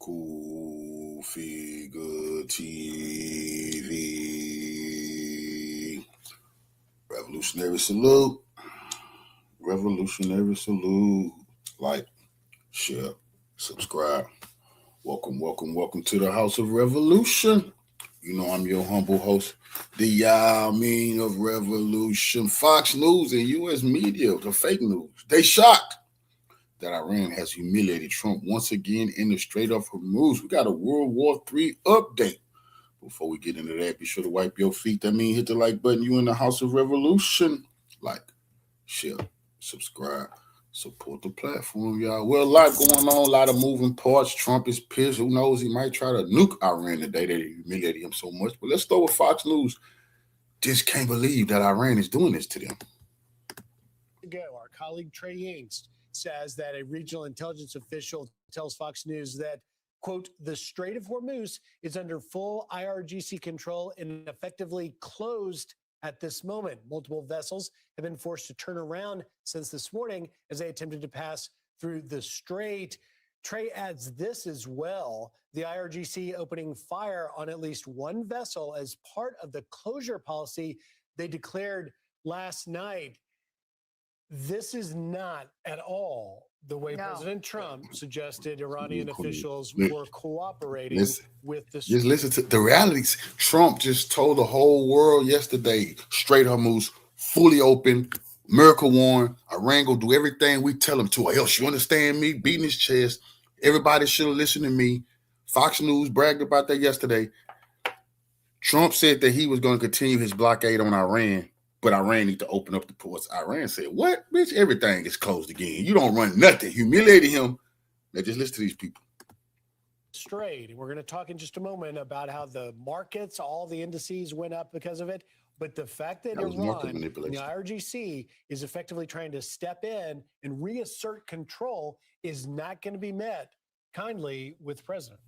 Cool Figure TV. Revolutionary salute. Revolutionary salute. Like, share, subscribe. Welcome to the House of Revolution. You know I'm your humble host, the Yamin of Revolution. Fox News and U.S. media, the fake news, they shocked that Iran has humiliated Trump once again in the Strait of Hormuz. We got a World War III update. Before we get into that, be sure to wipe your feet. That means hit the like button. You in the House of Revolution. Like, share, subscribe, support the platform, y'all. Well, a lot going on, a lot of moving parts. Trump is pissed. Who knows? He might try to nuke Iran today. They humiliated him so much. But let's start with Fox News. Just can't believe that Iran is doing this to them. Our colleague Trey Yingst says that a regional intelligence official tells Fox News that, quote, the Strait of Hormuz is under full IRGC control and effectively closed at this moment. Multiple vessels have been forced to turn around since this morning as they attempted to pass through the Strait. Trey adds this as well: the IRGC opening fire on at least one vessel as part of the closure policy they declared last night. This is not at all the way President Trump suggested Iranian officials were cooperating with the Strait. Just listen to the realities. Trump just told the whole world yesterday, Strait Hormuz fully open, miracle warn. Iran will do everything we tell him to, or else, you understand me? Beating his chest. Everybody should have listened to me. Fox News bragged about that yesterday. Trump said that he was going to continue his blockade on Iran, but Iran need to open up the ports. Iran said, what? Bitch, everything is closed again. You don't run nothing. Humiliated him. Now just listen to these people. Strait. And we're going to talk in just a moment about how the markets, all the indices went up because of it. But the fact that Iran and the IRGC is effectively trying to step in and reassert control is not going to be met kindly with the president.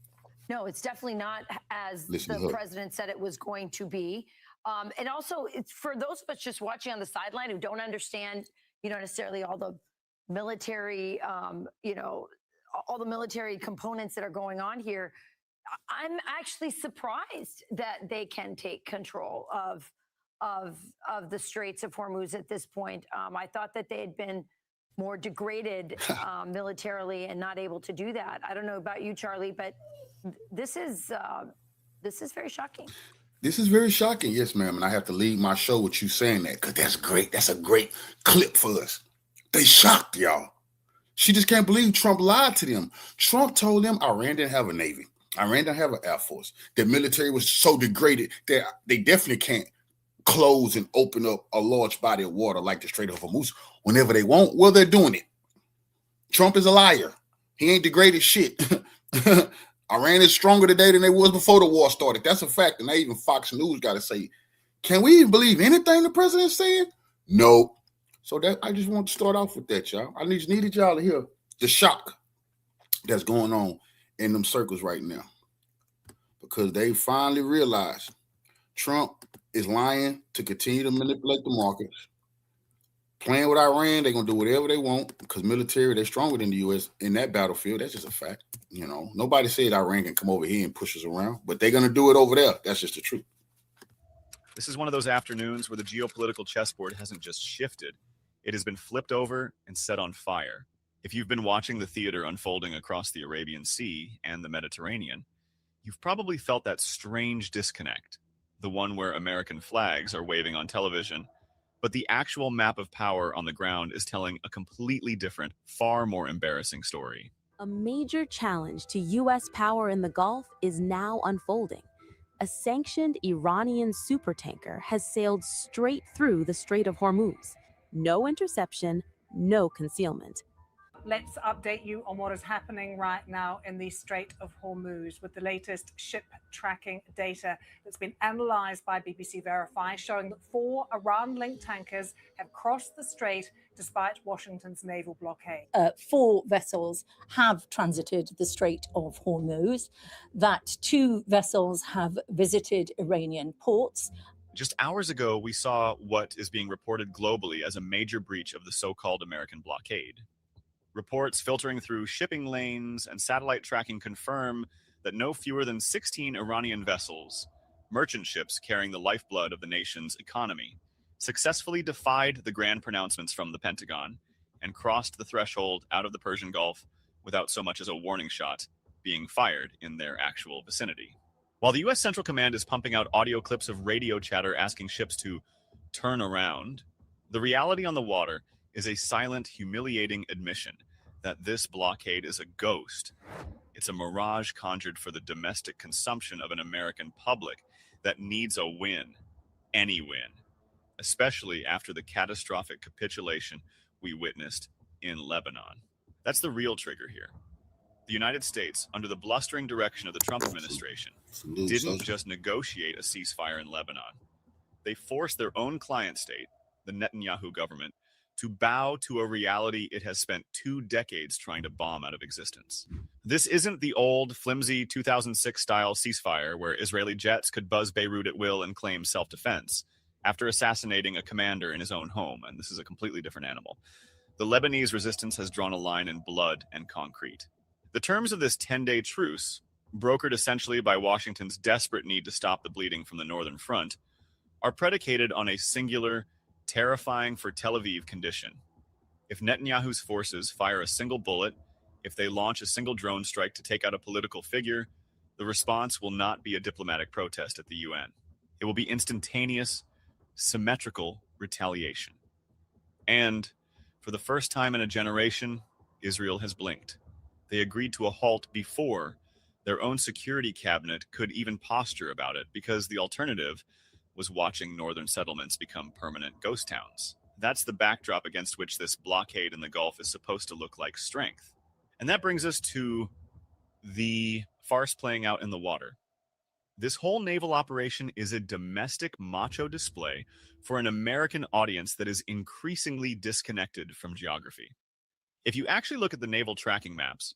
No, it's definitely not as the president said it was going to be. And also, it's for those of us just watching on the sideline who don't understand, necessarily all the military, all the military components that are going on here. I'm actually surprised that they can take control of the Straits of Hormuz at this point. I thought that they had been more degraded militarily and not able to do that. I don't know about you, Charlie, but this is very shocking. This is very shocking. Yes, ma'am. And I have to leave my show with you saying that, because that's great. That's a great clip for us. They shocked, y'all. She just can't believe Trump lied to them. Trump told them Iran didn't have a Navy. Iran didn't have an Air Force. Their military was so degraded that they definitely can't close and open up a large body of water like the Strait of Hormuz whenever they want. Well, they're doing it. Trump is a liar. He ain't degraded shit. Iran is stronger today than they was before the war started. That's a fact. And even Fox News got to say, can we even believe anything the president's saying? No. So that I just want to start off with that, y'all. I needed y'all to hear the shock that's going on in them circles right now, because they finally realized Trump is lying to continue to manipulate the markets. Playing with Iran, they're going to do whatever they want because military, they're stronger than the U.S. in that battlefield. That's just a fact. Nobody said Iran can come over here and push us around, but they're going to do it over there. That's just the truth. This is one of those afternoons where the geopolitical chessboard hasn't just shifted. It has been flipped over and set on fire. If you've been watching the theater unfolding across the Arabian Sea and the Mediterranean, you've probably felt that strange disconnect, the one where American flags are waving on television, but the actual map of power on the ground is telling a completely different, far more embarrassing story. A major challenge to U.S. power in the Gulf is now unfolding. A sanctioned Iranian supertanker has sailed straight through the Strait of Hormuz. No interception, no concealment. Let's update you on what is happening right now in the Strait of Hormuz with the latest ship tracking data that's been analyzed by BBC Verify, showing that 4 Iran-linked tankers have crossed the strait despite Washington's naval blockade. 4 vessels have transited the Strait of Hormuz, that 2 vessels have visited Iranian ports. Just hours ago, we saw what is being reported globally as a major breach of the so-called American blockade. Reports filtering through shipping lanes and satellite tracking confirm that no fewer than 16 Iranian vessels, merchant ships carrying the lifeblood of the nation's economy, successfully defied the grand pronouncements from the Pentagon and crossed the threshold out of the Persian Gulf without so much as a warning shot being fired in their actual vicinity. While the U.S. Central Command is pumping out audio clips of radio chatter asking ships to turn around, the reality on the water is a silent, humiliating admission that this blockade is a ghost. It's a mirage conjured for the domestic consumption of an American public that needs a win, any win, especially after the catastrophic capitulation we witnessed in Lebanon. That's the real trigger here. The United States, under the blustering direction of the Trump administration, didn't just negotiate a ceasefire in Lebanon. They forced their own client state, the Netanyahu government, to bow to a reality it has spent 2 decades trying to bomb out of existence. This isn't the old, flimsy 2006-style ceasefire where Israeli jets could buzz Beirut at will and claim self-defense after assassinating a commander in his own home, and this is a completely different animal. The Lebanese resistance has drawn a line in blood and concrete. The terms of this 10-day truce, brokered essentially by Washington's desperate need to stop the bleeding from the Northern Front, are predicated on a singular, terrifying for Tel Aviv condition. If Netanyahu's forces fire a single bullet, if they launch a single drone strike to take out a political figure, the response will not be a diplomatic protest at the UN. It will be instantaneous, symmetrical retaliation. And for the first time in a generation, Israel has blinked. They agreed to a halt before their own security cabinet could even posture about it, because the alternative was watching northern settlements become permanent ghost towns. That's the backdrop against which this blockade in the Gulf is supposed to look like strength. And that brings us to the farce playing out in the water. This whole naval operation is a domestic macho display for an American audience that is increasingly disconnected from geography. If you actually look at the naval tracking maps,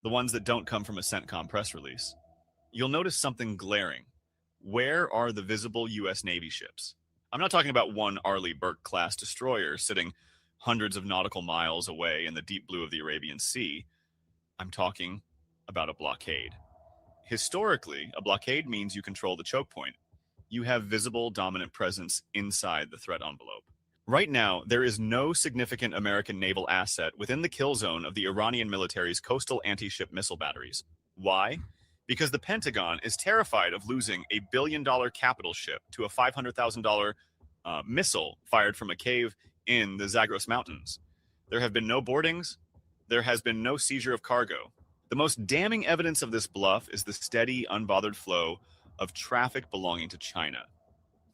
the ones that don't come from a CENTCOM press release, you'll notice something glaring. Where are the visible U.S. Navy ships? I'm not talking about one Arleigh Burke-class destroyer sitting hundreds of nautical miles away in the deep blue of the Arabian Sea. I'm talking about a blockade. Historically, a blockade means you control the choke point. You have visible dominant presence inside the threat envelope. Right now, there is no significant American naval asset within the kill zone of the Iranian military's coastal anti-ship missile batteries. Why? Because the Pentagon is terrified of losing a billion-dollar capital ship to a $500,000 missile fired from a cave in the Zagros Mountains. There have been no boardings. There has been no seizure of cargo. The most damning evidence of this bluff is the steady, unbothered flow of traffic belonging to China.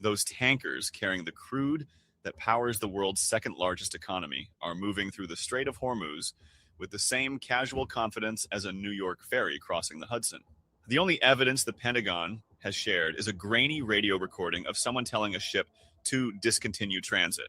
Those tankers carrying the crude that powers the world's second largest economy are moving through the Strait of Hormuz with the same casual confidence as a New York ferry crossing the Hudson. The only evidence the Pentagon has shared is a grainy radio recording of someone telling a ship to discontinue transit.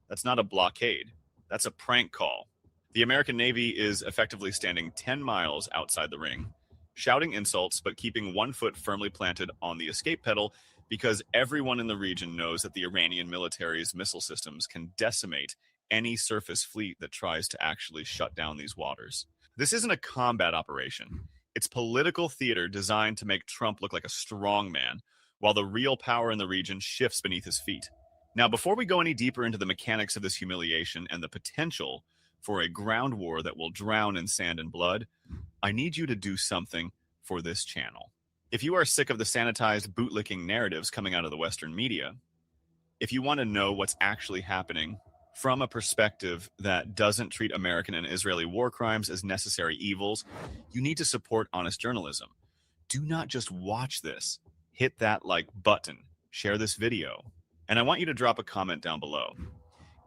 That's not a blockade. That's a prank call. The American Navy is effectively standing 10 miles outside the ring, shouting insults but keeping one foot firmly planted on the escape pedal because everyone in the region knows that the Iranian military's missile systems can decimate any surface fleet that tries to actually shut down these waters. This isn't a combat operation. It's political theater designed to make Trump look like a strong man, while the real power in the region shifts beneath his feet. Now, before we go any deeper into the mechanics of this humiliation and the potential for a ground war that will drown in sand and blood, I need you to do something for this channel. If you are sick of the sanitized bootlicking narratives coming out of the Western media, if you want to know what's actually happening from a perspective that doesn't treat American and Israeli war crimes as necessary evils, you need to support honest journalism. Do not just watch this. Hit that like button. Share this video. And I want you to drop a comment down below.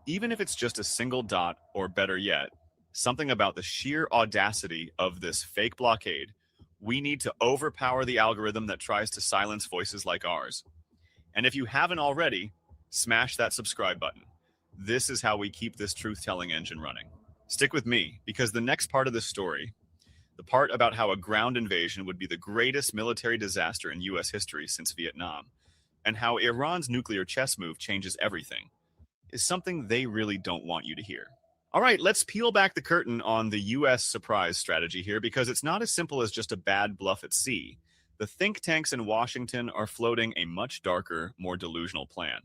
Even if it's just a single dot, or better yet, something about the sheer audacity of this fake blockade, we need to overpower the algorithm that tries to silence voices like ours. And if you haven't already, smash that subscribe button. This is how we keep this truth-telling engine running. Stick with me, because the next part of this story, the part about how a ground invasion would be the greatest military disaster in U.S. history since Vietnam, and how Iran's nuclear chess move changes everything, is something they really don't want you to hear. All right, let's peel back the curtain on the U.S. surprise strategy here, because it's not as simple as just a bad bluff at sea. The think tanks in Washington are floating a much darker, more delusional plan.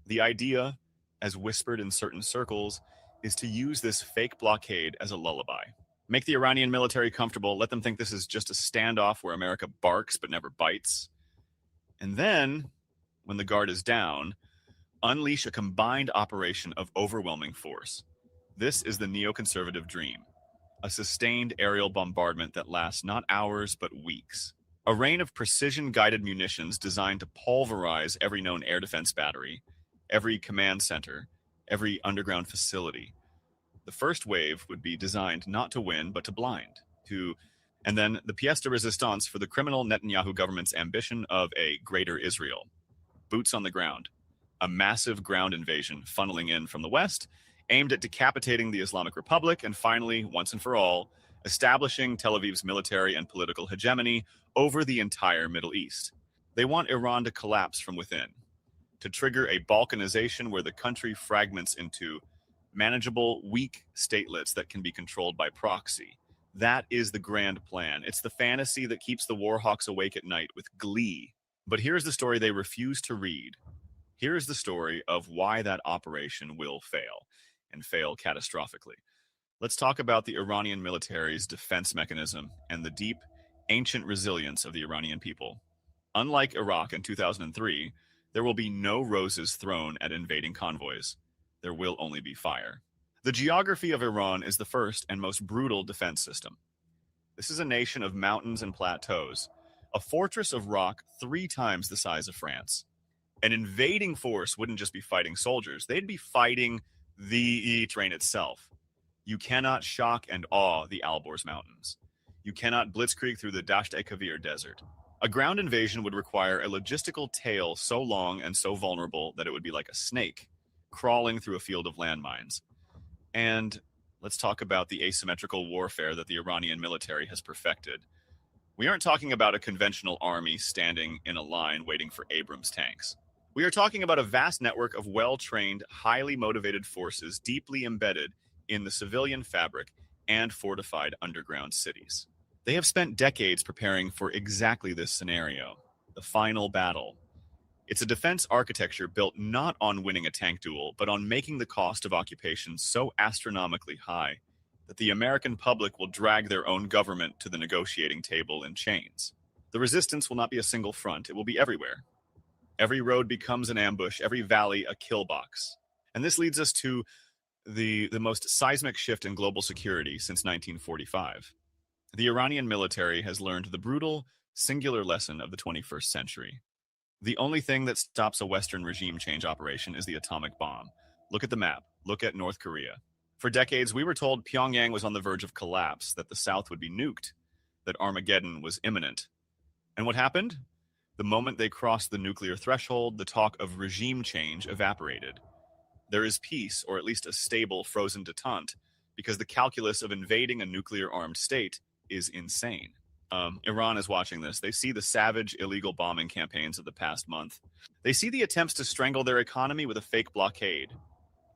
The idea, as whispered in certain circles, is to use this fake blockade as a lullaby. Make the Iranian military comfortable, let them think this is just a standoff where America barks but never bites. And then, when the guard is down, unleash a combined operation of overwhelming force. This is the neoconservative dream, a sustained aerial bombardment that lasts not hours but weeks. A rain of precision-guided munitions designed to pulverize every known air defense battery, every command center, every underground facility. The first wave would be designed not to win, but to blind, and then the pièce de résistance for the criminal Netanyahu government's ambition of a greater Israel. Boots on the ground, a massive ground invasion funneling in from the west, aimed at decapitating the Islamic Republic, and finally, once and for all, establishing Tel Aviv's military and political hegemony over the entire Middle East. They want Iran to collapse from within, to trigger a balkanization where the country fragments into manageable, weak statelets that can be controlled by proxy. That is the grand plan. It's the fantasy that keeps the warhawks awake at night with glee. But here's the story they refuse to read. Here's the story of why that operation will fail, and fail catastrophically. Let's talk about the Iranian military's defense mechanism and the deep, ancient resilience of the Iranian people. Unlike Iraq in 2003, there will be no roses thrown at invading convoys. There will only be fire. The geography of Iran is the first and most brutal defense system. This is a nation of mountains and plateaus, a fortress of rock 3 times the size of France. An invading force wouldn't just be fighting soldiers, they'd be fighting the terrain itself. You cannot shock and awe the Alborz Mountains. You cannot blitzkrieg through the Dasht-e-Kavir desert. A ground invasion would require a logistical tail so long and so vulnerable that it would be like a snake crawling through a field of landmines. And let's talk about the asymmetrical warfare that the Iranian military has perfected. We aren't talking about a conventional army standing in a line waiting for Abrams tanks. We are talking about a vast network of well-trained, highly motivated forces deeply embedded in the civilian fabric and fortified underground cities. They have spent decades preparing for exactly this scenario, the final battle. It's a defense architecture built not on winning a tank duel, but on making the cost of occupation so astronomically high that the American public will drag their own government to the negotiating table in chains. The resistance will not be a single front, it will be everywhere. Every road becomes an ambush, every valley a kill box. And this leads us to the most seismic shift in global security since 1945. The Iranian military has learned the brutal, singular lesson of the 21st century. The only thing that stops a Western regime change operation is the atomic bomb. Look at the map. Look at North Korea. For decades, we were told Pyongyang was on the verge of collapse, that the South would be nuked, that Armageddon was imminent. And what happened? The moment they crossed the nuclear threshold, the talk of regime change evaporated. There is peace, or at least a stable frozen detente, because the calculus of invading a nuclear-armed state is insane. Iran is watching this. They see the savage, illegal bombing campaigns of the past month. They see the attempts to strangle their economy with a fake blockade.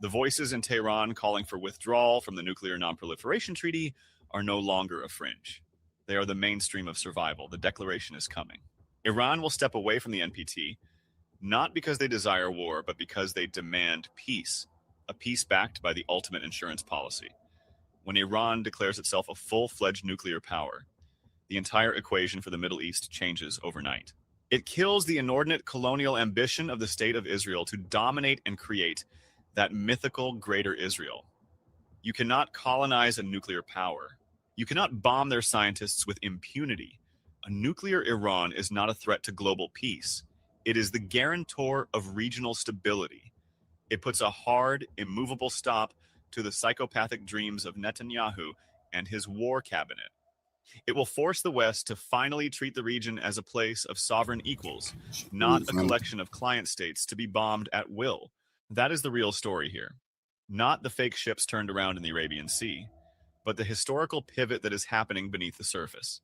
The voices in Tehran calling for withdrawal from the Nuclear Non-Proliferation Treaty are no longer a fringe. They are the mainstream of survival. The declaration is coming. Iran will step away from the NPT, not because they desire war, but because they demand peace, a peace backed by the ultimate insurance policy. When Iran declares itself a full-fledged nuclear power, the entire equation for the Middle East changes overnight. It kills the inordinate colonial ambition of the State of Israel to dominate and create that mythical greater Israel. You cannot colonize a nuclear power. You cannot bomb their scientists with impunity. A nuclear Iran is not a threat to global peace. It is the guarantor of regional stability. It puts a hard, immovable stop to the psychopathic dreams of Netanyahu and his war cabinet. It will force the West to finally treat the region as a place of sovereign equals, not a collection of client states to be bombed at will. That is the real story here. Not the fake ships turned around in the Arabian Sea, but the historical pivot that is happening beneath the surface.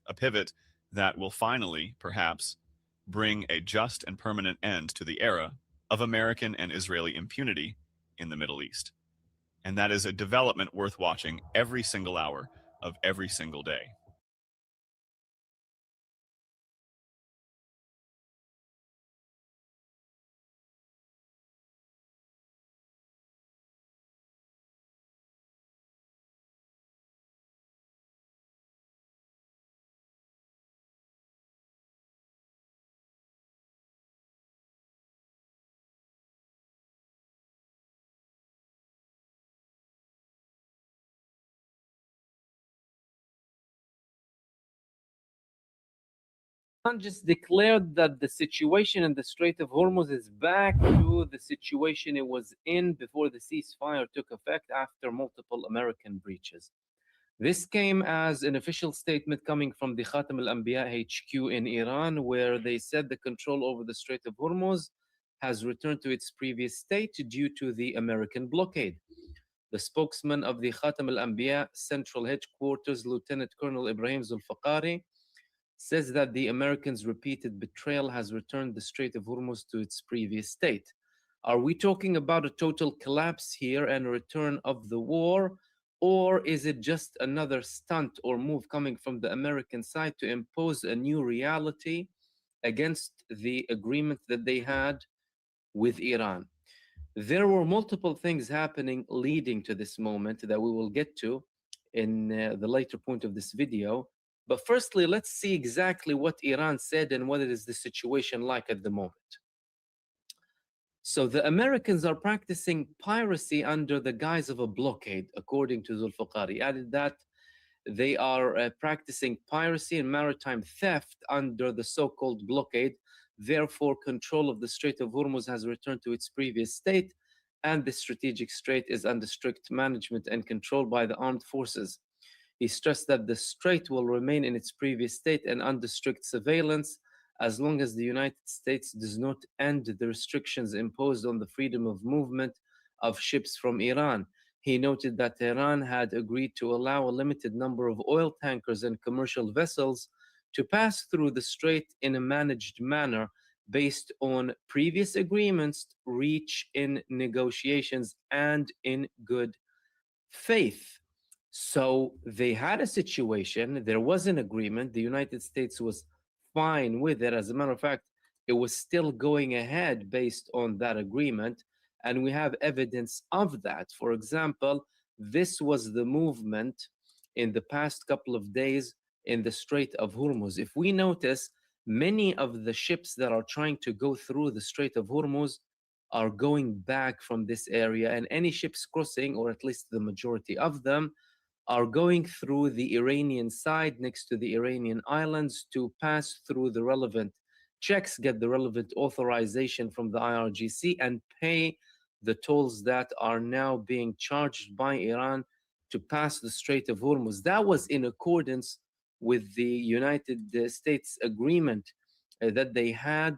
A pivot that will finally, perhaps, bring a just and permanent end to the era of American and Israeli impunity in the Middle East. And that is a development worth watching every single hour of every single day. Just declared that the situation in the Strait of Hormuz is back to the situation it was in before the ceasefire took effect after multiple American breaches. This came as an official statement coming from the Khatam al-Anbiya HQ in Iran, where they said the control over the Strait of Hormuz has returned to its previous state due to the American blockade. The spokesman of the Khatam al-Anbiya Central Headquarters, Lieutenant Colonel Ibrahim Zulfaqari, says that the Americans' repeated betrayal has returned the Strait of Hormuz to its previous state. Are we talking about a total collapse here and a return of the war, or is it just another stunt or move coming from the American side to impose a new reality against the agreement that they had with Iran? There were multiple things happening leading to this moment that we will get to in the later point of this video. But firstly, let's see exactly what Iran said and what is the situation like at the moment. So the Americans are practicing piracy under the guise of a blockade, according to Zulfaqari. He added that they are practicing piracy and maritime theft under the so-called blockade. Therefore, control of the Strait of Hormuz has returned to its previous state, and the strategic strait is under strict management and control by the armed forces. He stressed that the strait will remain in its previous state and under strict surveillance as long as the United States does not end the restrictions imposed on the freedom of movement of ships from Iran. He noted that Iran had agreed to allow a limited number of oil tankers and commercial vessels to pass through the strait in a managed manner based on previous agreements reached in negotiations and in good faith. So they had a situation, there was an agreement, the United States was fine with it. As a matter of fact, it was still going ahead based on that agreement, and we have evidence of that. For example, this was the movement in the past couple of days in the Strait of Hormuz. If we notice, many of the ships that are trying to go through the Strait of Hormuz are going back from this area, and any ships crossing, or at least the majority of them, are going through the Iranian side next to the Iranian islands to pass through the relevant checks, get the relevant authorization from the IRGC, and pay the tolls that are now being charged by Iran to pass the Strait of Hormuz. That was in accordance with the United States agreement that they had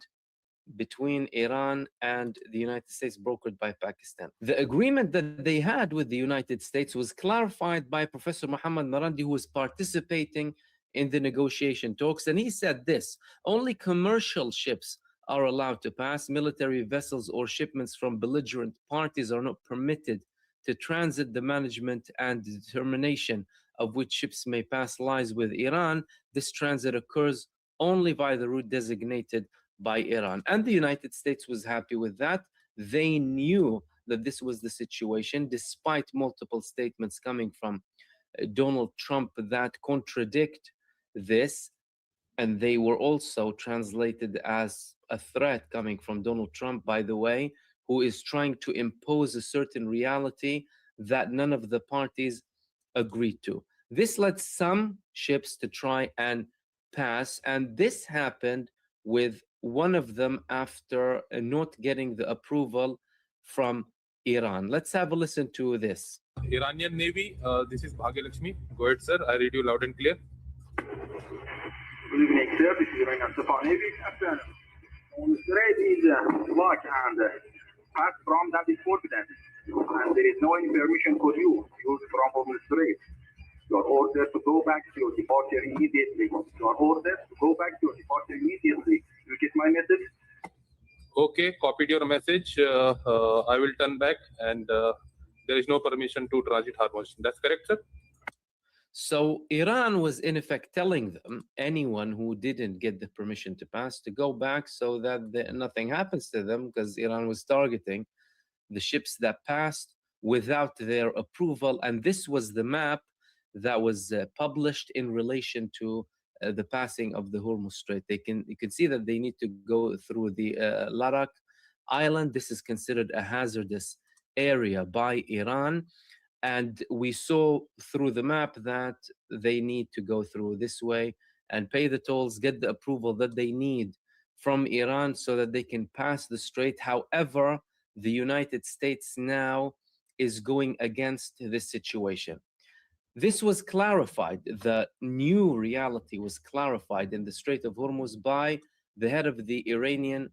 between Iran and the United States, brokered by Pakistan. The agreement that they had with the United States was clarified by Professor Muhammad Marandi, who was participating in the negotiation talks, and he said this: only commercial ships are allowed to pass. Military vessels or shipments from belligerent parties are not permitted to transit. The management and determination of which ships may pass lies with Iran. This transit occurs only via the route designated by Iran. And the United States was happy with that. They knew that this was the situation, despite multiple statements coming from Donald Trump that contradict this. And they were also translated as a threat coming from Donald Trump, by the way, who is trying to impose a certain reality that none of the parties agreed to. This led some ships to try and pass, and this happened with one of them after not getting the approval from Iran. Let's have a listen to this. Iranian Navy, this is Bhagyalakshmi. Go ahead, sir. I read you loud and clear. Good evening, sir. This is Iranian Support Navy. The Strait is blocked and passed from that is forbidden. And there is no any permission for you to use from the Strait. You are ordered to go back to your departure immediately. You are ordered to go back to your departure immediately. You get my message? Okay, copied your message. I will turn back and there is no permission to transit Hormuz. That's correct, sir? So Iran was in effect telling them, anyone who didn't get the permission to pass, to go back so that nothing happens to them, because Iran was targeting the ships that passed without their approval. And this was the map that was published in relation to the passing of the Hormuz Strait. You can see that they need to go through the Larak Island. This is considered a hazardous area by Iran. And we saw through the map that they need to go through this way and pay the tolls, get the approval that they need from Iran so that they can pass the strait. However, the United States now is going against this situation. This was clarified. The new reality was clarified in the Strait of Hormuz by the head of the Iranian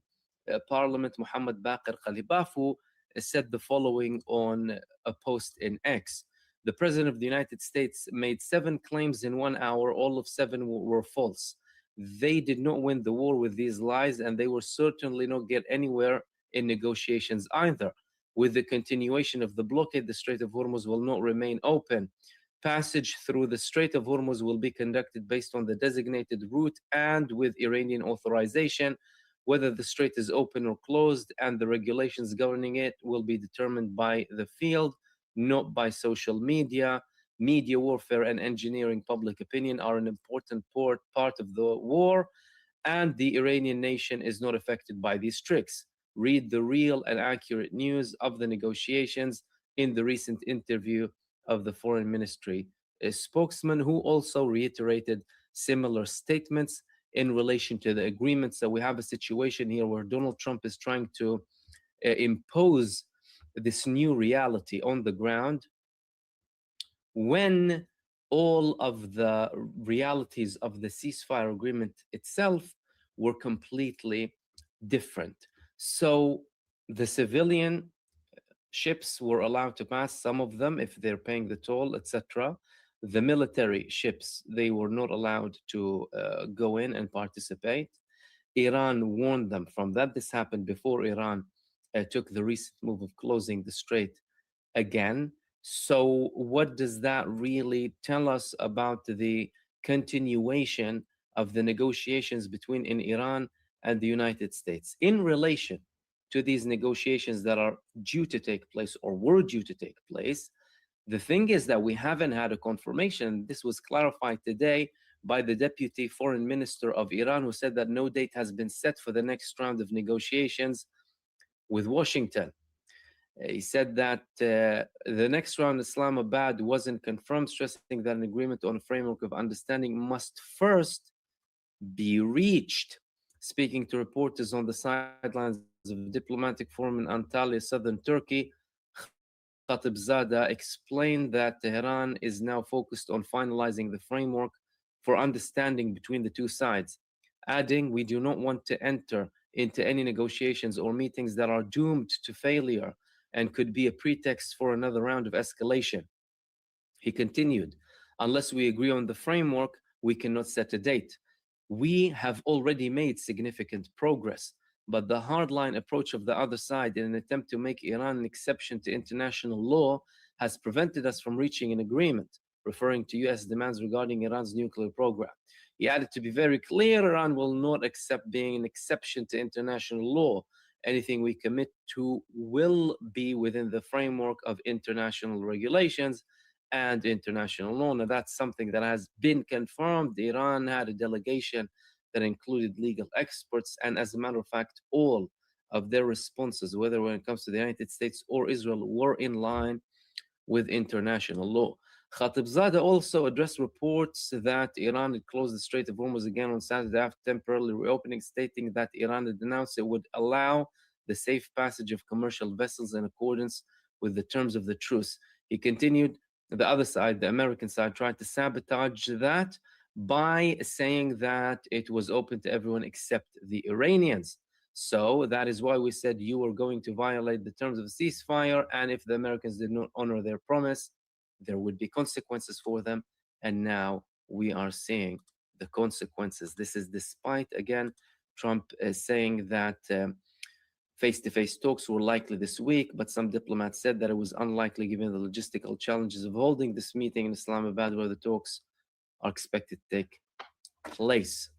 parliament, Muhammad Baqir Khalibaf, who said the following on a post in X. The President of the United States made 7 claims in 1 hour. All of 7 were false. They did not win the war with these lies, and they will certainly not get anywhere in negotiations either. With the continuation of the blockade, the Strait of Hormuz will not remain open. Passage through the Strait of Hormuz will be conducted based on the designated route and with Iranian authorization. Whether the strait is open or closed and the regulations governing it will be determined by the field, not by social media. Media warfare and engineering public opinion are an important part of the war, and the Iranian nation is not affected by these tricks. Read the real and accurate news of the negotiations in the recent interview of the Foreign Ministry spokesman, who also reiterated similar statements in relation to the agreement. So we have a situation here where Donald Trump is trying to impose this new reality on the ground when all of the realities of the ceasefire agreement itself were completely different. So the civilian ships were allowed to pass, some of them if they're paying the toll, etc. The military ships, they were not allowed to go in and participate. Iran warned them from that. This happened before Iran took the recent move of closing the strait again. So what does that really tell us about the continuation of the negotiations between Iran and the United States in relation to these negotiations that are due to take place or were due to take place? The thing is that we haven't had a confirmation. This was clarified today by the deputy foreign minister of Iran, who said that no date has been set for the next round of negotiations with Washington. He said that the next round, Islamabad, wasn't confirmed, stressing that an agreement on a framework of understanding must first be reached. Speaking to reporters on the sidelines of a diplomatic forum in Antalya, southern Turkey, Khatibzadeh explained that Tehran is now focused on finalizing the framework for understanding between the two sides, adding, "We do not want to enter into any negotiations or meetings that are doomed to failure and could be a pretext for another round of escalation." He continued, "Unless we agree on the framework, we cannot set a date. We have already made significant progress, but the hardline approach of the other side in an attempt to make Iran an exception to international law has prevented us from reaching an agreement," referring to US demands regarding Iran's nuclear program. He added, "To be very clear, Iran will not accept being an exception to international law. Anything we commit to will be within the framework of international regulations and international law." Now, that's something that has been confirmed. Iran had a delegation that included legal experts, and as a matter of fact, all of their responses, whether when it comes to the United States or Israel, were in line with international law. Khatibzadeh also addressed reports that Iran had closed the Strait of Hormuz again on Saturday after temporarily reopening, stating that Iran had announced it would allow the safe passage of commercial vessels in accordance with the terms of the truce. He continued, the other side, the American side, tried to sabotage that by saying that it was open to everyone except the Iranians. So that is why we said you were going to violate the terms of the ceasefire, and if the Americans did not honor their promise, there would be consequences for them. And now we are seeing the consequences. This is despite, again, Trump saying that Face-to-face talks were likely this week, but some diplomats said that it was unlikely given the logistical challenges of holding this meeting in Islamabad, where the talks are expected to take place.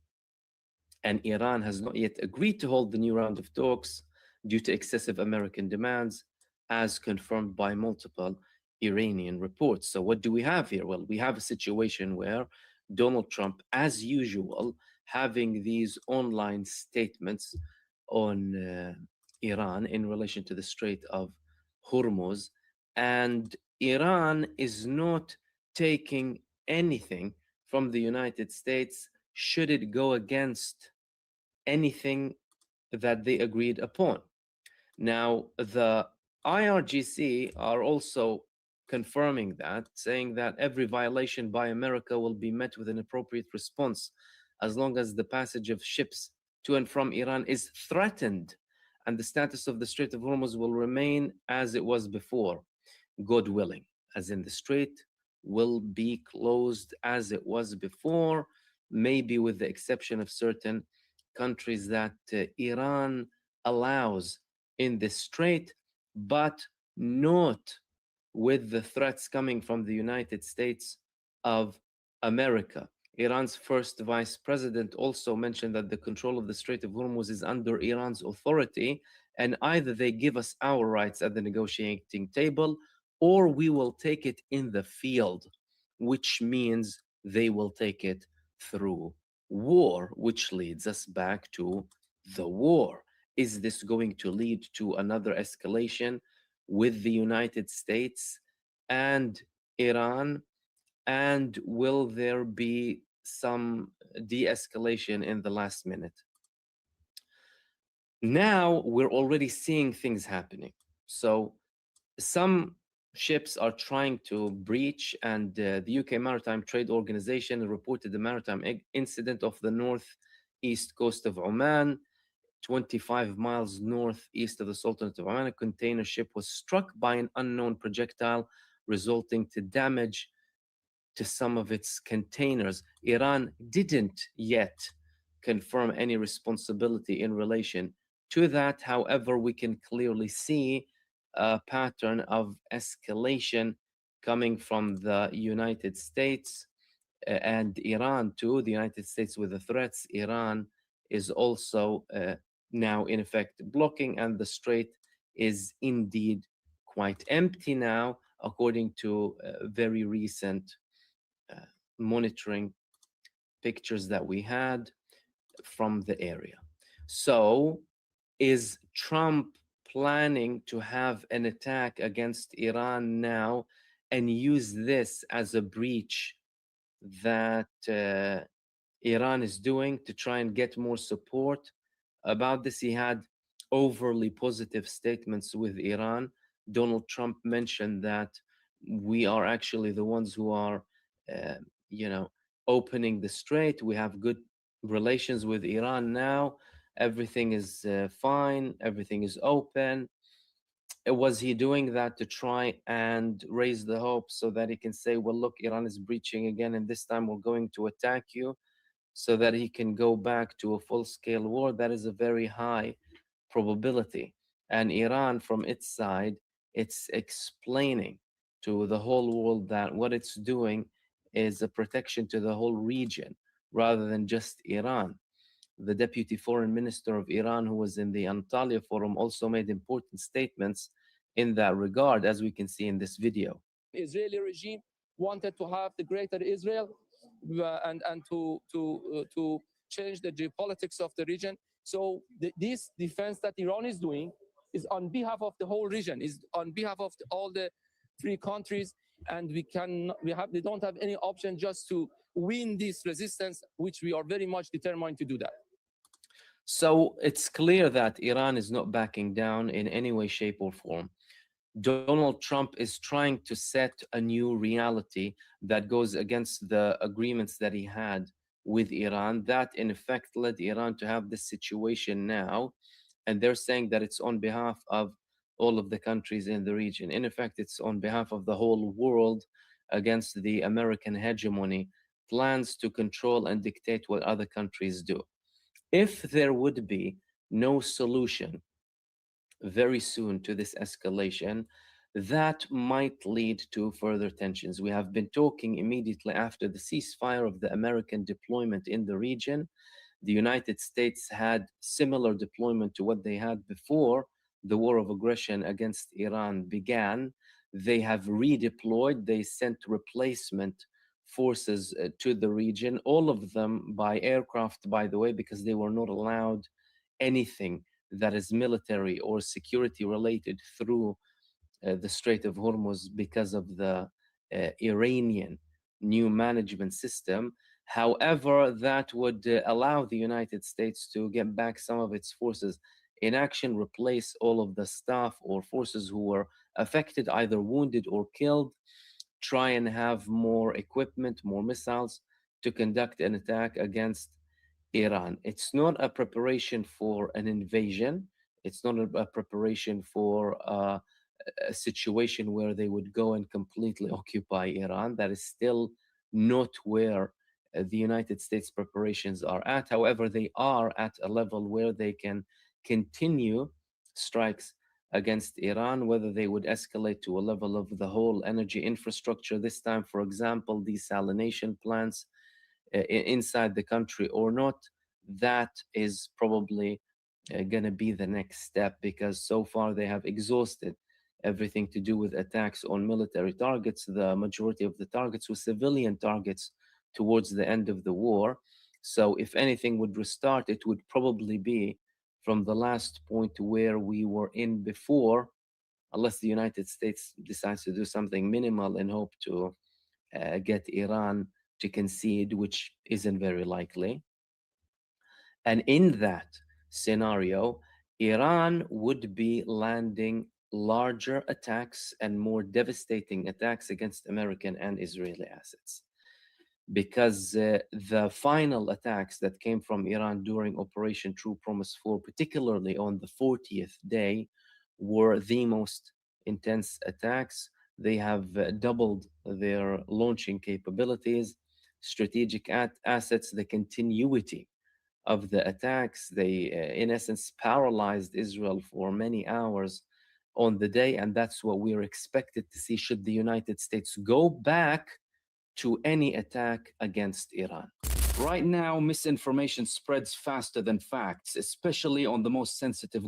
And Iran has not yet agreed to hold the new round of talks due to excessive American demands, as confirmed by multiple Iranian reports. So what do we have here? Well, we have a situation where Donald Trump, as usual, having these online statements on Iran in relation to the Strait of Hormuz, and Iran is not taking anything from the United States should it go against anything that they agreed upon. Now, the IRGC are also confirming that, saying that every violation by America will be met with an appropriate response as long as the passage of ships to and from Iran is threatened, and the status of the Strait of Hormuz will remain as it was before, God willing, as in the Strait will be closed as it was before, maybe with the exception of certain countries that Iran allows in the Strait, but not with the threats coming from the United States of America. Iran's first vice president also mentioned that the control of the Strait of Hormuz is under Iran's authority, and either they give us our rights at the negotiating table, or we will take it in the field, which means they will take it through war, which leads us back to the war. Is this going to lead to another escalation with the United States and Iran? And will there be some de-escalation in the last minute? Now we're already seeing things happening. So some ships are trying to breach, and the UK Maritime Trade Organization reported the maritime incident off the northeast coast of Oman, 25 miles northeast of the Sultanate of Oman. A container ship was struck by an unknown projectile, resulting to damage to some of its containers. Iran didn't yet confirm any responsibility in relation to that. However, we can clearly see a pattern of escalation coming from the United States and Iran too. The United States with the threats, Iran is also now in effect blocking, and the Strait is indeed quite empty now, according to very recent monitoring pictures that we had from the area. So is Trump planning to have an attack against Iran now and use this as a breach that Iran is doing to try and get more support? About this, he had overly positive statements with Iran. Donald Trump mentioned that we are actually the ones who are opening the Strait. We have good relations with Iran now. Everything is fine. Everything is open. Was he doing that to try and raise the hope so that he can say, well, look, Iran is breaching again, and this time we're going to attack you, so that he can go back to a full-scale war? That is a very high probability. And Iran, from its side, it's explaining to the whole world that what it's doing is a protection to the whole region rather than just Iran. The deputy foreign minister of Iran, who was in the Antalya forum, also made important statements in that regard, as we can see in this video. Israeli regime wanted to have the greater Israel and to change the geopolitics of the region. So this defense that Iran is doing is on behalf of the whole region, is on behalf of all the three countries, and we don't have any option just to win this resistance, which we are very much determined to do that. So it's clear that Iran is not backing down in any way, shape, or form. Donald Trump is trying to set a new reality that goes against the agreements that he had with Iran. That, in effect, led Iran to have this situation now. And they're saying that it's on behalf of all of the countries in the region. In effect, it's on behalf of the whole world against the American hegemony, plans to control and dictate what other countries do. If there would be no solution very soon to this escalation, that might lead to further tensions. We have been talking immediately after the ceasefire of the American deployment in the region. The United States had similar deployment to what they had before the war of aggression against Iran began. They have redeployed, they sent replacement forces to the region, all of them by aircraft, by the way, because they were not allowed anything that is military or security related through the Strait of Hormuz because of the Iranian new management system. However, that would allow the United States to get back some of its forces in action, replace all of the staff or forces who were affected, either wounded or killed, try and have more equipment, more missiles to conduct an attack against Iran. It's not a preparation for an invasion. It's not a preparation for a situation where they would go and completely occupy Iran. That is still not where the United States preparations are at. However, they are at a level where they can continue strikes against Iran, whether they would escalate to a level of the whole energy infrastructure this time, for example, desalination plants inside the country or not. That is probably going to be the next step, because so far they have exhausted everything to do with attacks on military targets. The majority of the targets were civilian targets towards the end of the war. So if anything would restart, it would probably be from the last point where we were in before, unless the United States decides to do something minimal and hope to get Iran to concede, which isn't very likely. And in that scenario, Iran would be landing larger attacks and more devastating attacks against American and Israeli assets. Because the final attacks that came from Iran during Operation True Promise 4, particularly on the 40th day, were the most intense attacks. They have doubled their launching capabilities, strategic assets, the continuity of the attacks. They, in essence, paralyzed Israel for many hours on the day, and that's what we're expected to see should the United States go back to any attack against Iran. Right now, misinformation spreads faster than facts, especially on the most sensitive.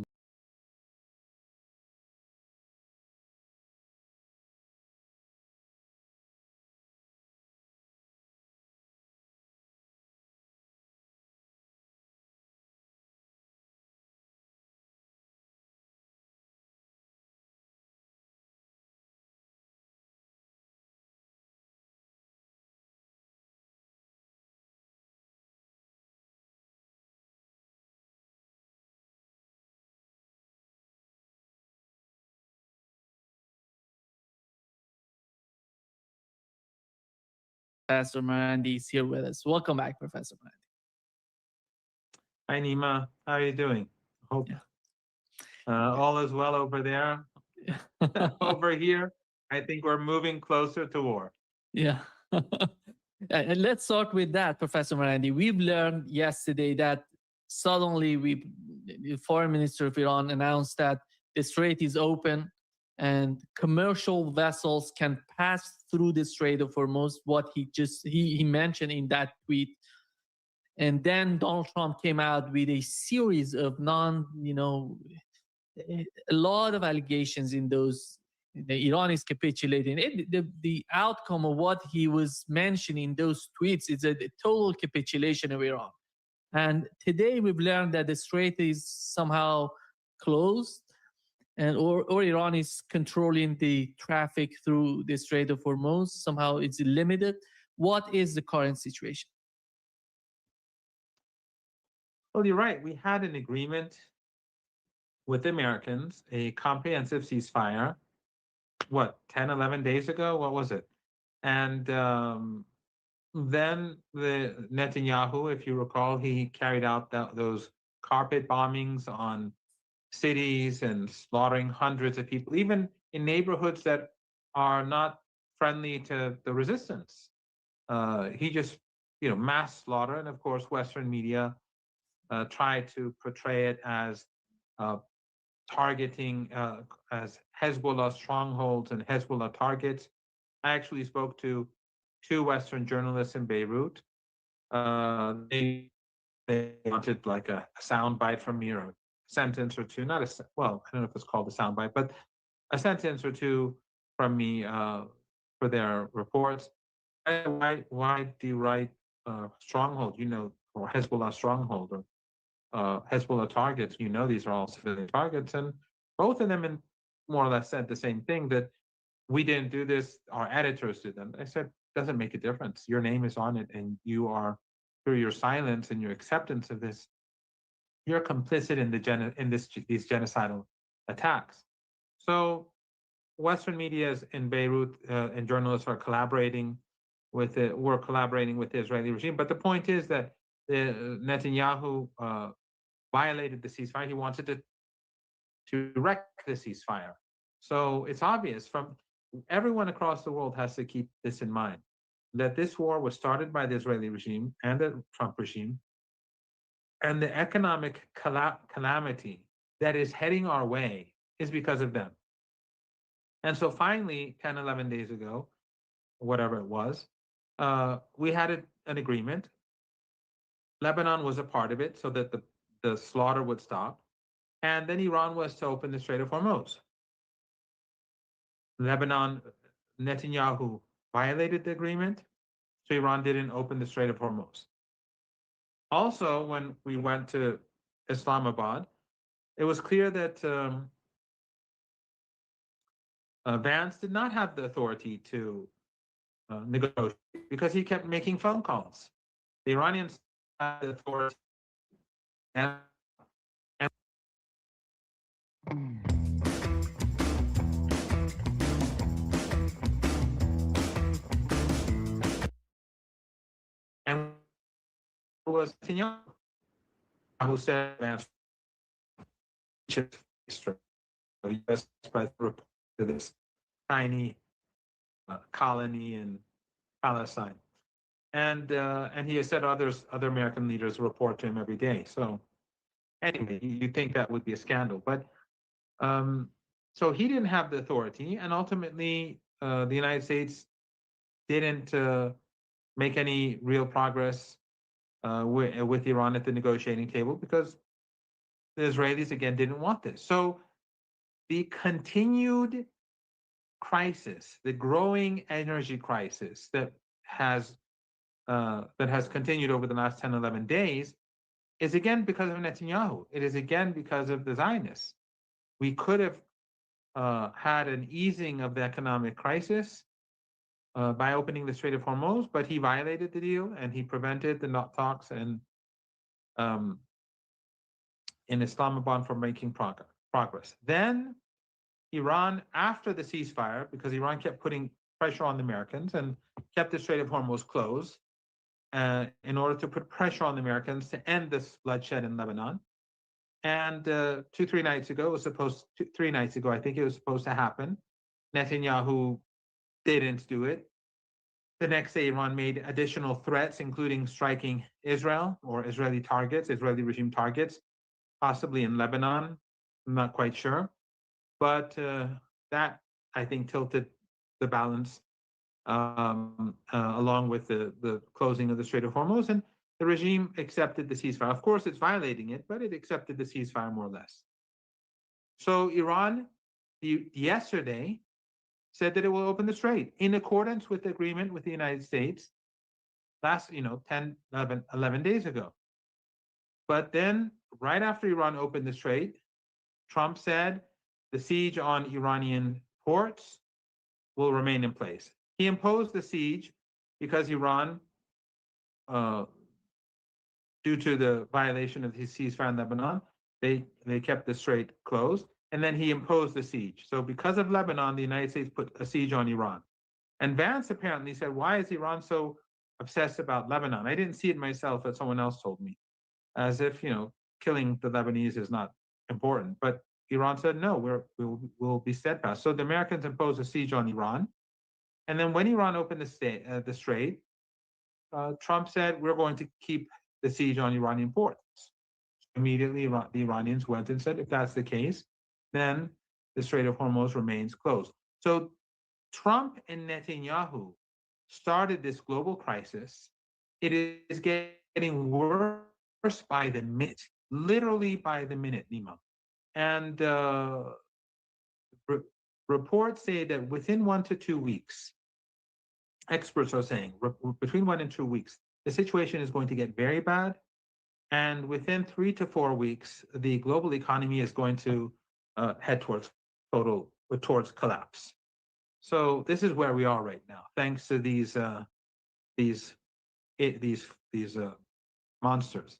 Professor Marandi is here with us. Welcome back, Professor Marandi. Hi, Nima. How are you doing? Hope all is well over there. Over here, I think we're moving closer to war. Yeah. And let's start with that, Professor Marandi. We've learned yesterday that suddenly the foreign minister of Iran announced that the Strait is open and commercial vessels can pass through the Strait of Hormuz, what he mentioned in that tweet. And then Donald Trump came out with a series of a lot of allegations in those. Iran is capitulating. The outcome of what he was mentioning in those tweets is a total capitulation of Iran. And today we've learned that the Strait is somehow closed, and or Iran is controlling the traffic through the Strait of Hormuz. Somehow it's limited. What is the current situation? Well, you're right. We had an agreement with the Americans, a comprehensive ceasefire, 10, 11 days ago? What was it? And then the Netanyahu, if you recall, he carried out those carpet bombings on cities and slaughtering hundreds of people, even in neighborhoods that are not friendly to the resistance. He just, mass slaughter. And of course, Western media tried to portray it as targeting as Hezbollah strongholds and Hezbollah targets. I actually spoke to 2 Western journalists in Beirut. They wanted like a sound bite from me, or a sentence or two, not a, well, I don't know if it's called a sound bite, but a sentence or two from me for their reports. Why do you write stronghold, or Hezbollah stronghold, or Hezbollah targets? These are all civilian targets. And both of them more or less said the same thing, that we didn't do this, our editors did them. I said, doesn't make a difference. Your name is on it, and you are, through your silence and your acceptance of this, you're complicit in these genocidal attacks. So Western media in Beirut and journalists are collaborating with it. We're collaborating with the Israeli regime. But the point is that Netanyahu violated the ceasefire. He wanted to wreck the ceasefire. So it's obvious from everyone across the world has to keep this in mind, that this war was started by the Israeli regime and the Trump regime, and the economic calamity that is heading our way is because of them. And so finally, 10, 11 days ago, whatever it was, we had an agreement. Lebanon was a part of it so that the slaughter would stop. And then Iran was to open the Strait of Hormuz. Netanyahu violated the agreement, so Iran didn't open the Strait of Hormuz. Also, when we went to Islamabad, it was clear that Vance did not have the authority to negotiate because he kept making phone calls. The Iranians had the authority. And it was Netanyahu who said Vance should the U.S. president reported to this tiny colony in Palestine, and he has said other American leaders report to him every day. So anyway, you think that would be a scandal, but so he didn't have the authority, and ultimately the United States didn't make any real progress with Iran at the negotiating table because the Israelis again didn't want this. So the continued crisis, the growing energy crisis that has continued over the last 10, 11 days is again because of Netanyahu. It is again because of the Zionists. We could have had an easing of the economic crisis by opening the Strait of Hormuz, but he violated the deal and he prevented the talks and in Islamabad from making progress. Then Iran, after the ceasefire, because Iran kept putting pressure on the Americans and kept the Strait of Hormuz closed in order to put pressure on the Americans to end this bloodshed in Lebanon. And 3 nights ago, I think it was supposed to happen. Netanyahu didn't do it. The next day, Iran made additional threats, including striking Israel or Israeli targets, Israeli regime targets, possibly in Lebanon. I'm not quite sure. But that, I think, tilted the balance along with the closing of the Strait of Hormuz. And the regime accepted the ceasefire. Of course, it's violating it, but it accepted the ceasefire more or less. So Iran, yesterday, said that it will open the Strait in accordance with the agreement with the United States last, 10, 11 days ago. But then, right after Iran opened the Strait, Trump said the siege on Iranian ports will remain in place. He imposed the siege because Iran, due to the violation of his ceasefire in Lebanon, they kept the Strait closed, and then he imposed the siege. So because of Lebanon, the United States put a siege on Iran. And Vance apparently said, why is Iran so obsessed about Lebanon? I didn't see it myself, but someone else told me, as if, killing the Lebanese is not important. But Iran said, no, we'll be steadfast. So the Americans imposed a siege on Iran. And then when Iran opened the Strait, Trump said, we're going to keep the siege on Iranian ports. Immediately, the Iranians went and said, if that's the case, then the Strait of Hormuz remains closed. So Trump and Netanyahu started this global crisis. It is getting worse by the minute, literally by the minute, Nima. And reports say that within 1 to 2 weeks, experts are saying between 1 and 2 weeks, the situation is going to get very bad. And within 3 to 4 weeks, the global economy is going to head towards collapse. So this is where we are right now, thanks to these monsters.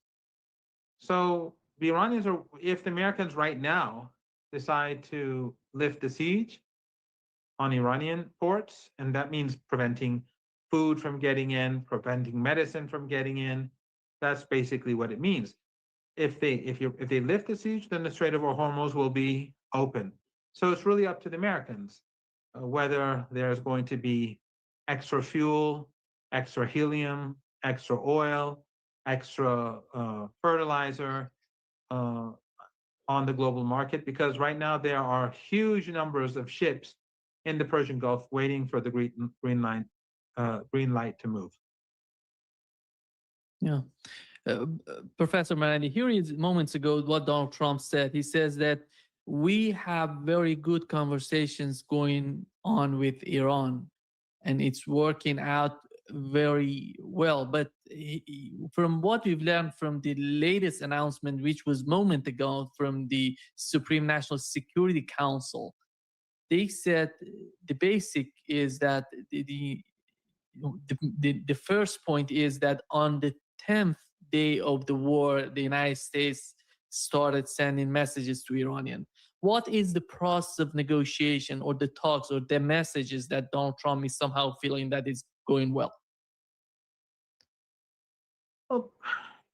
So the Iranians are, if the Americans right now decide to lift the siege on Iranian ports, and that means preventing food from getting in, preventing medicine from getting in, that's basically what it means. If they lift the siege, then the Strait of Hormuz will be open. So it's really up to the Americans whether there's going to be extra fuel, extra helium, extra oil, extra fertilizer on the global market, because right now there are huge numbers of ships in the Persian Gulf waiting for the green light to move. Yeah. Professor Marandi, here is moments ago what Donald Trump said. He says that we have very good conversations going on with Iran, and it's working out very well. But from what we've learned from the latest announcement, which was moment ago from the Supreme National Security Council, they said the basic is that the first point is that on the 10th day of the war, the United States started sending messages to Iranian. What is the process of negotiation or the talks or the messages that Donald Trump is somehow feeling that is going well? Well,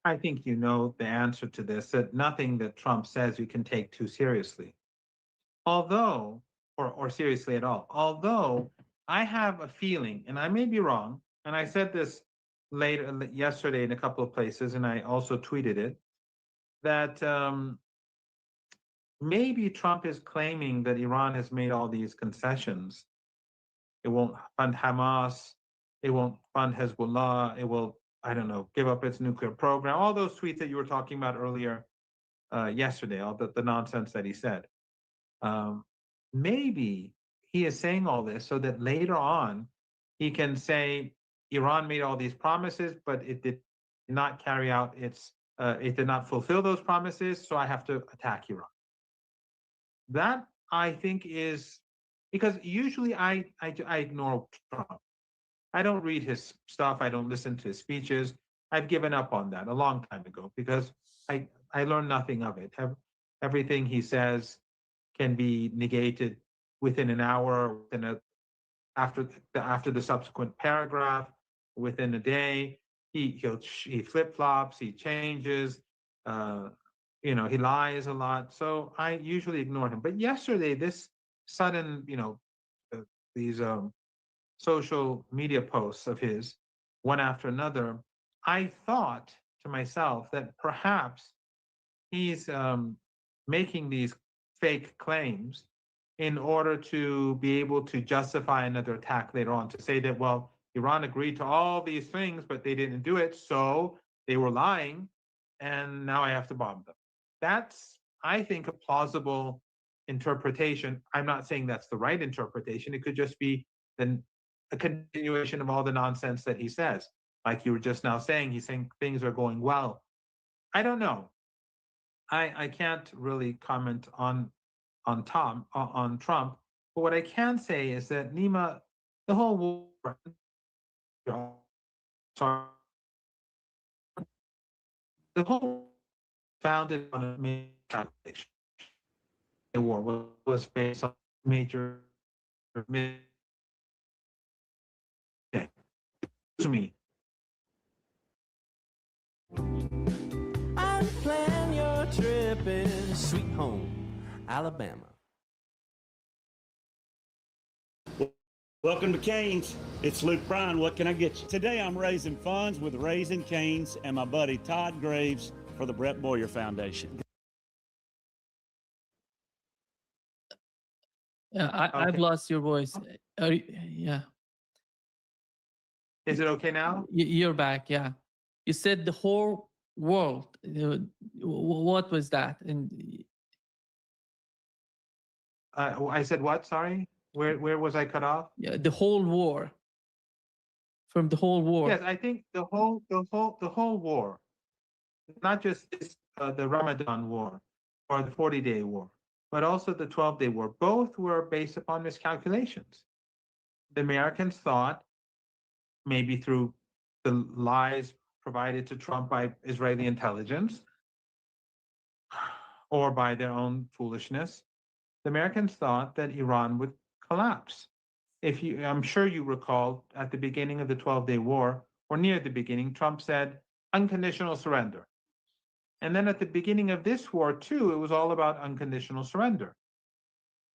I think you know the answer to this, that nothing that Trump says you can take too seriously. Although, or seriously at all, although I have a feeling, and I may be wrong, and I said this yesterday in a couple of places, and I also tweeted it, that maybe Trump is claiming that Iran has made all these concessions. It won't fund Hamas, it won't fund Hezbollah, it will, I don't know, give up its nuclear program, all those tweets that you were talking about earlier yesterday, all the nonsense that he said. Maybe he is saying all this so that later on he can say Iran made all these promises, but it did not carry out it did not fulfill those promises, so I have to attack Iran. That, I think, is because usually I ignore Trump. I don't read his stuff. I don't listen to his speeches. I've given up on that a long time ago because I learned nothing of it. Everything he says can be negated within an hour, after the subsequent paragraph, within a day. He flip-flops, he changes, he lies a lot. So I usually ignore him. But yesterday, this sudden, these social media posts of his, one after another, I thought to myself that perhaps he's making these fake claims in order to be able to justify another attack later on, to say that, well, Iran agreed to all these things, but they didn't do it, so they were lying, and now I have to bomb them. That's, I think, a plausible interpretation. I'm not saying that's the right interpretation. It could just be a continuation of all the nonsense that he says. Like you were just now saying, he's saying things are going well. I don't know. I can't really comment on Trump, but what I can say is that Nima, the whole war, the whole founded on a miscalculation. The war was based on major to me. I plan your trip in Sweet Home, Alabama. Welcome to Canes. It's Luke Bryan. What can I get you? Today I'm raising funds with Raising Canes and my buddy Todd Graves for the Brett Boyer Foundation. I've lost your voice. Yeah. Is it okay now? You're back. Yeah. You said the whole world. What was that? And I said what? Sorry. Where was I cut off? yeah, the whole war. From the whole war. Yes, I think the whole war, not just this, the Ramadan war or the 40-day war, but also the 12-day war, both were based upon miscalculations. The Americans thought, maybe through the lies provided to Trump by Israeli intelligence or by their own foolishness, the Americans thought that Iran would collapse. I'm sure you recall at the beginning of the 12-day war, or near the beginning, Trump said unconditional surrender. And then at the beginning of this war too, it was all about unconditional surrender.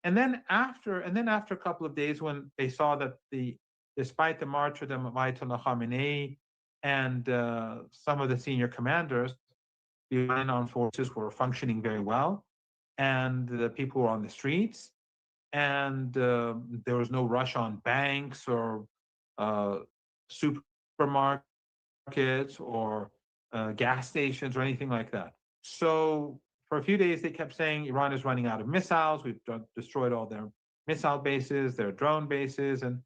And then after a couple of days, when they saw that despite the martyrdom of Ayatollah Khamenei and some of the senior commanders, the Iranian armed forces were functioning very well, and the people were on the streets, and there was no rush on banks or supermarkets or gas stations or anything like that. So for a few days, they kept saying Iran is running out of missiles. We've destroyed all their missile bases, their drone bases, and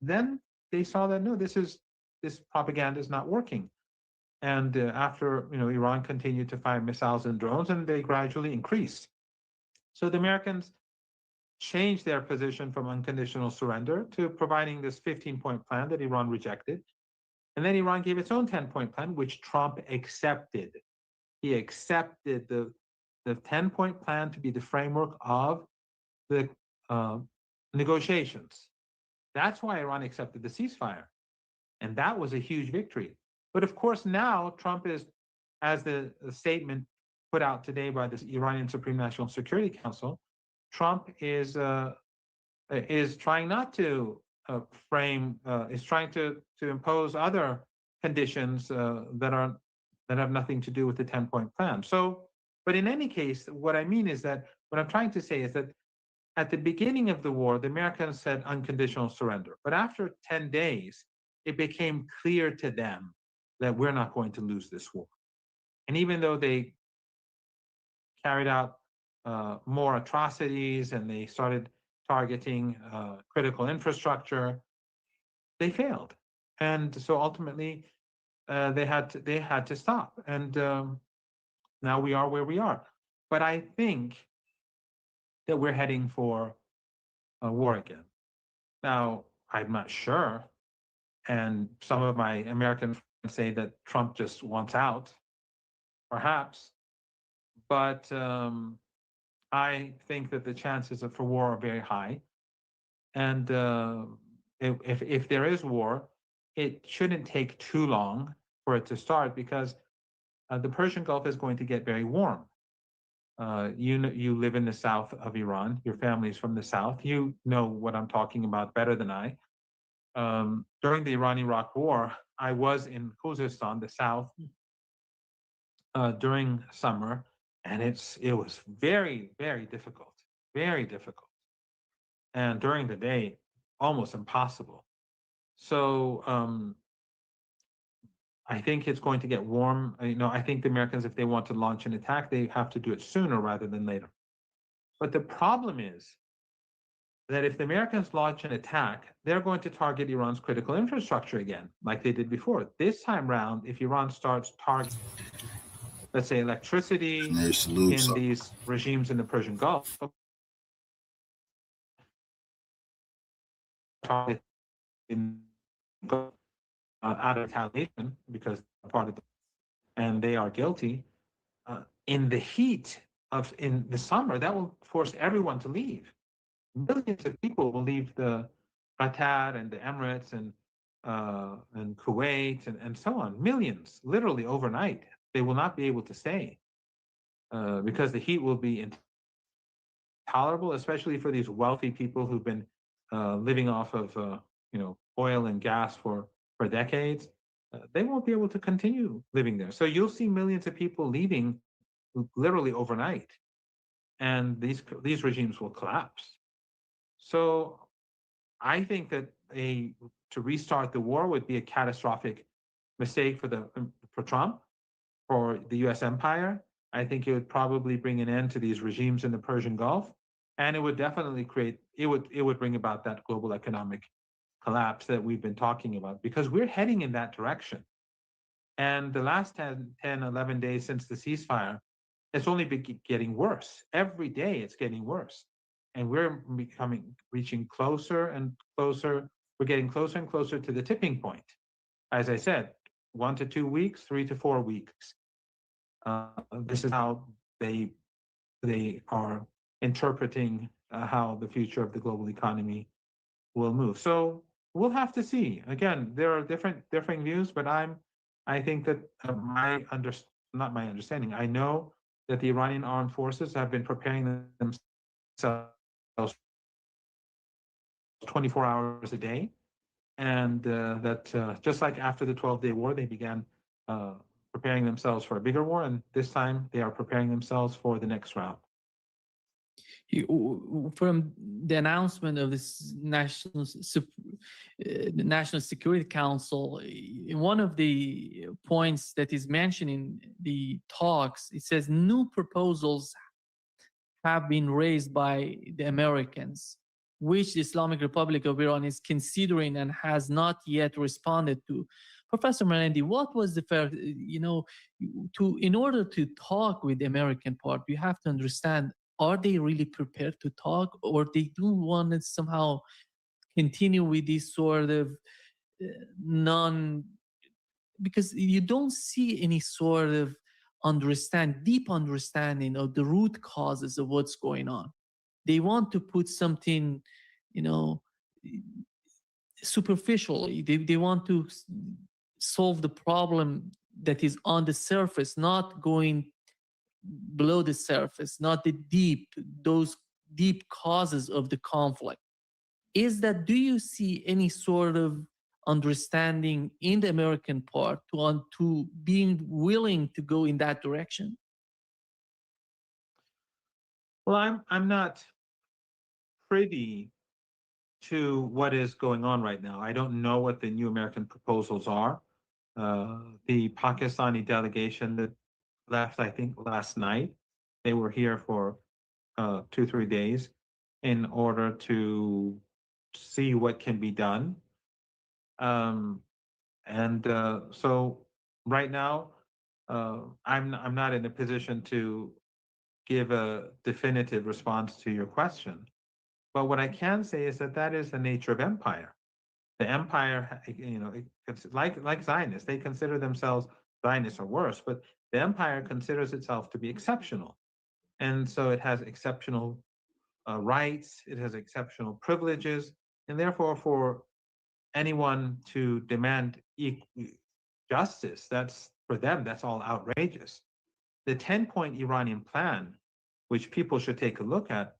then they saw that no, this propaganda is not working. And after Iran continued to fire missiles and drones, and they gradually increased. So the Americans changed their position from unconditional surrender to providing this 15-point plan that Iran rejected. And then Iran gave its own 10-point plan, which Trump accepted. He accepted the 10-point plan to be the framework of the negotiations. That's why Iran accepted the ceasefire. And that was a huge victory. But of course, now Trump is, as the statement put out today by the Iranian Supreme National Security Council, Trump is trying not to is trying to impose other conditions that have nothing to do with the 10-point plan. So, but in any case, what I mean is that what I'm trying to say is that at the beginning of the war, the Americans said unconditional surrender. But after 10 days, it became clear to them that we're not going to lose this war. And even though they carried out more atrocities and they started targeting critical infrastructure, they failed. And so ultimately, they had to stop. And now we are where we are. But I think that we're heading for a war again. Now, I'm not sure. And some of my American friends say that Trump just wants out, perhaps. But I think that the chances for war are very high. And if there is war, it shouldn't take too long for it to start, because the Persian Gulf is going to get very warm. You live in the south of Iran. Your family's from the south. You know what I'm talking about better than I. During the Iran-Iraq War, I was in Khuzestan, the south, during summer, and it was very, very difficult, and during the day, almost impossible. So I think it's going to get warm. I think the Americans, if they want to launch an attack, they have to do it sooner rather than later. But the problem is that if the Americans launch an attack, they're going to target Iran's critical infrastructure again, like they did before. This time round, if Iran starts targeting, let's say, electricity in these regimes in the Persian Gulf, out of retaliation, because part of and they are guilty, in the heat in the summer, that will force everyone to leave. Millions of people will leave the Qatar and the Emirates and Kuwait and so on. Millions, literally overnight. They will not be able to stay because the heat will be intolerable, especially for these wealthy people who've been living off of oil and gas for decades. They won't be able to continue living there. So you'll see millions of people leaving literally overnight, and these regimes will collapse. So I think that to restart the war would be a catastrophic mistake for Trump, for the U.S. empire. I think it would probably bring an end to these regimes in the Persian Gulf, and it would definitely it would bring about that global economic collapse that we've been talking about, because we're heading in that direction. And the last 10, 11 days since the ceasefire, it's only been getting worse. Every day it's getting worse. And we're reaching closer and closer. We're getting closer and closer to the tipping point. As I said, 1 to 2 weeks, 3 to 4 weeks. This is how they are interpreting how the future of the global economy will move. So we'll have to see. Again, there are differing views, but I think that not my understanding. I know that the Iranian armed forces have been preparing themselves 24 hours a day, and that just like after the 12-day war, they began preparing themselves for a bigger war, and this time they are preparing themselves for the next round. From the announcement of this National Security Council, one of the points that is mentioned in the talks, it says new proposals have been raised by the Americans, which the Islamic Republic of Iran is considering and has not yet responded to. Professor Melendi, what was the fair, in order to talk with the American part, you have to understand, are they really prepared to talk, or they do want to somehow continue with this sort of because you don't see any sort of deep understanding of the root causes of what's going on. They want to put something, superficially. They want to solve the problem that is on the surface, not going below the surface, not those deep causes of the conflict. Do you see any sort of understanding in the American part to being willing to go in that direction? Well, I'm not privy to what is going on right now. I don't know what the new American proposals are. The Pakistani delegation that left, I think, last night, they were here for 2-3 days in order to see what can be done. So right now, I'm not in a position to give a definitive response to your question. But what I can say is that is the nature of empire. The empire, it's like Zionists. They consider themselves Zionists or worse, but the empire considers itself to be exceptional. And so it has exceptional rights, it has exceptional privileges, and therefore for anyone to demand justice, for them, that's all outrageous. The 10-point Iranian plan, which people should take a look at,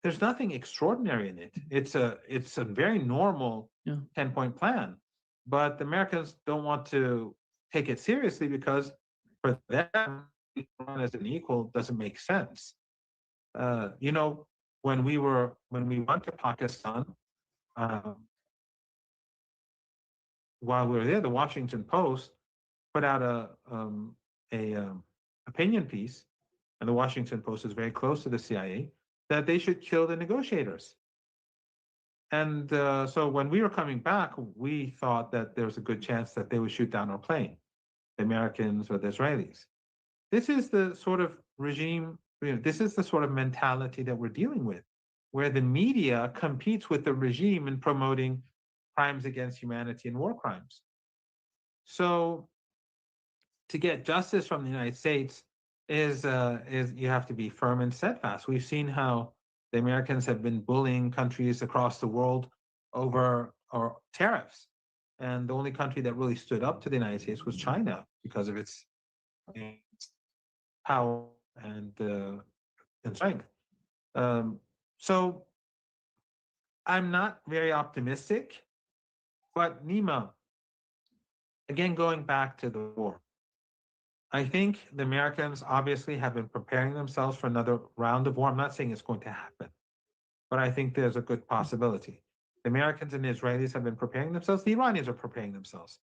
there's nothing extraordinary in it. It's a very normal 10-point plan, but the Americans don't want to take it seriously because for them, Iran as an equal doesn't make sense. When we went to Pakistan, while we were there, the Washington Post put out a opinion piece, and the Washington Post is very close to the CIA, that they should kill the negotiators. And so when we were coming back, we thought that there was a good chance that they would shoot down our plane, the Americans or the Israelis. This is the sort of regime, this is the sort of mentality that we're dealing with, where the media competes with the regime in promoting crimes against humanity and war crimes. So to get justice from the United States is you have to be firm and steadfast. We've seen how the Americans have been bullying countries across the world over tariffs. And the only country that really stood up to the United States was China because of its power and strength. So I'm not very optimistic, but Nima, again, going back to the war, I think the Americans obviously have been preparing themselves for another round of war. I'm not saying it's going to happen, but I think there's a good possibility. The Americans and the Israelis have been preparing themselves. The Iranians are preparing themselves.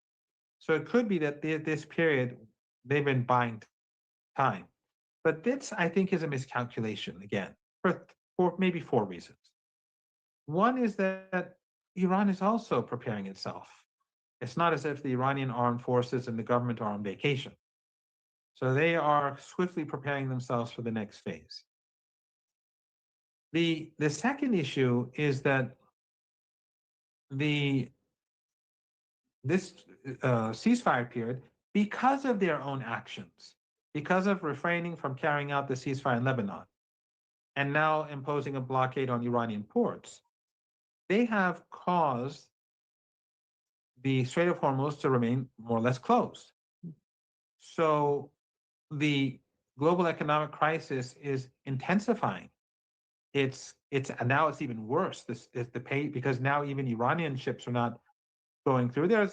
So it could be that this period, they've been buying time. But this, I think, is a miscalculation, again, for maybe 4 reasons. One is that Iran is also preparing itself. It's not as if the Iranian armed forces and the government are on vacation. So they are swiftly preparing themselves for the next phase. The second issue is that this ceasefire period, because of their own actions, because of refraining from carrying out the ceasefire in Lebanon, and now imposing a blockade on Iranian ports, they have caused the Strait of Hormuz to remain more or less closed. So the global economic crisis is intensifying. It's now it's even worse. This is the pay, because now even Iranian ships are not going through.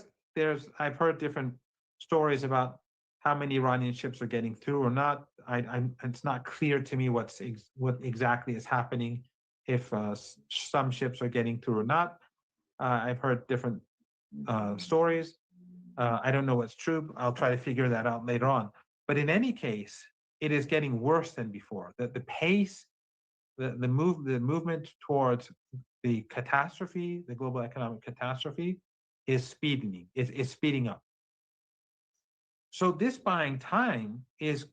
I've heard different stories about how many Iranian ships are getting through or not. It's not clear to me what exactly is happening, if some ships are getting through or not. I've heard different stories. I don't know what's true. I'll try to figure that out later on. But in any case, it is getting worse than before. The pace, the movement towards the catastrophe, the global economic catastrophe, is speeding up. So this buying time is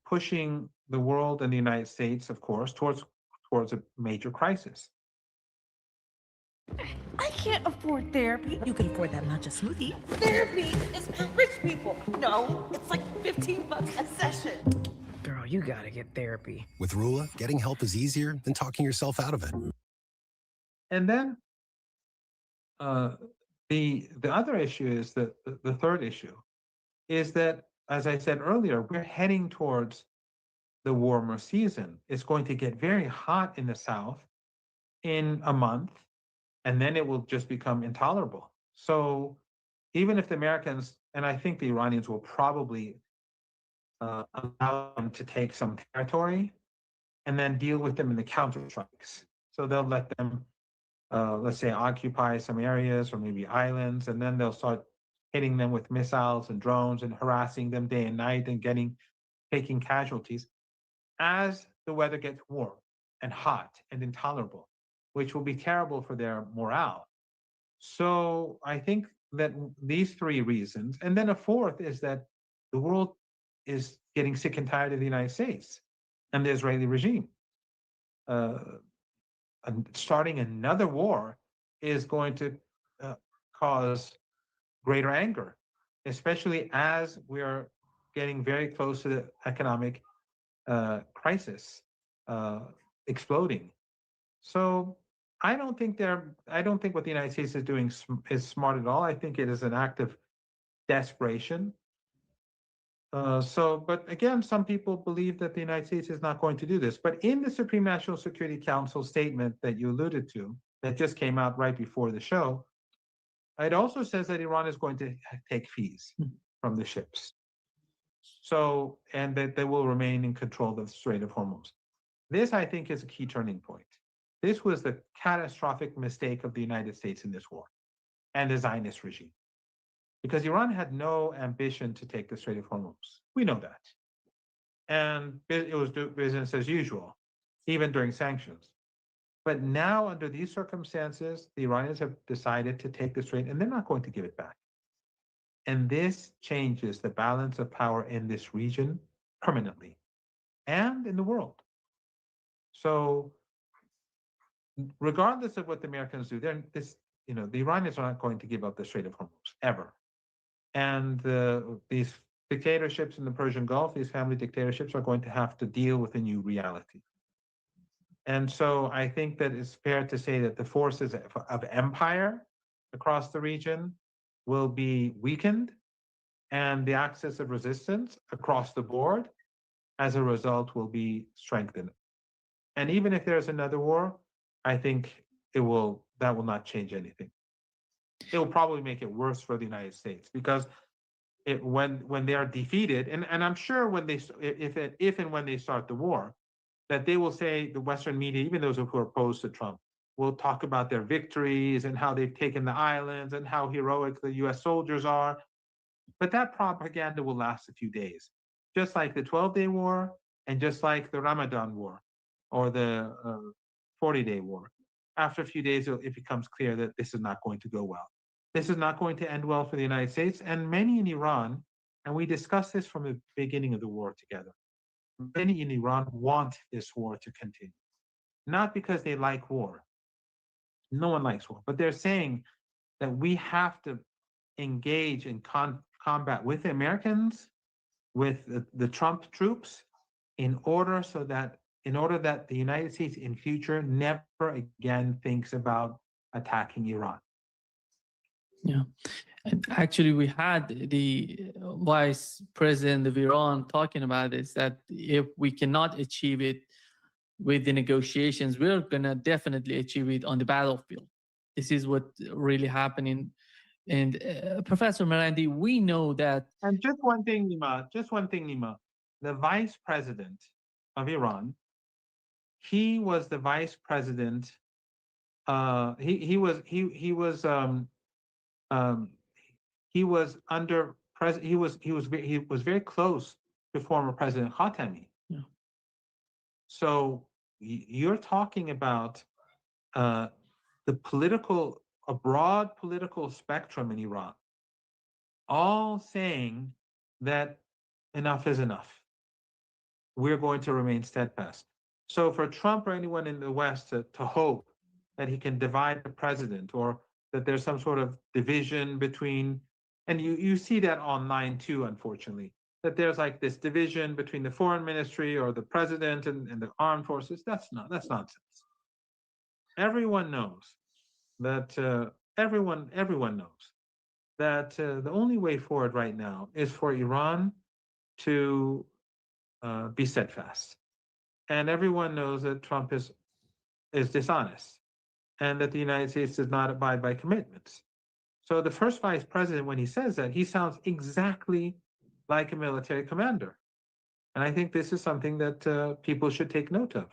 pushing the world and the United States, of course, towards a major crisis. I can't afford therapy. You can afford that matcha smoothie. Therapy is for rich people. No, it's like $15 a session. Girl, you gotta get therapy. With Rula, getting help is easier than talking yourself out of it. And then the other issue is that the third issue is that, as I said earlier, we're heading towards the warmer season. It's going to get very hot in the south in a month, and then it will just become intolerable. So even if the Americans, and I think the Iranians will probably allow them to take some territory and then deal with them in the counterstrikes. So they'll let them, let's say, occupy some areas or maybe islands, and then they'll start hitting them with missiles and drones and harassing them day and night and taking casualties as the weather gets warm and hot and intolerable, which will be terrible for their morale. So I think that these 3 reasons, and then a fourth is that the world is getting sick and tired of the United States and the Israeli regime. And starting another war is going to cause greater anger, especially as we are getting very close to the economic crisis exploding. So I don't think what the United States is doing is smart at all. I think it is an act of desperation. But again, some people believe that the United States is not going to do this. But in the Supreme National Security Council statement that you alluded to, that just came out right before the show, it also says that Iran is going to take fees from the ships. So, and that they will remain in control of the Strait of Hormuz. This, I think, is a key turning point. This was the catastrophic mistake of the United States in this war and the Zionist regime, because Iran had no ambition to take the Strait of Hormuz. We know that. And it was business as usual, even during sanctions. But now, under these circumstances, the Iranians have decided to take the Strait, and they're not going to give it back. And this changes the balance of power in this region permanently and in the world. So regardless of what the Americans do, the Iranians are not going to give up the Strait of Hormuz, ever. And these dictatorships in the Persian Gulf, these family dictatorships, are going to have to deal with a new reality. And so I think that it's fair to say that the forces of empire across the region will be weakened, and the axis of resistance across the board, as a result, will be strengthened. And even if there's another war, I think that will not change anything. It will probably make it worse for the United States, because when they are defeated, and I'm sure if and when they start the war, that they will say, the Western media, even those who are opposed to Trump, will talk about their victories and how they've taken the islands and how heroic the US soldiers are. But that propaganda will last a few days, just like the 12-day war and just like the Ramadan war or the 40-day war. After a few days, it becomes clear that this is not going to go well. This is not going to end well for the United States and many in Iran, and we discussed this from the beginning of the war together. Many in Iran want this war to continue, not because they like war. No one likes war, but they're saying that we have to engage in combat with the Americans, with the Trump troops, in order that the United States in future never again thinks about attacking Iran. Yeah. And actually, we had the vice president of Iran talking about this, that if we cannot achieve it with the negotiations, we're going to definitely achieve it on the battlefield. This is what really happening. And Professor Marandi, we know that. And just one thing, Nima, the vice president of Iran, he was the vice president. He was very close to former President Khatami. Yeah. So you're talking about a broad political spectrum in Iran, all saying that enough is enough. We're going to remain steadfast. So for Trump or anyone in the West to hope that he can divide the president or that there's some sort of division between, and you see that online too, unfortunately, that there's like this division between the foreign ministry or the president and the armed forces. That's nonsense. Everyone knows that everyone knows that the only way forward right now is for Iran to be steadfast, and everyone knows that Trump is dishonest, and that the United States does not abide by commitments. So the first vice president, when he says that, he sounds exactly like a military commander, and I think this is something that people should take note of.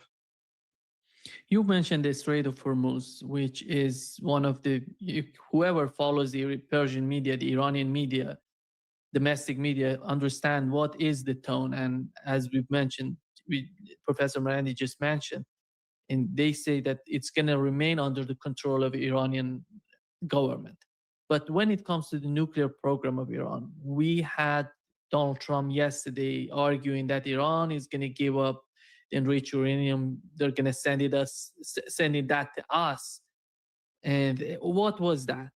You mentioned the Strait of Hormuz, which is one of the, whoever follows the Persian media, the Iranian media, domestic media, understand what is the tone. And as we've mentioned, Professor Marandi just mentioned, and they say that it's going to remain under the control of Iranian government. But when it comes to the nuclear program of Iran, we had Donald Trump yesterday arguing that Iran is going to give up enriched uranium. They're going to sending that to us. And what was that?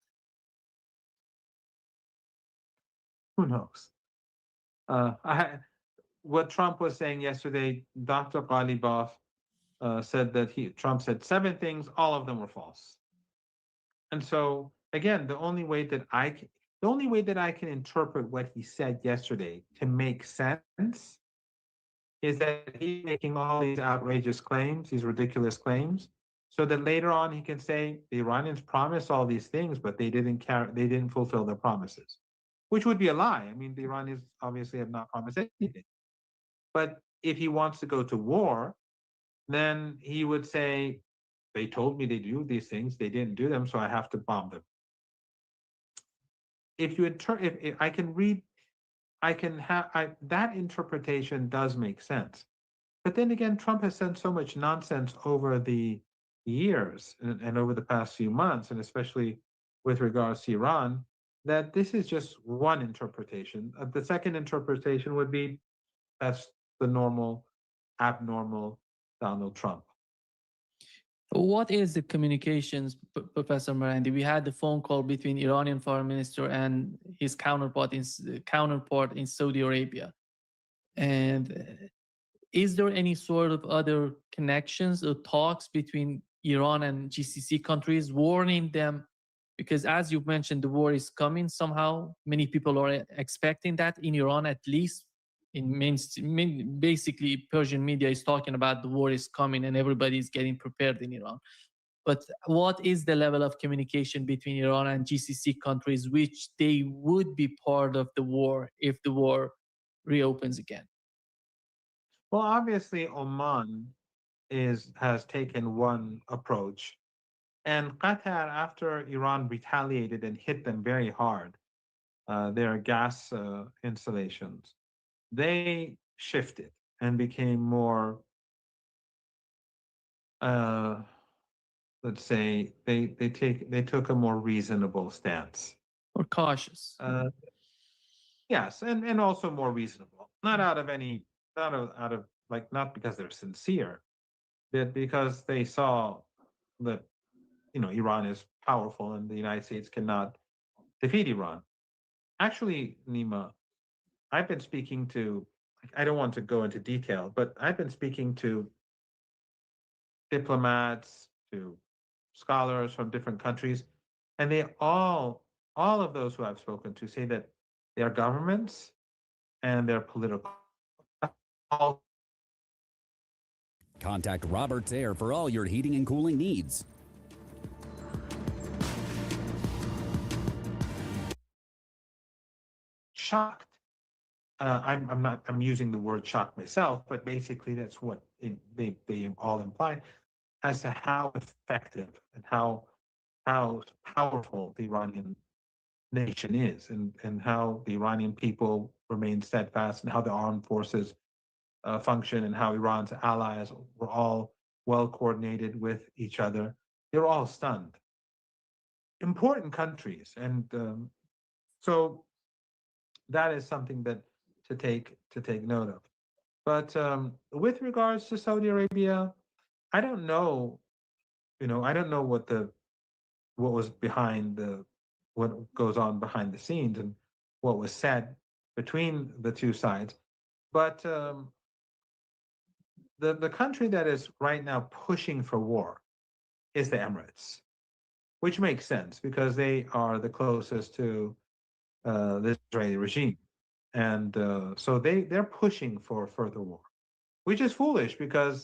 Who knows? What Trump was saying yesterday, Dr. Ghalibaf said that Trump said 7 things, all of them were false. And so again, the only way that I can interpret what he said yesterday to make sense is that he's making all these outrageous claims, these ridiculous claims, so that later on he can say the Iranians promised all these things, but they didn't fulfill their promises, which would be a lie. I mean, the Iranians obviously have not promised anything. But if he wants to go to war, then he would say, they told me they do these things, they didn't do them, so I have to bomb them. If I can read, that interpretation does make sense. But then again, Trump has said so much nonsense over the years and over the past few months, and especially with regards to Iran, that this is just one interpretation. The second interpretation would be that's the normal, abnormal Donald Trump. What is the communications, Professor Marandi? We had the phone call between Iranian foreign minister and his counterpart in Saudi Arabia. And is there any sort of other connections or talks between Iran and GCC countries, warning them? Because as you mentioned, the war is coming somehow. Many people are expecting that in Iran, at least. Basically, Persian media is talking about the war is coming and everybody is getting prepared in Iran. But what is the level of communication between Iran and GCC countries, which they would be part of the war if the war reopens again? Well, obviously, Oman has taken one approach, And Qatar, after Iran retaliated and hit them very hard, their gas installations, they shifted and became more, let's say, they took a more reasonable stance. Or cautious. Yes, and also more reasonable. Not out of any, out of like, not because they're sincere, but because they saw that, Iran is powerful and the United States cannot defeat Iran. Actually, Nima, I've been speaking to, I don't want to go into detail, but I've been speaking to diplomats, to scholars from different countries, and they all of those who I've spoken to say that their governments and their political all. Contact Roberts Air for all your heating and cooling needs. Shocked. I'm using the word shocked myself, but basically that's what they all imply as to how effective and how powerful the Iranian nation is, and how the Iranian people remain steadfast, and how the armed forces function, and how Iran's allies were all well coordinated with each other. They're all stunned. Important countries, and so that is something that to take note of. But with regards to Saudi Arabia, I don't know. I don't know what was behind what goes on behind the scenes and what was said between the two sides. But the country that is right now pushing for war is the Emirates, which makes sense because they are the closest to the Israeli regime, and so they're pushing for further war, which is foolish because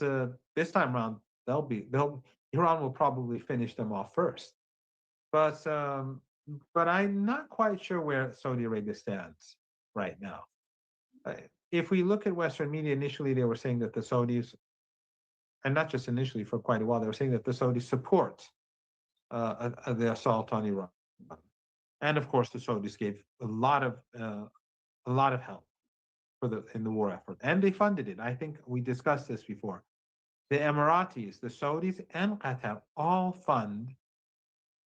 this time around Iran will probably finish them off first. But I'm not quite sure where Saudi Arabia stands right now. If we look at Western media, initially they were saying that the Saudis, and not just initially, for quite a while, they were saying that the Saudis support the assault on Iran. And of course, the Saudis gave a lot of help in the war effort, and they funded it. I think we discussed this before. The Emiratis, the Saudis, and Qatar all fund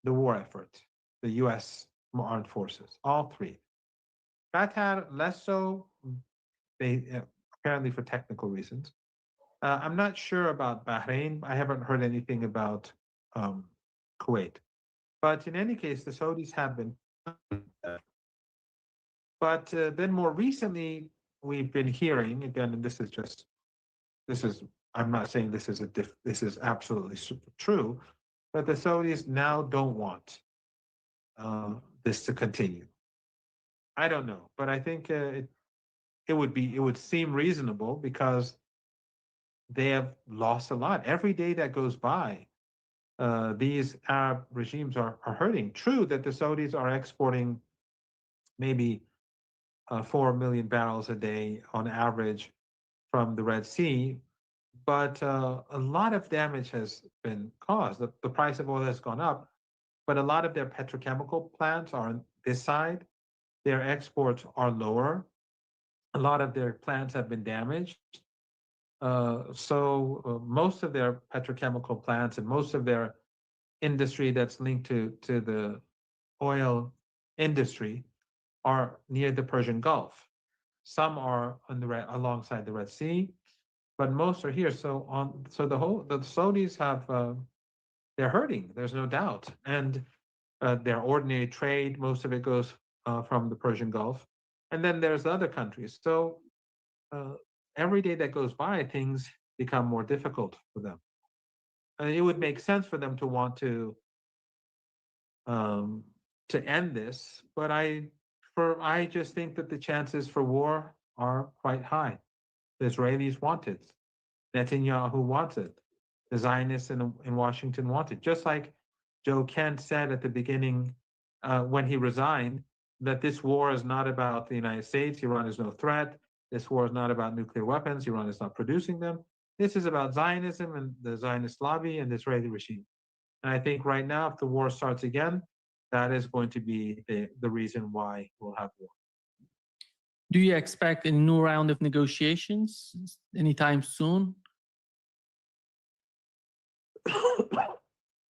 the war effort, the U.S. armed forces, all three. Qatar less so, they apparently for technical reasons. I'm not sure about Bahrain. I haven't heard anything about Kuwait. But in any case, the Saudis have been. But then more recently, we've been hearing again, and this is. I'm not saying this is absolutely true, but the Saudis now don't want this to continue. I don't know, but I think it would seem reasonable because they have lost a lot. Every day that goes by, these Arab regimes are hurting. True that the Saudis are exporting maybe 4 million barrels a day on average from the Red Sea, but a lot of damage has been caused. The price of oil has gone up, but a lot of their petrochemical plants are on this side. Their exports are lower. A lot of their plants have been damaged. So most of their petrochemical plants and most of their industry that's linked to the oil industry are near the Persian Gulf. Some are alongside the Red Sea, but most are here. So the Saudis have they're hurting. There's no doubt, and their ordinary trade, most of it goes from the Persian Gulf, and then there's the other countries. So every day that goes by, things become more difficult for them. And it would make sense for them to want to end this, but I just think that the chances for war are quite high. The Israelis want it. Netanyahu wants it. The Zionists in Washington want it. Just like Joe Kent said at the beginning when he resigned, that this war is not about the United States. Iran is no threat. This war is not about nuclear weapons. Iran is not producing them. This is about Zionism and the Zionist lobby and the Israeli regime. And I think right now, if the war starts again, that is going to be the reason why we'll have war. Do you expect a new round of negotiations anytime soon?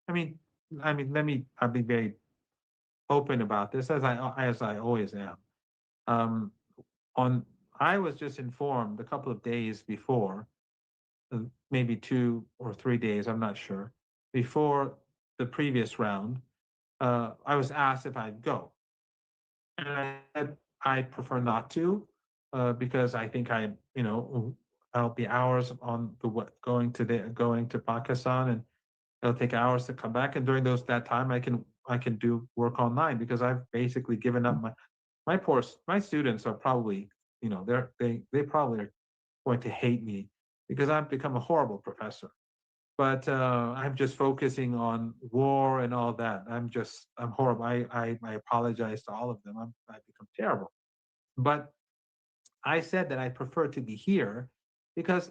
I mean, I'll be very open about this, as I always am. I was just informed a couple of days before, maybe 2 or 3 days, I'm not sure, before the previous round, I was asked if I'd go. And I said I prefer not to, because I think I'll be hours on going to Pakistan, and it'll take hours to come back. And during that time, I can do work online, because I've basically given up my students are probably, they probably are going to hate me because I've become a horrible professor. But I'm just focusing on war and all that. I'm horrible. I apologize to all of them. I've become terrible. But I said that I prefer to be here because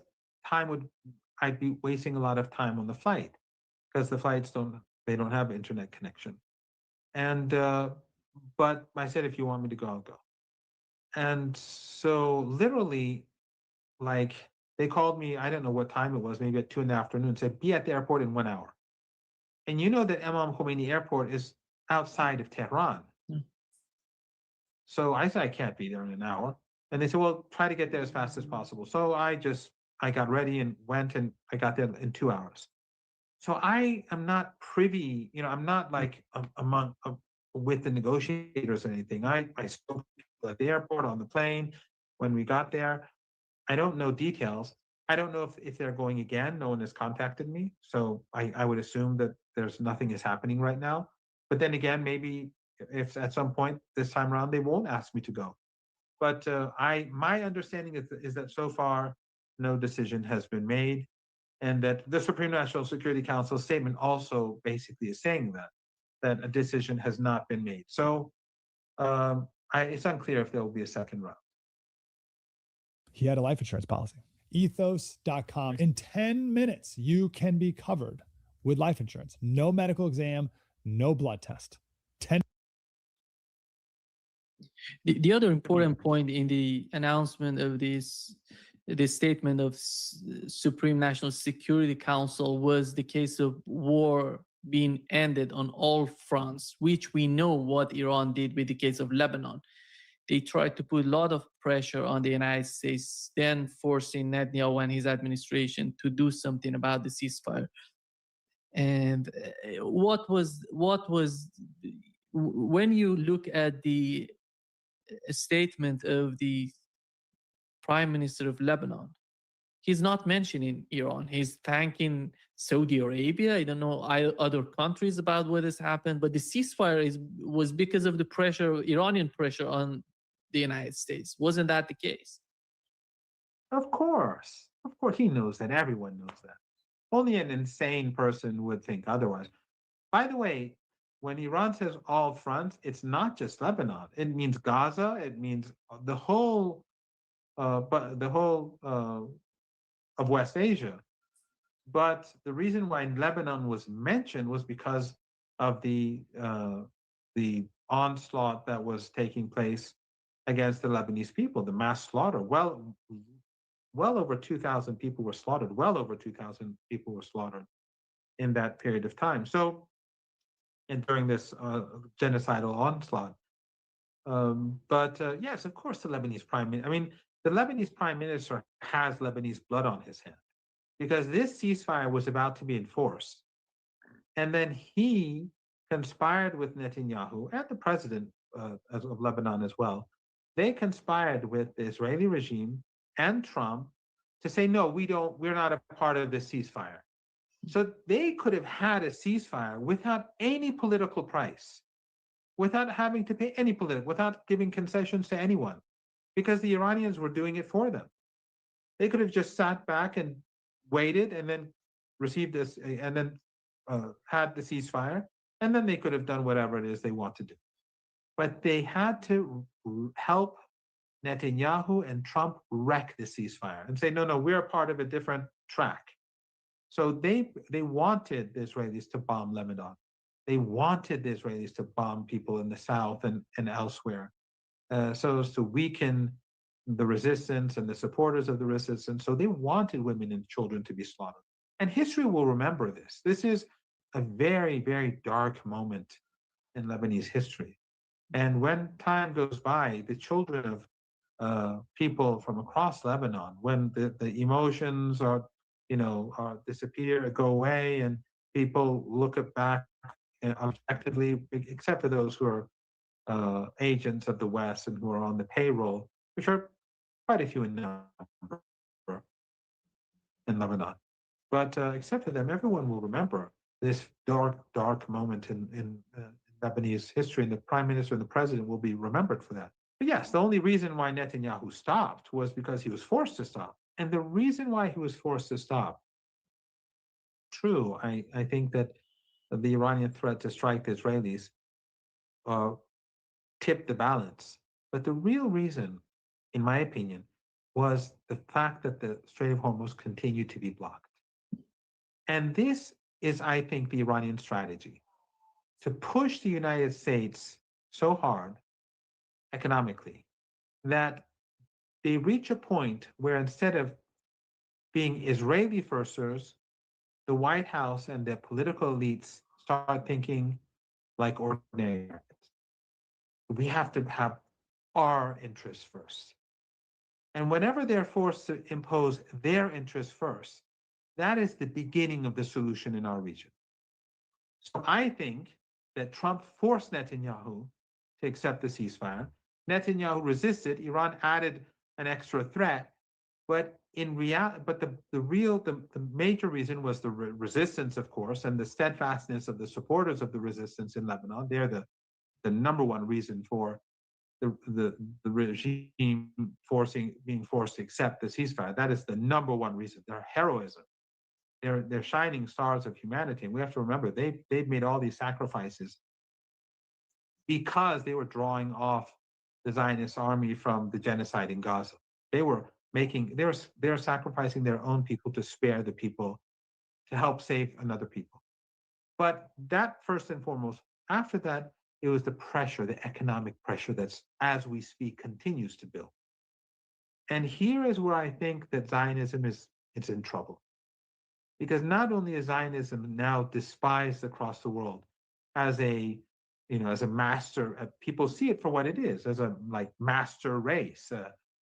I'd be wasting a lot of time on the flight, because the flights don't have internet connection. And but I said, if you want me to go, I'll go. And so literally, like, they called me, I don't know what time it was, maybe at 2 in the afternoon, said, be at the airport in 1 hour. And you know that Imam Khomeini Airport is outside of Tehran. So I said, I can't be there in an hour. And they said, well, try to get there as fast as possible. So I got ready and went, and I got there in 2 hours. So I am not privy, I'm not like with the negotiators or anything. I spoke to people at the airport, on the plane, when we got there. I don't know details. I don't know if they're going again. No one has contacted me. So I would assume that nothing is happening right now. But then again, maybe if at some point this time around, they won't ask me to go. But my understanding is that so far, no decision has been made. And that the Supreme National Security Council statement also basically is saying that a decision has not been made. So it's unclear if there will be a second round. He had a life insurance policy. Ethos.com. In 10 minutes, you can be covered with life insurance. No medical exam, no blood test. The other important point in the announcement of the statement of Supreme National Security Council was the case of war being ended on all fronts, which we know what Iran did with the case of Lebanon. They tried to put a lot of pressure on the United States, then forcing Netanyahu and his administration to do something about the ceasefire. And when you look at the statement of the Prime Minister of Lebanon, he's not mentioning Iran. He's thanking Saudi Arabia. I don't know other countries about what has happened, but the ceasefire was because of the pressure, Iranian pressure on the United States. Wasn't that the case? Of course. Of course, he knows that. Everyone knows that. Only an insane person would think otherwise. By the way, when Iran says all fronts, it's not just Lebanon. It means Gaza. It means the whole of West Asia. But the reason why Lebanon was mentioned was because of the onslaught that was taking place against the Lebanese people, the mass slaughter. Well over 2,000 people were slaughtered. Well over 2,000 people were slaughtered in that period of time. So, and during this genocidal onslaught. Yes, of course, the Lebanese prime minister. I mean, the Lebanese prime minister has Lebanese blood on his hand, because this ceasefire was about to be enforced. And then he conspired with Netanyahu and the president of Lebanon as well. They conspired with the Israeli regime and Trump to say, no, we're not a part of this ceasefire. So they could have had a ceasefire without any political price, without having to pay any without giving concessions to anyone, because the Iranians were doing it for them. They could have just sat back and waited and then received this and then had the ceasefire, and then they could have done whatever it is they want to do. But they had to help Netanyahu and Trump wreck the ceasefire and say, no, we're a part of a different track. So they wanted the Israelis to bomb Lebanon. They wanted the Israelis to bomb people in the south and elsewhere, so as to weaken the resistance and the supporters of the resistance. So they wanted women and children to be slaughtered. And history will remember this. This is a very, very dark moment in Lebanese history. And when time goes by, the children of people from across Lebanon, when the emotions are disappear, go away, and people look at back objectively, except for those who are agents of the West and who are on the payroll, which are quite a few in number in Lebanon. But except for them, everyone will remember this dark, dark moment in Lebanese history, and the prime minister and the president will be remembered for that. But yes, the only reason why Netanyahu stopped was because he was forced to stop. And the reason why he was forced to stop, true, I think that the Iranian threat to strike the Israelis tipped the balance. But the real reason, in my opinion, was the fact that the Strait of Hormuz continued to be blocked. And this is, I think, the Iranian strategy, to push the United States so hard economically that they reach a point where instead of being Israeli firsters, the White House and the political elites start thinking like ordinary Americans. We have to have our interests first. And whenever they're forced to impose their interests first, that is the beginning of the solution in our region. So I think that Trump forced Netanyahu to accept the ceasefire. Netanyahu resisted. Iran added an extra threat, but in reality, but the major reason was the resistance, of course, and the steadfastness of the supporters of the resistance in Lebanon. They're the number one reason for the regime being forced to accept the ceasefire. That is the number one reason. Their heroism. They're shining stars of humanity. And we have to remember they've made all these sacrifices because they were drawing off the Zionist army from the genocide in Gaza. They're sacrificing their own people to spare the people, to help save another people. But that first and foremost. After that, it was the pressure, the economic pressure that's, as we speak, continues to build. And here is where I think that Zionism is in trouble. Because not only is Zionism now despised across the world as a master, people see it for what it is, as a master race,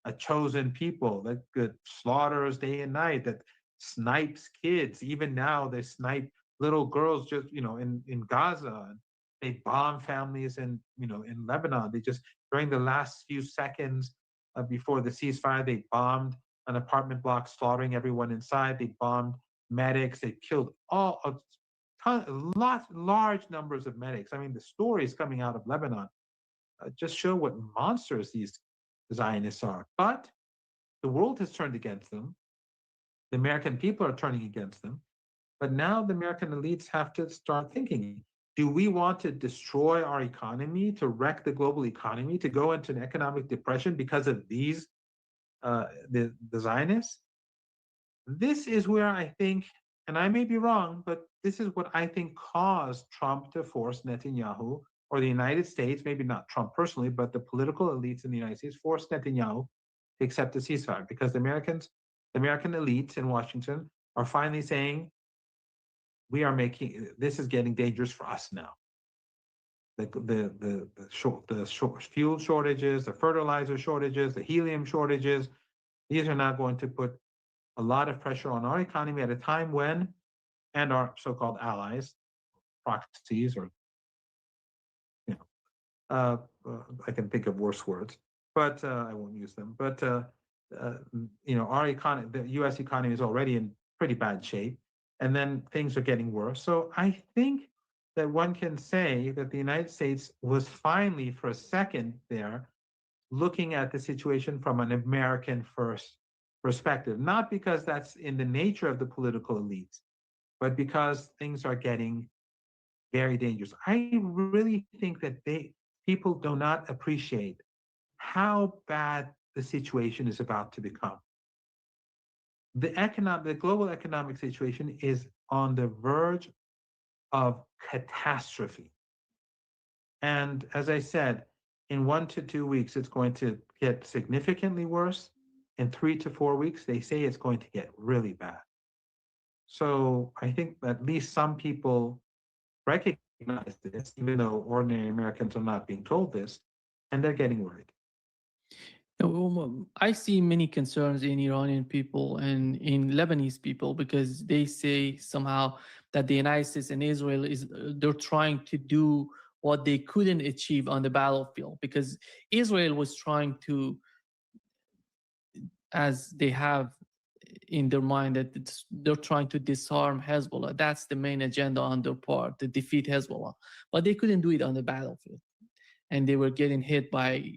a chosen people that slaughters day and night, that snipes kids. Even now, they snipe little girls just in Gaza. And they bomb families in Lebanon. They just, during the last few seconds before the ceasefire, they bombed an apartment block, slaughtering everyone inside. They bombed medics. They killed large numbers of medics. I mean, the stories coming out of Lebanon just show what monsters these Zionists are. But the world has turned against them. The American people are turning against them. But now the American elites have to start thinking, do we want to destroy our economy, to wreck the global economy, to go into an economic depression because of these, the Zionists? This is where I think, and I may be wrong, but this is what I think caused Trump to force Netanyahu, or the United States, maybe not Trump personally, but the political elites in the United States forced Netanyahu to accept the ceasefire, because the American elites in Washington are finally saying, this is getting dangerous for us now. The fuel shortages, the fertilizer shortages, the helium shortages, these are now going to put a lot of pressure on our economy at a time when, and our so-called allies, proxies, or I can think of worse words, but I won't use them. But our economy, the U.S. economy, is already in pretty bad shape, and then things are getting worse. So I think that one can say that the United States was finally, for a second there, looking at the situation from an American first perspective, not because that's in the nature of the political elites, but because things are getting very dangerous. I really think that people do not appreciate how bad the situation is about to become. the global economic situation is on the verge of catastrophe. And as I said, in 1 to 2 weeks, it's going to get significantly worse. In 3 to 4 weeks, they say it's going to get really bad. So I think at least some people recognize this, even though ordinary Americans are not being told this, and they're getting worried. I see many concerns in Iranian people and in Lebanese people because they say somehow that the United States and Israel they're trying to do what they couldn't achieve on the battlefield, because Israel was trying to, as they have in their mind, that they're trying to disarm Hezbollah. That's the main agenda on their part, to defeat Hezbollah. But they couldn't do it on the battlefield. And they were getting hit by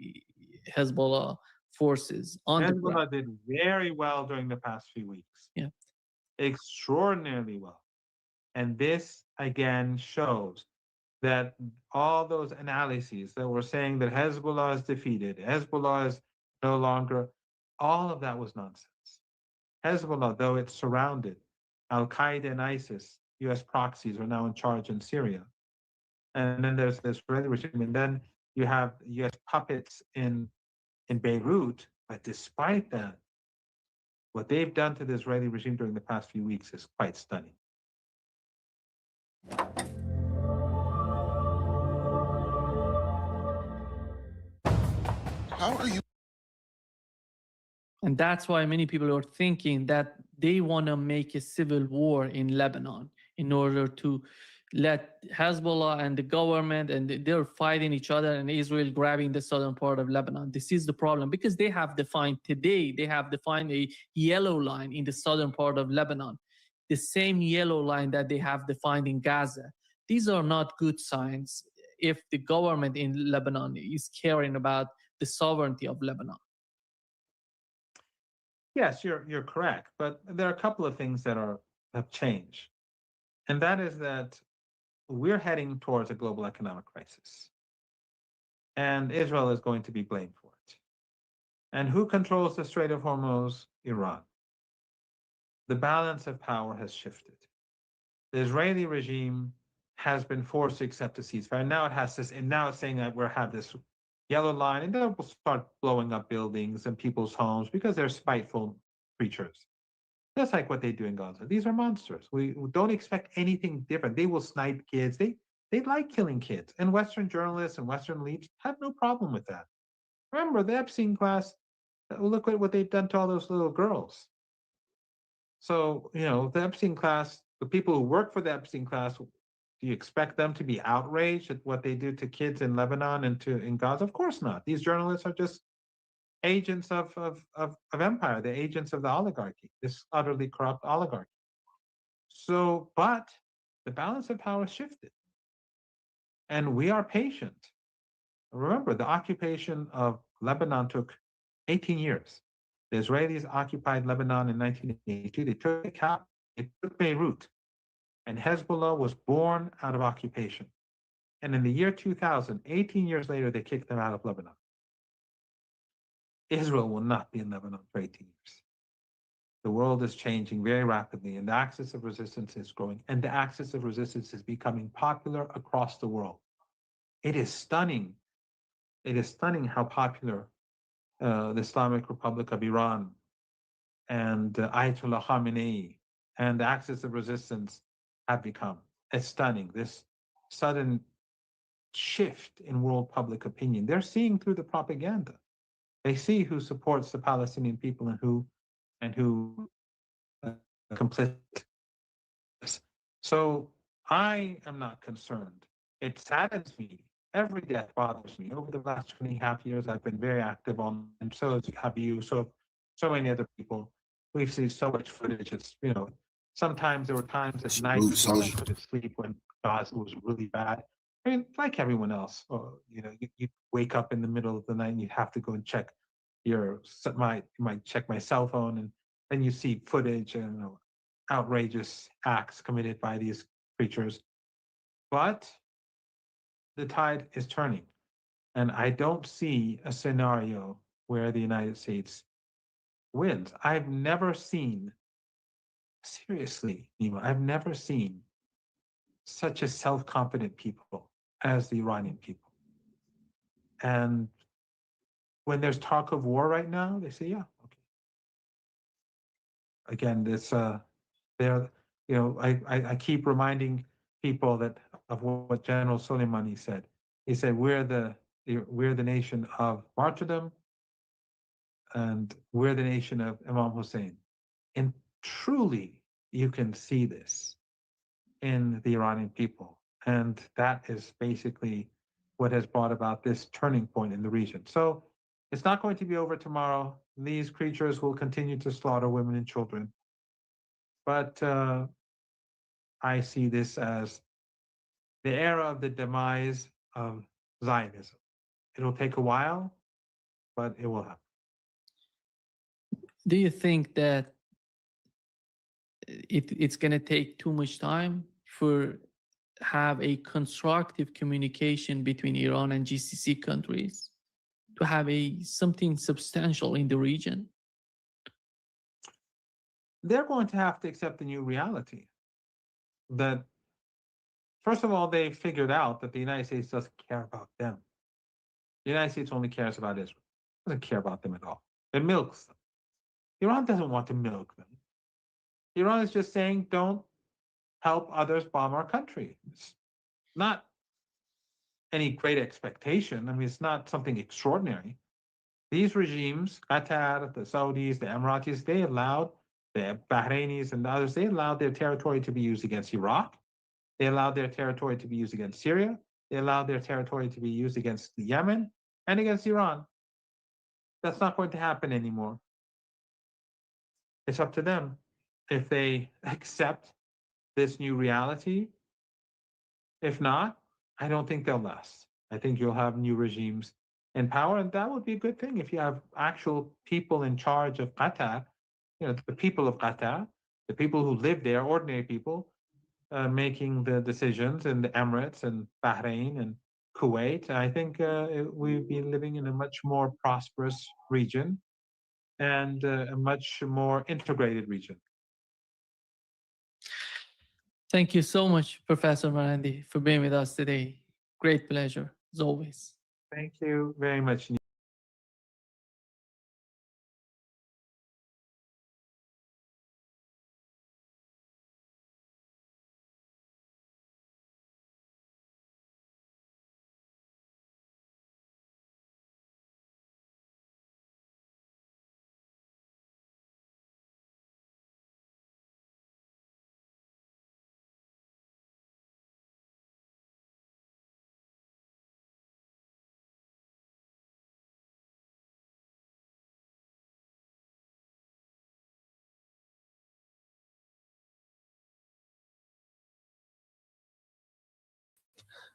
Hezbollah forces on the ground. Hezbollah did very well during the past few weeks. Yeah. Extraordinarily well. And this, again, shows that all those analyses that were saying that Hezbollah is defeated, Hezbollah is no longer, all of that was nonsense. Hezbollah, though it's surrounded, Al-Qaeda and ISIS, US proxies are now in charge in Syria. And then there's this Israeli regime, and then you have US puppets in Beirut. But despite that, what they've done to the Israeli regime during the past few weeks is quite stunning. How are you? And that's why many people are thinking that they want to make a civil war in Lebanon in order to let Hezbollah and the government, and they're fighting each other, and Israel grabbing the southern part of Lebanon. This is the problem, because they have defined a yellow line in the southern part of Lebanon, the same yellow line that they have defined in Gaza. These are not good signs if the government in Lebanon is caring about the sovereignty of Lebanon. Yes, you're correct, but there are a couple of things that have changed, and that is that we're heading towards a global economic crisis, and Israel is going to be blamed for it. And who controls the Strait of Hormuz? Iran. The balance of power has shifted. The Israeli regime has been forced to accept a ceasefire. Now it has this, and now it's saying that we'll have this yellow line, and then we'll start blowing up buildings and people's homes because they're spiteful creatures. That's like what they do in Gaza. These are monsters. We don't expect anything different. They will snipe kids. They like killing kids. And Western journalists and Western elites have no problem with that. Remember, the Epstein class, look at what they've done to all those little girls. So, the Epstein class, the people who work for the Epstein class, do you expect them to be outraged at what they do to kids in Lebanon and in Gaza? Of course not. These journalists are just agents of empire, the agents of the oligarchy, this utterly corrupt oligarchy. So, but the balance of power shifted. And we are patient. Remember, the occupation of Lebanon took 18 years. The Israelis occupied Lebanon in 1982. They took the capital, they took Beirut. And Hezbollah was born out of occupation. And in the year 2000, 18 years later, they kicked them out of Lebanon. Israel will not be in Lebanon for 18 years. The world is changing very rapidly, and the axis of resistance is growing, and the axis of resistance is becoming popular across the world. It is stunning. It is stunning how popular the Islamic Republic of Iran and Ayatollah Khamenei and the axis of resistance have become. It's stunning, this sudden shift in world public opinion. They're seeing through the propaganda. They see who supports the Palestinian people and who complicit. So I am not concerned. It saddens me. Every death bothers me. Over the last 2.5 years, I've been very active on, and so have you, so many other people. We've seen so much footage. It's, sometimes there were times at night when I couldn't sleep when Gaza was really bad. I mean, like everyone else, you wake up in the middle of the night and you have to go and check you might check my cell phone, and then you see footage and outrageous acts committed by these creatures. But the tide is turning, and I don't see a scenario where the United States wins. I've never seen seriously, Nima, I've never seen such a self-confident people as the Iranian people. And when there's talk of war right now, they say, yeah, okay. Again, this they're, I keep reminding people that of what General Soleimani said. He said, we're the nation of martyrdom, and we're the nation of Imam Hussein. And truly, you can see this in the Iranian people. And that is basically what has brought about this turning point in the region. So it's not going to be over tomorrow. These creatures will continue to slaughter women and children. But I see this as the era of the demise of Zionism. It'll take a while, but it will happen. Do you think that it's going to take too much time for have a constructive communication between Iran and GCC countries to have something substantial in the region? They're going to have to accept the new reality that, first of all, they figured out that the United States doesn't care about them. The United States only cares about Israel. It doesn't care about them at all. It milks them. Iran doesn't want to milk them. Iran is just saying, don't help others bomb our country. It's not any great expectation. I mean, it's not something extraordinary. These regimes, Qatar, the Saudis, the Emiratis, they allowed the Bahrainis and the others, they allowed their territory to be used against Iraq. They allowed their territory to be used against Syria. They allowed their territory to be used against Yemen and against Iran. That's not going to happen anymore. It's up to them. If they accept this new reality, if not, I don't think they'll last. I think you'll have new regimes in power, and that would be a good thing if you have actual people in charge of Qatar, the people of Qatar, the people who live there, ordinary people, making the decisions in the Emirates and Bahrain and Kuwait. I think we'd be living in a much more prosperous region and a much more integrated region. Thank you so much, Professor Marandi, for being with us today. Great pleasure, as always. Thank you very much.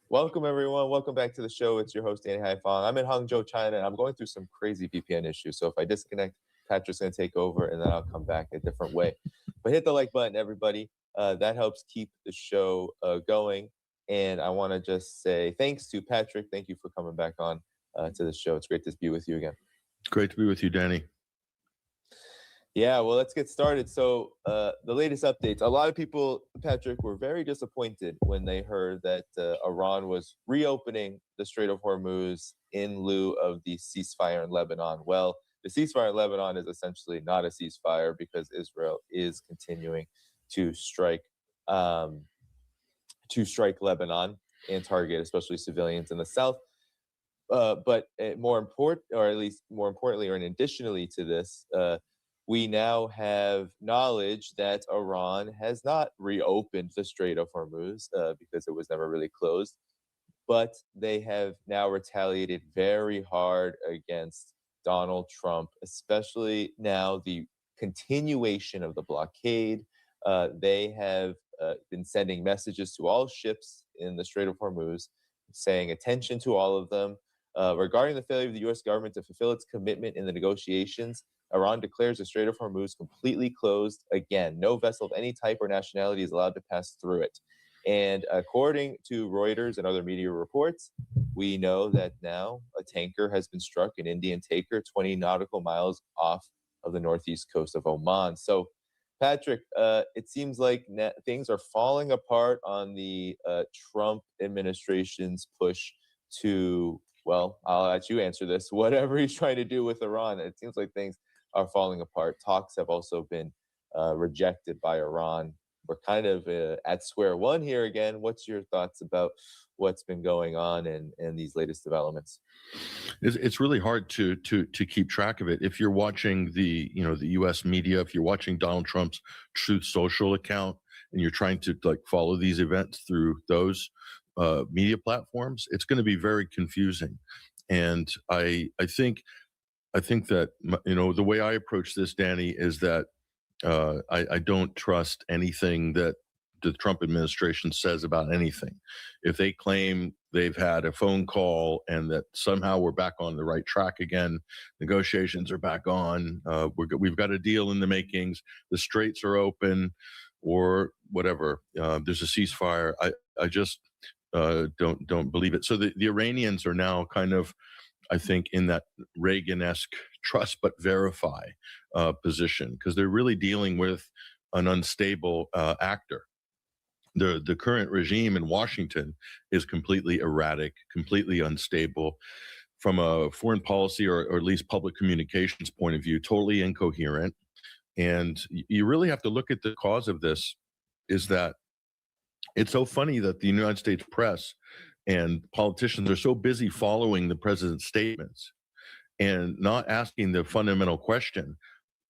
Welcome, everyone. Welcome back to the show. It's your host, Danny Haifong. I'm in Hangzhou, China, and I'm going through some crazy VPN issues. So if I disconnect, Patrick's going to take over, and then I'll come back a different way. But hit the like button, everybody. That helps keep the show going. And I want to just say thanks to Patrick. Thank you for coming back on to the show. It's great to be with you again. Great to be with you, Danny. Yeah, well, let's get started. So the latest updates. A lot of people, Patrick, were very disappointed when they heard that Iran was reopening the Strait of Hormuz in lieu of the ceasefire in Lebanon. Well, the ceasefire in Lebanon is essentially not a ceasefire because Israel is continuing to strike Lebanon and target especially civilians in the south. But more important, or at least more importantly, or additionally to this, we now have knowledge that Iran has not reopened the Strait of Hormuz because it was never really closed, but they have now retaliated very hard against Donald Trump, especially now the continuation of the blockade. They have been sending messages to all ships in the Strait of Hormuz, saying attention to all of them. Regarding the failure of the U.S. government to fulfill its commitment in the negotiations, Iran declares the Strait of Hormuz completely closed again. No vessel of any type or nationality is allowed to pass through it. And according to Reuters and other media reports, we know that now a tanker has been struck, an Indian tanker, 20 nautical miles off of the northeast coast of Oman. So, Patrick, it seems like things are falling apart on the Trump administration's push to, well, I'll let you answer this, whatever he's trying to do with Iran. It seems like things are falling apart. Talks have also been rejected by Iran. We're kind of at square one here again. What's your thoughts about what's been going on and these latest developments? It's really hard to keep track of it. If you're watching the U.S. media, if you're watching Donald Trump's Truth Social account, and you're trying to follow these events through those media platforms, it's going to be very confusing. And I think that the way I approach this, Danny, is that I don't trust anything that the Trump administration says about anything. If they claim they've had a phone call and that somehow we're back on the right track again, negotiations are back on, we've got a deal in the makings, the straits are open, or whatever, there's a ceasefire, I just don't believe it. So the Iranians are now kind of, I think, in that Reagan-esque trust but verify position, because they're really dealing with an unstable actor. The current regime in Washington is completely erratic, completely unstable from a foreign policy or at least public communications point of view, totally incoherent. And you really have to look at the cause of this, is that it's so funny that the United States press and politicians are so busy following the president's statements and not asking the fundamental question: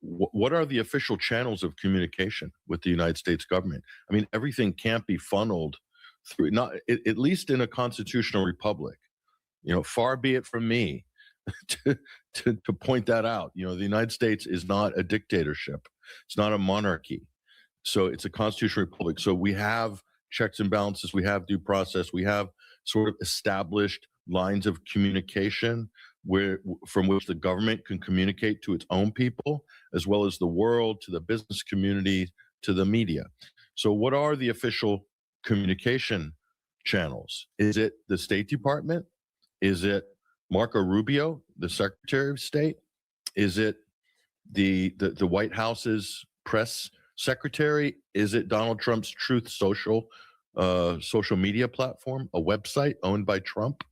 what are the official channels of communication with the United States government? I mean, everything can't be funneled through, not at least in a constitutional republic. Far be it from me to point that out. The United States is not a dictatorship. It's not a monarchy. So it's a constitutional republic. So we have checks and balances. We have due process. We have sort of established lines of communication from which the government can communicate to its own people, as well as the world, to the business community, to the media. So what are the official communication channels? Is it the State Department? Is it Marco Rubio, the Secretary of State? Is it the White House's press secretary? Is it Donald Trump's Truth Social social media platform, a website owned by Trump?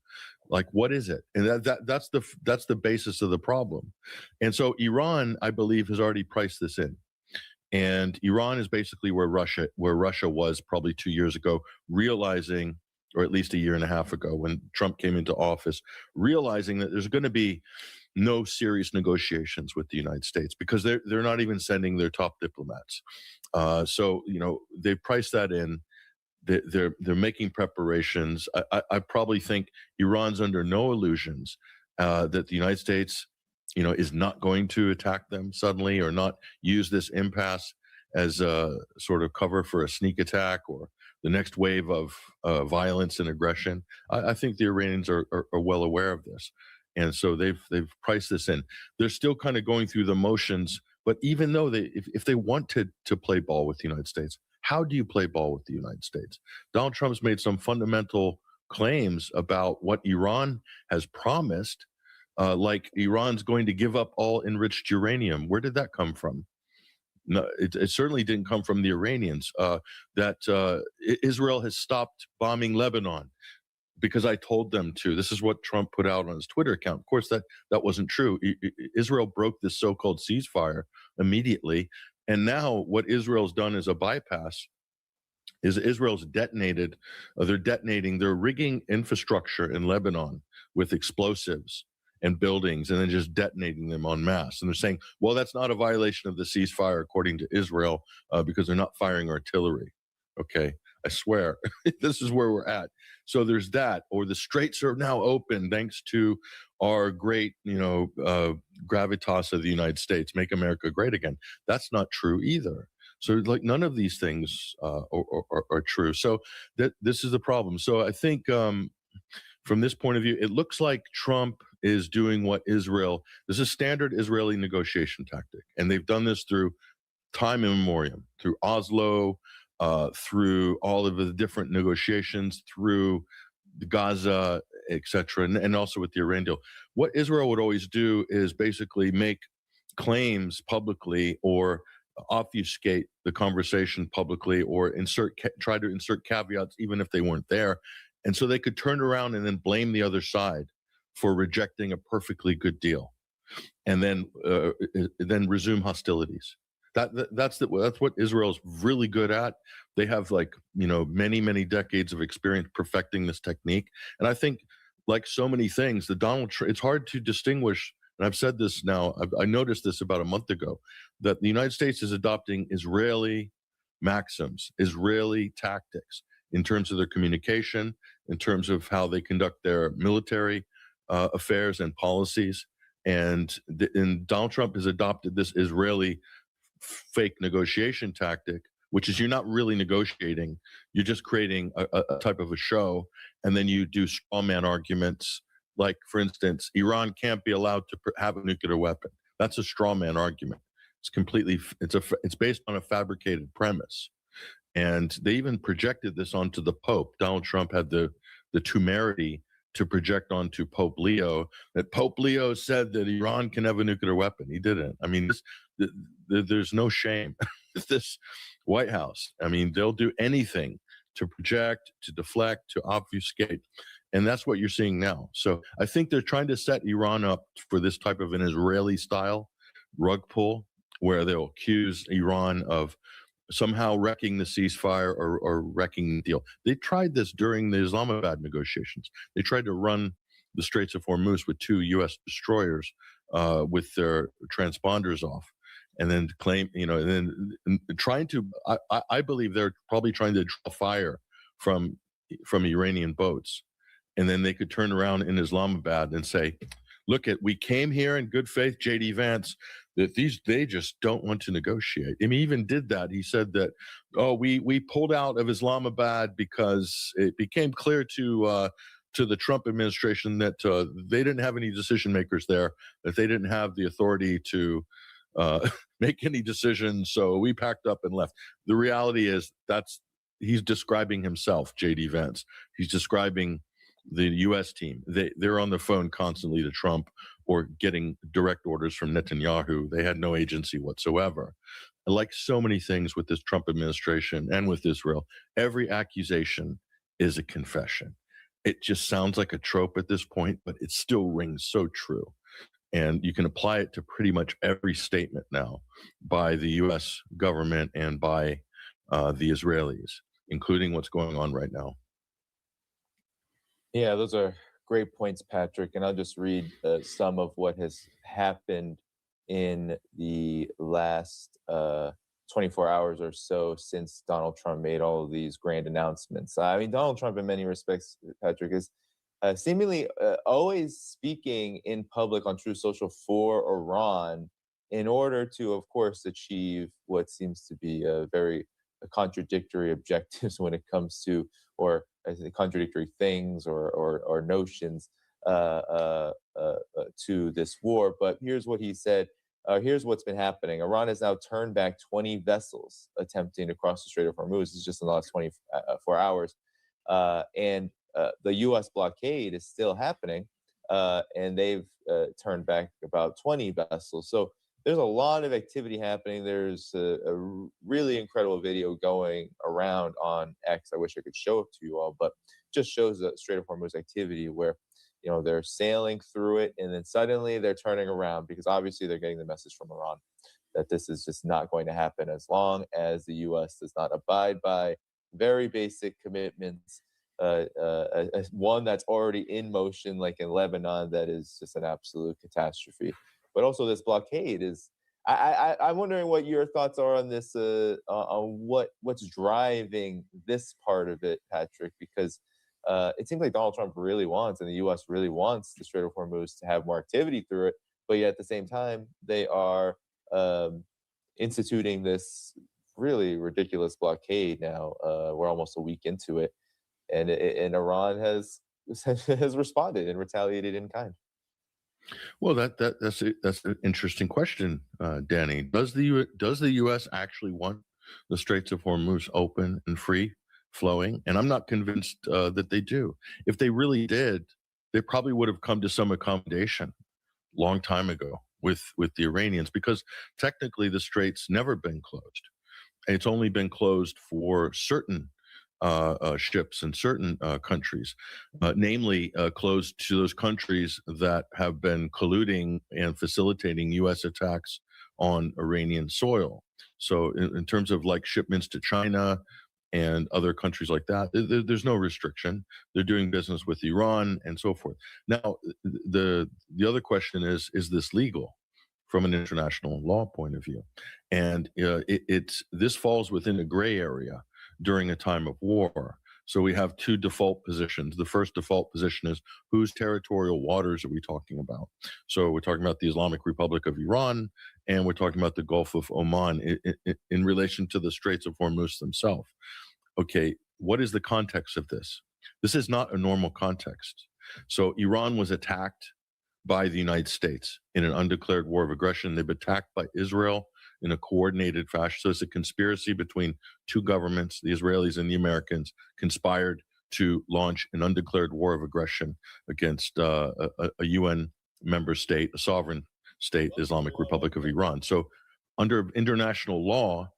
What is it? And that's the basis of the problem. And so Iran, I believe, has already priced this in. And Iran is basically where Russia was probably 2 years ago, realizing, or at least a year and a half ago when Trump came into office, realizing that there's going to be no serious negotiations with the United States because they're not even sending their top diplomats. So they priced that in. They're making preparations. I probably think Iran's under no illusions that the United States, is not going to attack them suddenly or not use this impasse as a sort of cover for a sneak attack or the next wave of violence and aggression. I think the Iranians are well aware of this, and so they've priced this in. They're still kind of going through the motions, but even though if they want to play ball with the United States, how do you play ball with the United States? Donald Trump's made some fundamental claims about what Iran has promised, like Iran's going to give up all enriched uranium. Where did that come from? No, it certainly didn't come from the Iranians. That Israel has stopped bombing Lebanon because I told them to. This is what Trump put out on his Twitter account. Of course, that wasn't true. Israel broke this so-called ceasefire immediately. And now what Israel's done as a bypass is Israel's detonated, they're rigging infrastructure in Lebanon with explosives and buildings and then just detonating them en masse. And they're saying, well, that's not a violation of the ceasefire according to Israel because they're not firing artillery. Okay, I swear, this is where we're at. So there's that, or the straits are now open thanks to our great, gravitas of the United States, make America great again. That's not true either. So none of these things are true. So this is the problem. So I think from this point of view, it looks like Trump is doing what this is a standard Israeli negotiation tactic. And they've done this through time immemorial, through Oslo, through all of the different negotiations, through Gaza, etc., and also with the Iran deal. What Israel would always do is basically make claims publicly or obfuscate the conversation publicly or try to insert caveats even if they weren't there. And so they could turn around and then blame the other side for rejecting a perfectly good deal, and then resume hostilities. That's what Israel's really good at. They have many decades of experience perfecting this technique. And I think, like so many things, it's hard to distinguish. And I've said this now. I noticed this about a month ago, that the United States is adopting Israeli maxims, Israeli tactics in terms of their communication, in terms of how they conduct their military affairs and policies. And Donald Trump has adopted this Israeli fake negotiation tactic, which is you're not really negotiating. You're just creating a type of a show. And then you do straw man arguments. Like, for instance, Iran can't be allowed to have a nuclear weapon. That's a straw man argument. It's based on a fabricated premise. And they even projected this onto the Pope. Donald Trump had the temerity to project onto Pope Leo that Pope Leo said that Iran can have a nuclear weapon. He didn't. I mean, there's no shame with this White House. I mean, they'll do anything to project, to deflect, to obfuscate. And that's what you're seeing now. So I think they're trying to set Iran up for this type of an Israeli-style rug pull, where they'll accuse Iran of somehow wrecking the ceasefire or wrecking the deal. They tried this during the Islamabad negotiations. They tried to run the Straits of Hormuz with 2 U.S. destroyers with their transponders off, and then claim, and then trying to, I believe they're probably trying to draw fire from Iranian boats. And then they could turn around in Islamabad and say, look, we came here in good faith, J.D. Vance, that they just don't want to negotiate. And he even did that. He said that, we pulled out of Islamabad because it became clear to the Trump administration that they didn't have any decision makers there, that they didn't have the authority to make any decisions. So we packed up and left. The reality is he's describing himself, J.D. Vance. He's describing the U.S. team. They're on the phone constantly to Trump or getting direct orders from Netanyahu. They had no agency whatsoever. And like so many things with this Trump administration and with Israel, every accusation is a confession. It just sounds like a trope at this point, but it still rings so true. And you can apply it to pretty much every statement now by the U.S. government and by the Israelis, including what's going on right now. Yeah, those are great points, Patrick. And I'll just read some of what has happened in the last 24 hours or so since Donald Trump made all of these grand announcements. I mean, Donald Trump, in many respects, Patrick, is seemingly always speaking in public on Truth Social for Iran in order to, of course, achieve what seems to be very contradictory objectives when it comes to, or I say contradictory things or notions to this war. But here's what he said. Here's what's been happening. Iran has now turned back 20 vessels attempting to cross the Strait of Hormuz. This is just in the last 24 hours. And the U.S. blockade is still happening, and they've turned back about 20 vessels. So there's a lot of activity happening. There's a really incredible video going around on X. I wish I could show it to you all, but just shows the Strait of Hormuz activity where, they're sailing through it, and then suddenly they're turning around because obviously they're getting the message from Iran that this is just not going to happen as long as the U.S. does not abide by very basic commitments. One that's already in motion, like in Lebanon, that is just an absolute catastrophe. But also this blockade is, I'm wondering what your thoughts are on this, on what's driving this part of it, Patrick, because it seems like Donald Trump really wants, and the U.S. really wants the Strait of Hormuz to have more activity through it, but yet at the same time, they are instituting this really ridiculous blockade now. We're almost a week into it, and Iran has responded and retaliated in kind. Well, that's an interesting question, Danny. Does the U.S. actually want the Straits of Hormuz open and free flowing? And I'm not convinced that they do. If they really did, they probably would have come to some accommodation long time ago. with the Iranians, because technically the strait's never been closed. It's only been closed for certain ships in certain countries, namely closed to those countries that have been colluding and facilitating U.S. attacks on Iranian soil. So in terms of like shipments to China and other countries like that, there's no restriction. They're doing business with Iran and so forth. Now, the other question is this legal from an international law point of view? And this falls within a gray area during a time of war. So we have two default positions. The first default position is whose territorial waters are we talking about? So we're talking about the Islamic Republic of Iran, and we're talking about the Gulf of Oman in relation to the Straits of Hormuz themselves. Okay, what is the context of this? This is not a normal context. So Iran was attacked by the United States in an undeclared war of aggression. They've been attacked by Israel in a coordinated fashion. So it's a conspiracy between two governments. The Israelis and the Americans conspired to launch an undeclared war of aggression against a UN member state, a sovereign state, the Islamic Republic of Iran. So under international law,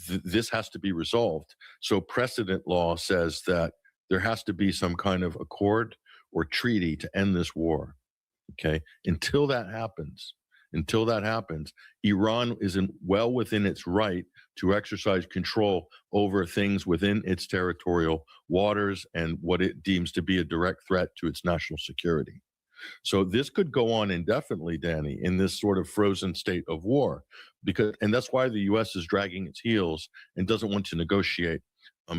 this has to be resolved. So precedent law says that there has to be some kind of accord or treaty to end this war. Okay, until that happens, Iran is well within its right to exercise control over things within its territorial waters and what it deems to be a direct threat to its national security. So this could go on indefinitely, Danny, in this sort of frozen state of war, and that's why the U.S. is dragging its heels and doesn't want to negotiate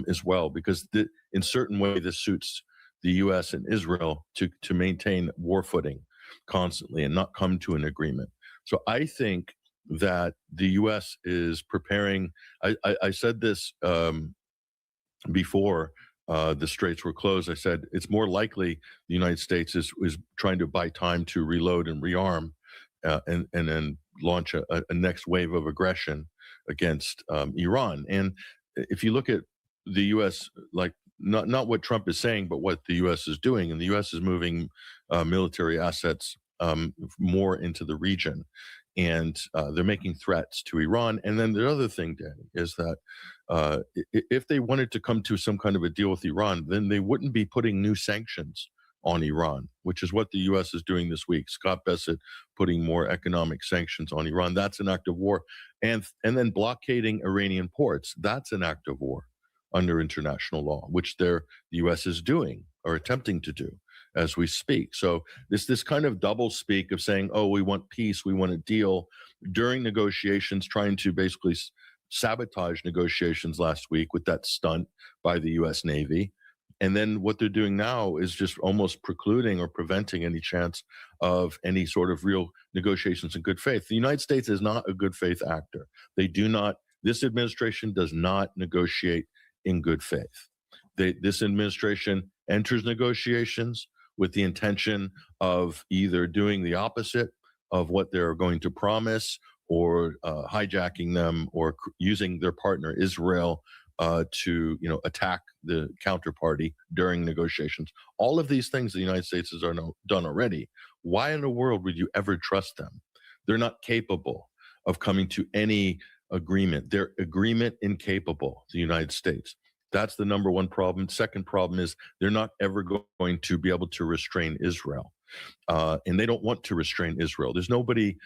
as well, because in certain way this suits the U.S. and Israel to maintain war footing constantly and not come to an agreement. So I think that the U.S. is preparing. I said this before the straits were closed. I said it's more likely the United States is trying to buy time to reload and rearm and then launch a next wave of aggression against Iran. And if you look at the U.S., like not what Trump is saying, but what the U.S. is doing, and the U.S. is moving military assets more into the region, and they're making threats to Iran. And then the other thing, Danny, is that if they wanted to come to some kind of a deal with Iran, then they wouldn't be putting new sanctions on Iran, which is what the U.S. is doing this week. Scott Bessent putting more economic sanctions on Iran. That's an act of war. And then blockading Iranian ports. That's an act of war under international law, which the U.S. is doing or attempting to do as we speak. So this kind of double speak of saying, oh, we want peace, we want a deal, during negotiations, trying to basically sabotage negotiations last week with that stunt by the U.S. Navy. And then what they're doing now is just almost precluding or preventing any chance of any sort of real negotiations in good faith. The United States is not a good faith actor. This administration does not negotiate in good faith. This administration enters negotiations with the intention of either doing the opposite of what they're going to promise, or hijacking them, or using their partner Israel to attack the counterparty during negotiations. All of these things the United States has done already. Why in the world would you ever trust them? They're not capable of coming to any agreement. They're agreement incapable, the United States. That's the number one problem. Second problem is they're not ever going to be able to restrain Israel. And they don't want to restrain Israel. There's nobody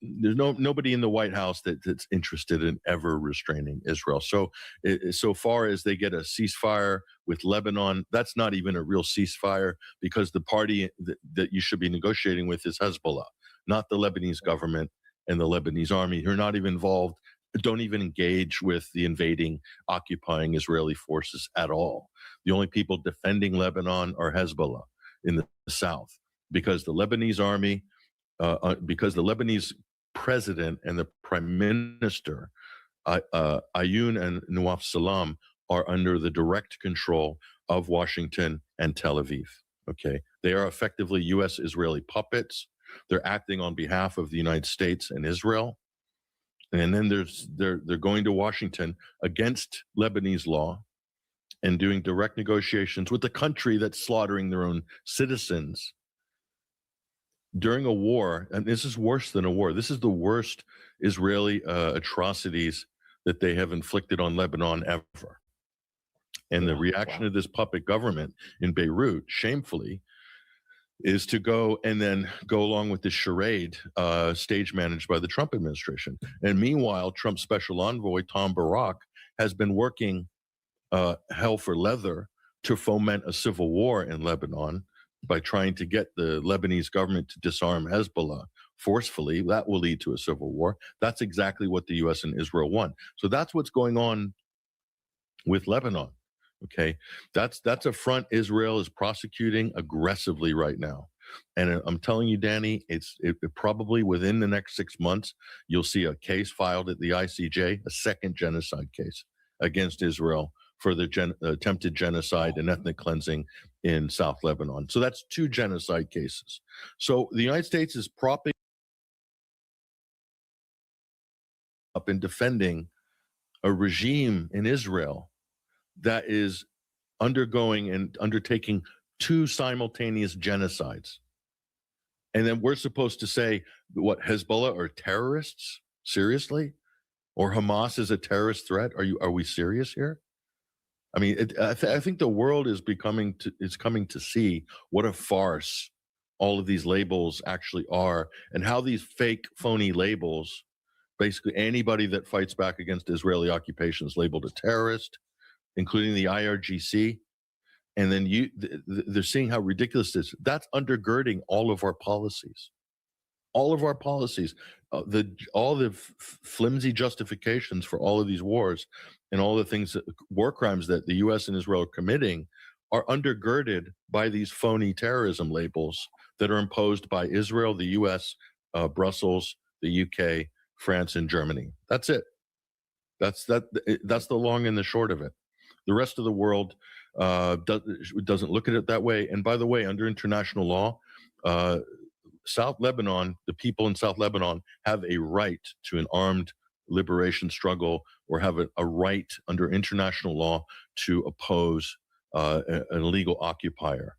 in the White House that's interested in ever restraining Israel. So far as they get a ceasefire with Lebanon, that's not even a real ceasefire, because the party that you should be negotiating with is Hezbollah, not the Lebanese government and the Lebanese army, who are not even involved, don't even engage with the invading, occupying Israeli forces at all. The only people defending Lebanon are Hezbollah in the south, because the Lebanese army, because the Lebanese president and the prime minister, Ayoun and Nawaf Salam, are under the direct control of Washington and Tel Aviv. Okay, they are effectively U.S.-Israeli puppets. They're acting on behalf of the United States and Israel. And then they're going to Washington against Lebanese law and doing direct negotiations with the country that's slaughtering their own citizens during a war, and this is worse than a war. This is the worst Israeli atrocities that they have inflicted on Lebanon ever. And the reaction of this puppet government in Beirut, shamefully, is to go and then go along with this charade stage managed by the Trump administration. And meanwhile, Trump's special envoy, Tom Barak, has been working hell for leather to foment a civil war in Lebanon by trying to get the Lebanese government to disarm Hezbollah forcefully. That will lead to a civil war. That's exactly what the U.S. and Israel want. So that's what's going on with Lebanon. Okay, that's a front Israel is prosecuting aggressively right now, and I'm telling you, Danny, it probably within the next 6 months you'll see a case filed at the ICJ, a second genocide case against Israel for the attempted genocide and ethnic cleansing in South Lebanon. So that's 2 genocide cases. So the United States is propping up and defending a regime in Israel that is undergoing and undertaking 2 simultaneous genocides. And then we're supposed to say, what, Hezbollah are terrorists? Seriously? Or Hamas is a terrorist threat? Are we serious here? I mean, I think the world is coming to see what a farce all of these labels actually are, and how these fake, phony labels, basically anybody that fights back against Israeli occupation is labeled a terrorist, including the IRGC, and then they're seeing how ridiculous this is. That's undergirding all of our policies. All of our policies, all the flimsy justifications for all of these wars and all the things, war crimes that the U.S. and Israel are committing are undergirded by these phony terrorism labels that are imposed by Israel, the U.S., Brussels, the U.K., France, and Germany. That's it. That's the long and the short of it. The rest of the world doesn't look at it that way. And by the way, under international law, South Lebanon, the people in South Lebanon have a right to an armed liberation struggle, or have a right under international law to oppose an illegal occupier.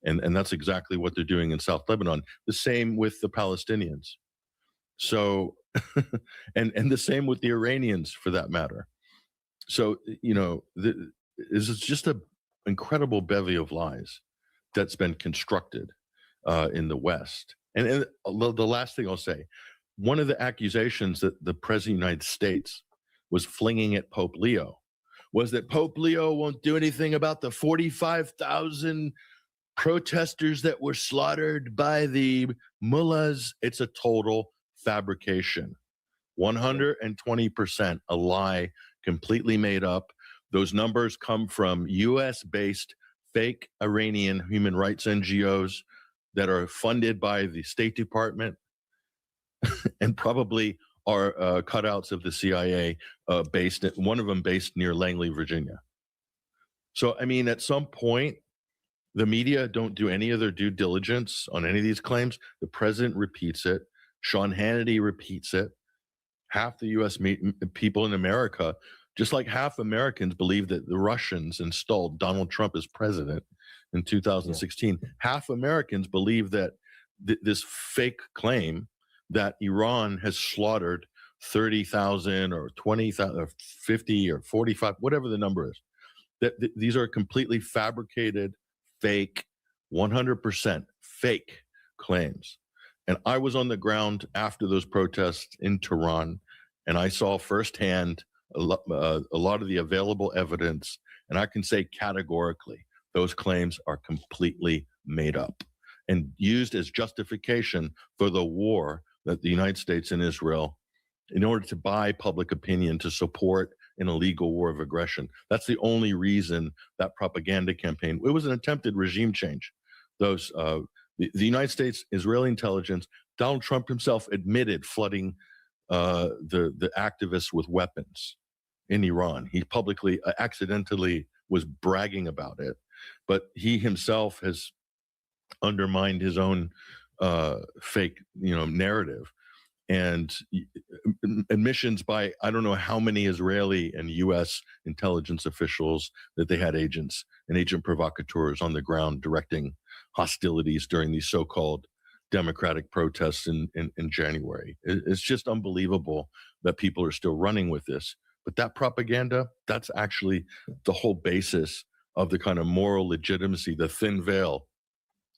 And that's exactly what they're doing in South Lebanon. The same with the Palestinians. So, and the same with the Iranians for that matter. So, this is just an incredible bevy of lies that's been constructed in the West. And the last thing I'll say, one of the accusations that the President of the United States was flinging at Pope Leo was that Pope Leo won't do anything about the 45,000 protesters that were slaughtered by the mullahs. It's a total fabrication. 120% a lie, completely made up. Those numbers come from US-based fake Iranian human rights NGOs that are funded by the State Department and probably are cutouts of the CIA, one of them based near Langley, Virginia. So, I mean, at some point, the media don't do any of their due diligence on any of these claims. The president repeats it. Sean Hannity repeats it. Half the U.S. people in America, just like half Americans, believe that the Russians installed Donald Trump as president in 2016. Yeah. Half Americans believe that this fake claim that Iran has slaughtered 30,000 or 20,000 or 50 or 45, whatever the number is, that these are completely fabricated, fake, 100% fake claims. And I was on the ground after those protests in Tehran, and I saw firsthand a lot of the available evidence, and I can say categorically, those claims are completely made up and used as justification for the war that the United States and Israel, in order to buy public opinion to support an illegal war of aggression. That's the only reason that propaganda campaign, it was an attempted regime change. Those, the United States, Israeli intelligence, Donald Trump himself admitted flooding the activists with weapons in Iran. He publicly, accidentally was bragging about it, but he himself has undermined his own fake, narrative. And admissions by, I don't know how many Israeli and U.S. intelligence officials that they had agents and agent provocateurs on the ground directing hostilities during these so-called democratic protests in January. It's just unbelievable that people are still running with this. But that propaganda, that's actually the whole basis of the kind of moral legitimacy, the thin veil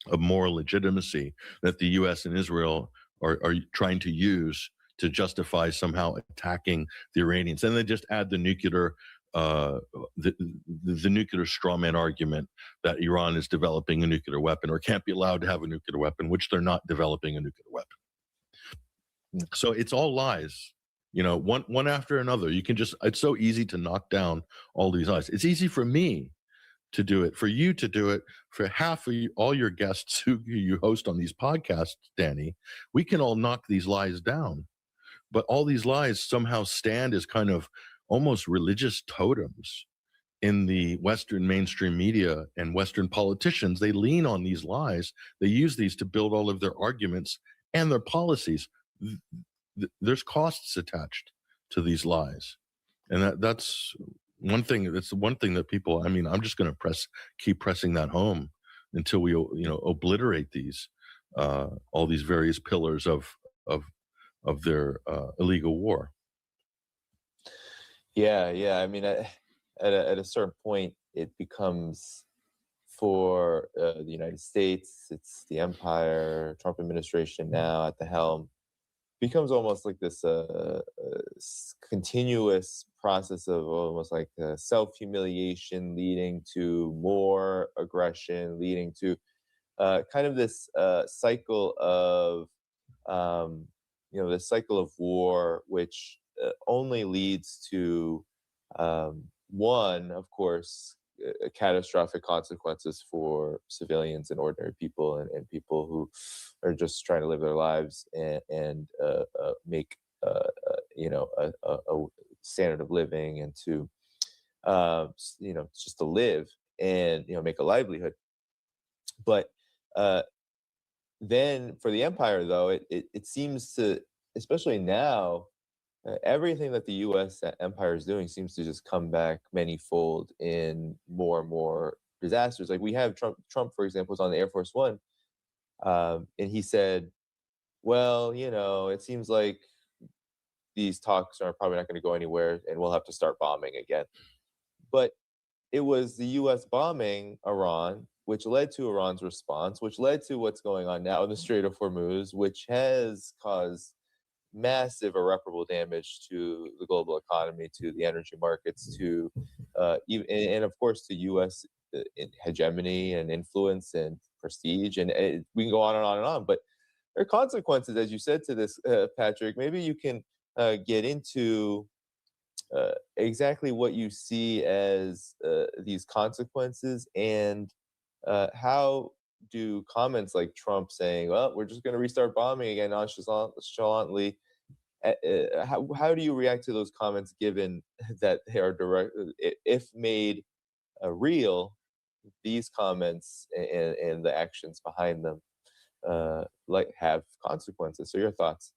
of moral legitimacy that the U.S. and Israel are trying to use to justify somehow attacking the Iranians. And they just add the nuclear nuclear straw man argument that Iran is developing a nuclear weapon or can't be allowed to have a nuclear weapon, which they're not developing a nuclear weapon. So it's all lies, you know, one after another. You can just, it's so easy to knock down all these lies. It's easy for me to do it, for you to do it, for half of you, all your guests who you host on these podcasts, Danny. We can all knock these lies down, but all these lies somehow stand as kind of almost religious totems in the Western mainstream media, and Western politicians. They lean on these lies. They use these to build all of their arguments and their policies. There's costs attached to these lies, and that's one thing. That's the one thing that people, I mean, I'm just going to keep pressing that home until we, you know, obliterate these all these various pillars of their illegal war. Yeah. I mean, at a certain point, it becomes, for the United States, it's the empire, Trump administration now at the helm, becomes almost like this continuous process of almost like self-humiliation leading to more aggression, leading to kind of this cycle of, this cycle of war, which only leads to, one, of course, catastrophic consequences for civilians and ordinary people and people who are just trying to live their lives and make a standard of living, and to just to live and make a livelihood. But then for the empire, though, it seems to, especially now, everything that the U.S. empire is doing seems to just come back manyfold in more and more disasters. Like we have Trump, for example, was on the Air Force One, and he said, well, it seems like these talks are probably not going to go anywhere and we'll have to start bombing again. But it was the U.S. bombing Iran, which led to Iran's response, which led to what's going on now in the Strait of Hormuz, which has caused massive irreparable damage to the global economy, to the energy markets, to and of course to U.S. hegemony and influence and prestige, and we can go on and on and on. But there are consequences, as you said, to this, Patrick. Maybe you can get into exactly what you see as these consequences, and how do comments like Trump saying, well, we're just going to restart bombing again nonchalantly, how do you react to those comments, given that they are direct, if made real, these comments and the actions behind them have consequences? So your thoughts?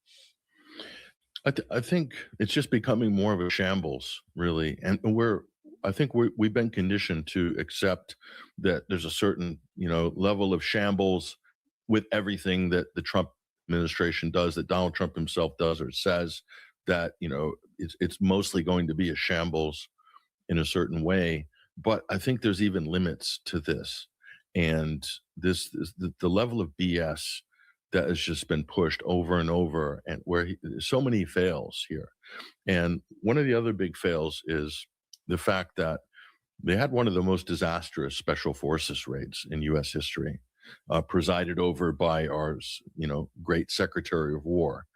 I think it's just becoming more of a shambles, really, and we've been conditioned to accept that there's a certain level of shambles with everything that the Trump administration does, that Donald Trump himself does or says, that it's mostly going to be a shambles in a certain way. But I think there's even limits to this, and the level of BS that has just been pushed over and over, and where so many fails here. And one of the other big fails is the fact that they had one of the most disastrous special forces raids in U.S. history, presided over by our, great Secretary of War,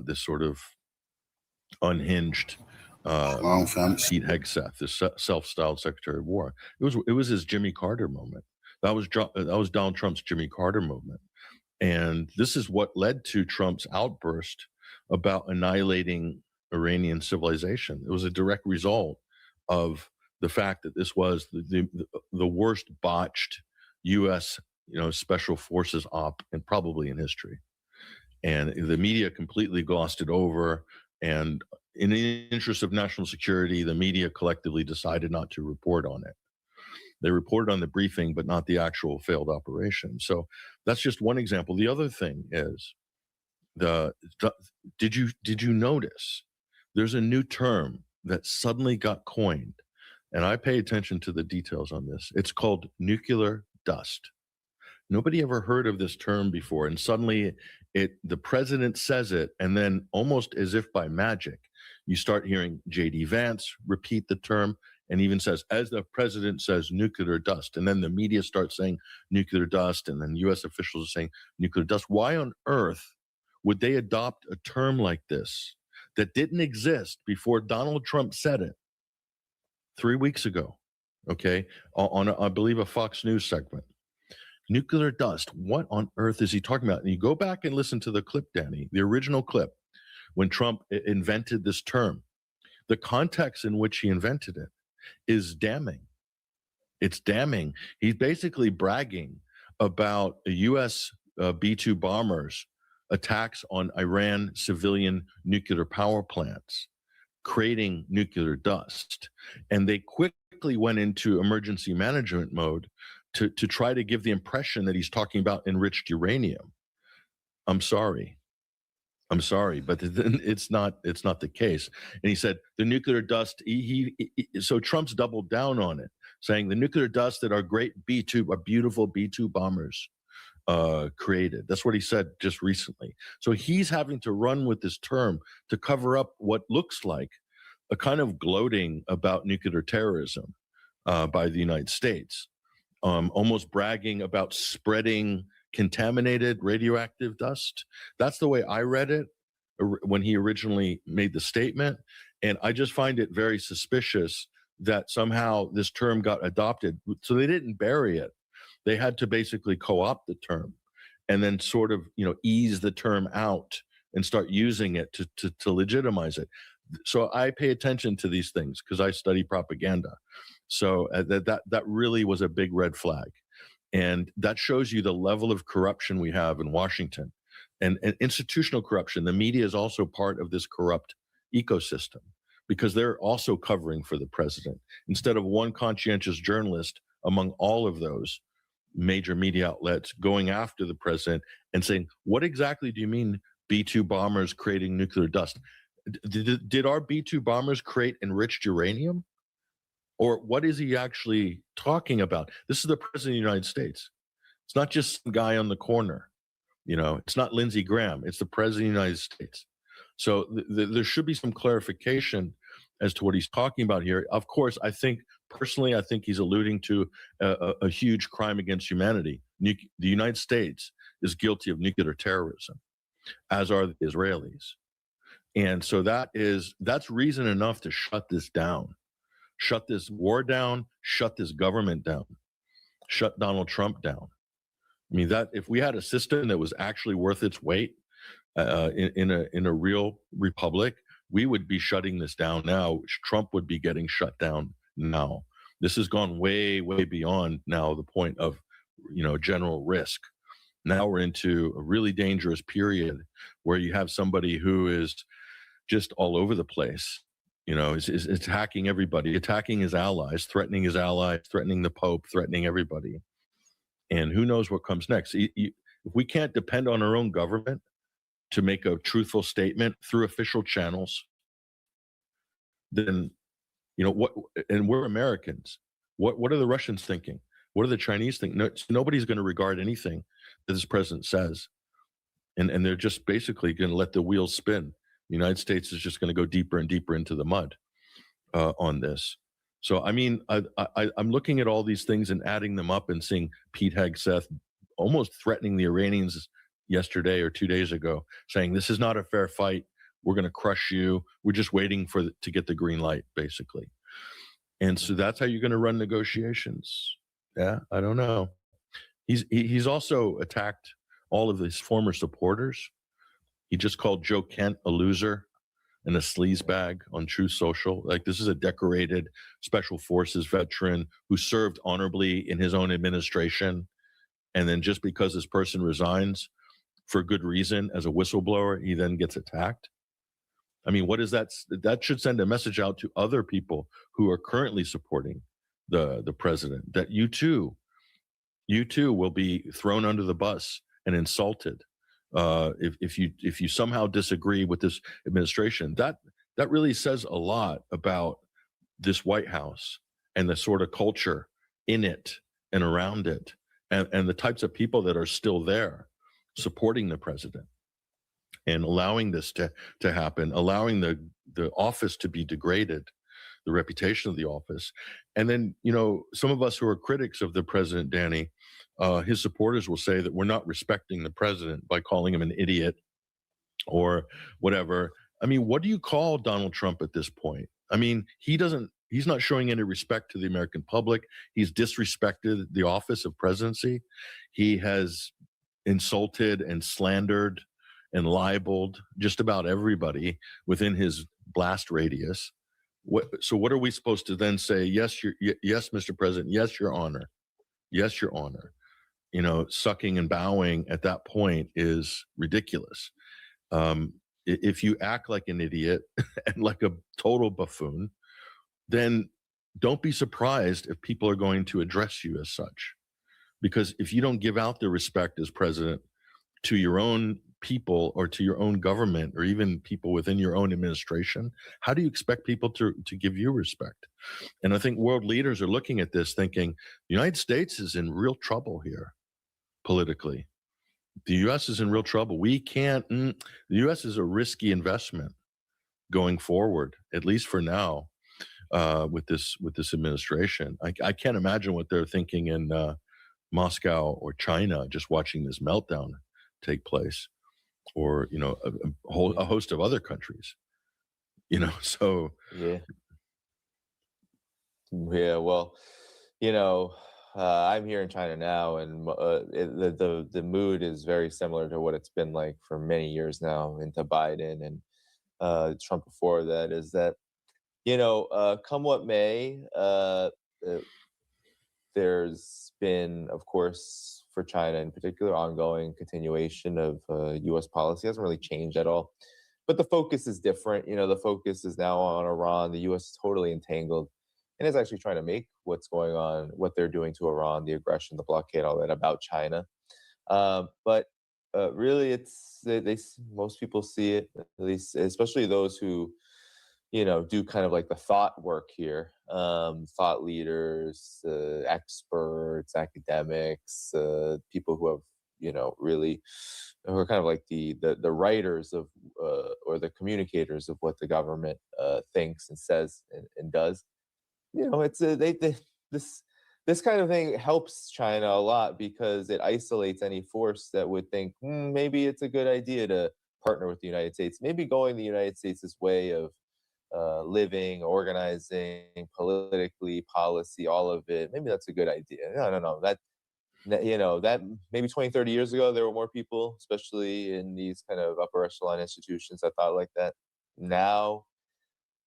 this sort of unhinged Pete Hegseth, this self-styled Secretary of War. It was his Jimmy Carter moment. That was Donald Trump's Jimmy Carter moment. And this is what led to Trump's outburst about annihilating Iranian civilization. It was a direct result of the fact that this was the worst botched U.S. special forces op, and probably in history. And the media completely glossed it over. And in the interest of national security, the media collectively decided not to report on it. They reported on the briefing, but not the actual failed operation. So that's just one example. The other thing is did you notice there's a new term that suddenly got coined, and I pay attention to the details on this. It's called nuclear dust. Nobody ever heard of this term before, and suddenly the president says it, and then almost as if by magic, you start hearing J.D. Vance repeat the term, and even says, as the president says, nuclear dust. And then the media starts saying nuclear dust, and then U.S. officials are saying nuclear dust. Why on earth would they adopt a term like this that didn't exist before Donald Trump said it 3 weeks ago? Okay, on I believe a Fox News segment. Nuclear dust. What on earth is he talking about? And you go back and listen to the clip, Danny, the original clip, when Trump invented this term. The context in which he invented it is damning. It's damning. He's basically bragging about a U.S. B-2 bombers attacks on Iran civilian nuclear power plants, creating nuclear dust. And they quickly went into emergency management mode to try to give the impression that he's talking about enriched uranium. I'm sorry, but it's not the case. And he said the nuclear dust. So Trump's doubled down on it, saying the nuclear dust that our great B-2, our beautiful B-2 bombers created. That's what he said just recently. So he's having to run with this term to cover up what looks like a kind of gloating about nuclear terrorism by the United States, almost bragging about spreading contaminated radioactive dust. That's the way I read it when he originally made the statement. And I just find it very suspicious that somehow this term got adopted. So they didn't bury it. They had to basically co-opt the term and then sort of, ease the term out and start using it to legitimize it. So I pay attention to these things because I study propaganda. So that really was a big red flag. And that shows you the level of corruption we have in Washington and institutional corruption. The media is also part of this corrupt ecosystem because they're also covering for the president instead of one conscientious journalist among all of those major media outlets going after the president and saying, what exactly do you mean B-2 bombers creating nuclear dust? Did our B-2 bombers create enriched uranium? Or what is he actually talking about? This is the president of the United States. It's not just some guy on the corner. It's not Lindsey Graham. It's the president of the United States. So there should be some clarification as to what he's talking about here. Of course, I think he's alluding to a huge crime against humanity. The United States is guilty of nuclear terrorism, as are the Israelis. And so that's reason enough to shut this down. Shut this war down, shut this government down, shut Donald Trump down. I mean, that if we had a system that was actually worth its weight in a real republic, we would be shutting this down now. Trump would be getting shut down now. This has gone way, way beyond now the point of, general risk. Now we're into a really dangerous period where you have somebody who is just all over the place. Is attacking everybody, attacking his allies, threatening the Pope, threatening everybody. And who knows what comes next. If we can't depend on our own government to make a truthful statement through official channels, then, what, and we're Americans. What are the Russians thinking? What are the Chinese thinking? No, nobody's going to regard anything that this president says. And they're just basically going to let the wheels spin. The United States is just going to go deeper and deeper into the mud on this. So, I mean, I'm looking at all these things and adding them up and seeing Pete Hegseth almost threatening the Iranians yesterday or 2 days ago, saying, this is not a fair fight. We're going to crush you. We're just waiting to get the green light, basically. And so that's how you're going to run negotiations. Yeah, I don't know. He's also attacked all of his former supporters. He just called Joe Kent a loser and a sleazebag on Truth Social. Like, this is a decorated special forces veteran who served honorably in his own administration. And then just because this person resigns for good reason as a whistleblower, he then gets attacked. I mean, what is that? That should send a message out to other people who are currently supporting the president, that you too will be thrown under the bus and insulted if you somehow disagree with this administration. That really says a lot about this White House and the sort of culture in it and around it, and the types of people that are still there supporting the president and allowing this to happen, allowing the office to be degraded, the reputation of the office. And then, some of us who are critics of the president, Danny, his supporters will say that we're not respecting the president by calling him an idiot or whatever. I mean, what do you call Donald Trump at this point? I mean, he's not showing any respect to the American public. He's disrespected the office of presidency. He has insulted and slandered and libeled just about everybody within his blast radius. So what are we supposed to then say? Yes, yes, Mr. President. Yes, Your Honor. Yes, Your Honor. Sucking and bowing at that point is ridiculous. If you act like an idiot and like a total buffoon, then don't be surprised if people are going to address you as such. Because if you don't give out the respect as president to your own people or to your own government or even people within your own administration, how do you expect people to give you respect? And I think world leaders are looking at this thinking, the United States is in real trouble here politically. The U.S. is in real trouble. We can't, the U.S. is a risky investment going forward, at least for now, with this administration. I can't imagine what they're thinking in Moscow or China, just watching this meltdown take place, or a host of other countries. So yeah. Well, I'm here in China now, and the mood is very similar to what it's been like for many years now into Biden and Trump before that. Is that come what may, there's been, of course, for China in particular, ongoing continuation of U.S. policy. It hasn't really changed at all, but the focus is different. The focus is now on Iran. The U.S. is totally entangled and is actually trying to make what's going on, what they're doing to Iran, the aggression, the blockade, all that about China. But really, it's most people see it, at least, especially those who do kind of like the thought work here, thought leaders, experts, academics, people who have, really, who are kind of like the writers of, or the communicators of what the government thinks and says and does. It's this kind of thing helps China a lot because it isolates any force that would think maybe it's a good idea to partner with the United States, maybe going the United States' way of living, organizing, politically, policy, all of it. Maybe that's a good idea. I don't know. That maybe 20, 30 years ago, there were more people, especially in these kind of upper echelon institutions, that thought like that. Now,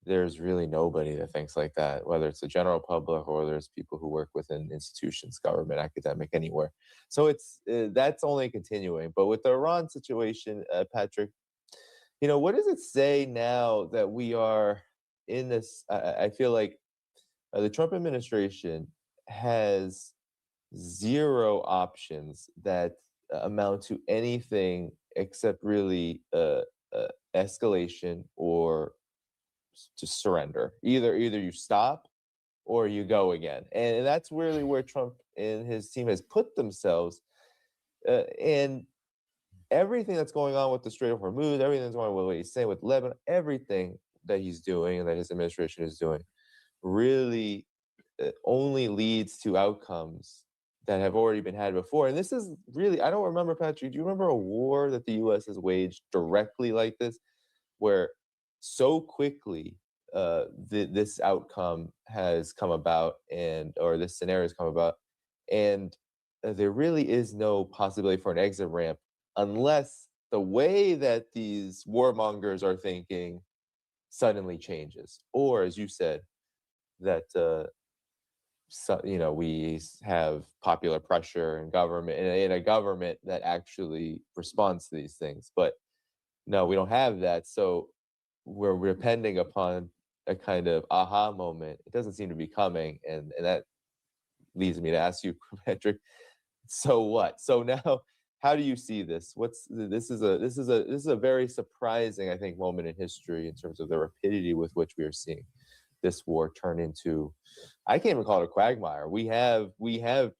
there's really nobody that thinks like that, whether it's the general public or there's people who work within institutions, government, academic, anywhere. So it's that's only continuing. But with the Iran situation, Patrick, what does it say now that we are in this? I feel like the Trump administration has zero options that amount to anything except really escalation or just surrender. Either you stop or you go again. And that's really where Trump and his team has put themselves. And everything that's going on with the Strait of Hormuz, everything that's going on with what he's saying with Lebanon, everything that he's doing and that his administration is doing really only leads to outcomes that have already been had before. And this is really, I don't remember, Patrick, do you remember a war that the U.S. has waged directly like this, where so quickly this outcome has come about, or this scenario has come about, and there really is no possibility for an exit ramp unless the way that these warmongers are thinking suddenly changes, or as you said, that we have popular pressure and government in a government that actually responds to these things. But no, we don't have that. So we're depending upon a kind of aha moment. It doesn't seem to be coming, and that leads me to ask you, Patrick. So what? So now, how do you see this? This is a very surprising, I think, moment in history in terms of the rapidity with which we are seeing this war turn into, I can't even call it a quagmire. We have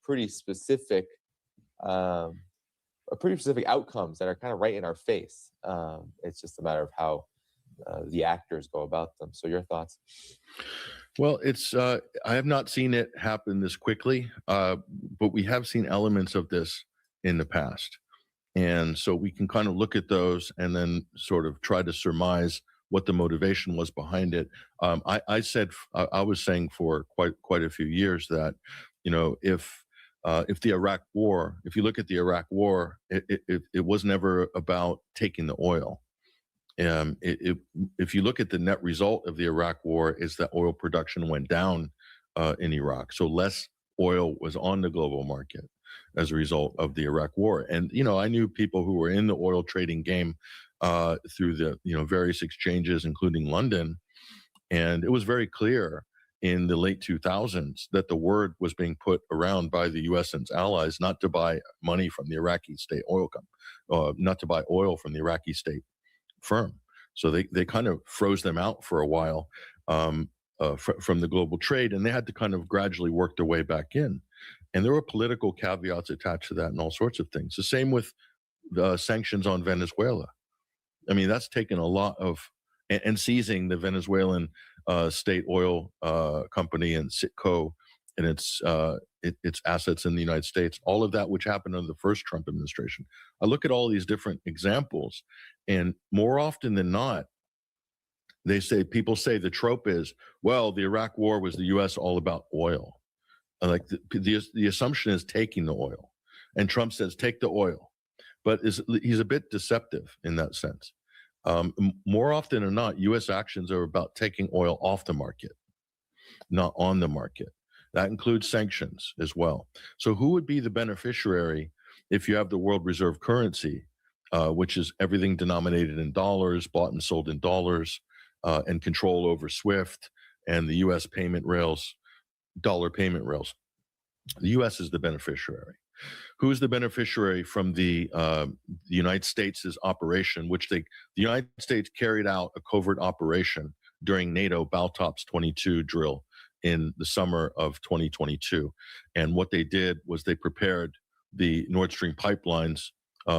pretty specific outcomes that are kind of right in our face. It's just a matter of how the actors go about them. So your thoughts? Well, it's I have not seen it happen this quickly, but we have seen elements of this in the past. And so we can kind of look at those and then sort of try to surmise what the motivation was behind it. I was saying for quite a few years that, if the Iraq War, if you look at the Iraq War, it was never about taking the oil. If you look at the net result of the Iraq War, is that oil production went down in Iraq. So less oil was on the global market as a result of the Iraq War. And, I knew people who were in the oil trading game through the, various exchanges, including London. And it was very clear in the late 2000s that the word was being put around by the U.S. and its allies not to buy money from the Iraqi state oil company, not to buy oil from the Iraqi state firm. So they kind of froze them out for a while from the global trade, and they had to kind of gradually work their way back in. And there were political caveats attached to that and all sorts of things. The same with the sanctions on Venezuela. I mean, that's taken a lot of, and seizing the Venezuelan state oil company and Citgo and its assets in the United States, all of that which happened under the first Trump administration. I look at all these different examples, and more often than not, people say the trope is, well, the Iraq War was the U.S. all about oil. Like the assumption is taking the oil, and Trump says take the oil, but he's a bit deceptive in that sense. More often than not, U.S. actions are about taking oil off the market, not on the market. That includes sanctions as well. So who would be the beneficiary if you have the world reserve currency, which is everything denominated in dollars, bought and sold in dollars, and control over SWIFT and the U.S. payment rails, dollar payment rails? The U.S. is the beneficiary. Who is the beneficiary from the United States' operation, which the United States carried out a covert operation during NATO Baltops 22 drill in the summer of 2022. And what they did was they prepared the Nord Stream pipelines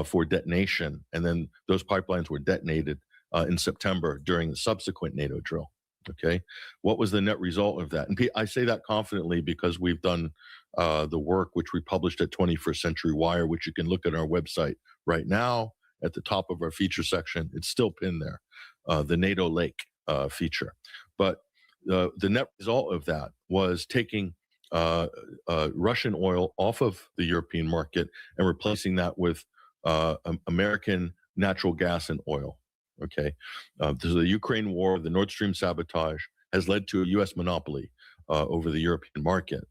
for detonation. And then those pipelines were detonated in September during the subsequent NATO drill. Okay. What was the net result of that? And I say that confidently because we've done the work which we published at 21st Century Wire, which you can look at our website right now at the top of our feature section. It's still pinned there, the NATO Lake feature. But the net result of that was taking Russian oil off of the European market and replacing that with American natural gas and oil. Okay, so the Ukraine war, the Nord Stream sabotage has led to a U.S. monopoly over the European market.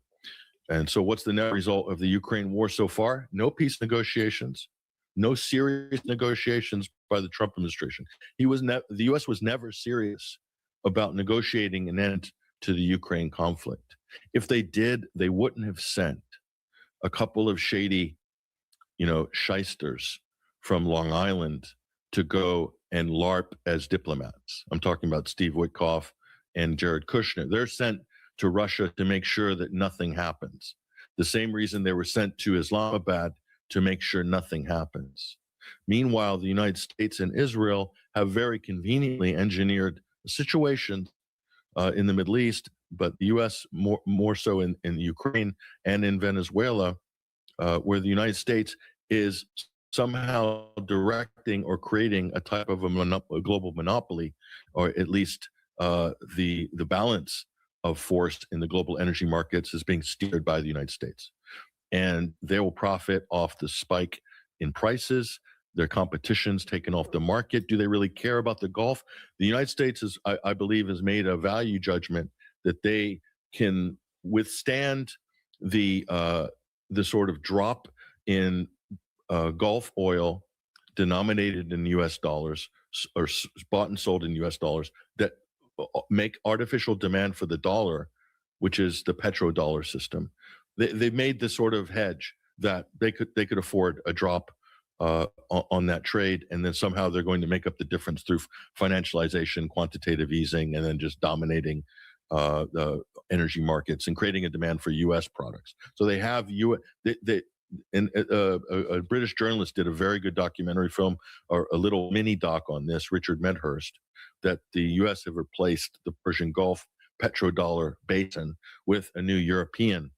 And so what's the net result of the Ukraine war so far? No peace negotiations, no serious negotiations by the Trump administration. The U.S. was never serious about negotiating an end to the Ukraine conflict. If they did, they wouldn't have sent a couple of shady, shysters from Long Island to go and LARP as diplomats. I'm talking about Steve Witkoff and Jared Kushner. They're sent to Russia to make sure that nothing happens. The same reason they were sent to Islamabad, to make sure nothing happens. Meanwhile, the United States and Israel have very conveniently engineered situations in the Middle East, but the U.S. more so in Ukraine and in Venezuela, where the United States is somehow directing or creating a type of a global monopoly, or at least the balance of force in the global energy markets is being steered by the United States. And they will profit off the spike in prices. Their competition's taken off the market. Do they really care about the Gulf? The United States, I believe, has made a value judgment that they can withstand the sort of drop in Gulf oil denominated in U.S. dollars or bought and sold in U.S. dollars that make artificial demand for the dollar, which is the petrodollar system. They made this sort of hedge that they could afford a drop on that trade, and then somehow they're going to make up the difference through financialization, quantitative easing, and then just dominating the energy markets and creating a demand for U.S. products. So they have a British journalist did a very good documentary film, or a little mini doc on this, Richard Medhurst, that the U.S. have replaced the Persian Gulf petrodollar basin with a new European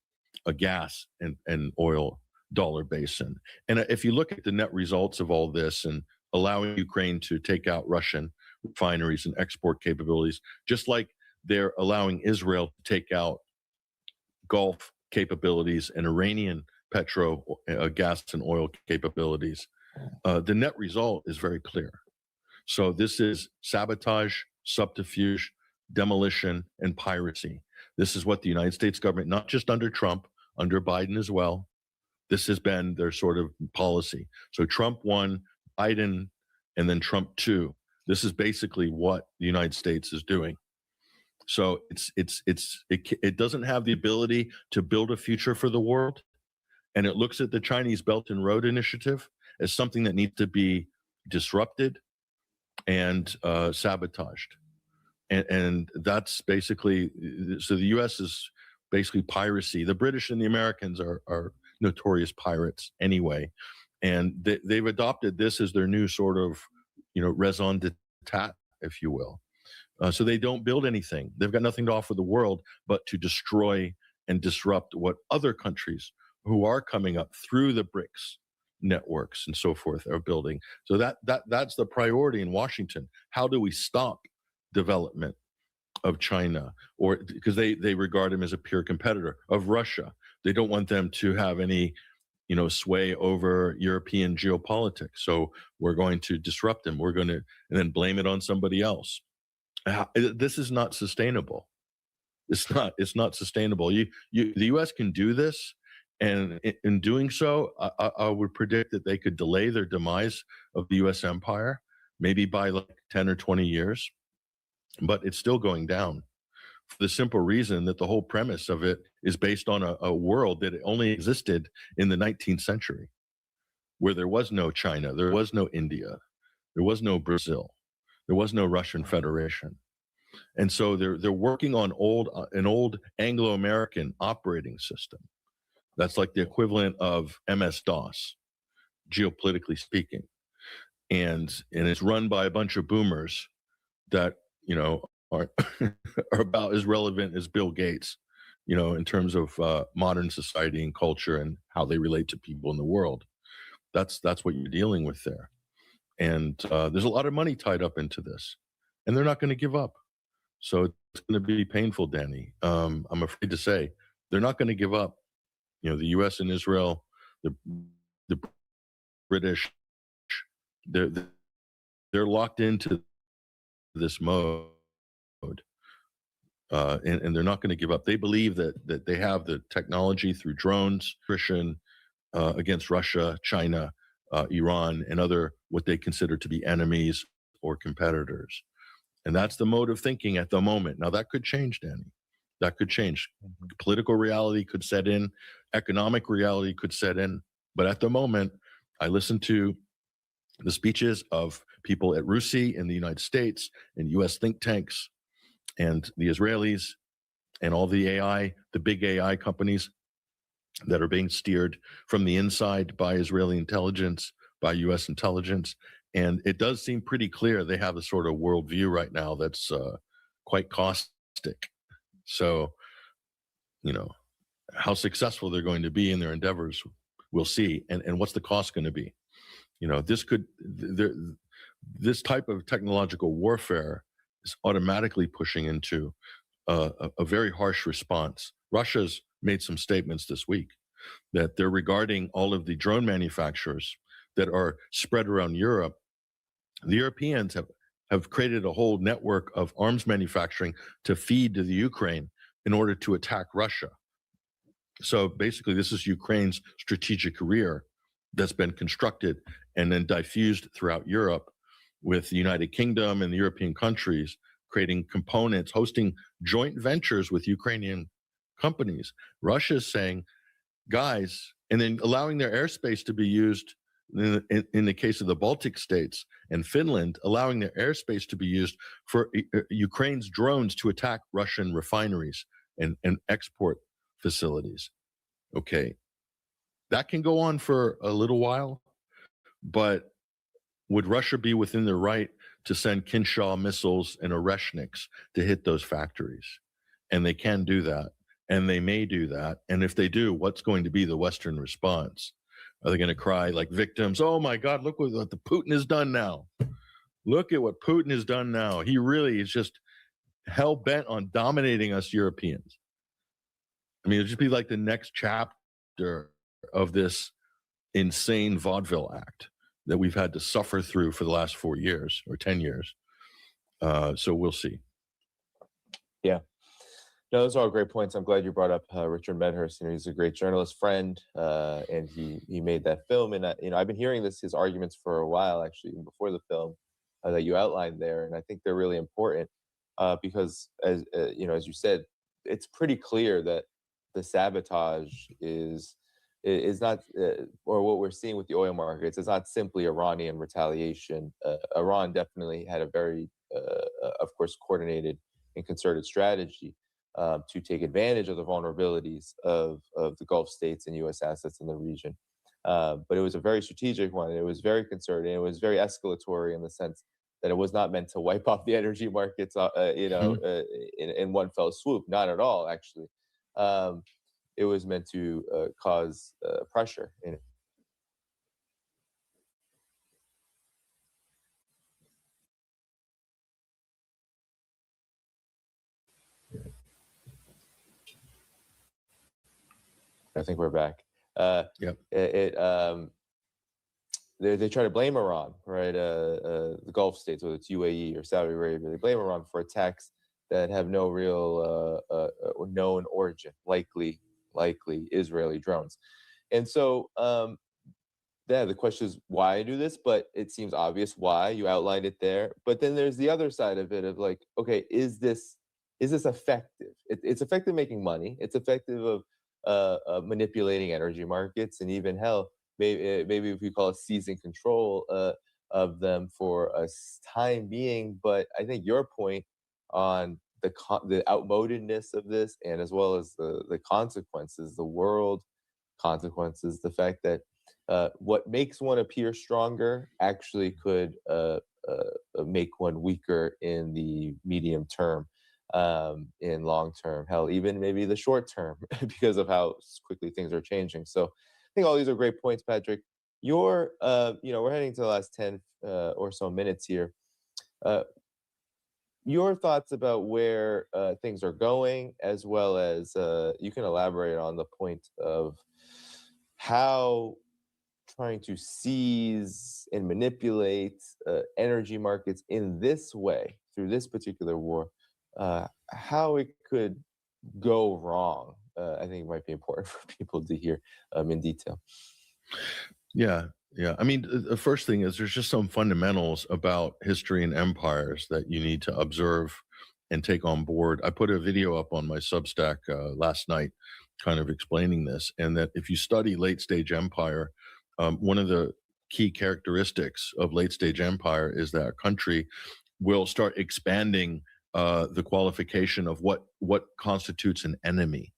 gas and oil dollar basin. And if you look at the net results of all this and allowing Ukraine to take out Russian refineries and export capabilities, just like they're allowing Israel to take out Gulf capabilities and Iranian gas and oil capabilities, the net result is very clear. So this is sabotage, subterfuge, demolition, and piracy. This is what the United States government, not just under Trump, under Biden as well, this has been their sort of policy. So Trump 1, Biden, and then Trump 2. This is basically what the United States is doing. So it doesn't have the ability to build a future for the world, and it looks at the Chinese Belt and Road Initiative as something that needs to be disrupted and sabotaged. And that's basically, so the U.S. is basically piracy. The British and the Americans are notorious pirates anyway, and they've adopted this as their new sort of, raison d'etat, if you will. So they don't build anything. They've got nothing to offer the world but to destroy and disrupt what other countries who are coming up through the BRICS networks and so forth are building. So that's the priority in Washington. How do we stop development of China, or because they regard him as a peer competitor of Russia? They don't want them to have any sway over European geopolitics. So we're going to disrupt them. We're going to, and then blame it on somebody else. This is not sustainable. It's not sustainable. The U.S. can do this, and in doing so, I would predict that they could delay their demise of the U.S. empire, maybe by like 10 or 20 years, but it's still going down for the simple reason that the whole premise of it is based on a world that only existed in the 19th century, where there was no China, there was no India, there was no Brazil, there was no Russian Federation. And so they're working on an old Anglo-American operating system. That's like the equivalent of MS-DOS, geopolitically speaking. And it's run by a bunch of boomers that, are about as relevant as Bill Gates, in terms of modern society and culture and how they relate to people in the world. That's what you're dealing with there. And there's a lot of money tied up into this, and they're not going to give up. So it's going to be painful, Danny. I'm afraid to say they're not going to give up. The U.S. and Israel, the British, they're locked into this mode, and they're not going to give up. They believe that they have the technology through drones, attrition against Russia, China, Iran, and other what they consider to be enemies or competitors. And that's the mode of thinking at the moment. Now, that could change, Danny. That could change. Political reality could set in. Economic reality could set in. But at the moment, I listen to the speeches of people at RUSI in the United States and U.S. think tanks and the Israelis and all the big AI companies that are being steered from the inside by Israeli intelligence, by U.S. intelligence. And it does seem pretty clear they have a sort of worldview right now that's quite caustic. So, how successful they're going to be in their endeavors, we'll see. And what's the cost going to be? This type of technological warfare is automatically pushing into a very harsh response. Russia's made some statements this week that they're regarding all of the drone manufacturers that are spread around Europe. The Europeans have created a whole network of arms manufacturing to feed to the Ukraine in order to attack Russia. So basically, this is Ukraine's strategic career that's been constructed and then diffused throughout Europe with the United Kingdom and the European countries creating components, hosting joint ventures with Ukrainian companies. Russia is saying, guys, and then allowing their airspace to be used in the case of the Baltic states and Finland, allowing their airspace to be used for Ukraine's drones to attack Russian refineries and export facilities. Okay, that can go on for a little while, but would Russia be within their right to send Kinshaw missiles and Oreshniks to hit those factories? And they can do that, and they may do that. And if they do, what's going to be the Western response? Are they going to cry like victims? Oh my God, look what the Putin has done now. Look at what Putin has done now. He really is just hell-bent on dominating us Europeans. I mean, it'll just be like the next chapter of this insane vaudeville act that we've had to suffer through for the last 4 years or 10 years. So we'll see. Yeah. No, those are all great points. I'm glad you brought up Richard Medhurst. You know, he's a great journalist friend, and he made that film. And you know, I've been hearing his arguments for a while, actually, even before the film that you outlined there. And I think they're really important because, as you know, as you said, it's pretty clear that the sabotage is not, or what we're seeing with the oil markets, is not simply Iranian retaliation. Iran definitely had a very, of course, coordinated and concerted strategy to take advantage of the vulnerabilities of the Gulf states and U.S. assets in the region. But it was a very strategic one. It was very concerted. And it was very escalatory in the sense that it was not meant to wipe off the energy markets, in one fell swoop. Not at all, actually. It was meant to cause pressure in it. I think we're back. Yep. They try to blame Iran, right? The Gulf states, whether it's UAE or Saudi Arabia, they blame Iran for attacks that have no real known origin, likely Israeli drones. And so, the question is why do this? But it seems obvious why. You outlined it there. But then there's the other side of it of like, okay, is this effective? It's effective making money. It's effective of manipulating energy markets, and even hell, maybe if we call it seizing control of them for a time being. But I think your point on the outmodedness of this, and as well as the consequences, the world consequences, the fact that what makes one appear stronger actually could make one weaker in the medium term, in long term, hell, even maybe the short term, because of how quickly things are changing. So I think all these are great points, Patrick. We're heading to the last 10 or so minutes here. Your thoughts about where things are going, as well as you can elaborate on the point of how trying to seize and manipulate energy markets in this way, through this particular war, how it could go wrong. I think it might be important for people to hear in detail. Yeah. I mean, the first thing is there's just some fundamentals about history and empires that you need to observe and take on board. I put a video up on my Substack last night kind of explaining this, and that if you study late stage empire, one of the key characteristics of late stage empire is that a country will start expanding the qualification of what constitutes an enemy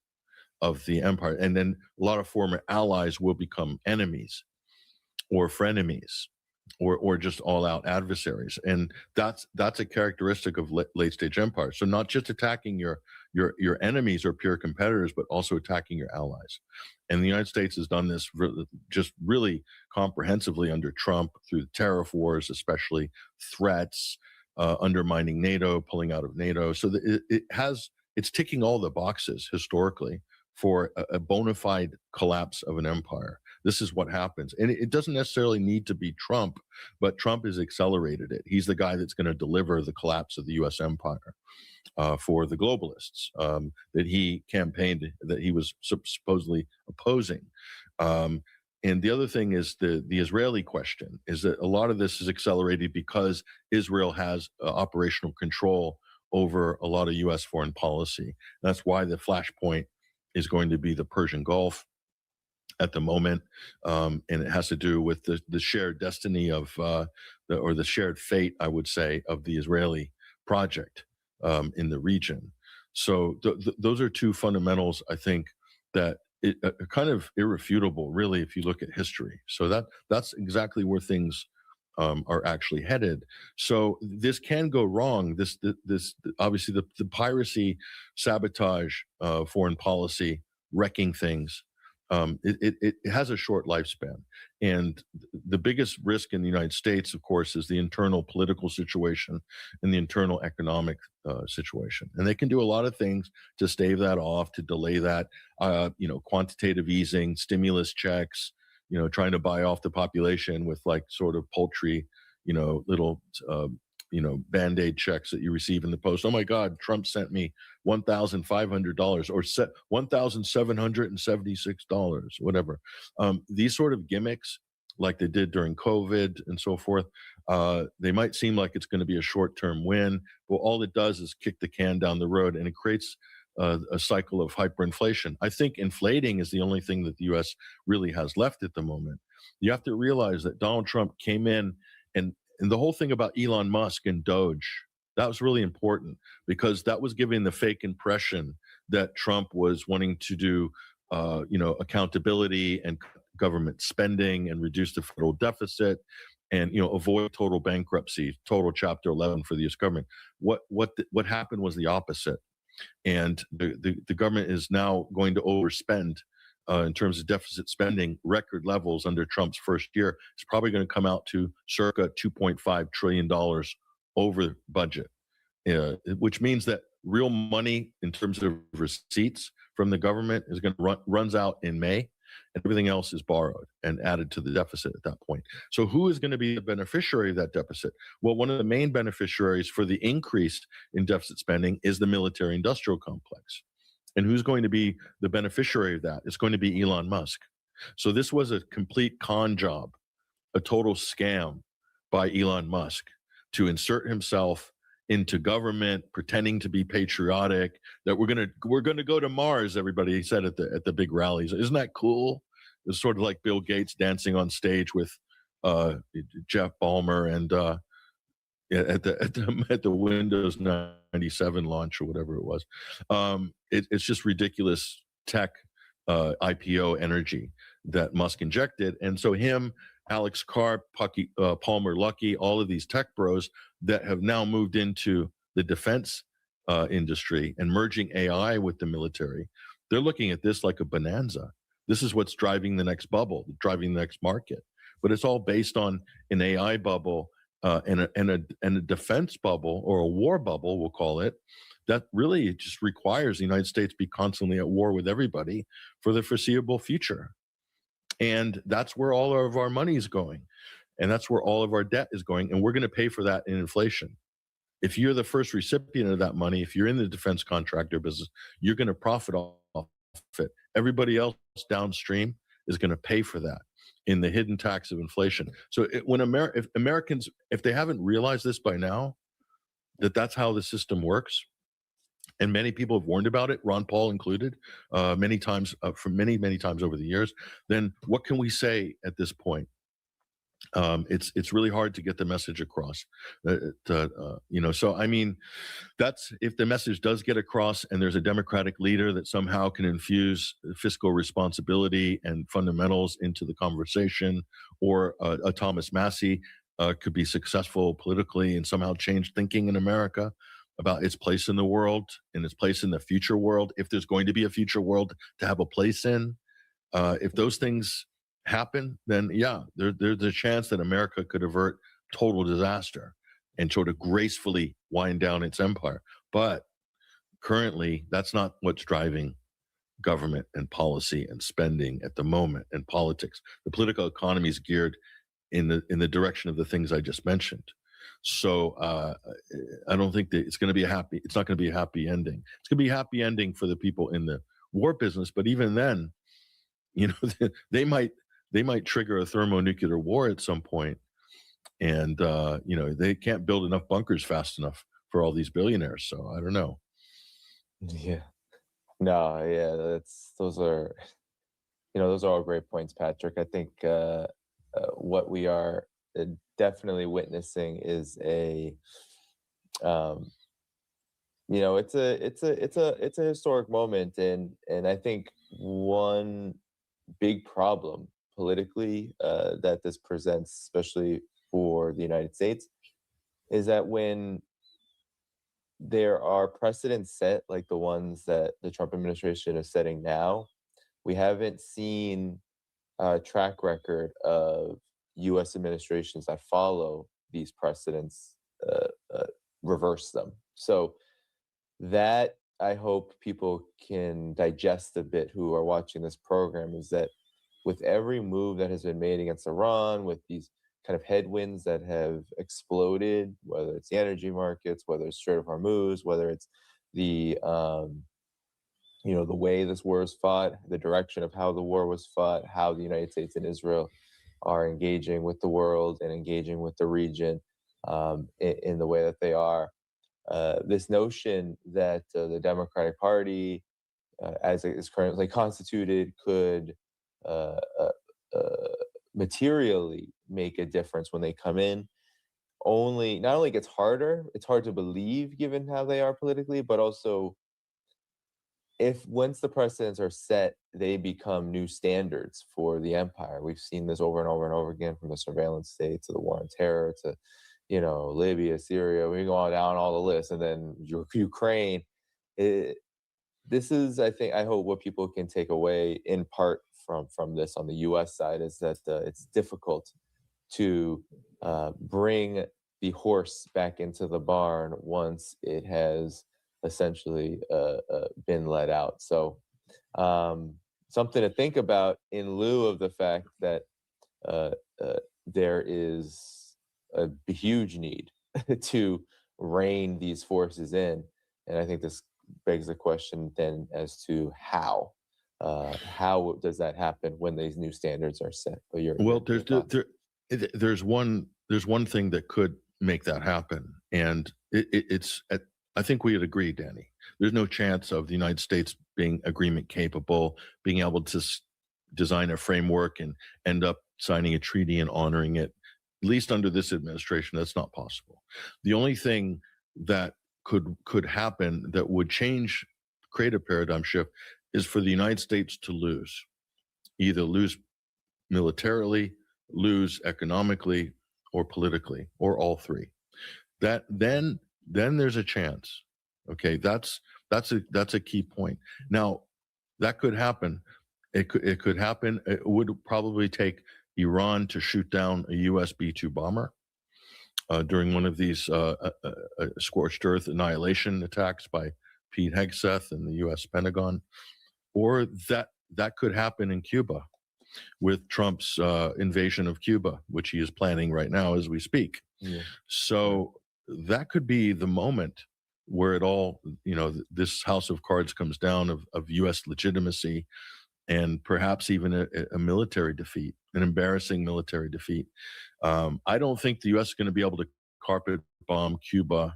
of the empire. And then a lot of former allies will become enemies or frenemies or just all out adversaries. And that's a characteristic of late stage empire. So not just attacking your enemies or pure competitors, but also attacking your allies. And the United States has done this just really comprehensively under Trump, through the tariff wars, especially threats, undermining NATO, pulling out of NATO. So it's ticking all the boxes historically for a bona fide collapse of an empire. This is what happens. And it doesn't necessarily need to be Trump, but Trump has accelerated it. He's the guy that's going to deliver the collapse of the U.S. empire for the globalists that he campaigned, that he was supposedly opposing. And the other thing is the Israeli question, is that a lot of this is accelerated because Israel has operational control over a lot of U.S. foreign policy. That's why the flashpoint is going to be the Persian Gulf at the moment, and it has to do with the shared destiny of the shared fate, I would say, of the Israeli project in the region. So those are two fundamentals, I think, that are kind of irrefutable, really, if you look at history. So that's exactly where things are actually headed. So this can go wrong. This obviously the piracy, sabotage, foreign policy, wrecking things. It has a short lifespan, and the biggest risk in the United States, of course, is the internal political situation and the internal economic situation. And they can do a lot of things to stave that off, to delay that. Quantitative easing, stimulus checks, trying to buy off the population with like sort of paltry, little, Band-Aid checks that you receive in the post. Oh my God, Trump sent me $1,500 or $1,776, whatever. These sort of gimmicks, like they did during COVID and so forth, they might seem like it's going to be a short-term win, but all it does is kick the can down the road, and it creates a cycle of hyperinflation. I think inflating is the only thing that the U.S. really has left at the moment. You have to realize that Donald Trump came in, and the whole thing about Elon Musk and Doge, that was really important, because that was giving the fake impression that Trump was wanting to do, accountability and government spending and reduce the federal deficit and, avoid total bankruptcy, total Chapter 11 for the U.S. government. What happened was the opposite. And the government is now going to overspend in terms of deficit spending, record levels under Trump's first year. It's probably going to come out to circa $2.5 trillion over budget, which means that real money in terms of receipts from the government is going to runs out in May, and everything else is borrowed and added to the deficit at that point. So who is going to be the beneficiary of that deficit? Well, one of the main beneficiaries for the increase in deficit spending is the military industrial complex. And who's going to be the beneficiary of that? It's going to be Elon Musk. So this was a complete con job, a total scam by Elon Musk to insert himself into government, pretending to be patriotic, that we're gonna go to Mars. Everybody said at the big rallies. Isn't that cool? It's sort of like Bill Gates dancing on stage with Jeff Ballmer and at the Windows 97 launch or whatever it was. It's just ridiculous tech IPO energy that Musk injected, and so him, Alex Karp, Palmer Luckey, all of these tech bros that have now moved into the defense industry and merging AI with the military, they're looking at this like a bonanza. This is what's driving the next bubble, driving the next market. But it's all based on an AI bubble and a defense bubble, or a war bubble, we'll call it, that really just requires the United States be constantly at war with everybody for the foreseeable future. And that's where all of our money is going. And that's where all of our debt is going. And we're going to pay for that in inflation. If you're the first recipient of that money, if you're in the defense contractor business, you're going to profit off it. Everybody else downstream is going to pay for that in the hidden tax of inflation. So if Americans, if they haven't realized this by now, that's how the system works, and many people have warned about it, Ron Paul included, many times many times over the years, then what can we say at this point? It's really hard to get the message across. So I mean, that's if the message does get across, and there's a Democratic leader that somehow can infuse fiscal responsibility and fundamentals into the conversation, or a Thomas Massey could be successful politically and somehow change thinking in America about its place in the world and its place in the future world, if there's going to be a future world to have a place in. If those things happen, then yeah, there's a chance that America could avert total disaster and sort of gracefully wind down its empire. But currently, that's not what's driving government and policy and spending at the moment, and politics. The political economy is geared in the direction of the things I just mentioned. So I don't think that it's not going to be a happy ending. It's going to be a happy ending for the people in the war business, but even then, they might trigger a thermonuclear war at some point, and they can't build enough bunkers fast enough for all these billionaires. So I don't know. Yeah. No, yeah, those are all great points, Patrick. I think what we are definitely witnessing is it's a historic moment, and I think one big problem politically that this presents, especially for the United States, is that when there are precedents set like the ones that the Trump administration is setting now, we haven't seen a track record of U.S. administrations that follow these precedents reverse them. So that I hope people can digest a bit who are watching this program, is that with every move that has been made against Iran, with these kind of headwinds that have exploded, whether it's the energy markets, whether it's Strait of Hormuz, whether it's the the way this war is fought, the direction of how the war was fought, how the United States and Israel are engaging with the world and engaging with the region in the way that they are. This notion that the Democratic Party, as it is currently constituted, could materially make a difference when they come in, not only gets harder, it's hard to believe given how they are politically, but also if once the precedents are set, they become new standards for the empire. We've seen this over and over and over again, from the surveillance state to the war on terror to Libya, Syria. We go on down all the lists, and then Ukraine. This is, I hope, what people can take away in part from this on the U.S. side, is that it's difficult to bring the horse back into the barn once it has essentially been let out. So something to think about in lieu of the fact that there is a huge need to rein these forces in. And I think this begs the question then as to how does that happen when these new standards are set? There's one thing that could make that happen, and I think we would agree, Danny. There's no chance of the United States being agreement capable, being able to design a framework and end up signing a treaty and honoring it. At least under this administration, that's not possible. The only thing that could happen that would create a paradigm shift, is for the United States to lose, either lose militarily, lose economically, or politically, or all three. Then there's a chance. Okay, that's a key point. Now, that could happen. It could happen. It would probably take Iran to shoot down a US B-2 bomber during one of these scorched earth annihilation attacks by Pete Hegseth and the US Pentagon, or that could happen in Cuba with Trump's invasion of Cuba, which he is planning right now as we speak. Yeah. So that could be the moment where it all, this house of cards comes down of US legitimacy, and perhaps even a military defeat, an embarrassing military defeat. I don't think the US is going to be able to carpet bomb Cuba,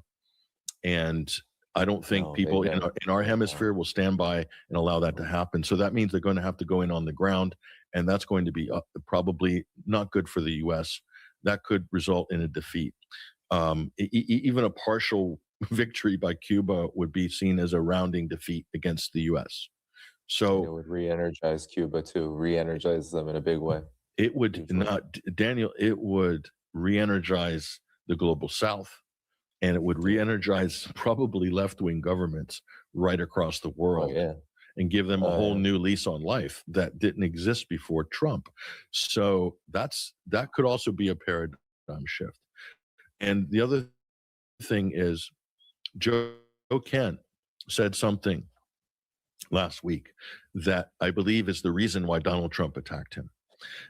and I don't think people in our hemisphere will stand by and allow that to happen. So that means they're going to have to go in on the ground, and that's going to be probably not good for the US. That could result in a defeat. Even a partial victory by Cuba would be seen as a rounding defeat against the US. So it would re-energize Cuba too, re-energize them in a big way. It would not, Daniel, it would re-energize the global South, and it would re-energize probably left-wing governments right across the world, and give them a whole new lease on life that didn't exist before Trump. So that could also be a paradigm shift. And the other thing is, Joe Kent said something last week that I believe is the reason why Donald Trump attacked him.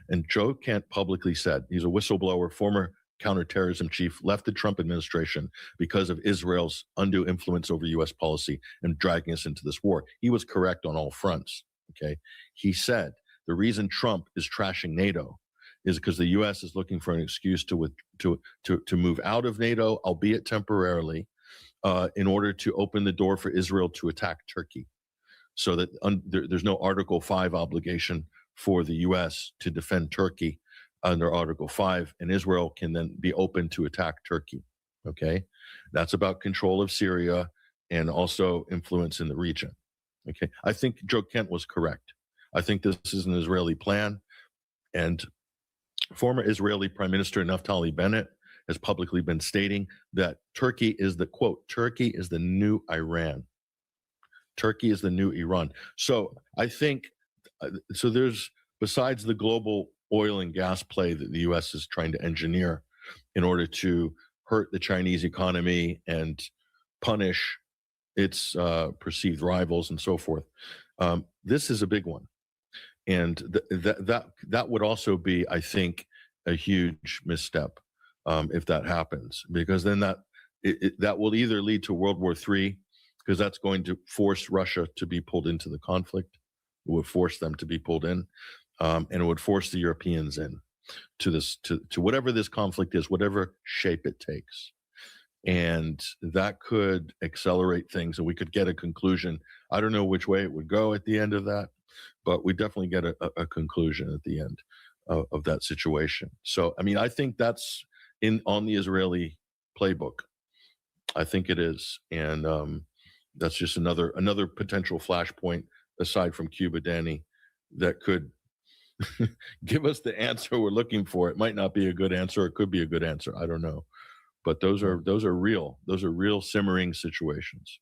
And Joe Kent publicly said, he's a whistleblower, former counterterrorism chief, left the Trump administration because of Israel's undue influence over U.S. policy and dragging us into this war. He was correct on all fronts. Okay, he said the reason Trump is trashing NATO is because the U.S. is looking for an excuse to move out of NATO, albeit temporarily, in order to open the door for Israel to attack Turkey, so that there's no Article 5 obligation for the U.S. to defend Turkey under Article 5, and Israel can then be open to attack Turkey. Okay, that's about control of Syria and also influence in the region. Okay, I think Joe Kent was correct. I think this is an Israeli plan, and former Israeli Prime Minister Naftali Bennett has publicly been stating that Turkey is the, quote, Turkey is the new Iran. Turkey is the new Iran. So I think, so there's, besides the global oil and gas play that the U.S. is trying to engineer in order to hurt the Chinese economy and punish its perceived rivals and so forth, this is a big one. And that would also be, I think, a huge misstep if that happens, because then that will either lead to World War III, because that's going to force Russia to be pulled into the conflict. It would force them to be pulled in, and it would force the Europeans in to this, to whatever this conflict is, whatever shape it takes. And that could accelerate things, and we could get a conclusion. I don't know which way it would go at the end of that, but we definitely get a conclusion at the end of that situation. So, I mean, I think that's on the Israeli playbook. I think it is, and that's just another potential flashpoint aside from Cuba, Danny, that could give us the answer we're looking for. It might not be a good answer; it could be a good answer. I don't know, but those are real simmering situations.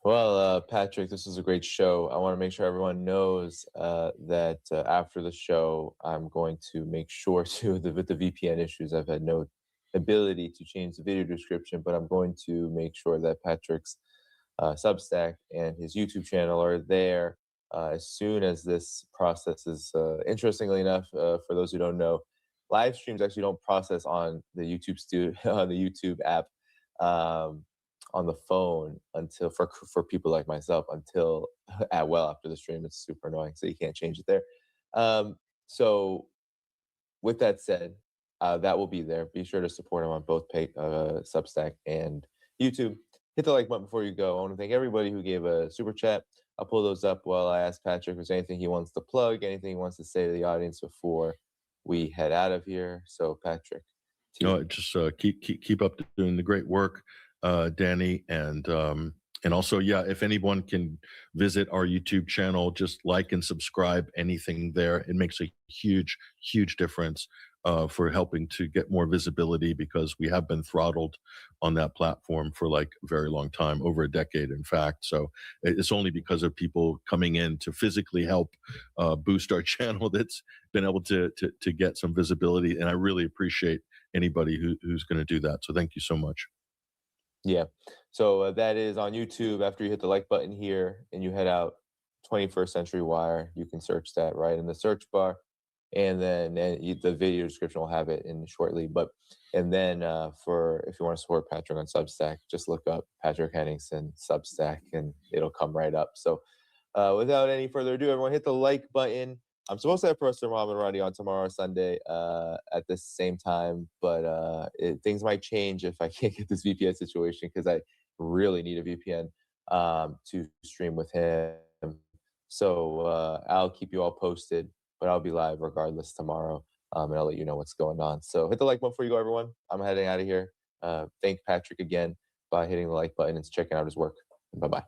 Well, Patrick, this is a great show. I want to make sure everyone knows that after the show, I'm going to make sure to, with the VPN issues, I've had no ability to change the video description, but I'm going to make sure that Patrick's Substack and his YouTube channel are there as soon as this process is, interestingly enough, for those who don't know, live streams actually don't process on the YouTube app on the phone until for people like myself until after the stream. It's super annoying, so you can't change it there. So with that said, that will be there. Be sure to support him on both Substack and YouTube. Hit the like button before you go. I want to thank everybody who gave a super chat. I'll pull those up while I ask Patrick if there's anything he wants to plug, anything he wants to say to the audience before we head out of here. So, Patrick. Just keep up doing the great work, Danny, and also, yeah, if anyone can visit our YouTube channel, just like and subscribe, anything there. It makes a huge difference for helping to get more visibility, because we have been throttled on that platform for like a very long time, over a decade, in fact. So it's only because of people coming in to physically help boost our channel that's been able to get some visibility. And I really appreciate anybody who's going to do that. So thank you so much. Yeah. So that is on YouTube. After you hit the like button here and you head out, 21st Century Wire, you can search that right in the search bar. And then the video description will have it in shortly. And then for if you want to support Patrick on Substack, just look up Patrick Henningsen Substack and it'll come right up. So without any further ado, everyone hit the like button. I'm supposed to have Professor Mohammed Radi on tomorrow, Sunday, at the same time, but things might change if I can't get this VPN situation, because I really need a VPN to stream with him. So I'll keep you all posted, but I'll be live regardless tomorrow, and I'll let you know what's going on. So hit the like button before you go, everyone. I'm heading out of here. Thank Patrick again by hitting the like button and checking out his work. Bye-bye.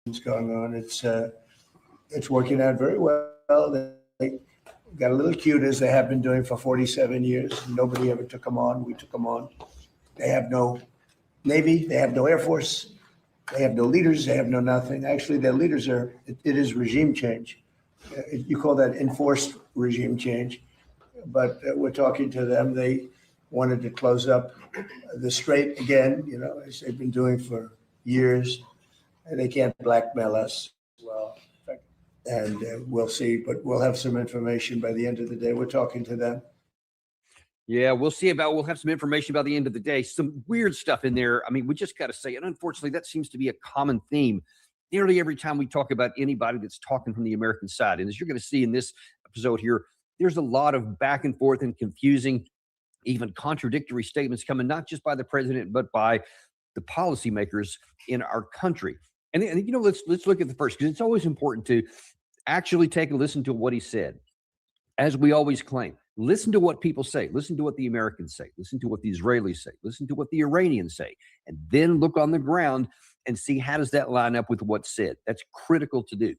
What's going on? It's working out very well. They got a little cute, as they have been doing for 47 years. Nobody ever took them on. We took them on. They have no Navy. They have no Air Force. They have no leaders. They have no nothing. Actually, their leaders it is regime change. You call that enforced regime change, but we're talking to them. They wanted to close up the Strait again, as they've been doing for years, and they can't blackmail us. Well, and we'll see, but we'll have some information by the end of the day. We're talking to them. Yeah, we'll have some information by the end of the day. Some weird stuff in there. I mean, we just got to say, and unfortunately, that seems to be a common theme nearly every time we talk about anybody that's talking from the American side. And as you're going to see in this episode here, there's a lot of back and forth and confusing, even contradictory statements coming, not just by the president, but by the policymakers in our country. And let's look at the first, because it's always important to actually take a listen to what he said. As we always claim, listen to what people say, listen to what the Americans say, listen to what the Israelis say, listen to what the Iranians say, and then look on the ground and see how does that line up with what's said. That's critical to do.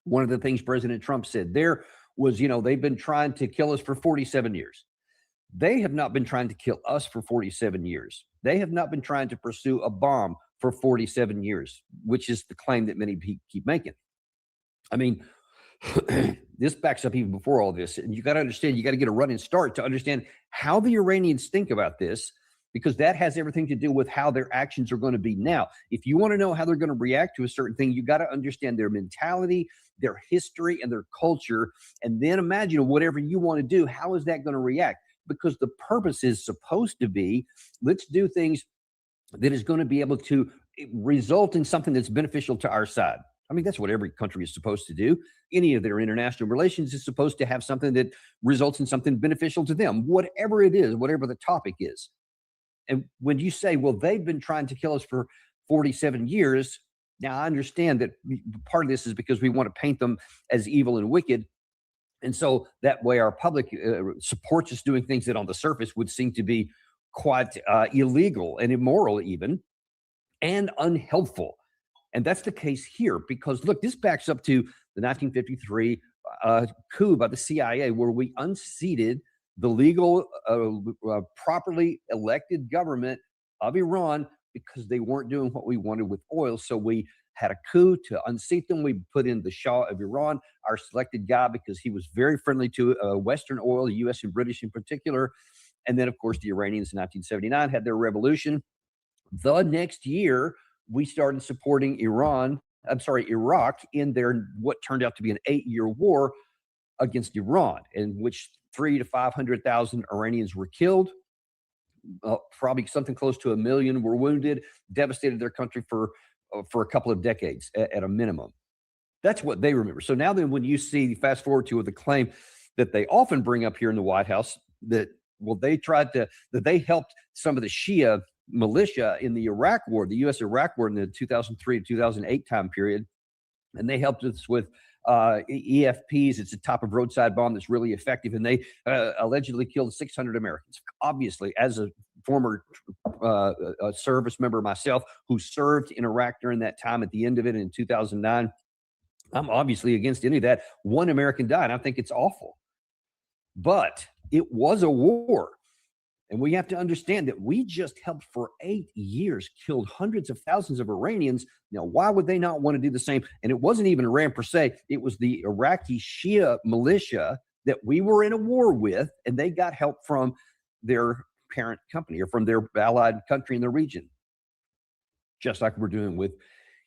One of the things President Trump said there was, they've been trying to kill us for 47 years. They have not been trying to kill us for 47 years. They have not been trying to pursue a bomb for 47 years, which is the claim that many people keep making. I mean, this backs up even before all this. And you got to understand, you got to get a running start to understand how the Iranians think about this, because that has everything to do with how their actions are going to be now. If you want to know how they're going to react to a certain thing, you got to understand their mentality, their history, and their culture. And then imagine whatever you want to do, how is that going to react? Because the purpose is supposed to be, let's do things that is going to be able to result in something that's beneficial to our side. I mean, that's what every country is supposed to do. Any of their international relations is supposed to have something that results in something beneficial to them, whatever it is, whatever the topic is. And when you say, well, they've been trying to kill us for 47 years, now I understand that part of this is because we want to paint them as evil and wicked. And so that way our public supports us doing things that on the surface would seem to be quite illegal and immoral even, and unhelpful. And that's the case here, because look, this backs up to the 1953 coup by the CIA, where we unseated the legal, properly elected government of Iran because they weren't doing what we wanted with oil. So we had a coup to unseat them. We put in the Shah of Iran, our selected guy, because he was very friendly to Western oil, the U.S. and British in particular. And then, of course, the Iranians in 1979 had their revolution. The next year, we started supporting Iraq in their what turned out to be an 8-year war against Iran, in which 300,000 to 500,000 Iranians were killed. Probably something close to 1 million were wounded, devastated their country for a couple of decades at a minimum. That's what they remember. So now then, when you see, fast forward to the claim that they often bring up here in the White House, that, well, that they helped some of the Shia militia in the Iraq war, the U.S. Iraq war in the 2003 to 2008 time period. And they helped us with EFPs. It's a top of roadside bomb that's really effective. And they allegedly killed 600 Americans. Obviously, as a former service member myself who served in Iraq during that time, at the end of it in 2009, I'm obviously against any of that. One American died. I think it's awful. But it was a war. And we have to understand that we just helped for 8 years, killed hundreds of thousands of Iranians. Now, why would they not want to do the same? And it wasn't even Iran per se. It was the Iraqi Shia militia that we were in a war with, and they got help from their parent company or from their allied country in the region, just like we're doing with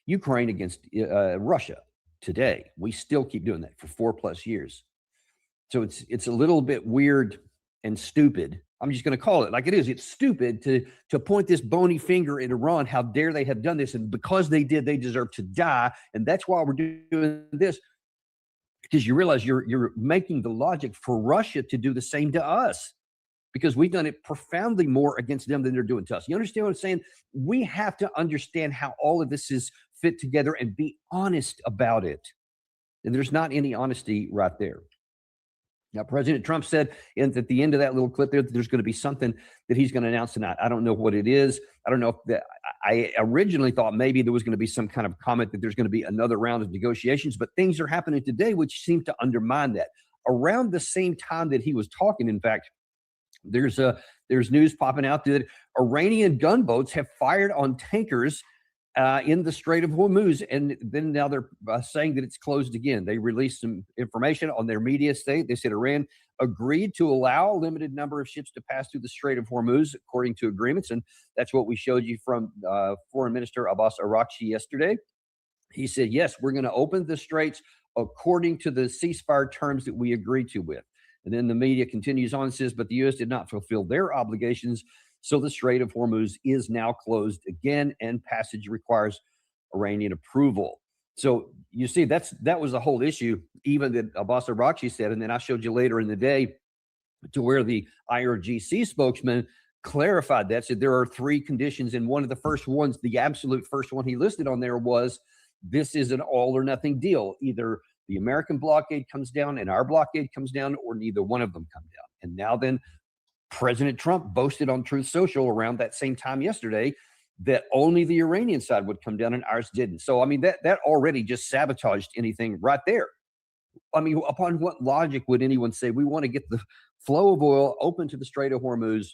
Ukraine against Russia today. We still keep doing that for 4+ years. So it's a little bit weird and stupid. I'm just going to call it like it is. It's stupid to point this bony finger at Iran. How dare they have done this? And because they did, they deserve to die. And that's why we're doing this, because you realize you're making the logic for Russia to do the same to us, because we've done it profoundly more against them than they're doing to us. You understand what I'm saying? We have to understand how all of this is fit together and be honest about it. And there's not any honesty right there. Now, President Trump said at the end of that little clip there that there's going to be something that he's going to announce tonight. I don't know what it is. I don't know if that. I originally thought maybe there was going to be some kind of comment that there's going to be another round of negotiations, but things are happening today which seem to undermine that. Around the same time that he was talking, in fact, there's news popping out that Iranian gunboats have fired on tankers in the Strait of Hormuz. And then now they're saying that it's closed again. They released some information on their media state. They said Iran agreed to allow a limited number of ships to pass through the Strait of Hormuz according to agreements. And that's what we showed you from Foreign Minister Abbas Araghchi yesterday. He said, yes, we're going to open the straits according to the ceasefire terms that we agreed to with. And then the media continues on and says, but the U.S. did not fulfill their obligations. So the Strait of Hormuz is now closed again, and passage requires Iranian approval. So you see, that was the whole issue, even that Abbas Araghchi said. And then I showed you later in the day to where the IRGC spokesman clarified that, said there are 3 conditions. And one of the first ones, the absolute first one he listed on there was, this is an all or nothing deal. Either the American blockade comes down and our blockade comes down, or neither one of them come down. And now then, President Trump boasted on Truth Social around that same time yesterday that only the Iranian side would come down and ours didn't. So, I mean, that already just sabotaged anything right there. I mean, upon what logic would anyone say we want to get the flow of oil open to the Strait of Hormuz?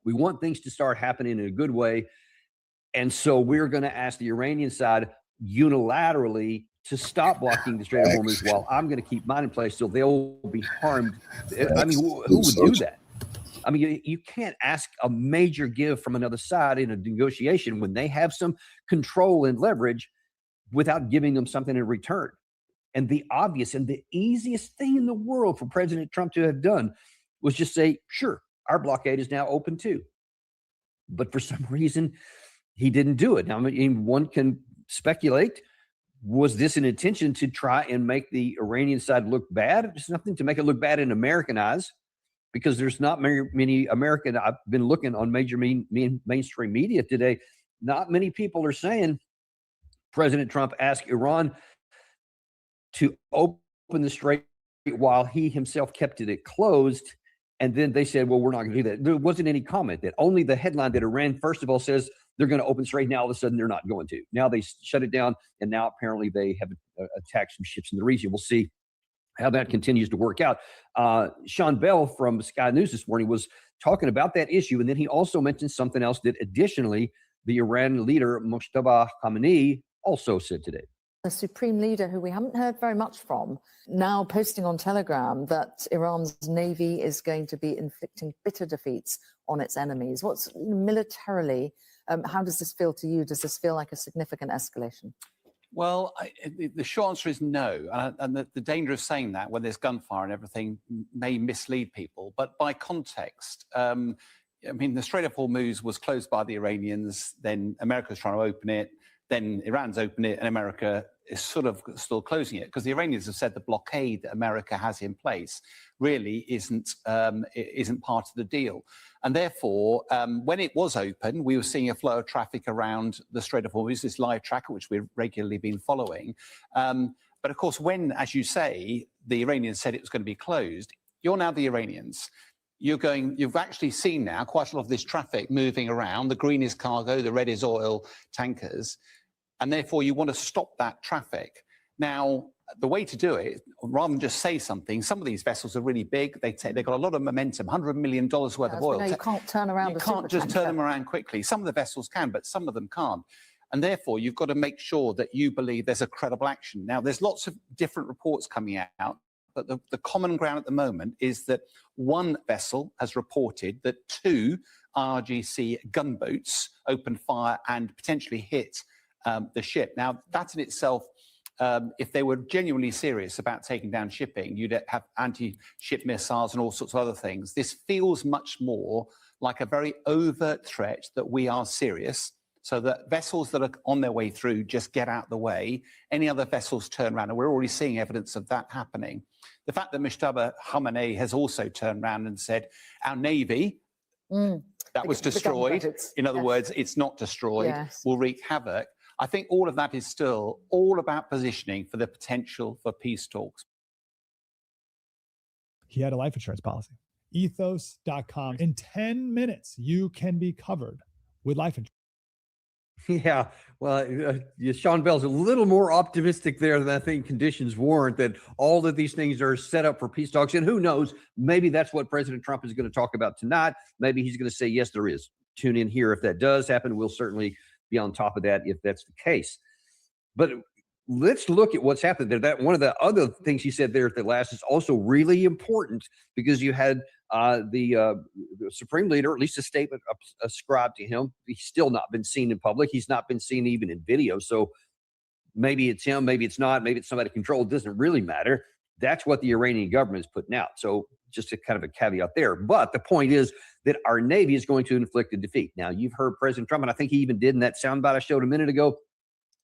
We want things to start happening in a good way. And so we're going to ask the Iranian side unilaterally to stop blocking the Strait of Hormuz while I'm going to keep mine in place so they'll be harmed. I mean, who would do that? I mean, you can't ask a major give from another side in a negotiation when they have some control and leverage without giving them something in return. And the obvious and the easiest thing in the world for President Trump to have done was just say, sure, our blockade is now open too. But for some reason, he didn't do it. Now, I mean, one can speculate, was this an intention to try and make the Iranian side look bad? It's nothing to make it look bad in American eyes, because there's not many American, I've been looking on major mainstream media today, not many people are saying President Trump asked Iran to open the strait while he himself kept it closed. And then they said, well, we're not going to do that. There wasn't any comment. That only the headline that Iran, first of all, says they're going to open Strait. Now all of a sudden they're not going to. Now they shut it down, and now apparently they have attacked some ships in the region. We'll see how that continues to work out. Sean Bell from Sky News this morning was talking about that issue, and then he also mentioned something else that additionally the Iran leader Mojtaba Khamenei also said today. The supreme leader, who we haven't heard very much from, now posting on Telegram that Iran's navy is going to be inflicting bitter defeats on its enemies. What's militarily, how does this feel to you? Does this feel like a significant escalation? Well, the short answer is no. And the danger of saying that when there's gunfire and everything may mislead people. But by context, I mean, the Strait of Hormuz was closed by the Iranians, then America's trying to open it, then Iran's opened it, and America is sort of still closing it, because the Iranians have said the blockade that America has in place really isn't part of the deal. And therefore, when it was open, we were seeing a flow of traffic around the Strait of Hormuz, this live tracker, which we've regularly been following. But of course, when, as you say, the Iranians said it was going to be closed, you're now the Iranians. You've actually seen now quite a lot of this traffic moving around. The green is cargo, the red is oil tankers. And therefore, you want to stop that traffic. Now, the way to do it, rather than just say something, some of these vessels are really big. They've got a lot of momentum, $100 million worth of oil. You can't turn around. You can't just turn them around quickly. Some of the vessels can, but some of them can't. And therefore, you've got to make sure that you believe there's a credible action. Now, there's lots of different reports coming out, but the common ground at the moment is that one vessel has reported that 2 IRGC gunboats opened fire and potentially hit the ship. Now, that in itself, if they were genuinely serious about taking down shipping, you'd have anti-ship missiles and all sorts of other things. This feels much more like a very overt threat that we are serious, so that vessels that are on their way through just get out the way. Any other vessels turn around, and we're already seeing evidence of that happening. The fact that Mojtaba Khamenei has also turned around and said, our Navy, that was destroyed. In other words, it's not destroyed, will wreak havoc. I think all of that is still all about positioning for the potential for peace talks. He had a life insurance policy. Ethos.com. In 10 minutes, you can be covered with life insurance. Yeah, well, Sean Bell's a little more optimistic there than I think conditions warrant, that all of these things are set up for peace talks. And who knows, maybe that's what President Trump is going to talk about tonight. Maybe he's going to say, yes, there is. Tune in here if that does happen. We'll certainly be on top of that if that's the case. But let's look at what's happened there. That one of the other things he said there at the last is also really important, because you had the supreme leader, at least a statement ascribed to him. He's still not been seen in public. He's not been seen even in video. So maybe it's him, maybe it's not, maybe it's somebody controlled. It doesn't really matter. That's what the Iranian government is putting out. So just a kind of a caveat there. But the point is that our Navy is going to inflict a defeat. Now, you've heard President Trump, and I think he even did in that soundbite I showed a minute ago,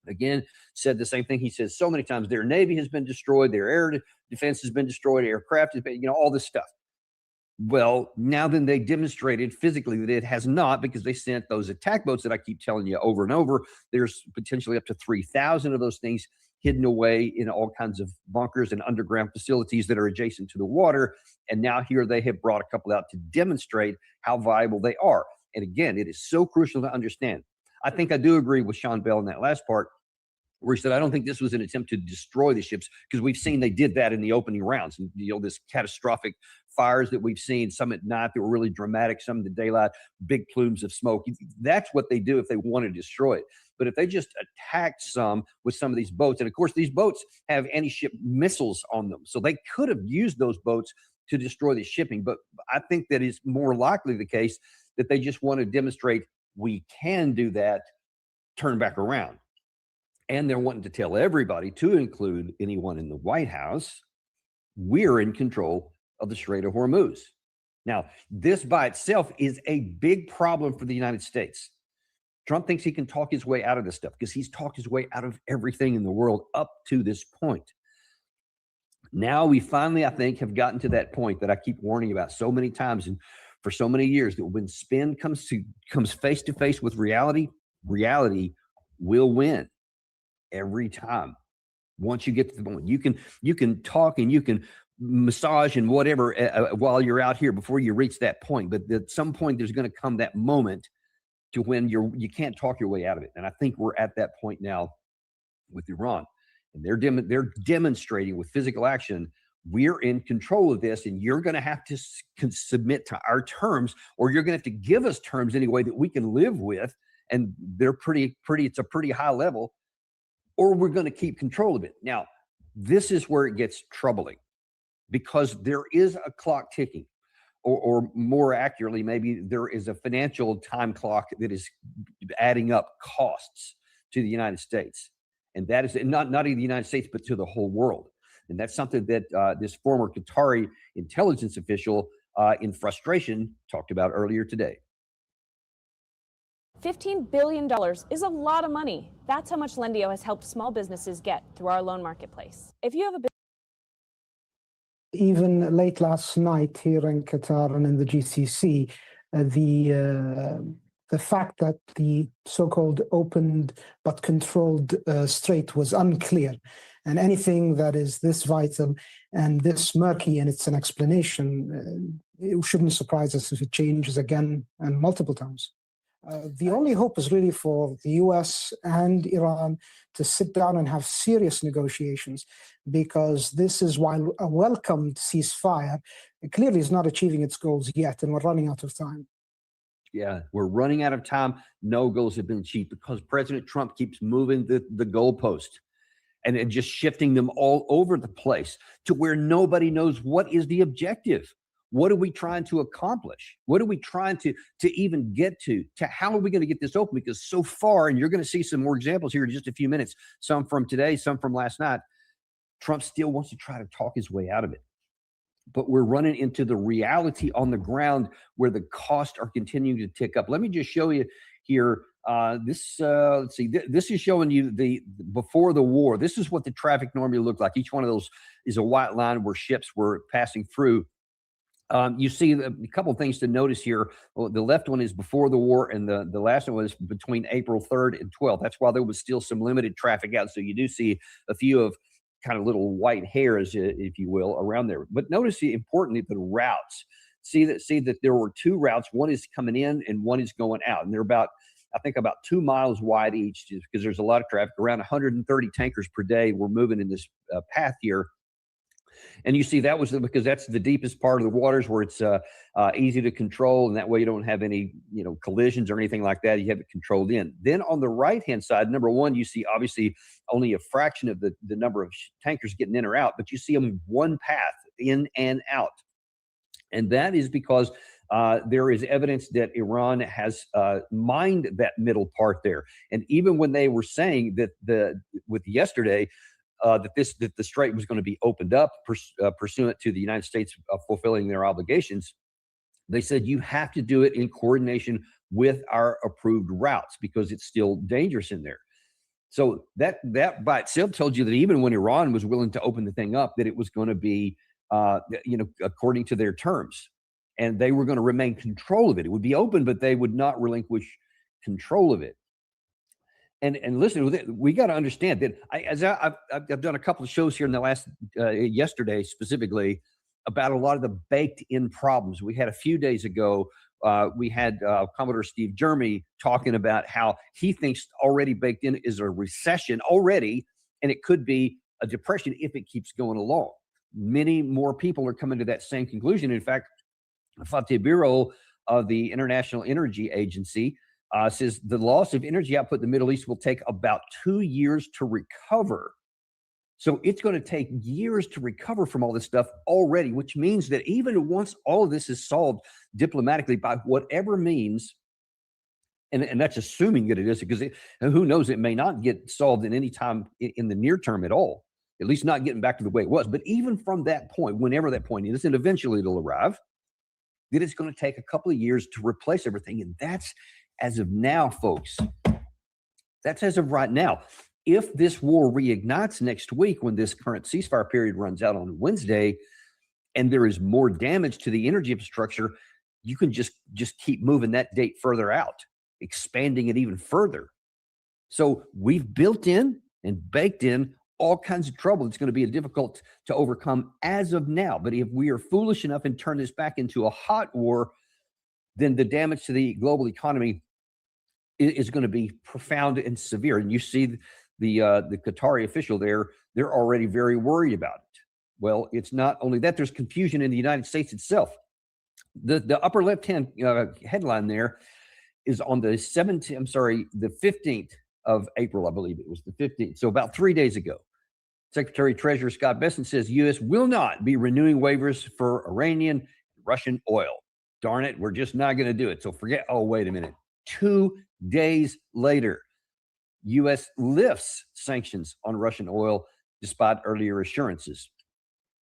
again, said the same thing. He says so many times, their Navy has been destroyed, their air defense has been destroyed, aircraft has been, all this stuff. Well, now then they demonstrated physically that it has not, because they sent those attack boats that I keep telling you over and over. There's potentially up to 3,000 of those things hidden away in all kinds of bunkers and underground facilities that are adjacent to the water. And now here they have brought a couple out to demonstrate how viable they are. And again, it is so crucial to understand. I think I do agree with Sean Bell in that last part, where he said, I don't think this was an attempt to destroy the ships, because we've seen they did that in the opening rounds. And, this catastrophic fires that we've seen, some at night that were really dramatic, some in the daylight, big plumes of smoke. That's what they do if they want to destroy it. But if they just attacked some with some of these boats, and of course, these boats have anti-ship missiles on them, so they could have used those boats to destroy the shipping. But I think that is more likely the case that they just want to demonstrate we can do that, turn back around. And they're wanting to tell everybody, to include anyone in the White House, we're in control of the Strait of Hormuz. Now, this by itself is a big problem for the United States. Trump thinks he can talk his way out of this stuff, because he's talked his way out of everything in the world up to this point. Now we finally, I think, have gotten to that point that I keep warning about so many times and for so many years, that when spin comes face to face with reality, reality will win every time. Once you get to the point, you can talk and you can massage and whatever while you're out here before you reach that point. But at some point, there's going to come that moment to when you can't talk your way out of it. And I think we're at that point now with Iran. And they're demonstrating with physical action, we're in control of this, and you're going to have to submit to our terms, or you're going to have to give us terms anyway that we can live with. And they're pretty, it's a pretty high level, or we're going to keep control of it. Now, this is where it gets troubling, because there is a clock ticking, or more accurately, maybe there is a financial time clock that is adding up costs to the United States. And that is not in the United States, but to the whole world. And that's something that this former Qatari intelligence official in frustration talked about earlier today. $15 billion is a lot of money. That's how much Lendio has helped small businesses get through our loan marketplace. If you have a even late last night here in Qatar and in the GCC, the fact that the so-called opened but controlled strait was unclear, and anything that is this vital and this murky and it's an explanation, it shouldn't surprise us if it changes again and multiple times. The only hope is really for the US and Iran to sit down and have serious negotiations, because this is, while a welcomed ceasefire, it clearly is not achieving its goals yet, and we're running out of time. Yeah, we're running out of time. No goals have been achieved because President Trump keeps moving the goalpost and just shifting them all over the place to where nobody knows what is the objective. What are we trying to accomplish? What are we trying to even get to? How are we going to get this open? Because so far, and you're going to see some more examples here in just a few minutes, some from today, some from last night, Trump still wants to try to talk his way out of it. But we're running into the reality on the ground where the costs are continuing to tick up. Let me just show you here. Let's see. This is showing you the before the war. This is what the traffic normally looked like. Each one of those is a white line where ships were passing through. You see a couple of things to notice here. Well, the left one is before the war, and the last one was between April 3rd and 12th. That's why there was still some limited traffic out. So you do see a few of kind of little white hairs, if you will, around there. But notice importantly the routes. See that there were two routes. One is coming in and one is going out, and they're about, I think, about 2 miles wide each, just because there's a lot of traffic. Around 130 tankers per day were moving in this path here. And you see that was because that's the deepest part of the waters where it's easy to control, and that way you don't have any collisions or anything like that. You have it controlled in. Then on the right-hand side, number one, you see obviously only a fraction of the number of tankers getting in or out, but you see them one path in and out. And that is because there is evidence that Iran has mined that middle part there. And even when they were saying that with yesterday, that the Strait was going to be opened up pursuant to the United States fulfilling their obligations, they said you have to do it in coordination with our approved routes because it's still dangerous in there. So that by itself told you that even when Iran was willing to open the thing up, that it was going to be according to their terms, and they were going to remain control of it. It would be open, but they would not relinquish control of it. And listen, we got to understand that I've done a couple of shows here in the last yesterday specifically about a lot of the baked-in problems. We had a few days ago. We had Commodore Steve Jeremy talking about how he thinks already baked in is a recession already, and it could be a depression if it keeps going along. Many more people are coming to that same conclusion. In fact, Fatih Birol of the International Energy Agency says the loss of energy output in the Middle East will take about 2 years to recover. So it's going to take years to recover from all this stuff already, which means that even once all of this is solved diplomatically by whatever means, and that's assuming that it is, because who knows, it may not get solved in any time in the near term at all, at least not getting back to the way it was. But even from that point, whenever that point is, and eventually it'll arrive, that it's going to take a couple of years to replace everything. And that's as of now, folks. That's as of right now. If this war reignites next week, when this current ceasefire period runs out on Wednesday, and there is more damage to the energy infrastructure, you can just keep moving that date further out, expanding it even further. So we've built in and baked in all kinds of trouble. It's going to be difficult to overcome as of now. But if we are foolish enough and turn this back into a hot war, then the damage to the global economy is going to be profound and severe. And you see the Qatari official there, they're already very worried about it. Well, it's not only that, there's confusion in the United States itself. The upper left-hand headline there is on the 15th of April, I believe it was the 15th. So about 3 days ago, Secretary Treasurer Scott Bessent says U.S. will not be renewing waivers for Iranian and Russian oil. Darn it, we're just not going to do it. So forget, oh, wait a minute. 2 days later, U.S. lifts sanctions on Russian oil despite earlier assurances.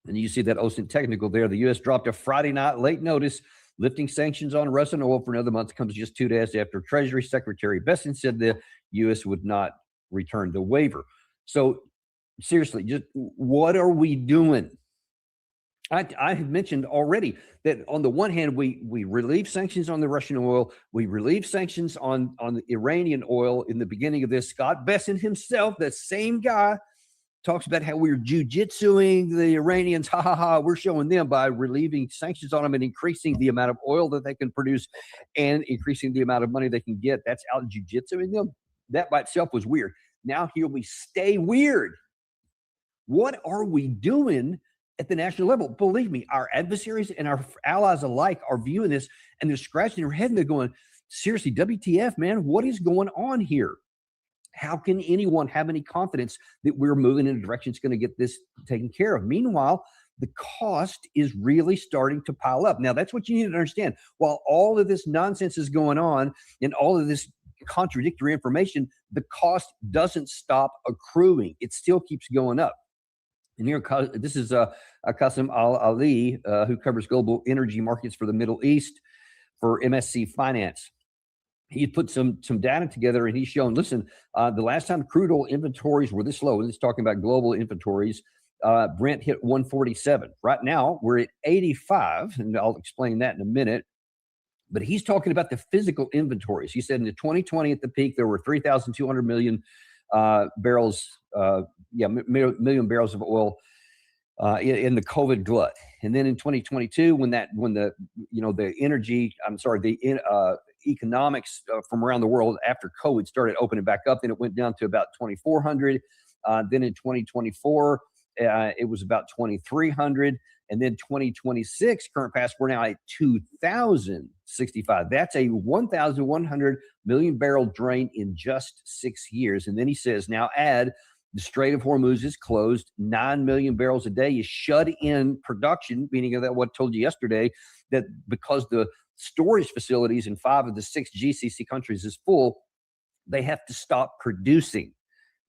And you see that OSINT technical there. The U.S. dropped a Friday night late notice lifting sanctions on Russian oil for another month. It comes just 2 days after Treasury Secretary Bessent said the U.S. would not return the waiver. So seriously, just what are we doing? I have mentioned already that on the one hand, we relieved sanctions on the Russian oil. We relieved sanctions on the Iranian oil in the beginning of this. Scott Bessent himself, that same guy, talks about how we're jujitsuing the Iranians. Ha ha ha. We're showing them by relieving sanctions on them and increasing the amount of oil that they can produce and increasing the amount of money they can get. That's out jujitsuing them. That by itself was weird. Now here we stay weird. What are we doing at the national level? Believe me, our adversaries and our allies alike are viewing this and they're scratching their head and they're going, seriously, WTF, man, what is going on here? How can anyone have any confidence that we're moving in a direction that's going to get this taken care of? Meanwhile, the cost is really starting to pile up. Now, that's what you need to understand. While all of this nonsense is going on and all of this contradictory information, the cost doesn't stop accruing. It still keeps going up. And here, this is Qasim Al-Ali, who covers global energy markets for the Middle East for MSC Finance. He put some data together and he's shown, listen, the last time crude oil inventories were this low, and he's talking about global inventories, Brent hit 147. Right now, we're at 85, and I'll explain that in a minute. But he's talking about the physical inventories. He said in the 2020 at the peak, there were 3,200 million barrels, million barrels of oil in the COVID glut. And then in 2022, when the economics from around the world after COVID started opening back up, then it went down to about 2,400. Then in 2024, it was about 2,300. And then 2026 current pass, we're now at 2,065. That's a 1,100 million barrel drain in just 6 years. And then he says, now add the Strait of Hormuz is closed, 9 million barrels a day is shut in production, meaning that what I told you yesterday, that because the storage facilities in 5 of the 6 GCC countries is full, they have to stop producing.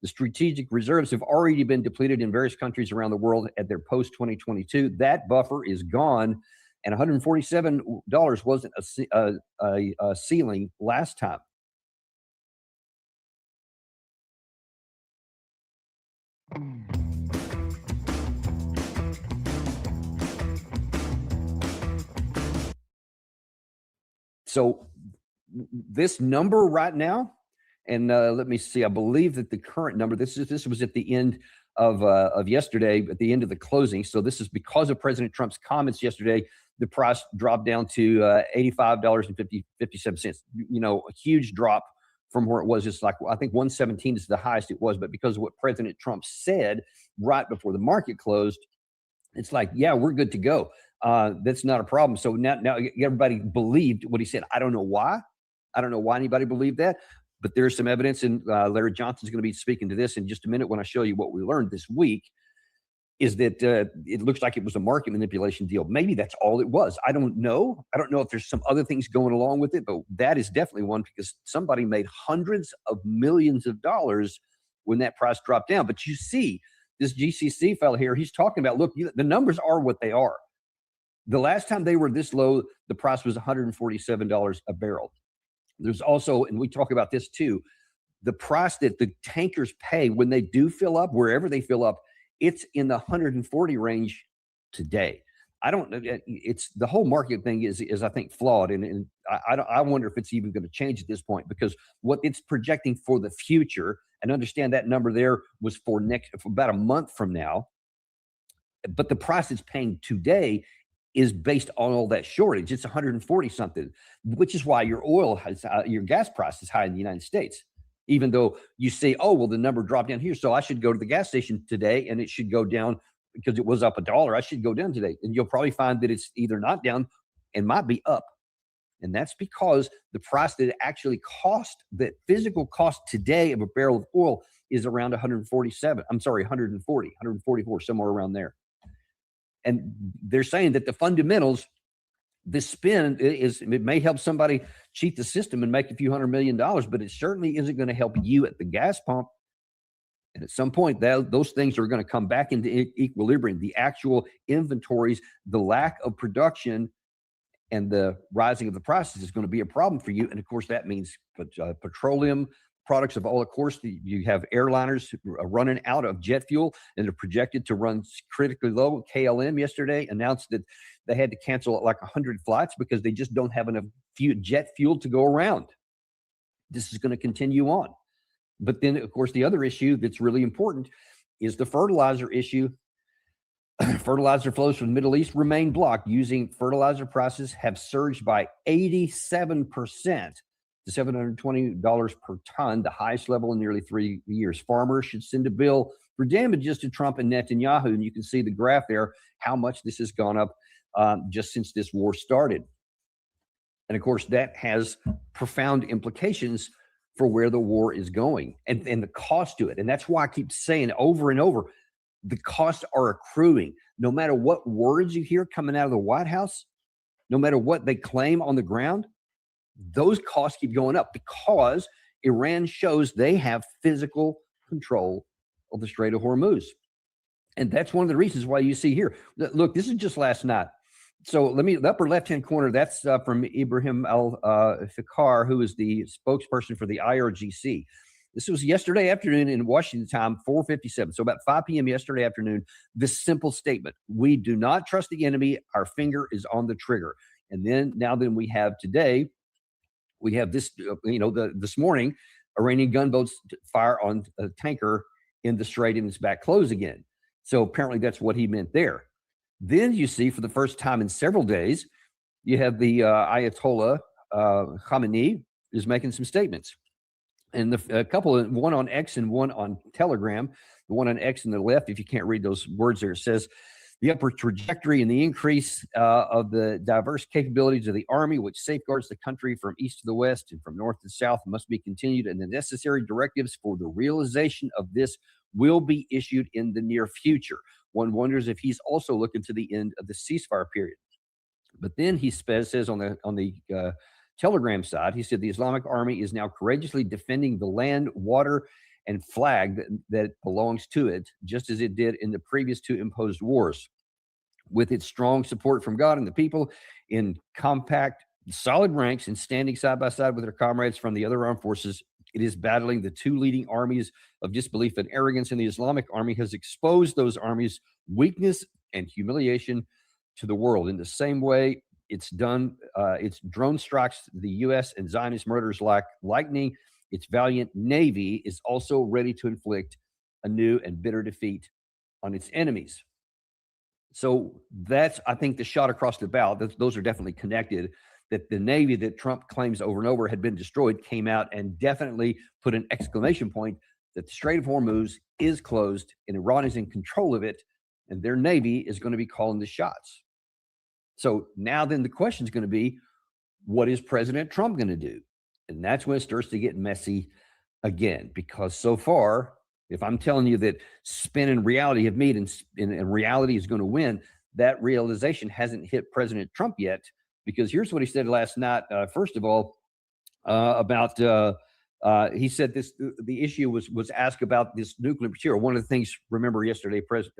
The strategic reserves have already been depleted in various countries around the world at their post-2022. That buffer is gone, and $147 wasn't a ceiling last time. So this number right now, and let me see, I believe that the current number, this was at the end of yesterday, at the end of the closing. So this is because of President Trump's comments yesterday, the price dropped down to $85.57. You know, a huge drop from where it was. Just like, I think 117 is the highest it was, but because of what President Trump said right before the market closed, it's like, yeah, we're good to go. That's not a problem. So now everybody believed what he said. I don't know why. I don't know why anybody believed that, but there's some evidence, and Larry Johnson's going to be speaking to this in just a minute when I show you what we learned this week, is that it looks like it was a market manipulation deal. Maybe that's all it was. I don't know. I don't know if there's some other things going along with it, but that is definitely one, because somebody made hundreds of millions of dollars when that price dropped down. But you see, this GCC fellow here, he's talking about, look, the numbers are what they are. The last time they were this low, the price was $147 a barrel. There's also, and we talk about this too, the price that the tankers pay when they do fill up, wherever they fill up, it's in the 140 range today. I don't know. It's the whole market thing is I think flawed, and I wonder if it's even going to change at this point, because what it's projecting for the future, and understand that number there was for about a month from now, but the price it's paying today is based on all that shortage. It's 140 something, which is why your oil has your gas price is high in the United States. Even though you say, oh, well, the number dropped down here, so I should go to the gas station today and it should go down because it was up $1. I should go down today. And you'll probably find that it's either not down and might be up. And that's because the price that it actually cost, the physical cost today of a barrel of oil is around 147. I'm sorry, 140, 144, somewhere around there. And they're saying that the fundamentals, this spin it may help somebody cheat the system and make a few $100 million, but it certainly isn't going to help you at the gas pump. And at some point, those things are going to come back into equilibrium. The actual inventories, the lack of production, and the rising of the prices is going to be a problem for you. And of course, that means petroleum products of all. Of course, you have airliners running out of jet fuel, and they're projected to run critically low. KLM yesterday announced that they had to cancel like 100 flights because they just don't have enough jet fuel to go around. This is going to continue on. But then, of course, the other issue that's really important is the fertilizer issue. Fertilizer flows from the Middle East remain blocked. Using fertilizer prices have surged by 87% to $720 per ton, the highest level in nearly 3 years. Farmers should send a bill for damages to Trump and Netanyahu. And you can see the graph there, how much this has gone up just since this war started. And of course, that has profound implications for where the war is going and the cost to it. And that's why I keep saying over and over, the costs are accruing. No matter what words you hear coming out of the White House, no matter what they claim on the ground, those costs keep going up because Iran shows they have physical control of the Strait of Hormuz. And that's one of the reasons why you see here. Look, this is just last night. So the upper left-hand corner, that's from Ibrahim al-Fakar, who is the spokesperson for the IRGC. This was yesterday afternoon in Washington time, 4:57. So about 5 p.m. yesterday afternoon, this simple statement: we do not trust the enemy. Our finger is on the trigger. And then we have today, we have this, this morning, Iranian gunboats fire on a tanker in the Strait and it's back closed again. So apparently that's what he meant there. Then you see, for the first time in several days, you have the Ayatollah Khamenei is making some statements. And a couple of, one on X and one on Telegram. The one on X on the left, if you can't read those words there, it says, the upward trajectory and the increase of the diverse capabilities of the Army, which safeguards the country from east to the west and from north to south, must be continued, and the necessary directives for the realization of this will be issued in the near future. One wonders if he's also looking to the end of the ceasefire period. But then he says on the Telegram side, he said the Islamic Army is now courageously defending the land, water, and flag that belongs to it, just as it did in the previous two imposed wars. With its strong support from God and the people in compact, solid ranks and standing side by side with their comrades from the other armed forces, it is battling the two leading armies of disbelief and arrogance, and the Islamic Army has exposed those armies' weakness and humiliation to the world. In the same way, it's done its drone strikes the U.S. and Zionist murders like lightning. Its valiant Navy is also ready to inflict a new and bitter defeat on its enemies. So that's, I think, the shot across the bow. Those are definitely connected. That the Navy that Trump claims over and over had been destroyed came out and definitely put an exclamation point that the Strait of Hormuz is closed and Iran is in control of it, and their Navy is going to be calling the shots. So now then the question is going to be, what is President Trump going to do? And that's when it starts to get messy again, because so far, if I'm telling you that spin and reality have met and reality is going to win, that realization hasn't hit President Trump yet, because here's what he said last night. First of all, he said this, the issue was asked about this nuclear material. One of the things, remember yesterday, Professor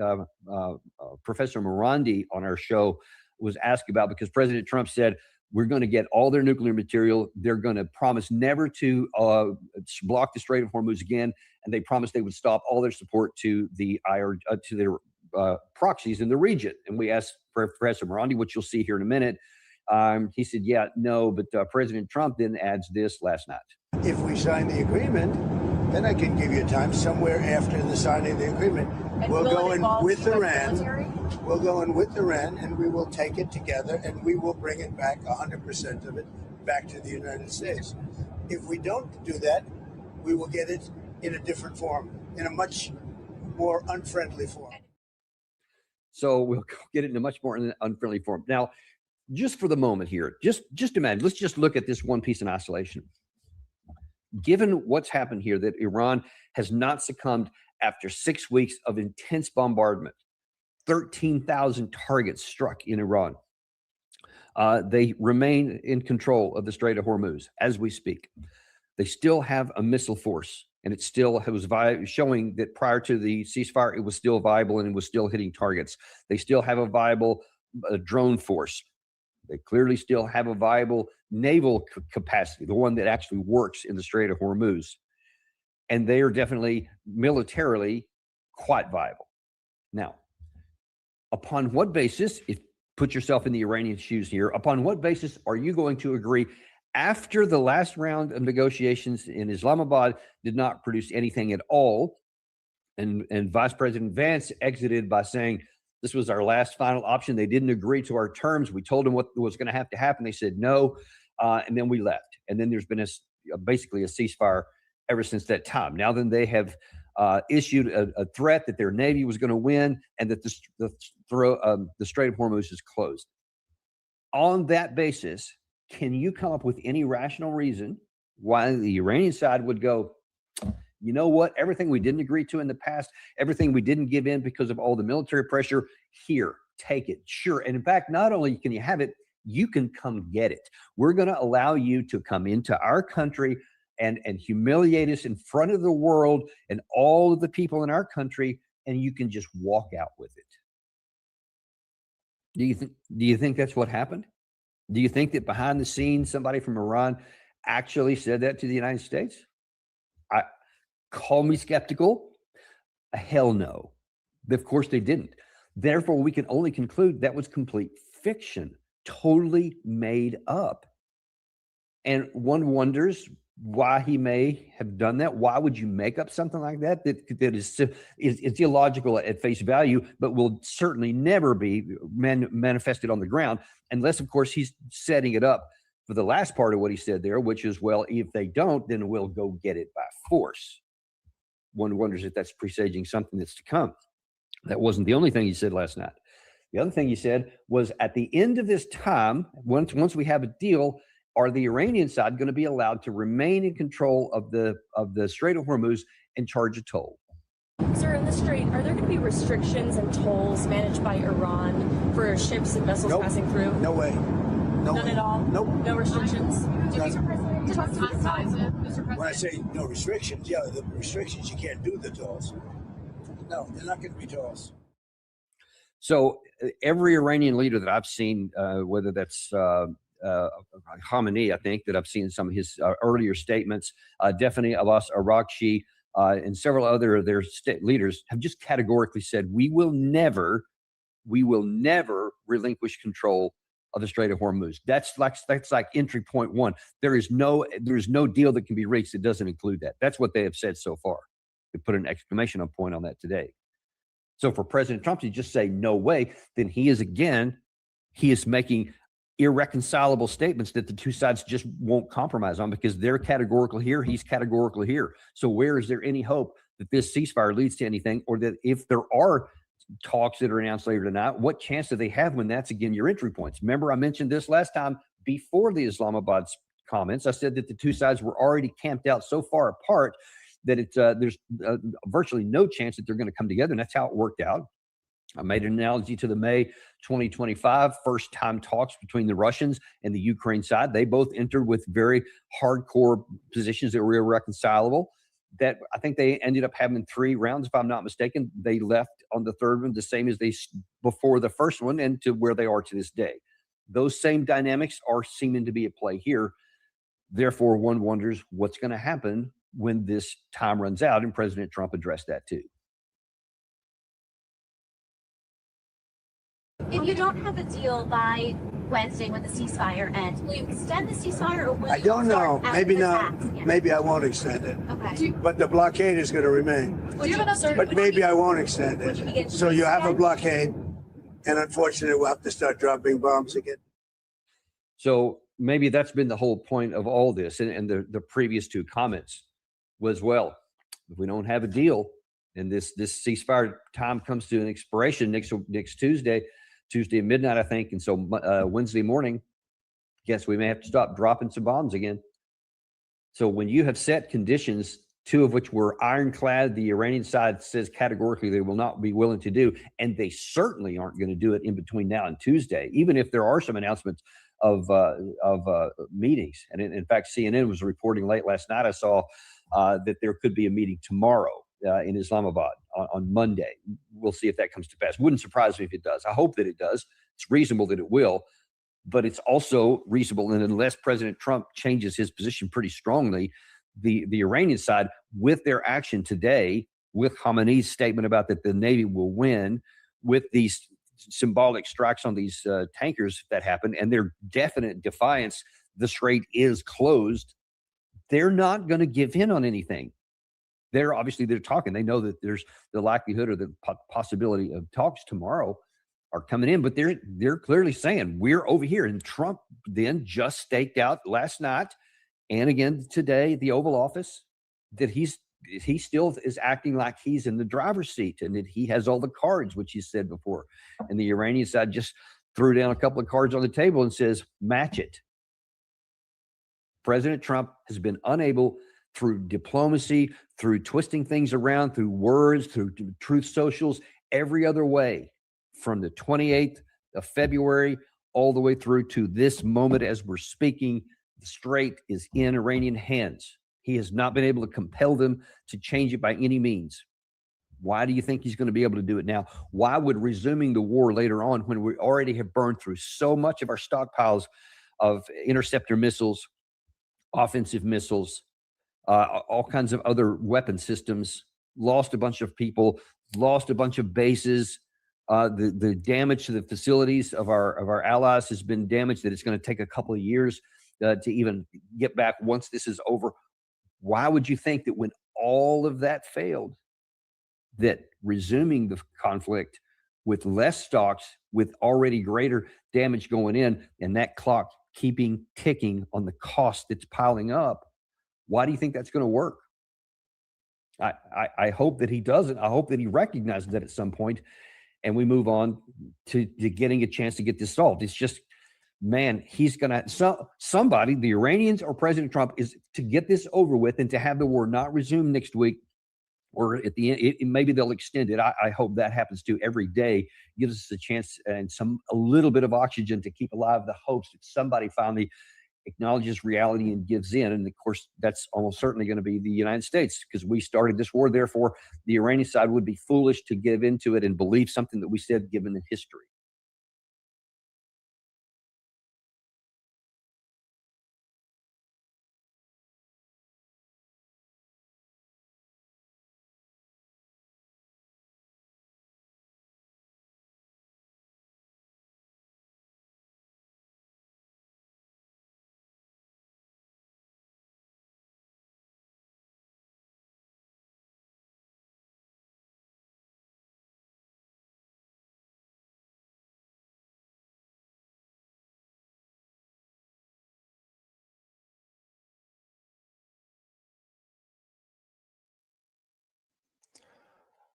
Morandi on our show was asked about, because President Trump said, we're going to get all their nuclear material. They're going to promise never to block the Strait of Hormuz again, and they promised they would stop all their support to their proxies in the region. And we asked Professor Morandi, which you'll see here in a minute. He said, yeah, no, but President Trump then adds this last night. If we sign the agreement, then I can give you time somewhere after the signing of the agreement. We'll go in with Iran. We'll go in with Iran, and we will take it together, and we will bring it back, 100% of it, back to the United States. If we don't do that, we will get it in a different form, in a much more unfriendly form. So we'll get it in a much more unfriendly form. Now, just for the moment here, just imagine, let's just look at this one piece in isolation. Given what's happened here, that Iran has not succumbed after 6 weeks of intense bombardment, 13,000 targets struck in Iran. They remain in control of the Strait of Hormuz as we speak. They still have a missile force, and it still was showing that prior to the ceasefire, it was still viable and it was still hitting targets. They still have a viable drone force. They clearly still have a viable naval capacity, the one that actually works in the Strait of Hormuz. And they are definitely militarily quite viable. Now, upon what basis, put yourself in the Iranian shoes here, upon what basis are you going to agree after the last round of negotiations in Islamabad did not produce anything at all, and Vice President Vance exited by saying, this was our last final option. They didn't agree to our terms. We told them what was going to have to happen. They said no, and then we left. And then there's been basically a ceasefire ever since that time. Now then they have issued a threat that their Navy was going to win and that the Strait of Hormuz is closed. On that basis, can you come up with any rational reason why the Iranian side would go, you know what, everything we didn't agree to in the past, everything we didn't give in because of all the military pressure, here, take it. Sure. And in fact, not only can you have it, you can come get it. We're going to allow you to come into our country and humiliate us in front of the world and all of the people in our country, and you can just walk out with it. Do you think that's what happened? Do you think that behind the scenes, somebody from Iran actually said that to the United States? Call me skeptical. Hell no. Of course they didn't. Therefore, we can only conclude that was complete fiction, totally made up. And one wonders why he may have done that. Why would you make up something like that that is illogical at face value, but will certainly never be manifested on the ground, unless, of course, he's setting it up for the last part of what he said there, which is, well, if they don't, then we'll go get it by force. One wonders if that's presaging something that's to come. That wasn't the only thing he said last night. The other thing he said was, at the end of this time, once we have a deal, are the Iranian side going to be allowed to remain in control of the Strait of Hormuz and charge a toll? Sir, in the Strait, are there going to be restrictions and tolls managed by Iran for ships and vessels passing through? No way. No None way. at all? Nope. No restrictions? When I say no restrictions, yeah, the restrictions, you can't do the tolls. No, they're not going to be tolls. So every Iranian leader that I've seen, whether that's Khamenei, I think, that I've seen some of his earlier statements, definitely Abbas Araghchi, and several other of their leaders have just categorically said, we will never relinquish control of the Strait of Hormuz. That's like entry point one. There's no deal that can be reached that doesn't include that. That's what they have said so far. They put an exclamation point on that today. So for President Trump to just say no way, then he is making irreconcilable statements that the two sides just won't compromise on, because they're categorical here, he's categorical here. So where is there any hope that this ceasefire leads to anything, or that if there are talks that are announced later tonight, what chance do they have when that's, again, your entry points? Remember, I mentioned this last time before the Islamabad comments. I said that the two sides were already camped out so far apart that there's virtually no chance that they're going to come together, and that's how it worked out. I made an analogy to the May 2025 first-time talks between the Russians and the Ukraine side. They both entered with very hardcore positions that were irreconcilable. That I think they ended up having 3 rounds, if I'm not mistaken. They left on the third one the same as they before the first one, and to where they are to this day. Those same dynamics are seeming to be at play here. Therefore, one wonders what's going to happen when this time runs out, and President Trump addressed that too. If you don't have a deal by Wednesday when the ceasefire ends, will you extend the ceasefire, or will I you don't know. start Maybe after the not. tax? Yeah. Maybe I won't extend it. Okay. But the blockade is going to remain. But maybe I won't extend it. So you have a blockade, and unfortunately, we'll have to start dropping bombs again. So maybe that's been the whole point of all this, and the previous 2 comments was, well, if we don't have a deal and this ceasefire time comes to an expiration next Tuesday at midnight, I think, and so Wednesday morning, guess we may have to stop dropping some bombs again. So when you have set conditions, 2 of which were ironclad, the Iranian side says categorically they will not be willing to do, and they certainly aren't going to do it in between now and Tuesday, even if there are some announcements of meetings. And in fact, CNN was reporting late last night, I saw that there could be a meeting tomorrow in Islamabad on Monday. We'll see if that comes to pass. Wouldn't surprise me if it does. I hope that it does. It's reasonable that it will, but it's also reasonable, and unless President Trump changes his position pretty strongly, the Iranian side, with their action today, with Khamenei's statement about that the Navy will win, with these symbolic strikes on these tankers that happen, and their definite defiance, the Strait is closed, they're not going to give in on anything. They're talking. They know that there's the likelihood or the possibility of talks tomorrow are coming in, but they're clearly saying we're over here. And Trump then just staked out last night and again today at the Oval Office that he still is acting like he's in the driver's seat and that he has all the cards, which he said before. And the Iranian side just threw down a couple of cards on the table and says, match it. President Trump has been unable, through diplomacy, through twisting things around, through words, through truth socials, every other way, from the 28th of February all the way through to this moment as we're speaking, the Strait is in Iranian hands. He has not been able to compel them to change it by any means. Why do you think he's going to be able to do it now? Why would resuming the war later on, when we already have burned through so much of our stockpiles of interceptor missiles, offensive missiles, all kinds of other weapon systems, lost a bunch of people, lost a bunch of bases. The damage to the facilities of our allies has been damaged that it's going to take a couple of years to even get back once this is over. Why would you think that when all of that failed, that resuming the conflict with less stocks, with already greater damage going in, and that clock keeping ticking on the cost that's piling up. Why do you think that's going to work? I hope that he doesn't. I hope that he recognizes that at some point and we move on to getting a chance to get this solved. It's just, man, he's going to, somebody, the Iranians or President Trump, is to get this over with and to have the war not resume next week, or at the end, maybe they'll extend it. I hope that happens too every day. Gives us a chance and a little bit of oxygen to keep alive the hopes that somebody finally acknowledges reality and gives in. And of course, that's almost certainly going to be the United States, because we started this war. Therefore, the Iranian side would be foolish to give into it and believe something that we said given the history.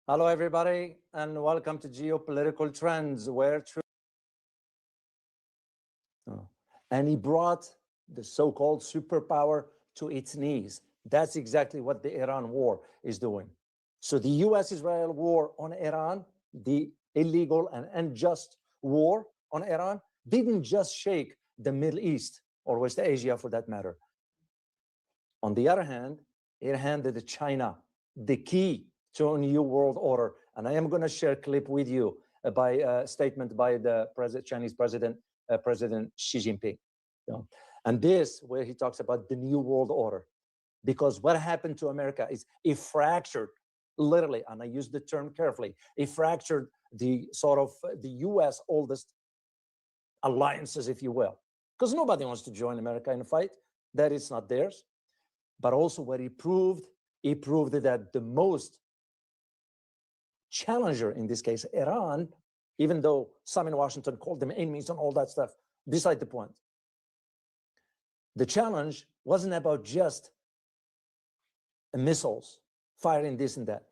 Hello, everybody, and welcome to Geopolitical Trends, where truth. And he brought the so-called superpower to its knees. That's exactly what the Iran war is doing. So the U.S.-Israel war on Iran, the illegal and unjust war on Iran, didn't just shake the Middle East or West Asia for that matter. On the other hand, it handed China the key to a new world order. And I am going to share a clip with you by a statement by the Chinese President Xi Jinping. And this, where he talks about the new world order. Because what happened to America is it fractured, literally, and I use the term carefully, it fractured the sort of the US oldest alliances, if you will. Because nobody wants to join America in a fight that is not theirs. But also what he proved that the most challenger, in this case, Iran, even though some in Washington called them enemies and all that stuff, beside the point. The challenge wasn't about just missiles, firing this and that,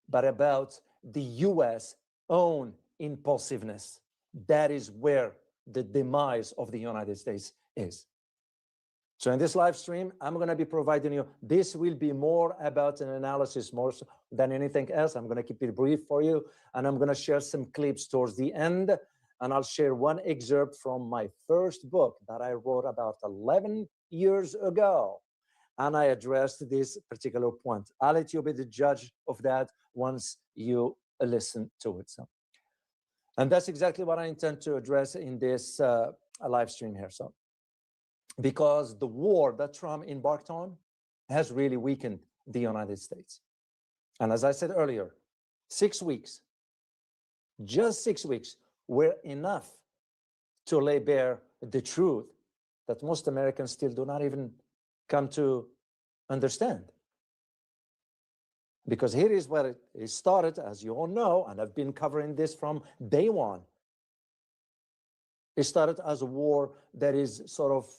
but about the US own impulsiveness. That is where the demise of the United States is. So in this live stream, I'm going to be providing you, this will be more about an analysis more so than anything else. I'm going to keep it brief for you, and I'm going to share some clips towards the end, and I'll share one excerpt from my first book that I wrote about 11 years ago, and I addressed this particular point. I'll let you be the judge of that once you listen to it. So, and that's exactly what I intend to address in this live stream here. So, because the war that Trump embarked on has really weakened the United States. And as I said earlier, 6 weeks, just 6 weeks, were enough to lay bare the truth that most Americans still do not even come to understand. Because here is where it started, as you all know, and I've been covering this from day one. It started as a war that is sort of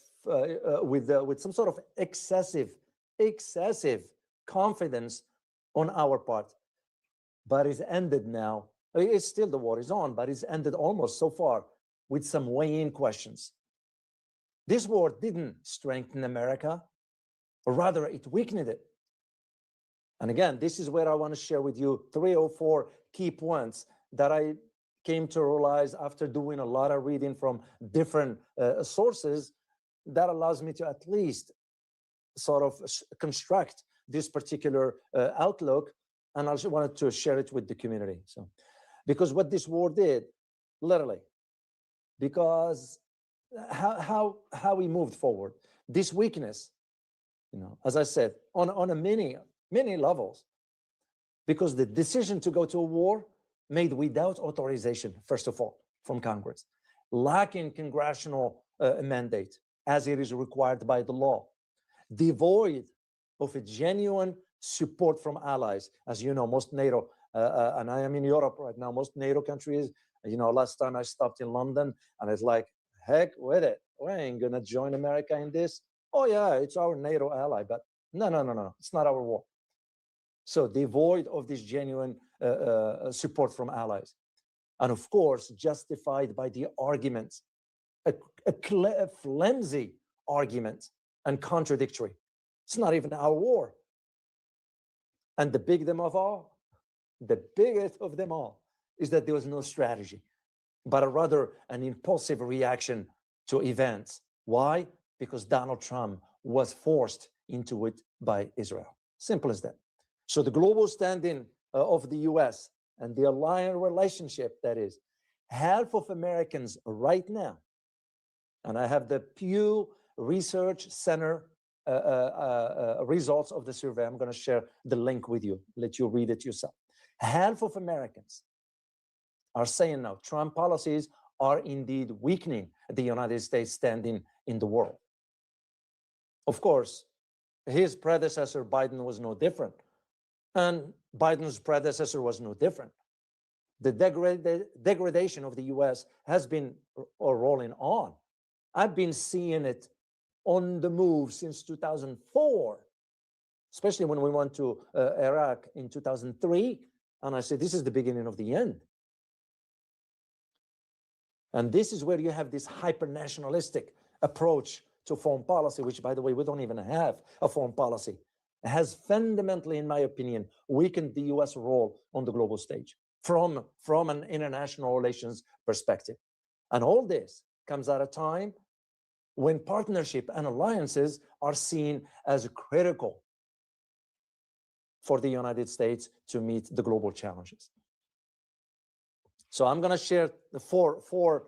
with some sort of excessive confidence on our part, but it's ended now. It's still, the war is on, but it's ended almost so far with some weighing questions. This war didn't strengthen America, or rather it weakened it. And again, this is where I want to share with you 3 or 4 key points that I came to realize after doing a lot of reading from different sources, that allows me to at least sort of construct this particular outlook, and I also wanted to share it with the community. So, because what this war did, literally, because how we moved forward, this weakness, as I said, on a many levels, because the decision to go to a war made without authorization, first of all, from Congress, lacking congressional mandate, as it is required by the law, devoid of a genuine support from allies. As you know, most NATO, and I am in Europe right now, most NATO countries, last time I stopped in London, and it's like heck with it. We ain't gonna join America in this. Oh yeah, it's our NATO ally, but no, it's not our war. So devoid of this genuine support from allies. And of course, justified by the arguments, a flimsy argument and contradictory. It's not even our war. And the biggest of them all is that there was no strategy, but rather an impulsive reaction to events. Why? Because Donald Trump was forced into it by Israel. Simple as that. So the global standing of the US and the alliance relationship, that is, half of Americans right now, and I have the Pew Research Center results of the survey. I'm going to share the link with you, let you read it yourself. Half of Americans are saying now Trump policies are indeed weakening the United States standing in the world. Of course, his predecessor, Biden, was no different. And Biden's predecessor was no different. The degradation of the US has been rolling on. I've been seeing it on the move since 2004, especially when we went to Iraq in 2003. And I said, this is the beginning of the end. And this is where you have this hyper-nationalistic approach to foreign policy, which, by the way, we don't even have a foreign policy. It has fundamentally, in my opinion, weakened the US role on the global stage from an international relations perspective. And all this comes at a time when partnership and alliances are seen as critical for the United States to meet the global challenges. So I'm going to share the four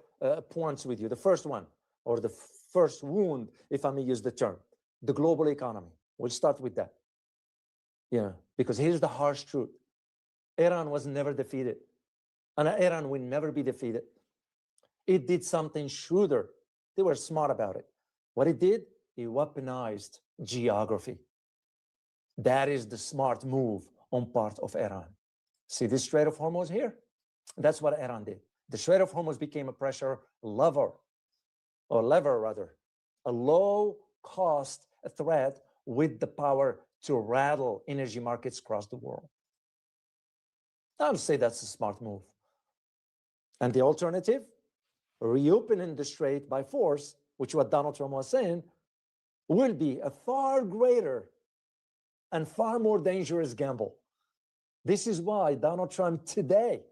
points with you. The first one, or the first wound, if I may use the term, the global economy. We'll start with that. Yeah, because here's the harsh truth. Iran was never defeated, and Iran will never be defeated. It did something shrewder. They were smart about it. What it did, it weaponized geography. That is the smart move on part of Iran. See this Strait of Hormuz here? That's what Iran did. The Strait of Hormuz became a pressure lever, a low-cost threat with the power to rattle energy markets across the world. I would say that's a smart move. And the alternative, reopening the strait by force, which what Donald Trump was saying, will be a far greater and far more dangerous gamble. This is why Donald Trump today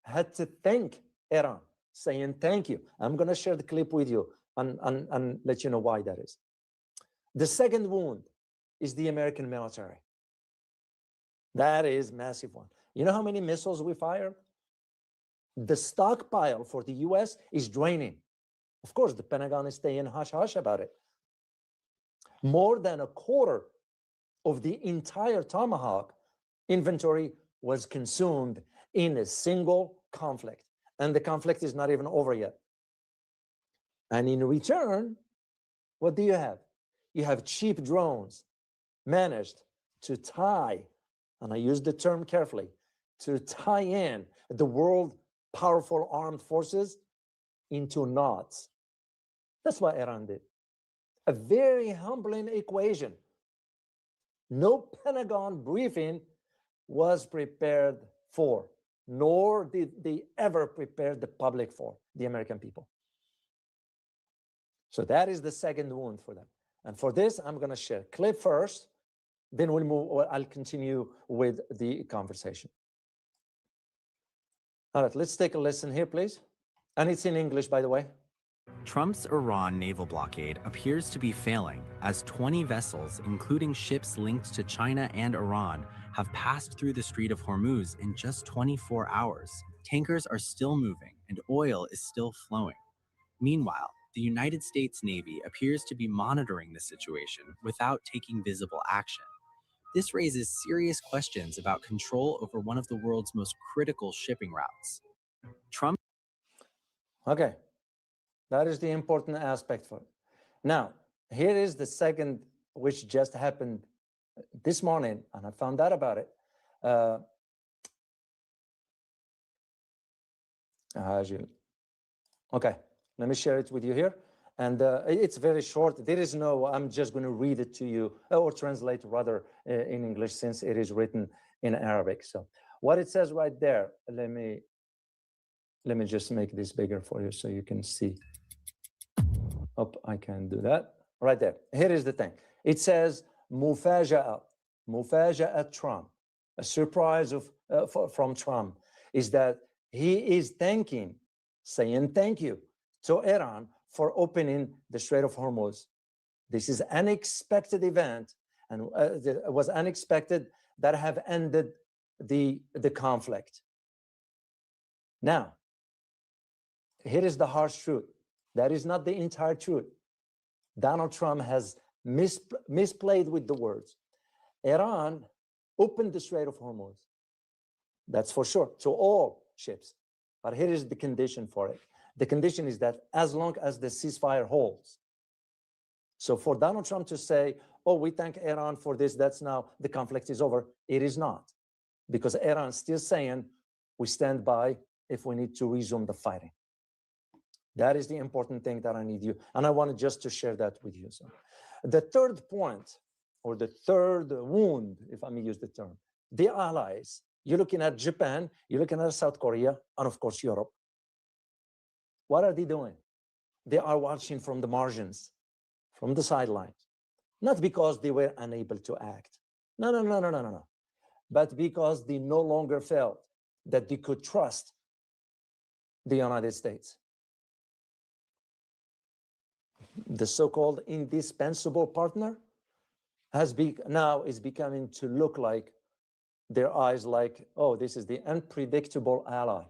had to thank Iran, saying thank you. I'm going to share the clip with you and let you know why that is. The second wound is the American military. That is a massive one. You know how many missiles we fired? The stockpile for the US is draining. Of course, the Pentagon is staying hush-hush about it. More than a quarter of the entire Tomahawk inventory was consumed in a single conflict. And the conflict is not even over yet. And in return, what do you have? You have cheap drones managed to tie, and I use the term carefully, to tie in the world powerful armed forces into knots. That's what Iran did. A very humbling equation. No Pentagon briefing was prepared for, nor did they ever prepare the public for, the American people. So that is the second wound for them. And for this, I'm going to share a clip first, then we'll move, or I'll continue with the conversation. All right, let's take a listen here, please. And it's in English, by the way. Trump's Iran naval blockade appears to be failing, as 20 vessels, including ships linked to China and Iran, have passed through the Strait of Hormuz in just 24 hours. Tankers are still moving, and oil is still flowing. Meanwhile, the United States Navy appears to be monitoring the situation without taking visible action. This raises serious questions about control over one of the world's most critical shipping routes. Trump. Okay, that is the important aspect for it. Now, here is the second, which just happened this morning, and I found out about it. Okay, Let me share it with you here. And it's very short. There is no, I'm just going to read it to you, or translate rather in English, since it is written in Arabic. So what it says right there, let me just make this bigger for you so you can see. Oh, I can do that. Right there. Here is the thing. It says, Mufaja'a Trump. A surprise from Trump is that he is saying thank you to Iran for opening the Strait of Hormuz. This is an unexpected event, and it was unexpected that have ended the conflict. Now, here is the harsh truth. That is not the entire truth. Donald Trump has misplayed with the words. Iran opened the Strait of Hormuz. That's for sure, to all ships. But here is the condition for it. The condition is that as long as the ceasefire holds. So for Donald Trump to say, oh, we thank Iran for this, that's now the conflict is over, it is not. Because Iran is still saying, we stand by if we need to resume the fighting. That is the important thing that I need you. And I wanted just to share that with you. So the third point, or the third wound, if I may use the term, the allies. You're looking at Japan, you're looking at South Korea, and of course, Europe. What are they doing? They are watching from the margins, from the sidelines. Not because they were unable to act. No. But because they no longer felt that they could trust the United States. The so-called indispensable partner now is becoming to look like their eyes like, oh, this is the unpredictable ally.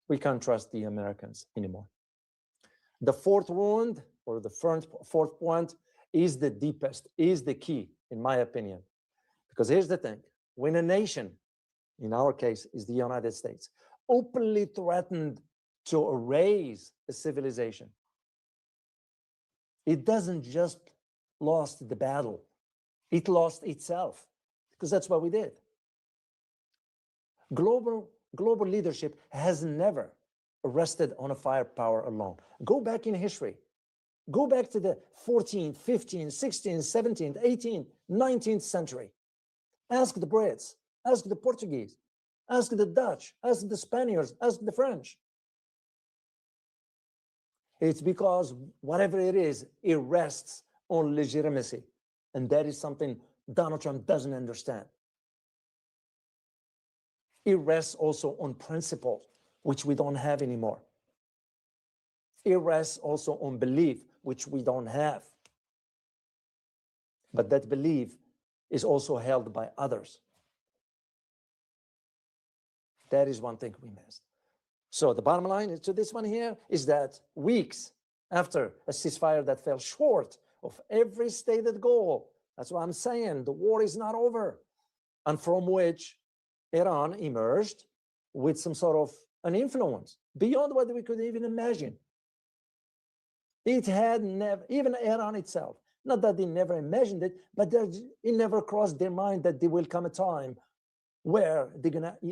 We can't trust the Americans anymore. The fourth wound, or the fourth point, is the deepest, is the key, in my opinion. Because here's the thing. When a nation, in our case, is the United States, openly threatened to erase a civilization, it doesn't just lost the battle. It lost itself, because that's what we did. Global leadership has never rested on a firepower alone. Go back in history. Go back to the 14th, 15th, 16th, 17th, 18th, 19th century. Ask the Brits, ask the Portuguese, ask the Dutch, ask the Spaniards, ask the French. It's because whatever it is, it rests on legitimacy. And that is something Donald Trump doesn't understand. It rests also on principle, which we don't have anymore. It rests also on belief, which we don't have. But that belief is also held by others. That is one thing we missed. So the bottom line to this one here is that weeks after a ceasefire that fell short of every stated goal, that's what I'm saying, the war is not over, and from which Iran emerged with some sort of an influence beyond what we could even imagine. It had never, even Iran itself, not that they never imagined it, but it never crossed their mind that there will come a time where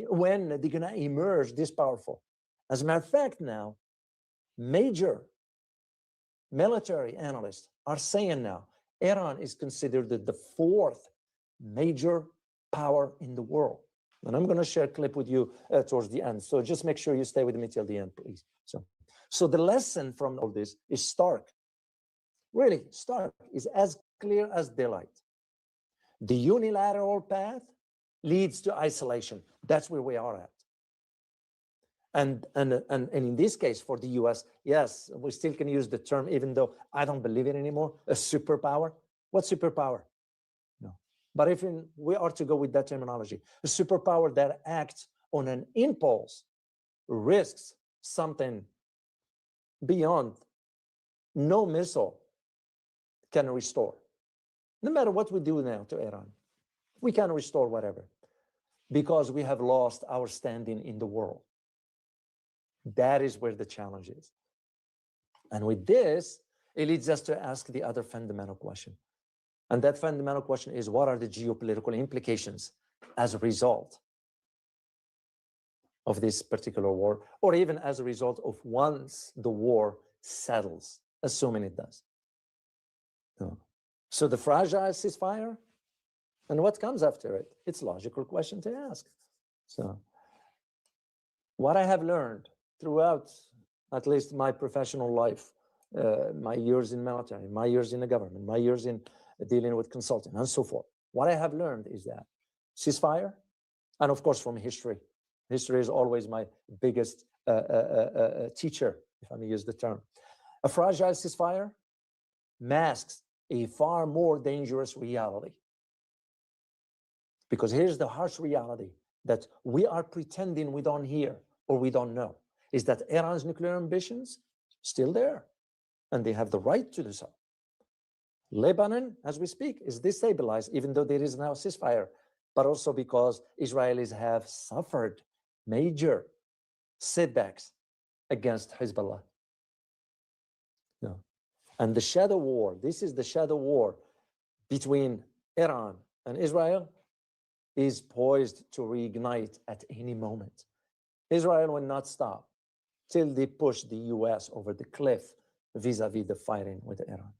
when they're gonna emerge this powerful. As a matter of fact, now, major military analysts are saying now, Iran is considered the fourth major power in the world. And I'm going to share a clip with you towards the end. So just make sure you stay with me till the end, please. So the lesson from all this is stark. Really, stark is as clear as daylight. The unilateral path leads to isolation. That's where we are at. And in this case, for the US, yes, we still can use the term, even though I don't believe it anymore, a superpower. What superpower? No. But if we are to go with that terminology, a superpower that acts on an impulse risks something beyond no missile can restore. No matter what we do now to Iran, we can restore whatever, because we have lost our standing in the world. That is where the challenge is. And with this, it leads us to ask the other fundamental question. And that fundamental question is, what are the geopolitical implications as a result of this particular war, or even as a result of once the war settles, assuming it does. No. So the fragile ceasefire, and what comes after it? It's a logical question to ask. So what I have learned throughout at least my professional life, my years in military, my years in the government, my years in dealing with consulting and so forth, what I have learned is that ceasefire, and of course from history is always my biggest teacher, if I may use the term. A fragile ceasefire masks a far more dangerous reality. Because here's the harsh reality that we are pretending we don't hear or we don't know, is that Iran's nuclear ambitions still there, and they have the right to do so. Lebanon, as we speak, is destabilized, even though there is now a ceasefire, but also because Israelis have suffered major setbacks against Hezbollah. No. And the shadow war, this is the shadow war between Iran and Israel, is poised to reignite at any moment. Israel will not stop till they push the US over the cliff vis-a-vis the fighting with Iran.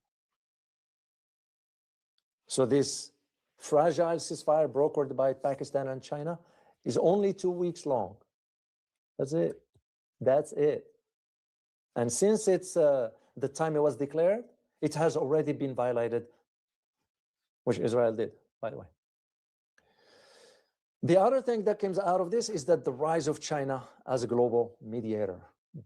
So this fragile ceasefire brokered by Pakistan and China is only 2 weeks long. That's it. That's it. And since it's the time it was declared, it has already been violated, which Israel did, by the way. The other thing that comes out of this is that the rise of China as a global mediator.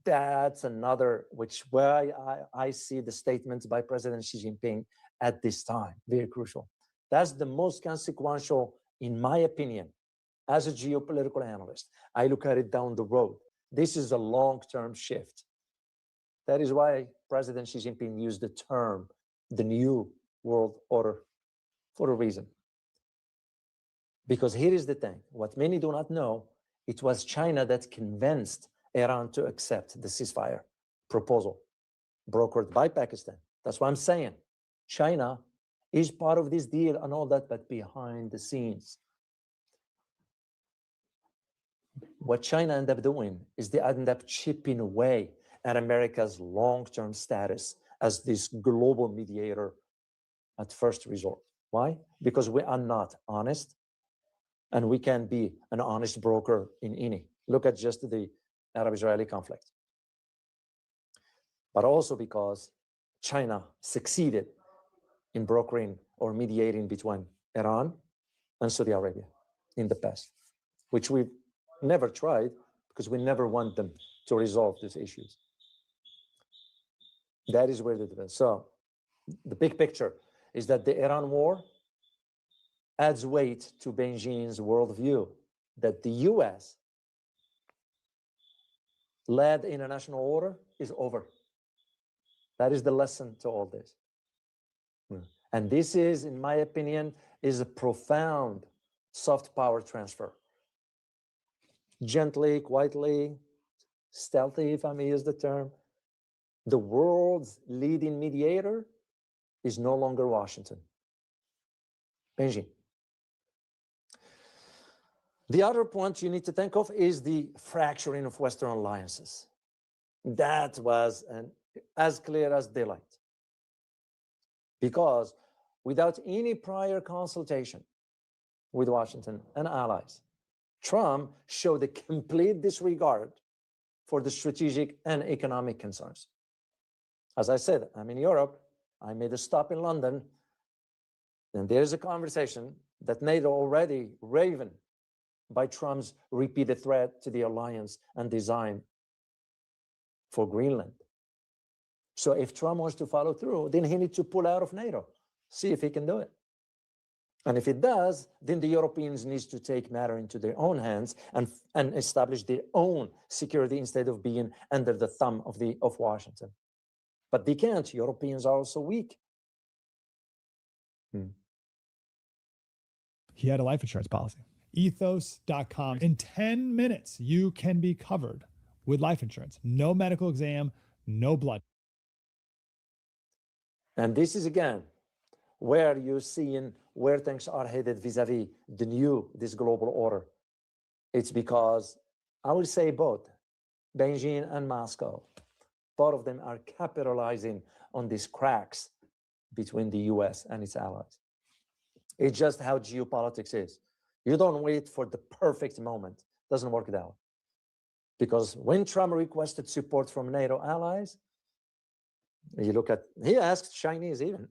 That's another, why I see the statements by President Xi Jinping at this time, very crucial. That's the most consequential, in my opinion, as a geopolitical analyst. I look at it down the road. This is a long-term shift. That is why President Xi Jinping used the term, the new world order, for a reason. Because here is the thing, what many do not know, it was China that convinced Iran to accept the ceasefire proposal brokered by Pakistan. That's what I'm saying. China is part of this deal and all that, but behind the scenes. What China ended up doing is they ended up chipping away at America's long-term status as this global mediator at first resort. Why? Because we are not honest, and we can be an honest broker in any. Look at just the Arab-Israeli conflict. But also because China succeeded in brokering or mediating between Iran and Saudi Arabia in the past, which we've never tried because we never want them to resolve these issues. That is where the debate. So the big picture is that the Iran war adds weight to Beijing's worldview that the US led international order is over. That is the lesson to all this. And this is, in my opinion, is a profound soft power transfer. Gently, quietly, stealthy, if I may use the term, the world's leading mediator is no longer Washington, Beijing. The other point you need to think of is the fracturing of Western alliances. That was as clear as daylight. Because without any prior consultation with Washington and allies, Trump showed a complete disregard for the strategic and economic concerns. As I said, I'm in Europe, I made a stop in London, and there's a conversation that NATO already raven by Trump's repeated threat to the alliance and design for Greenland. So if Trump wants to follow through, then he needs to pull out of NATO, see if he can do it. And if it does, then the Europeans need to take matter into their own hands and establish their own security instead of being under the thumb of Washington. But they can't. Europeans are also weak. He had a life insurance policy. Ethos.com. In 10 minutes, you can be covered with life insurance. No medical exam, no blood. And this is, again, where you're seeing where things are headed vis-a-vis this global order. It's because, I would say both, Beijing and Moscow Part of them are capitalizing on these cracks between the US and its allies. It's just how geopolitics is. You don't wait for the perfect moment. Doesn't work that way. Because when Trump requested support from NATO allies, you look at, he asked Chinese even,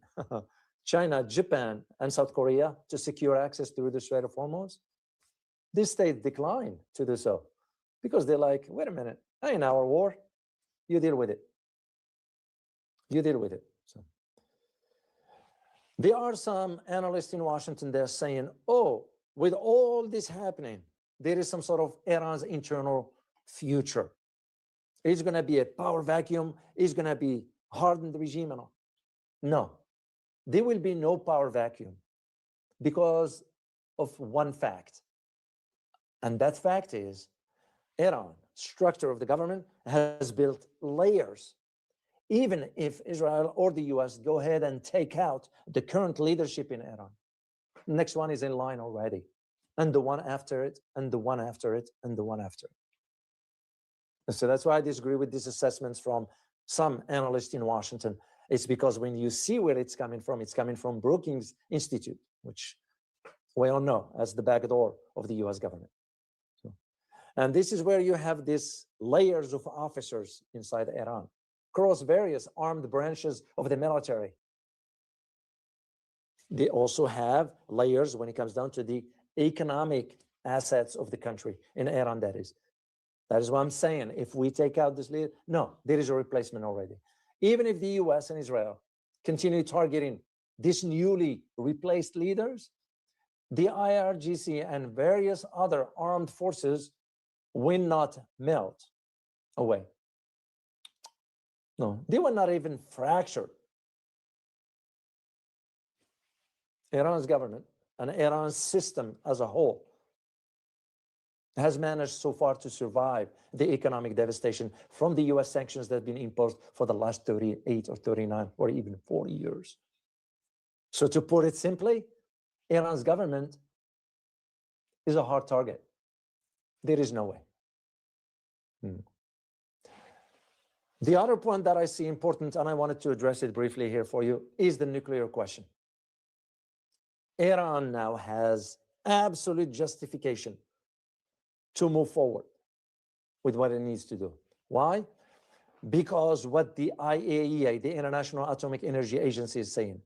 China, Japan, and South Korea to secure access through the Strait of Hormuz. This state declined to do so because they're like, wait a minute, ain't our war. You deal with it. You deal with it. So there are some analysts in Washington, they're saying, oh, with all this happening, there is some sort of Iran's internal future. It's going to be a power vacuum. It's going to be hardened regime and all. No, there will be no power vacuum because of one fact. And that fact is Iran, structure of the government, has built layers. Even if Israel or the US go ahead and take out the current leadership in Iran, next one is in line already. And the one after it, and the one after it, and the one after it. And so that's why I disagree with these assessments from some analysts in Washington. It's because when you see where it's coming from Brookings Institute, which we all know as the back door of the US government. So, and this is where you have these layers of officers inside Iran, across various armed branches of the military. They also have layers when it comes down to the economic assets of the country, in Iran, that is. That is what I'm saying. If we take out this leader, no, there is a replacement already. Even if the US and Israel continue targeting these newly replaced leaders, the IRGC and various other armed forces will not melt away. No, they were not even fractured. Iran's government and Iran's system as a whole has managed so far to survive the economic devastation from the US sanctions that have been imposed for the last 38 or 39 or even 40 years. So to put it simply, Iran's government is a hard target. There is no way. The other point that I see important, and I wanted to address it briefly here for you, is the nuclear question. Iran now has absolute justification to move forward with what it needs to do. Why? Because what the IAEA, the International Atomic Energy Agency, is saying,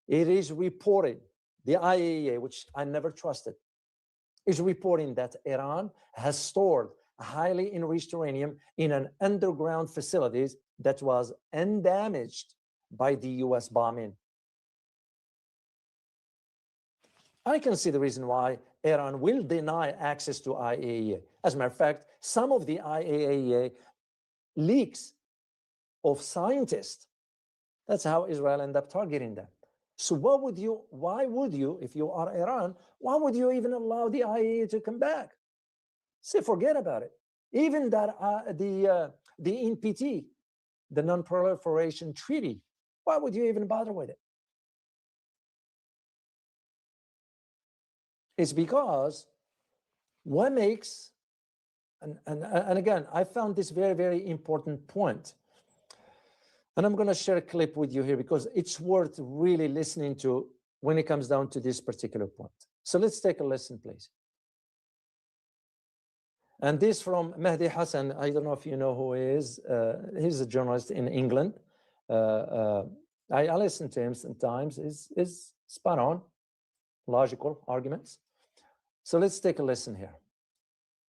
it is reported, the IAEA, which I never trusted, is reporting that Iran has stored highly enriched uranium in an underground facilities that was undamaged by the US bombing. I can see the reason why Iran will deny access to IAEA. As a matter of fact, some of the IAEA leaks of scientists, that's how Israel ended up targeting them. So why would you, if you are Iran, why would you even allow the IAEA to come back? Say, forget about it. Even that the NPT, the Non-Proliferation Treaty, why would you even bother with it? It's because what makes, and again, I found this very, very important point. And I'm going to share a clip with you here because it's worth really listening to when it comes down to this particular point. So let's take a listen, please. And this from Mehdi Hassan. I don't know if you know who he is. He's a journalist in England. I listen to him sometimes. He's spot on, logical arguments. So let's take a listen here.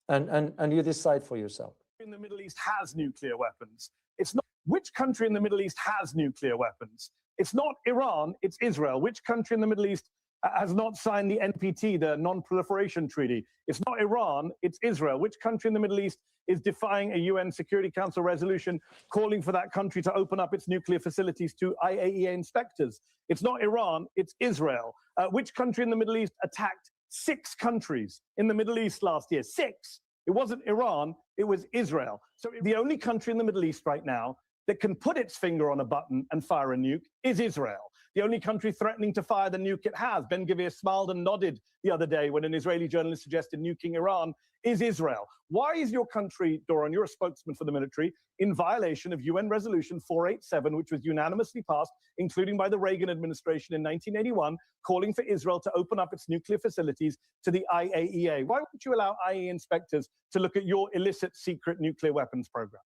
And you decide for yourself. In the Middle East has nuclear weapons. It's not which country in the Middle East has nuclear weapons. It's not Iran, it's Israel. Which country in the Middle East has not signed the NPT, the Non-Proliferation Treaty? It's not Iran, it's Israel. Which country in the Middle East is defying a UN Security Council resolution calling for that country to open up its nuclear facilities to IAEA inspectors? It's not Iran, it's Israel. Which country in the Middle East attacked 6 countries in the Middle East last year? 6. It wasn't Iran, it was Israel. So the only country in the Middle East right now that can put its finger on a button and fire a nuke is Israel. the only country threatening to fire the nuke it has. Ben-Gvir smiled and nodded the other day when an Israeli journalist suggested nuking Iran is Israel. Why is your country, Doron, you're a spokesman for the military, in violation of UN Resolution 487, which was unanimously passed, including by the Reagan administration in 1981, calling for Israel to open up its nuclear facilities to the IAEA? Why wouldn't you allow IAEA inspectors to look at your illicit secret nuclear weapons program?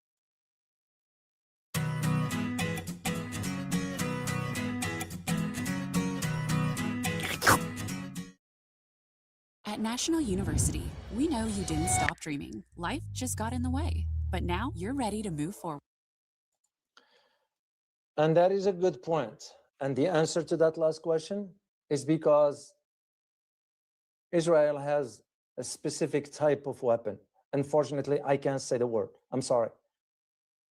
At National University, we know you didn't stop dreaming. Life just got in the way. But now you're ready to move forward. And that is a good point. And the answer to that last question is because Israel has a specific type of weapon. Unfortunately, I can't say the word. I'm sorry.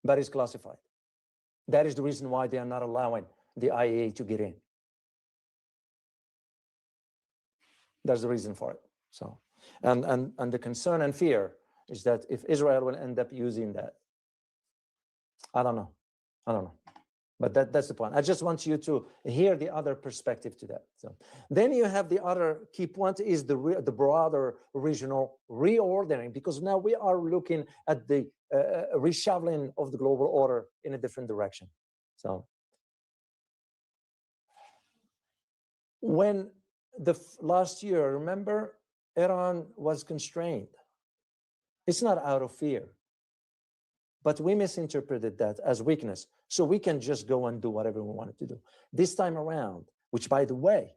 But it's classified. That is the reason why they are not allowing the IAEA to get in. That's the reason for it. So, and the concern and fear is that if Israel will end up using that, I don't know. But that's the point. I just want you to hear the other perspective to that. So then you have the other key point is the broader regional reordering, because now we are looking at the reshuffling of the global order in a different direction. So when last year, remember, Iran was constrained. It's not out of fear, but we misinterpreted that as weakness. So we can just go and do whatever we wanted to do. This time around, which by the way,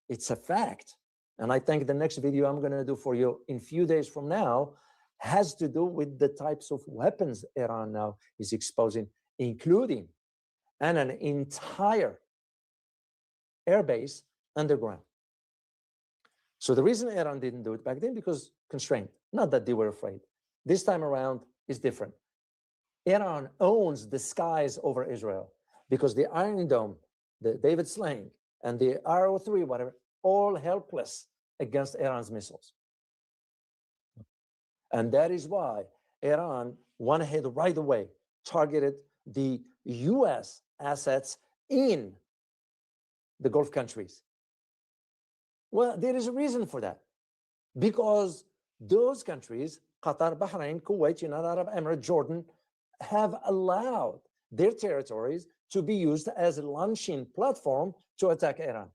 it's a fact. And I think the next video I'm going to do for you in a few days from now has to do with the types of weapons Iran now is exposing, including an entire airbase underground. So the reason Iran didn't do it back then, because constrained, not that they were afraid. This time around is different. Iran owns the skies over Israel because the Iron Dome, the David Sling, and the RO3, whatever, all helpless against Iran's missiles. And that is why Iran went ahead right away, targeted the US assets in the Gulf countries. Well, there is a reason for that. Because those countries, Qatar, Bahrain, Kuwait, United Arab Emirates, Jordan, have allowed their territories to be used as a launching platform to attack Iran.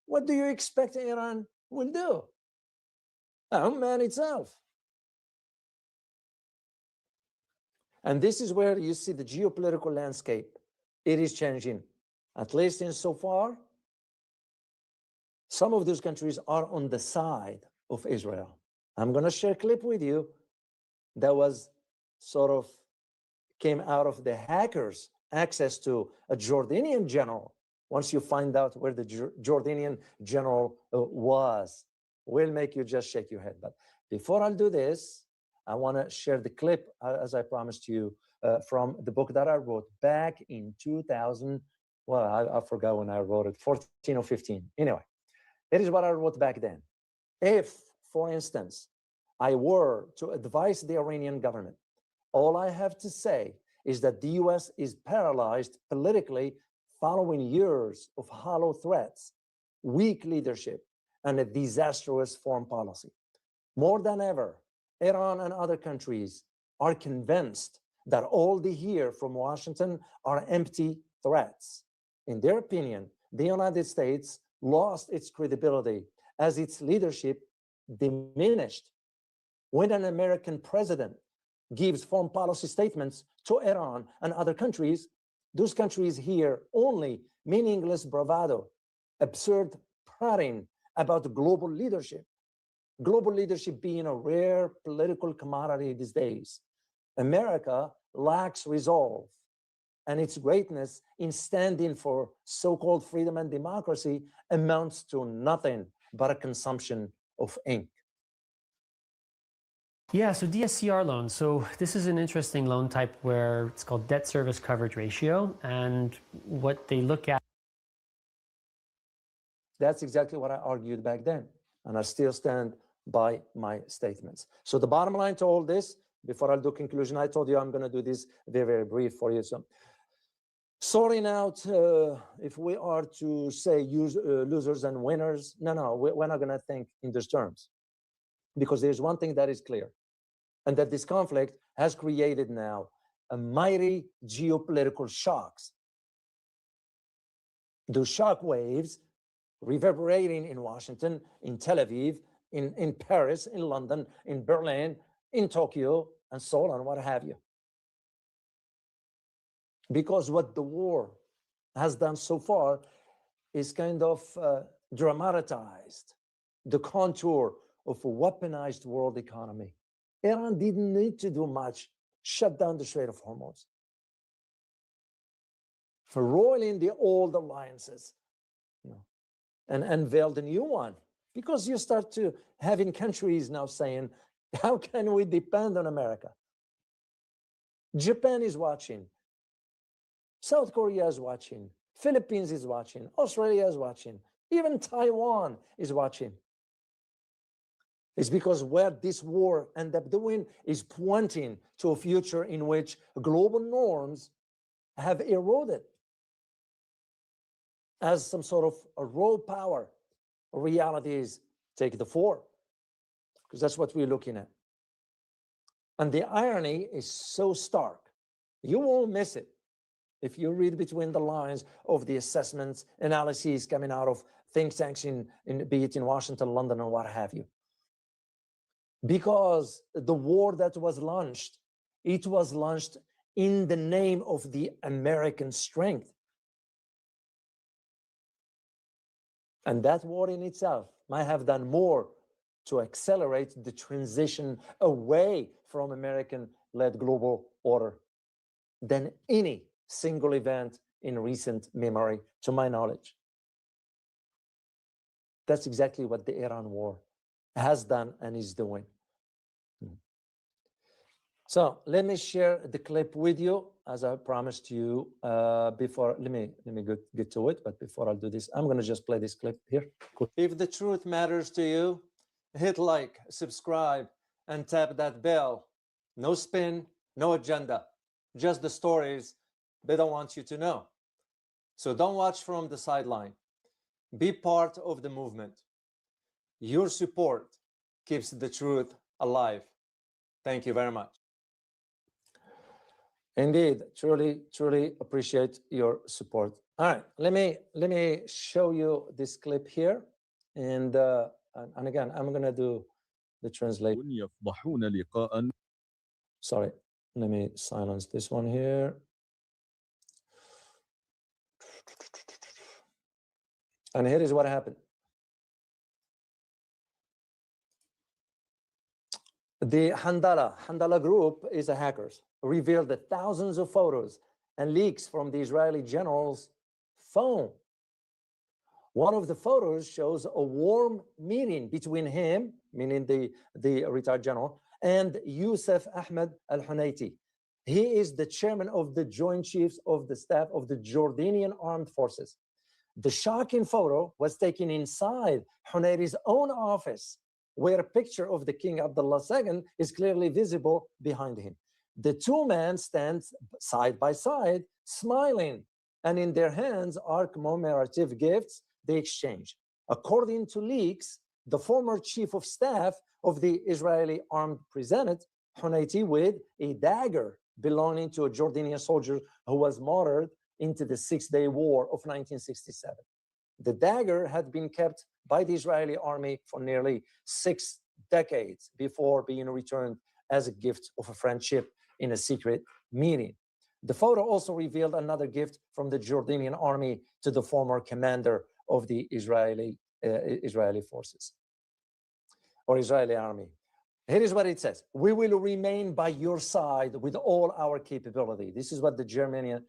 What do you expect Iran will do? Man itself. And this is where you see the geopolitical landscape. It is changing, at least in so far. Some of those countries are on the side of Israel. I'm going to share a clip with you that was sort of came out of the hackers' access to a Jordanian general. Once you find out where the Jordanian general was, will make you just shake your head. But before I'll do this, I want to share the clip, as I promised you, from the book that I wrote back in 2000. Well, I forgot when I wrote it, 14 or 15. Anyway, it is what I wrote back then. If, for instance, I were to advise the Iranian government, all I have to say is that the US is paralyzed politically following years of hollow threats, weak leadership, and a disastrous foreign policy. More than ever, Iran and other countries are convinced that all they hear from Washington are empty threats. In their opinion, the United States lost its credibility as its leadership diminished when an American president gives foreign policy statements to Iran and other countries. Those countries hear only meaningless bravado, absurd prating about global leadership being a rare political commodity these days. America lacks resolve, and its greatness in standing for so-called freedom and democracy amounts to nothing but a consumption of ink. Yeah, so DSCR loans. So this is an interesting loan type where it's called debt service coverage ratio. And what they look at. That's exactly what I argued back then. And I still stand by my statements. So the bottom line to all this, before I do conclusion, I told you I'm going to do this very, very brief for you. So sorting out if we are to say losers and winners. No, we're not going to think in those terms, because there's one thing that is clear, and that this conflict has created now a mighty geopolitical shocks. Those shock waves reverberating in Washington, in Tel Aviv, in Paris, in London, in Berlin, in Tokyo, and so on, what have you. Because what the war has done so far is kind of dramatized the contour of a weaponized world economy. Iran didn't need to do much, shut down the Strait of Hormuz. For roiling the old alliances, and unveil the new one. Because you start to having countries now saying, how can we depend on America? Japan is watching. South Korea is watching. Philippines is watching. Australia is watching. Even Taiwan is watching. It's because what this war ends up doing is pointing to a future in which global norms have eroded as some sort of a raw power. Realities take the fore, because that's what we're looking at. And the irony is so stark, you won't miss it if you read between the lines of the assessments, analyses coming out of think tanks be it in Washington, London, or what have you. Because the war that was launched, it was launched in the name of the American strength. And that war in itself might have done more to accelerate the transition away from American-led global order than any single event in recent memory, to my knowledge. That's exactly what the Iran war has done and is doing. So let me share the clip with you, as I promised you before. Let me get to it, but before I'll do this, I'm gonna just play this clip here. Cool. If the truth matters to you, hit like, subscribe, and tap that bell. No spin, no agenda, just the stories they don't want you to know. So don't watch from the sideline. Be part of the movement. Your support keeps the truth alive. Thank you very much. Indeed, truly appreciate your support. All right, let me show you this clip here, and again, I'm gonna do the translation. Sorry, let me silence this one here. And here is what happened. The Handala group is a hackers, revealed that thousands of photos and leaks from the Israeli general's phone. One of the photos shows a warm meeting between him, meaning the retired general, and Youssef Ahmed al-Hunayti. He is the chairman of the Joint Chiefs of the Staff of the Jordanian Armed Forces. The shocking photo was taken inside Hunayti's own office, where a picture of the King Abdullah II is clearly visible behind him. The two men stand side by side, smiling, and in their hands are commemorative gifts they exchange. According to leaks, the former chief of staff of the Israeli armed presented Hunayti with a dagger belonging to a Jordanian soldier who was martyred into the Six-Day War of 1967. The dagger had been kept by the Israeli army for nearly 6 decades before being returned as a gift of a friendship in a secret meeting. The photo also revealed another gift from the Jordanian army to the former commander of the Israeli forces or Israeli army. Here is what it says: "We will remain by your side with all our capability." This is what the Jordanian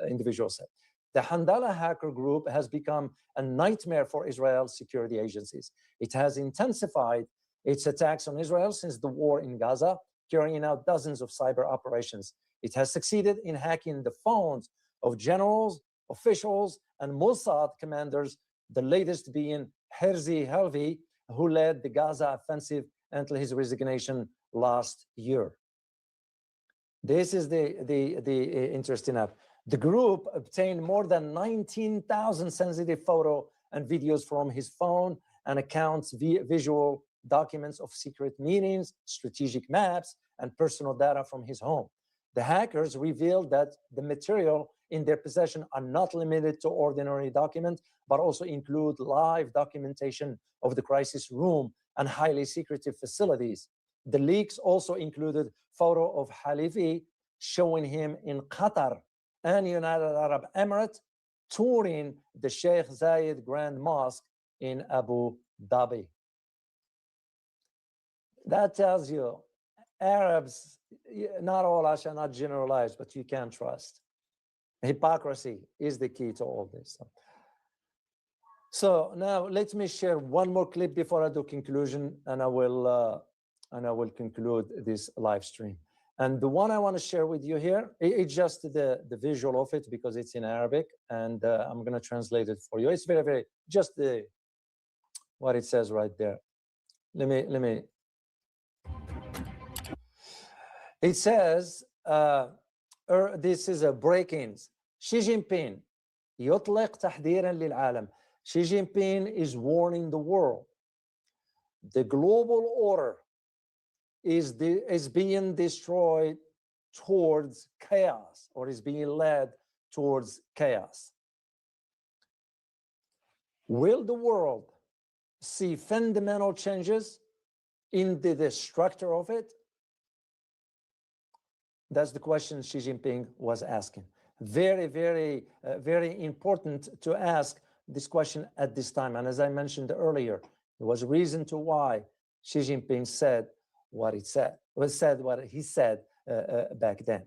individual said. The Handala hacker group has become a nightmare for Israel's security agencies. It has intensified its attacks on Israel since the war in Gaza, carrying out dozens of cyber operations. It has succeeded in hacking the phones of generals, officials, and Mossad commanders, the latest being Herzi Halvi, who led the Gaza offensive until his resignation last year. This is the interesting app. The group obtained more than 19,000 sensitive photo and videos from his phone and accounts via visual documents of secret meetings, strategic maps, and personal data from his home. The hackers revealed that the material in their possession are not limited to ordinary documents, but also include live documentation of the crisis room and highly secretive facilities. The leaks also included photo of Halifi showing him in Qatar and United Arab Emirates touring the Sheikh Zayed Grand Mosque in Abu Dhabi. That tells you Arabs, not all, I shall not generalize, but you can trust. Hypocrisy is the key to all this. So now let me share one more clip before I do conclusion, and I will conclude this live stream. And the one I want to share with you here, it's just the visual of it because it's in Arabic, and I'm going to translate it for you. It's very, very just what it says right there. Let me. It says, this is a break-ins. Xi Jinping يطلق تحذيرا للعالم. Xi Jinping is warning the world. The global order is being destroyed towards chaos, or is being led towards chaos. Will the world see fundamental changes in the structure of it? That's the question Xi Jinping was asking. Very, very, very important to ask this question at this time. And as I mentioned earlier, there was a reason to why Xi Jinping said what he said, back then.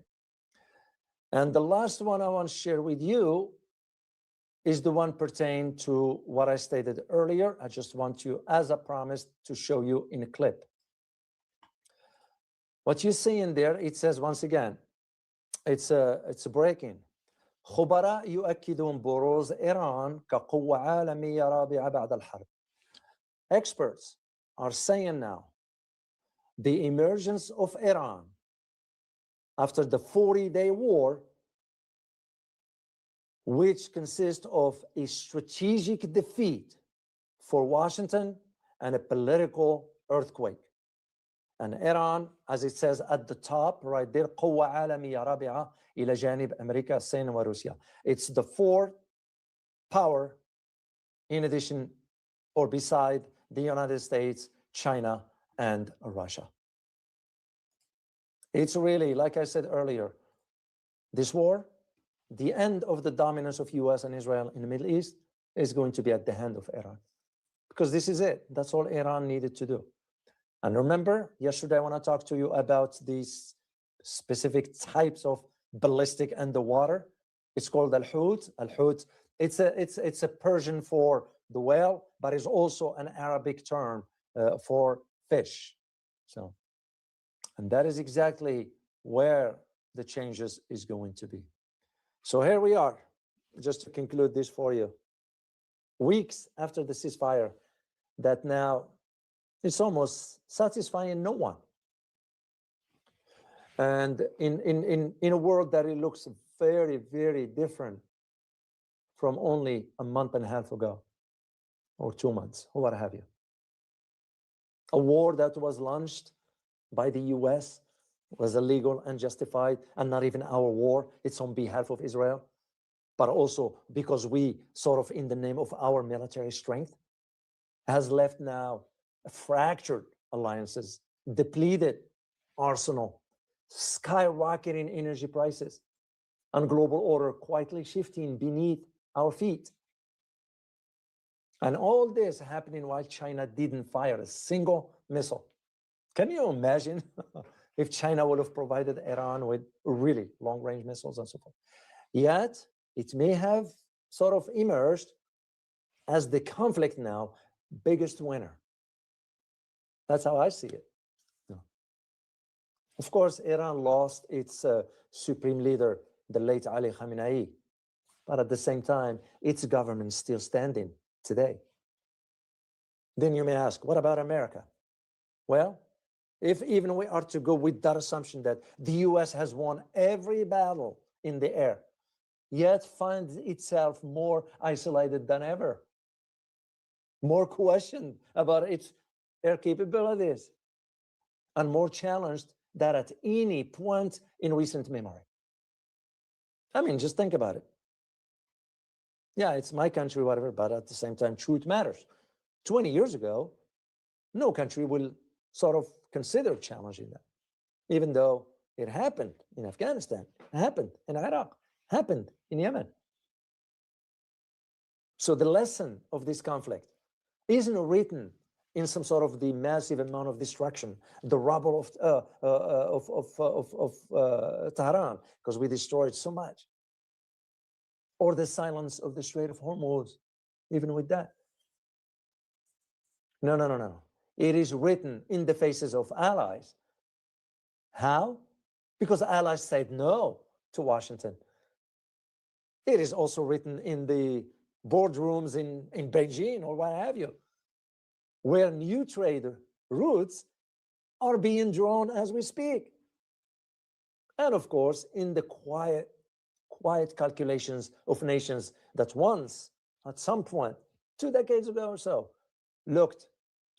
And the last one I want to share with you is the one pertaining to what I stated earlier. I just want you, as I promised, to show you in a clip. What you see in there, it says once again, it's a break-in. خبراء يؤكدون بروز إيران كقوة عالمية رابعة بعد الحرب. Experts are saying now the emergence of Iran after the 40-day war, which consists of a strategic defeat for Washington and a political earthquake. And Iran, as it says at the top right there, قوة عالمية رابعة إلى جانب أمريكا الصين وروسيا. It's the fourth power in addition or beside the United States, China, and Russia. It's really, like I said earlier, this war, the end of the dominance of US and Israel in the Middle East is going to be at the hand of Iran. Because this is it. That's all Iran needed to do. And remember, yesterday when I talked to you about these specific types of ballistic underwater, it's called al-Hut. Al-Hut, it's a Persian for the whale, but it's also an Arabic term for fish. So, and that is exactly where the changes is going to be. So here we are, just to conclude this for you. Weeks after the ceasefire, that now it's almost satisfying no one. And in a world that it looks very, very different from only a month and a half ago, or 2 months, or what have you. A war that was launched by the US was illegal and justified, and not even our war, it's on behalf of Israel, but also because we sort of, in the name of our military strength, has left now fractured alliances, depleted arsenal, skyrocketing energy prices, and global order quietly shifting beneath our feet. And all this happening while China didn't fire a single missile. Can you imagine if China would have provided Iran with really long-range missiles and so forth? Yet, it may have sort of emerged as the conflict now biggest winner. That's how I see it. Of course, Iran lost its supreme leader, the late Ali Khamenei, but at the same time, its government is still standing today. Then you may ask, what about America? Well, if even we are to go with that assumption that the US has won every battle in the air, yet finds itself more isolated than ever, more questioned about its air capabilities, and more challenged than at any point in recent memory. I mean, just think about it. Yeah, it's my country, whatever, but at the same time, truth matters. 20 years ago, no country will sort of consider challenging that, even though it happened in Afghanistan, happened in Iraq, happened in Yemen. So the lesson of this conflict isn't written in some sort of the massive amount of destruction, the rubble of Tehran, because we destroyed so much, or the silence of the Strait of Hormuz, even with that. No, no, no, no. It is written in the faces of allies. How? Because allies said no to Washington. It is also written in the boardrooms in Beijing or what have you, where new trade routes are being drawn as we speak. And of course, in the quiet calculations of nations that once, at some point, 2 decades ago or so, looked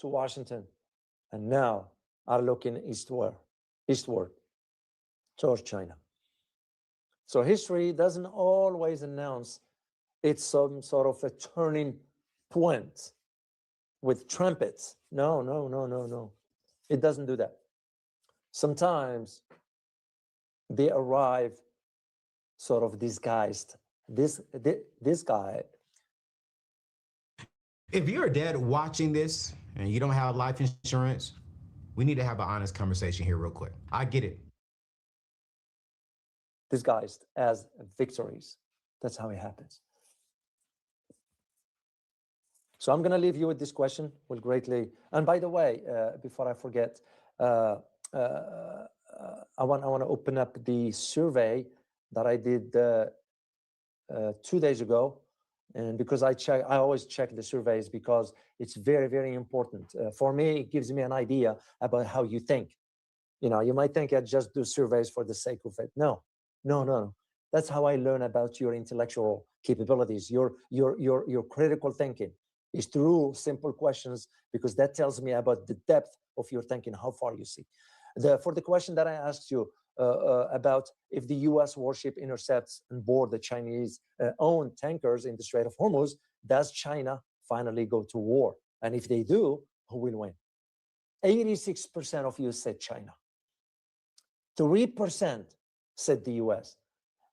to Washington and now are looking eastward towards China. So history doesn't always announce it's some sort of a turning point with trumpets. No, no, no, no, no. It doesn't do that. Sometimes they arrive sort of disguised. This guy. If you're a dad watching this and you don't have life insurance, we need to have an honest conversation here real quick. I get it. Disguised as victories. That's how it happens. So I'm going to leave you with this question. Will greatly. And by the way, before I forget, I want to open up the survey that I did 2 days ago, and because I always check the surveys because it's very, very important for me. It gives me an idea about how you think. You know, you might think I just do surveys for the sake of it. No, no, no. That's how I learn about your intellectual capabilities, your critical thinking. Is through simple questions, because that tells me about the depth of your thinking, how far you see. For the question that I asked you about if the US warship intercepts and board the Chinese owned tankers in the Strait of Hormuz, does China finally go to war? And if they do, who will win? 86% of you said China. 3% said the US.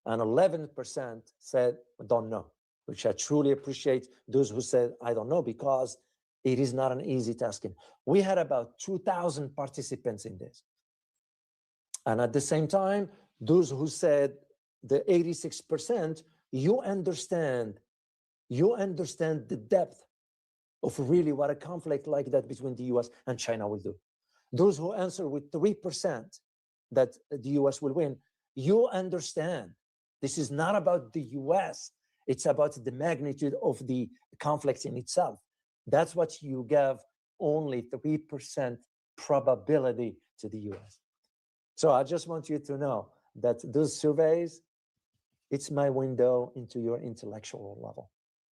And 11% said, don't know. Which I truly appreciate those who said, I don't know, because it is not an easy task. We had about 2,000 participants in this. And at the same time, those who said the 86%, you understand the depth of really what a conflict like that between the US and China will do. Those who answer with 3% that the US will win, you understand this is not about the US. It's about the magnitude of the conflict in itself. That's what you give only 3% probability to the US. So I just want you to know that those surveys, it's my window into your intellectual level.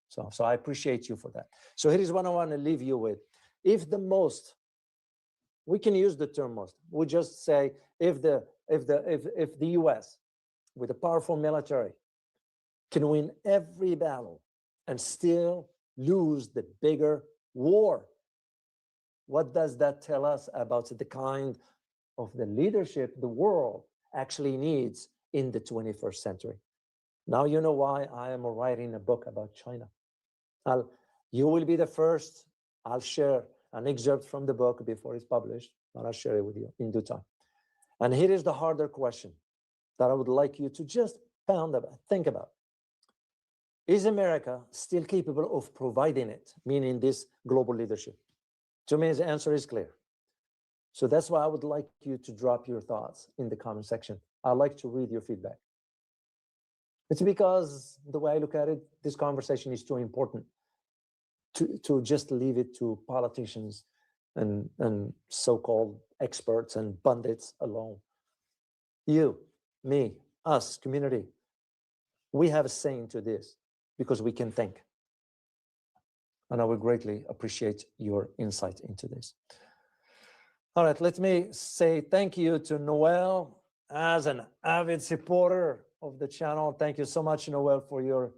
So I appreciate you for that. So here is what I want to leave you with. If the most, we can use the term most, we just say if the US with a powerful military can win every battle and still lose the bigger war. What does that tell us about the kind of the leadership the world actually needs in the 21st century? Now you know why I am writing a book about China. You will be the first. I'll share an excerpt from the book before it's published, and I'll share it with you in due time. And here is the harder question that I would like you to just think about. Is America still capable of providing it, meaning this global leadership? To me, the answer is clear. So that's why I would like you to drop your thoughts in the comment section. I'd like to read your feedback. It's because the way I look at it, this conversation is too important to just leave it to politicians and so-called experts and pundits alone. You, me, us, community, we have a say into this because we can think. And I would greatly appreciate your insight into this. All right, let me say thank you to Noel as an avid supporter of the channel. Thank you so much, Noel, for your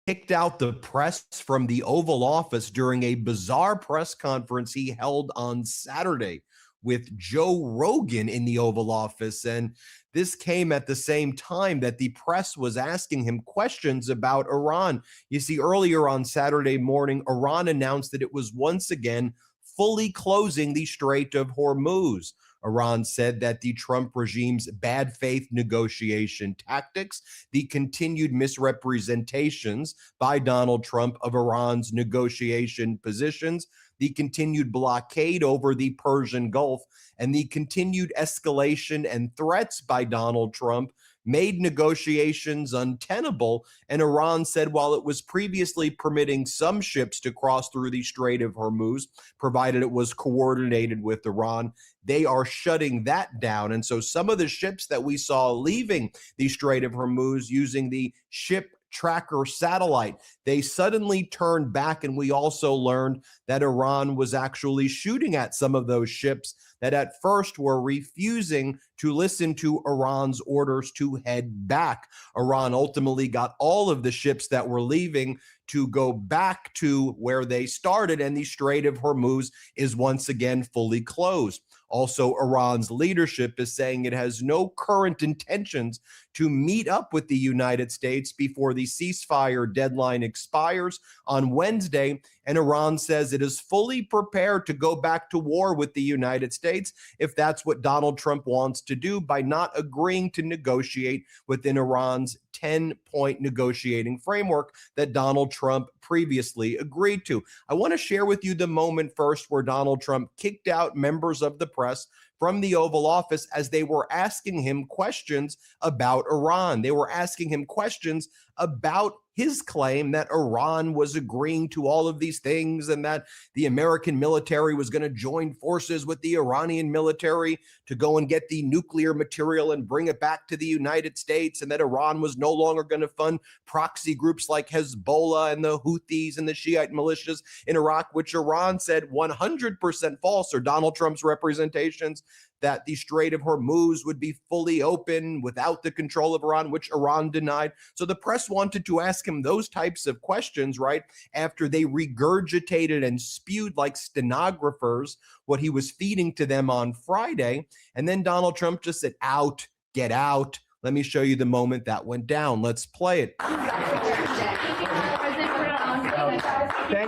kicked out the press from the Oval Office during a bizarre press conference he held on Saturday with Joe Rogan in the Oval Office. And this came at the same time that the press was asking him questions about Iran. You see, earlier on Saturday morning, Iran announced that it was once again fully closing the Strait of Hormuz. Iran said that the Trump regime's bad faith negotiation tactics, the continued misrepresentations by Donald Trump of Iran's negotiation positions, the continued blockade over the Persian Gulf, and the continued escalation and threats by Donald Trump made negotiations untenable. And Iran said while it was previously permitting some ships to cross through the Strait of Hormuz, provided it was coordinated with Iran, they are shutting that down. And so some of the ships that we saw leaving the Strait of Hormuz using the ship tracker satellite, they suddenly turned back. And we also learned that Iran was actually shooting at some of those ships that at first were refusing to listen to Iran's orders to head back. Iran ultimately got all of the ships that were leaving to go back to where they started, and the Strait of Hormuz is once again fully closed. Also, Iran's leadership is saying it has no current intentions to meet up with the United States before the ceasefire deadline expires on Wednesday, and Iran says it is fully prepared to go back to war with the United States if that's what Donald Trump wants to do by not agreeing to negotiate within Iran's 10-point negotiating framework that Donald Trump previously agreed to. I want to share with you the moment first where Donald Trump kicked out members of the press from the Oval Office as they were asking him questions about Iran. They were asking him questions about his claim that Iran was agreeing to all of these things and that the American military was going to join forces with the Iranian military to go and get the nuclear material and bring it back to the United States, and that Iran was no longer going to fund proxy groups like Hezbollah and the Houthis and the Shiite militias in Iraq, which Iran said 100% false, or Donald Trump's representations that the Strait of Hormuz would be fully open without the control of Iran, which Iran denied. So the press wanted to ask him those types of questions, right, after they regurgitated and spewed like stenographers what he was feeding to them on Friday. And then Donald Trump just said, out, get out. Let me show you the moment that went down. Let's play it. Thank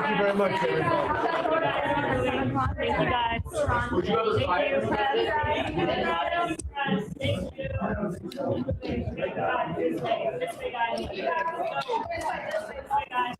you very much, everybody. Thank you, guys. Would you go to the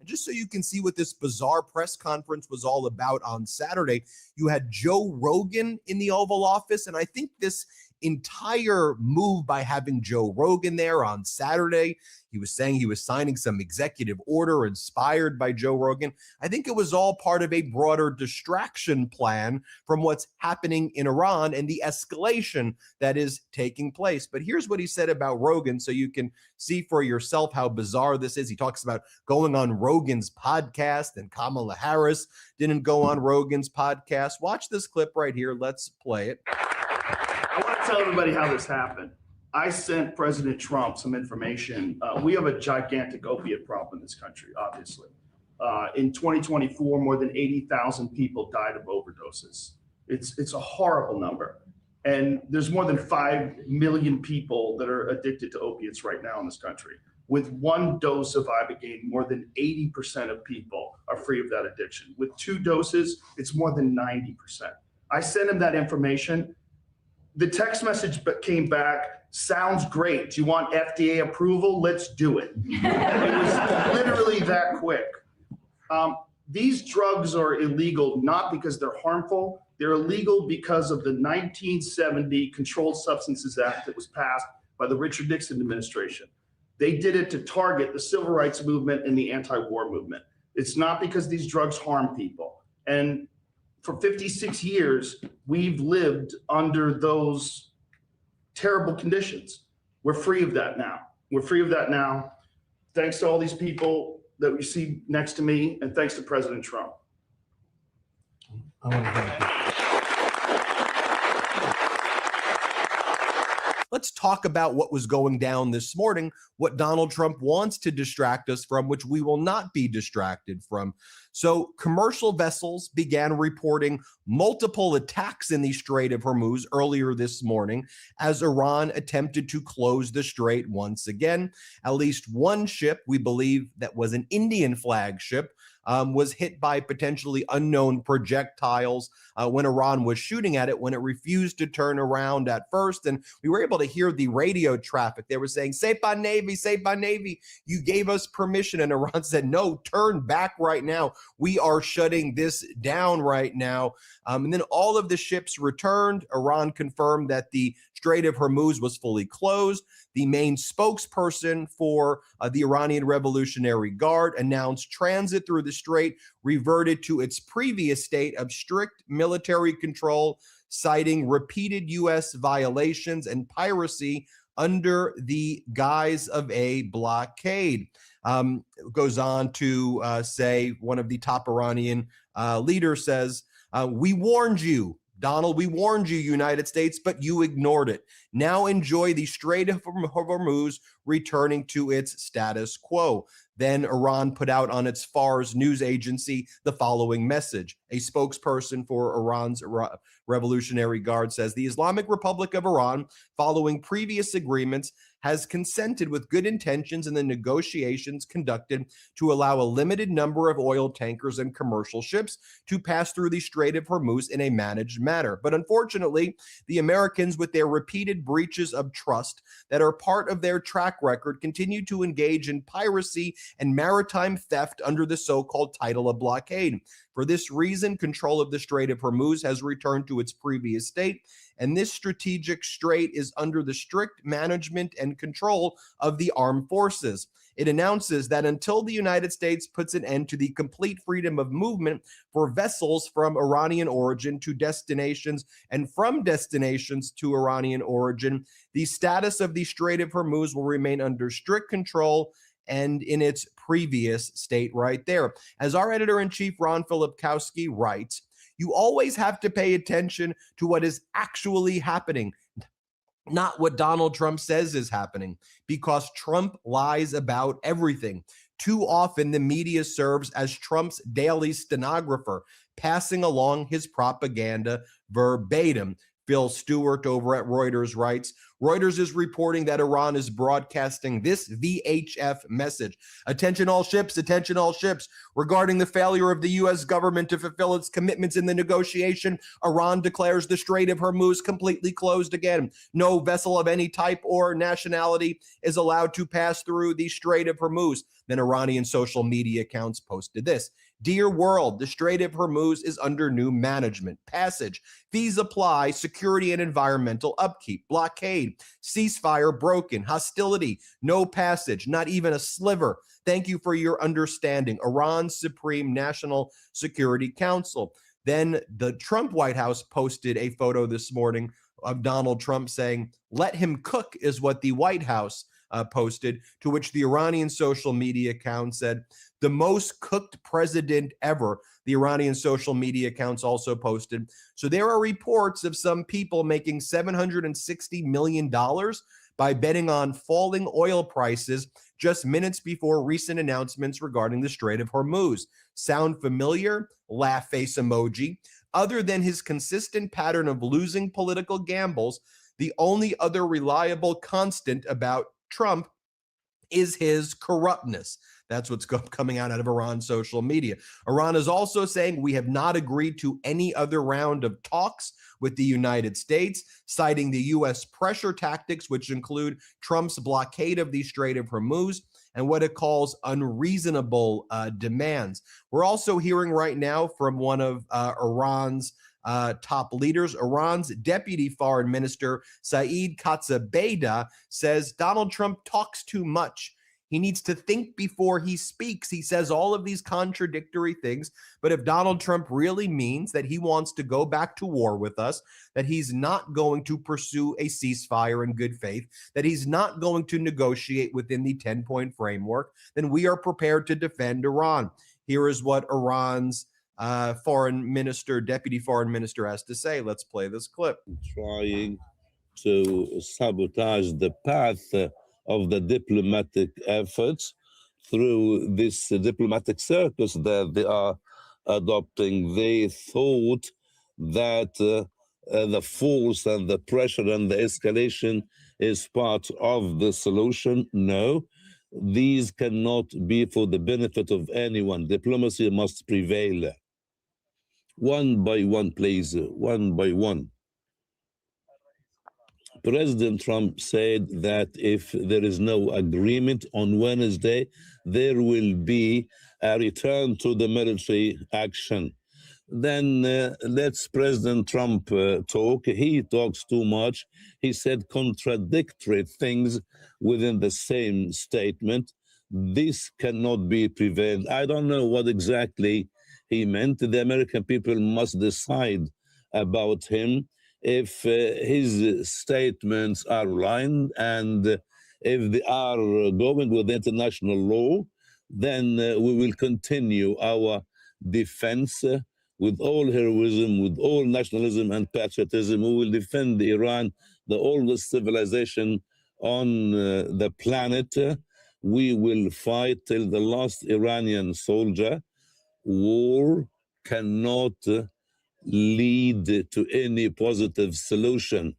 Just so you can see what this bizarre press conference was all about on Saturday, you had Joe Rogan in the Oval Office, and I think this entire move by having Joe Rogan there on Saturday, he was saying he was signing some executive order inspired by Joe Rogan. I think it was all part of a broader distraction plan from what's happening in Iran and the escalation that is taking place. But here's what he said about Rogan so you can see for yourself how bizarre this is. He talks about going on Rogan's podcast, and Kamala Harris didn't go on Rogan's podcast. Watch this clip right here. Let's play it. I want to tell everybody how this happened. I sent President Trump some information. We have a gigantic opiate problem in this country, obviously. In 2024, more than 80,000 people died of overdoses. It's a horrible number. And there's more than 5 million people that are addicted to opiates right now in this country. With one dose of Ibogaine, more than 80% of people are free of that addiction. With 2 doses, it's more than 90%. I sent him that information. The text message came back, sounds great. Do you want FDA approval? Let's do it. It was literally that quick. These drugs are illegal not because they're harmful. They're illegal because of the 1970 Controlled Substances Act that was passed by the Richard Nixon administration. They did it to target the civil rights movement and the anti-war movement. It's not because these drugs harm people. And for 56 years, we've lived under those terrible conditions. We're free of that now. We're free of that now. Thanks to all these people that we see next to me, and thanks to President Trump. I want to thank you. Let's talk about what was going down this morning, what Donald Trump wants to distract us from, which we will not be distracted from. So commercial vessels began reporting multiple attacks in the Strait of Hormuz earlier this morning as Iran attempted to close the strait once again. At least one ship, we believe that was an Indian flag ship, was hit by potentially unknown projectiles when Iran was shooting at it, when it refused to turn around at first. And we were able to hear the radio traffic. They were saying, safe by Navy, safe by Navy. You gave us permission. And Iran said, no, turn back right now. We are shutting this down right now. And then all of the ships returned. Iran confirmed that the Strait of Hormuz was fully closed. The main spokesperson for the Iranian Revolutionary Guard announced transit through the strait reverted to its previous state of strict military control, citing repeated U.S. violations and piracy under the guise of a blockade. Goes on to say, one of the top Iranian leaders says, we warned you, Donald, we warned you, United States, but you ignored it. Now enjoy the Strait of Hormuz returning to its status quo. Then Iran put out on its Fars news agency the following message. A spokesperson for Iran's Revolutionary Guard says the Islamic Republic of Iran, following previous agreements, has consented with good intentions in the negotiations conducted to allow a limited number of oil tankers and commercial ships to pass through the Strait of Hormuz in a managed manner. But unfortunately, the Americans, with their repeated breaches of trust that are part of their track record, continue to engage in piracy and maritime theft under the so-called title of blockade. For this reason, control of the Strait of Hormuz has returned to its previous state, and this strategic strait is under the strict management and control of the armed forces. It announces that until the United States puts an end to the complete freedom of movement for vessels from Iranian origin to destinations and from destinations to Iranian origin, the status of the Strait of Hormuz will remain under strict control and in its previous state right there. As our editor-in-chief, Ron Filipkowski, writes, you always have to pay attention to what is actually happening, not what Donald Trump says is happening, because Trump lies about everything. Too often, the media serves as Trump's daily stenographer, passing along his propaganda verbatim. Phil Stewart over at Reuters writes, Reuters is reporting that Iran is broadcasting this VHF message. Attention all ships, regarding the failure of the U.S. government to fulfill its commitments in the negotiation, Iran declares the Strait of Hormuz completely closed again. No vessel of any type or nationality is allowed to pass through the Strait of Hormuz. Then Iranian social media accounts posted this. Dear world, the Strait of Hormuz is under new management. Passage, fees apply, security and environmental upkeep. Blockade, ceasefire broken. Hostility, no passage, not even a sliver. Thank you for your understanding. Iran's Supreme National Security Council. Then the Trump White House posted a photo this morning of Donald Trump saying, let him cook, is what the White House posted, to which the Iranian social media account said, the most cooked president ever. The Iranian social media accounts also posted. So there are reports of some people making $760 million by betting on falling oil prices just minutes before recent announcements regarding the Strait of Hormuz. Sound familiar? Laugh face emoji. Other than his consistent pattern of losing political gambles, the only other reliable constant about Trump is his corruptness. That's what's coming out of Iran's social media. Iran is also saying we have not agreed to any other round of talks with the United States, citing the U.S. pressure tactics, which include Trump's blockade of the Strait of Hormuz and what it calls unreasonable demands. We're also hearing right now from one of Iran's top leaders. Iran's deputy foreign minister, Saeed Khatibzadeh, says Donald Trump talks too much. He needs to think before he speaks. He says all of these contradictory things. But if Donald Trump really means that he wants to go back to war with us, that he's not going to pursue a ceasefire in good faith, that he's not going to negotiate within the 10-point framework, then we are prepared to defend Iran. Here is what Iran's deputy foreign minister has to say. Let's play this clip. Trying to sabotage the path of the diplomatic efforts through this diplomatic circus that they are adopting. They thought that the force and the pressure and the escalation is part of the solution. No, these cannot be for the benefit of anyone. Diplomacy must prevail. One by one, please, one by one. President Trump said that if there is no agreement on Wednesday, there will be a return to the military action. Then let's President Trump talk. He talks too much. He said contradictory things within the same statement. This cannot be prevailed. I don't know what exactly he meant. The American people must decide about him. If his statements are aligned and if they are going with international law, then we will continue our defense with all heroism, with all nationalism and patriotism. We will defend Iran, the oldest civilization on the planet. We will fight till the last Iranian soldier. War cannot lead to any positive solution.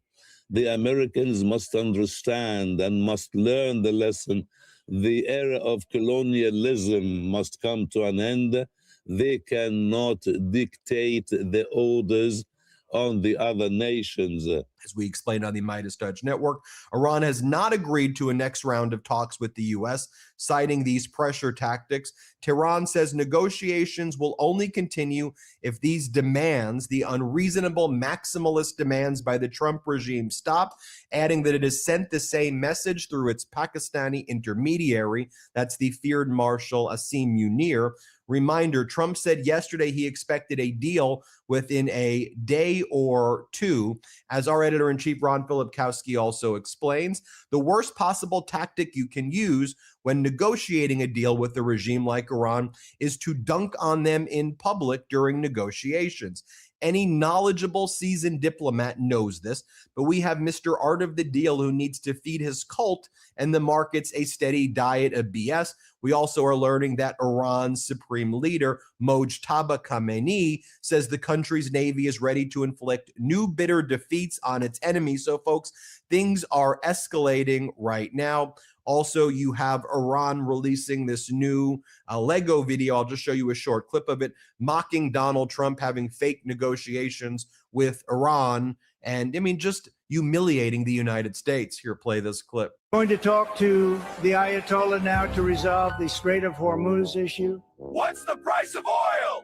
The Americans must understand and must learn the lesson. The era of colonialism must come to an end. They cannot dictate the orders on the other nations. As we explained on the Midas Touch Network, Iran has not agreed to a next round of talks with the U.S., citing these pressure tactics. Tehran says negotiations will only continue if these demands, the unreasonable maximalist demands by the Trump regime, stop, adding that it has sent the same message through its Pakistani intermediary, that's the feared Marshal Asim Munir. Reminder, Trump said yesterday he expected a deal within a day or two. As our editor-in-chief Ron Filipkowski also explains, the worst possible tactic you can use when negotiating a deal with a regime like Iran is to dunk on them in public during negotiations. Any knowledgeable, seasoned diplomat knows this, but we have Mr. Art of the Deal who needs to feed his cult and the markets a steady diet of BS. We also are learning that Iran's supreme leader, Mojtaba Khamenei, says the country's navy is ready to inflict new bitter defeats on its enemies. So, folks, things are escalating right now. Also, you have Iran releasing this new Lego video. I'll just show you a short clip of it, mocking Donald Trump having fake negotiations with Iran. And I mean, just humiliating the United States. Here, play this clip. Going to talk to the Ayatollah now to resolve the Strait of Hormuz issue. What's the price of oil?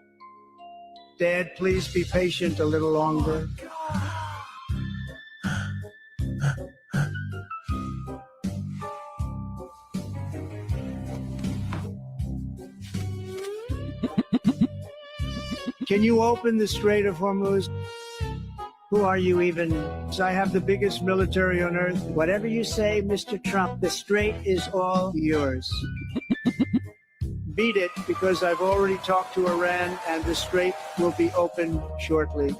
Dad, please be patient a little longer. Can you open the Strait of Hormuz? Who are you even? I have the biggest military on earth. Whatever you say, Mr. Trump, the Strait is all yours. Beat it, because I've already talked to Iran and the Strait will be open shortly.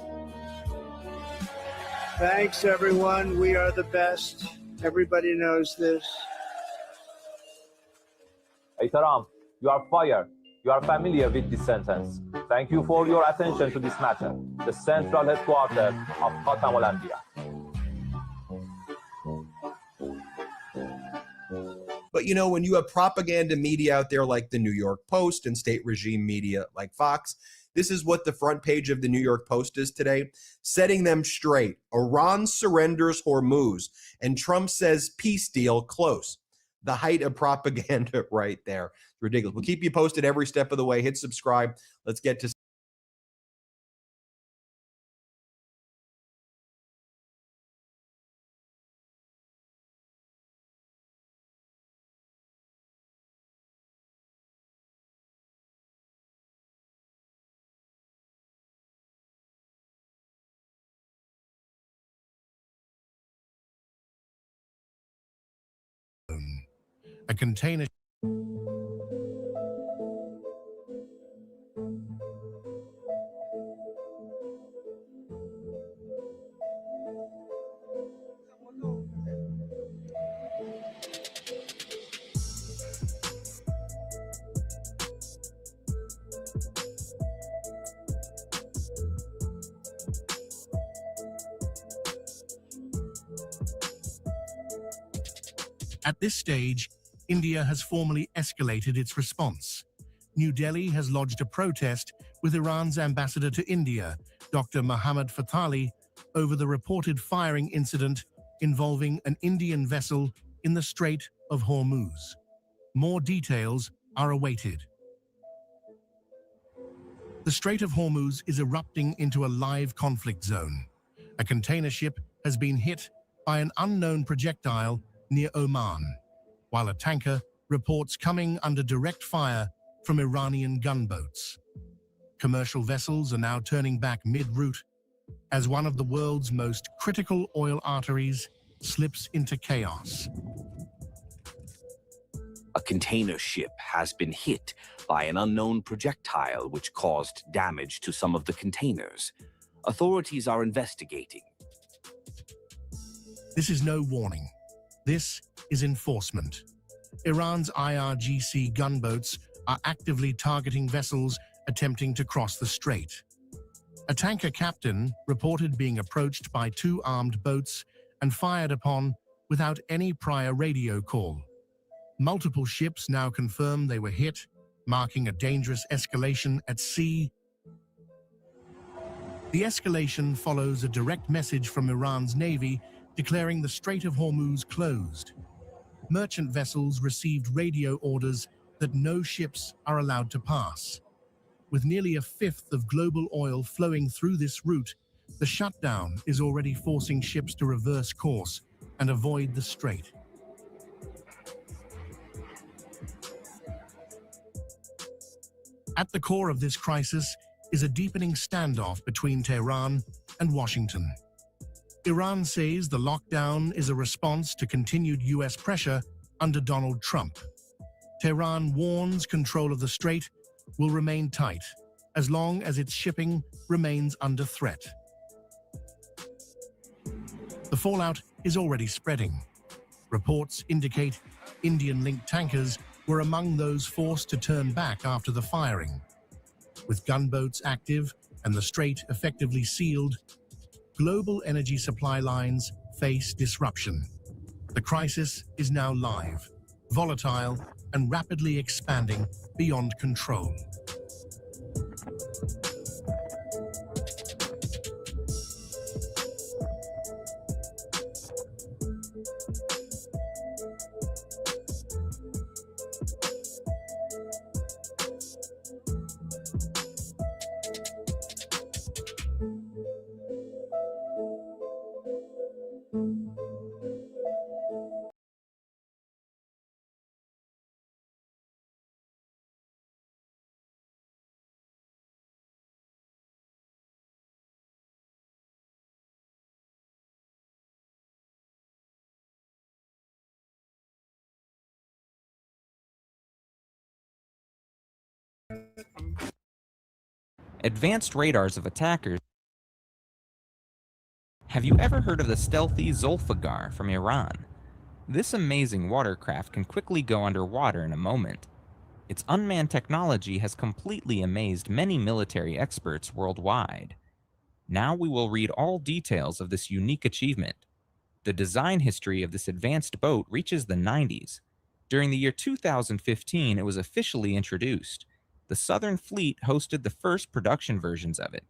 Thanks, everyone. We are the best. Everybody knows this. Hey, Trump, you are fired. You are familiar with this sentence. Thank you for your attention to this matter. The central headquarters of Khatam al-Anbiya. But you know, when you have propaganda media out there like the New York Post and state regime media like Fox, this is what the front page of the New York Post is today, setting them straight. Iran surrenders Hormuz, and Trump says peace deal close. The height of propaganda right there. It's ridiculous. We'll keep you posted every step of the way. Hit subscribe. Let's get to a container. At this stage, India has formally escalated its response. New Delhi has lodged a protest with Iran's ambassador to India, Dr. Mohammad Fatali, over the reported firing incident involving an Indian vessel in the Strait of Hormuz. More details are awaited. The Strait of Hormuz is erupting into a live conflict zone. A container ship has been hit by an unknown projectile near Oman, while a tanker reports coming under direct fire from Iranian gunboats. Commercial vessels are now turning back mid-route as one of the world's most critical oil arteries slips into chaos. A container ship has been hit by an unknown projectile which caused damage to some of the containers. Authorities are investigating. This is no warning. This is enforcement. Iran's IRGC gunboats are actively targeting vessels attempting to cross the strait. A tanker captain reported being approached by two armed boats and fired upon without any prior radio call. Multiple ships now confirm they were hit, marking a dangerous escalation at sea. The escalation follows a direct message from Iran's navy declaring the Strait of Hormuz closed. Merchant vessels received radio orders that no ships are allowed to pass. With nearly a fifth of global oil flowing through this route, the shutdown is already forcing ships to reverse course and avoid the strait. At the core of this crisis is a deepening standoff between Tehran and Washington. Iran says the lockdown is a response to continued US pressure under Donald Trump. Tehran warns control of the strait will remain tight as long as its shipping remains under threat. The fallout is already spreading. Reports indicate Indian-linked tankers were among those forced to turn back after the firing. With gunboats active and the strait effectively sealed, global energy supply lines face disruption. The crisis is now live, volatile, and rapidly expanding beyond control. Advanced radars of attackers. Have you ever heard of the stealthy Zulfiqar from Iran? This amazing watercraft can quickly go underwater in a moment. Its unmanned technology has completely amazed many military experts worldwide. Now we will read all details of this unique achievement. The design history of this advanced boat reaches the 90s. During the year 2015, it was officially introduced. The Southern Fleet hosted the first production versions of it.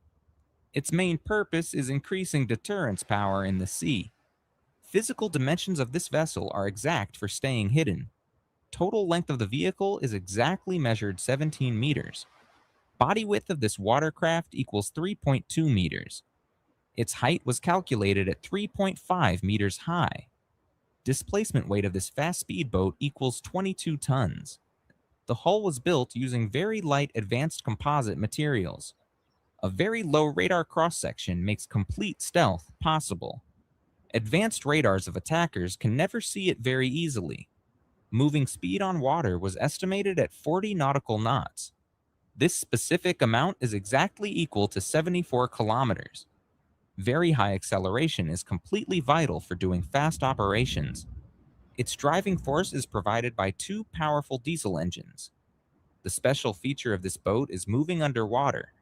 Its main purpose is increasing deterrence power in the sea. Physical dimensions of this vessel are exact for staying hidden. Total length of the vehicle is exactly measured 17 meters. Body width of this watercraft equals 3.2 meters. Its height was calculated at 3.5 meters high. Displacement weight of this fast speedboat equals 22 tons. The hull was built using very light advanced composite materials. A very low radar cross-section makes complete stealth possible. Advanced radars of attackers can never see it very easily. Moving speed on water was estimated at 40 nautical knots. This specific amount is exactly equal to 74 kilometers. Very high acceleration is completely vital for doing fast operations. Its driving force is provided by two powerful diesel engines. The special feature of this boat is moving underwater.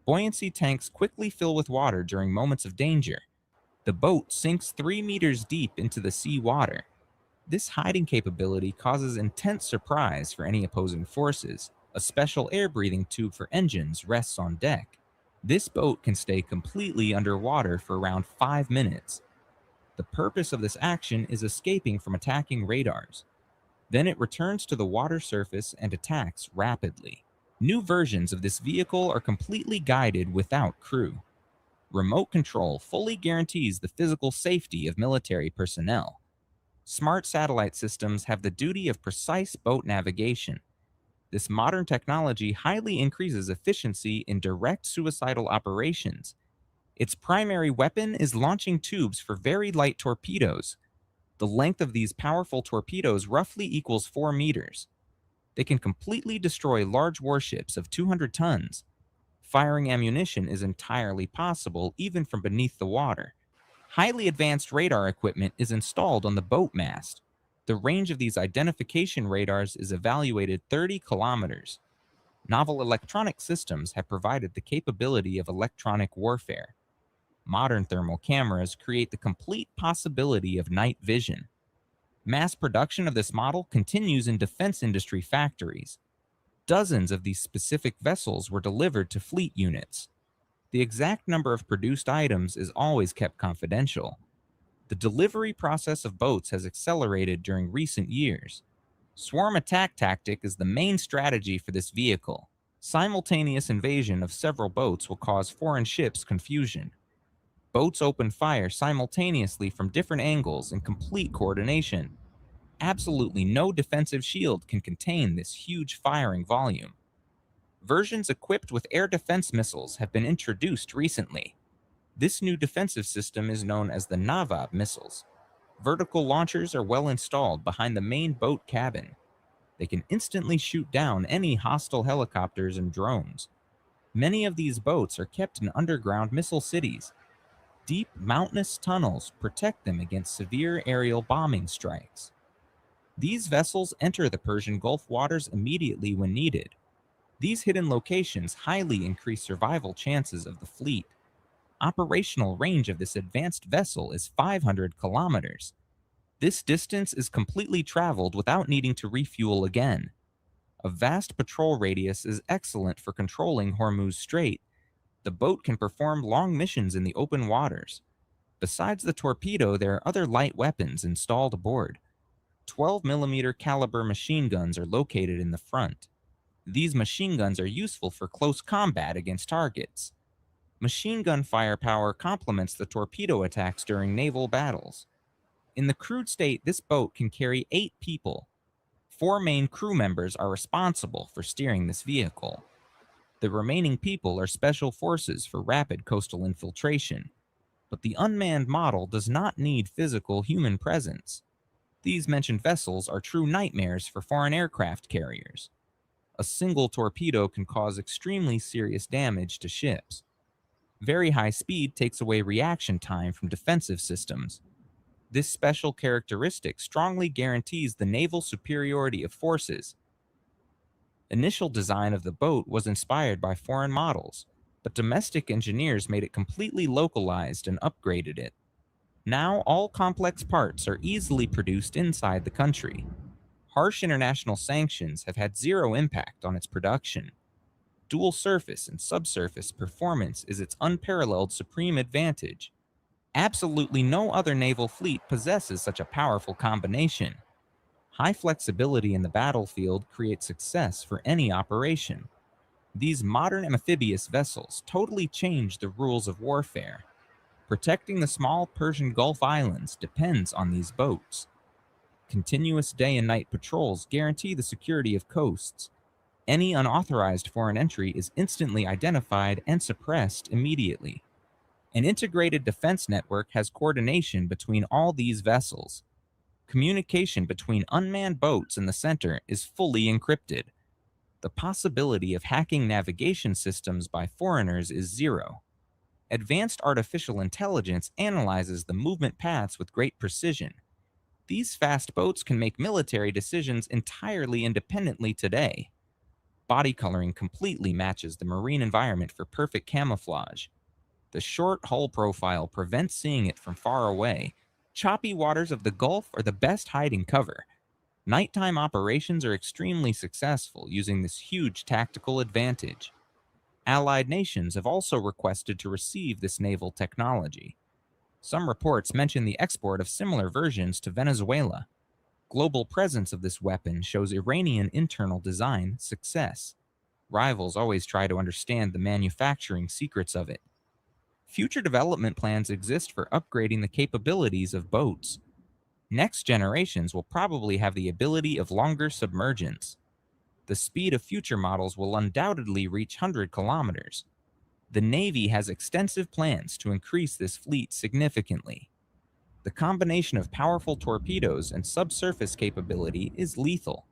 Buoyancy tanks quickly fill with water during moments of danger. The boat sinks 3 meters deep into the sea water. This hiding capability causes intense surprise for any opposing forces. A special air-breathing tube for engines rests on deck. This boat can stay completely underwater for around 5 minutes. The purpose of this action is escaping from attacking radars. Then it returns to the water surface and attacks rapidly. New versions of this vehicle are completely guided without crew. Remote control fully guarantees the physical safety of military personnel. Smart satellite systems have the duty of precise boat navigation. This modern technology highly increases efficiency in direct suicidal operations. Its primary weapon is launching tubes for very light torpedoes. The length of these powerful torpedoes roughly equals 4 meters. They can completely destroy large warships of 200 tons. Firing ammunition is entirely possible even from beneath the water. Highly advanced radar equipment is installed on the boat mast. The range of these identification radars is evaluated 30 kilometers. Novel electronic systems have provided the capability of electronic warfare. Modern thermal cameras create the complete possibility of night vision. Mass production of this model continues in defense industry factories. Dozens of these specific vessels were delivered to fleet units. The exact number of produced items is always kept confidential. The delivery process of boats has accelerated during recent years. Swarm attack tactic is the main strategy for this vehicle. Simultaneous invasion of several boats will cause foreign ships confusion. Boats open fire simultaneously from different angles in complete coordination. Absolutely no defensive shield can contain this huge firing volume. Versions equipped with air defense missiles have been introduced recently. This new defensive system is known as the Navab missiles. Vertical launchers are well installed behind the main boat cabin. They can instantly shoot down any hostile helicopters and drones. Many of these boats are kept in underground missile cities. Deep mountainous tunnels protect them against severe aerial bombing strikes. These vessels enter the Persian Gulf waters immediately when needed. These hidden locations highly increase survival chances of the fleet. Operational range of this advanced vessel is 500 kilometers. This distance is completely traveled without needing to refuel again. A vast patrol radius is excellent for controlling Hormuz Strait. The boat can perform long missions in the open waters. Besides the torpedo, there are other light weapons installed aboard. 12mm caliber machine guns are located in the front. These machine guns are useful for close combat against targets. Machine gun firepower complements the torpedo attacks during naval battles. In the crewed state, this boat can carry 8 people. 4 main crew members are responsible for steering this vehicle. The remaining people are special forces for rapid coastal infiltration. But the unmanned model does not need physical human presence. These mentioned vessels are true nightmares for foreign aircraft carriers. A single torpedo can cause extremely serious damage to ships. Very high speed takes away reaction time from defensive systems. This special characteristic strongly guarantees the naval superiority of forces. Initial design of the boat was inspired by foreign models, but domestic engineers made it completely localized and upgraded it. Now all complex parts are easily produced inside the country. Harsh international sanctions have had zero impact on its production. Dual surface and subsurface performance is its unparalleled supreme advantage. Absolutely no other naval fleet possesses such a powerful combination. High flexibility in the battlefield creates success for any operation. These modern amphibious vessels totally change the rules of warfare. Protecting the small Persian Gulf islands depends on these boats. Continuous day and night patrols guarantee the security of coasts. Any unauthorized foreign entry is instantly identified and suppressed immediately. An integrated defense network has coordination between all these vessels. Communication between unmanned boats in the center is fully encrypted. The possibility of hacking navigation systems by foreigners is zero. Advanced artificial intelligence analyzes the movement paths with great precision. These fast boats can make military decisions entirely independently today. Body coloring completely matches the marine environment for perfect camouflage. The short hull profile prevents seeing it from far away. Choppy waters of the Gulf are the best hiding cover. Nighttime operations are extremely successful using this huge tactical advantage. Allied nations have also requested to receive this naval technology. Some reports mention the export of similar versions to Venezuela. Global presence of this weapon shows Iranian internal design success. Rivals always try to understand the manufacturing secrets of it. Future development plans exist for upgrading the capabilities of boats. Next generations will probably have the ability of longer submergence. The speed of future models will undoubtedly reach 100 kilometers. The Navy has extensive plans to increase this fleet significantly. The combination of powerful torpedoes and subsurface capability is lethal.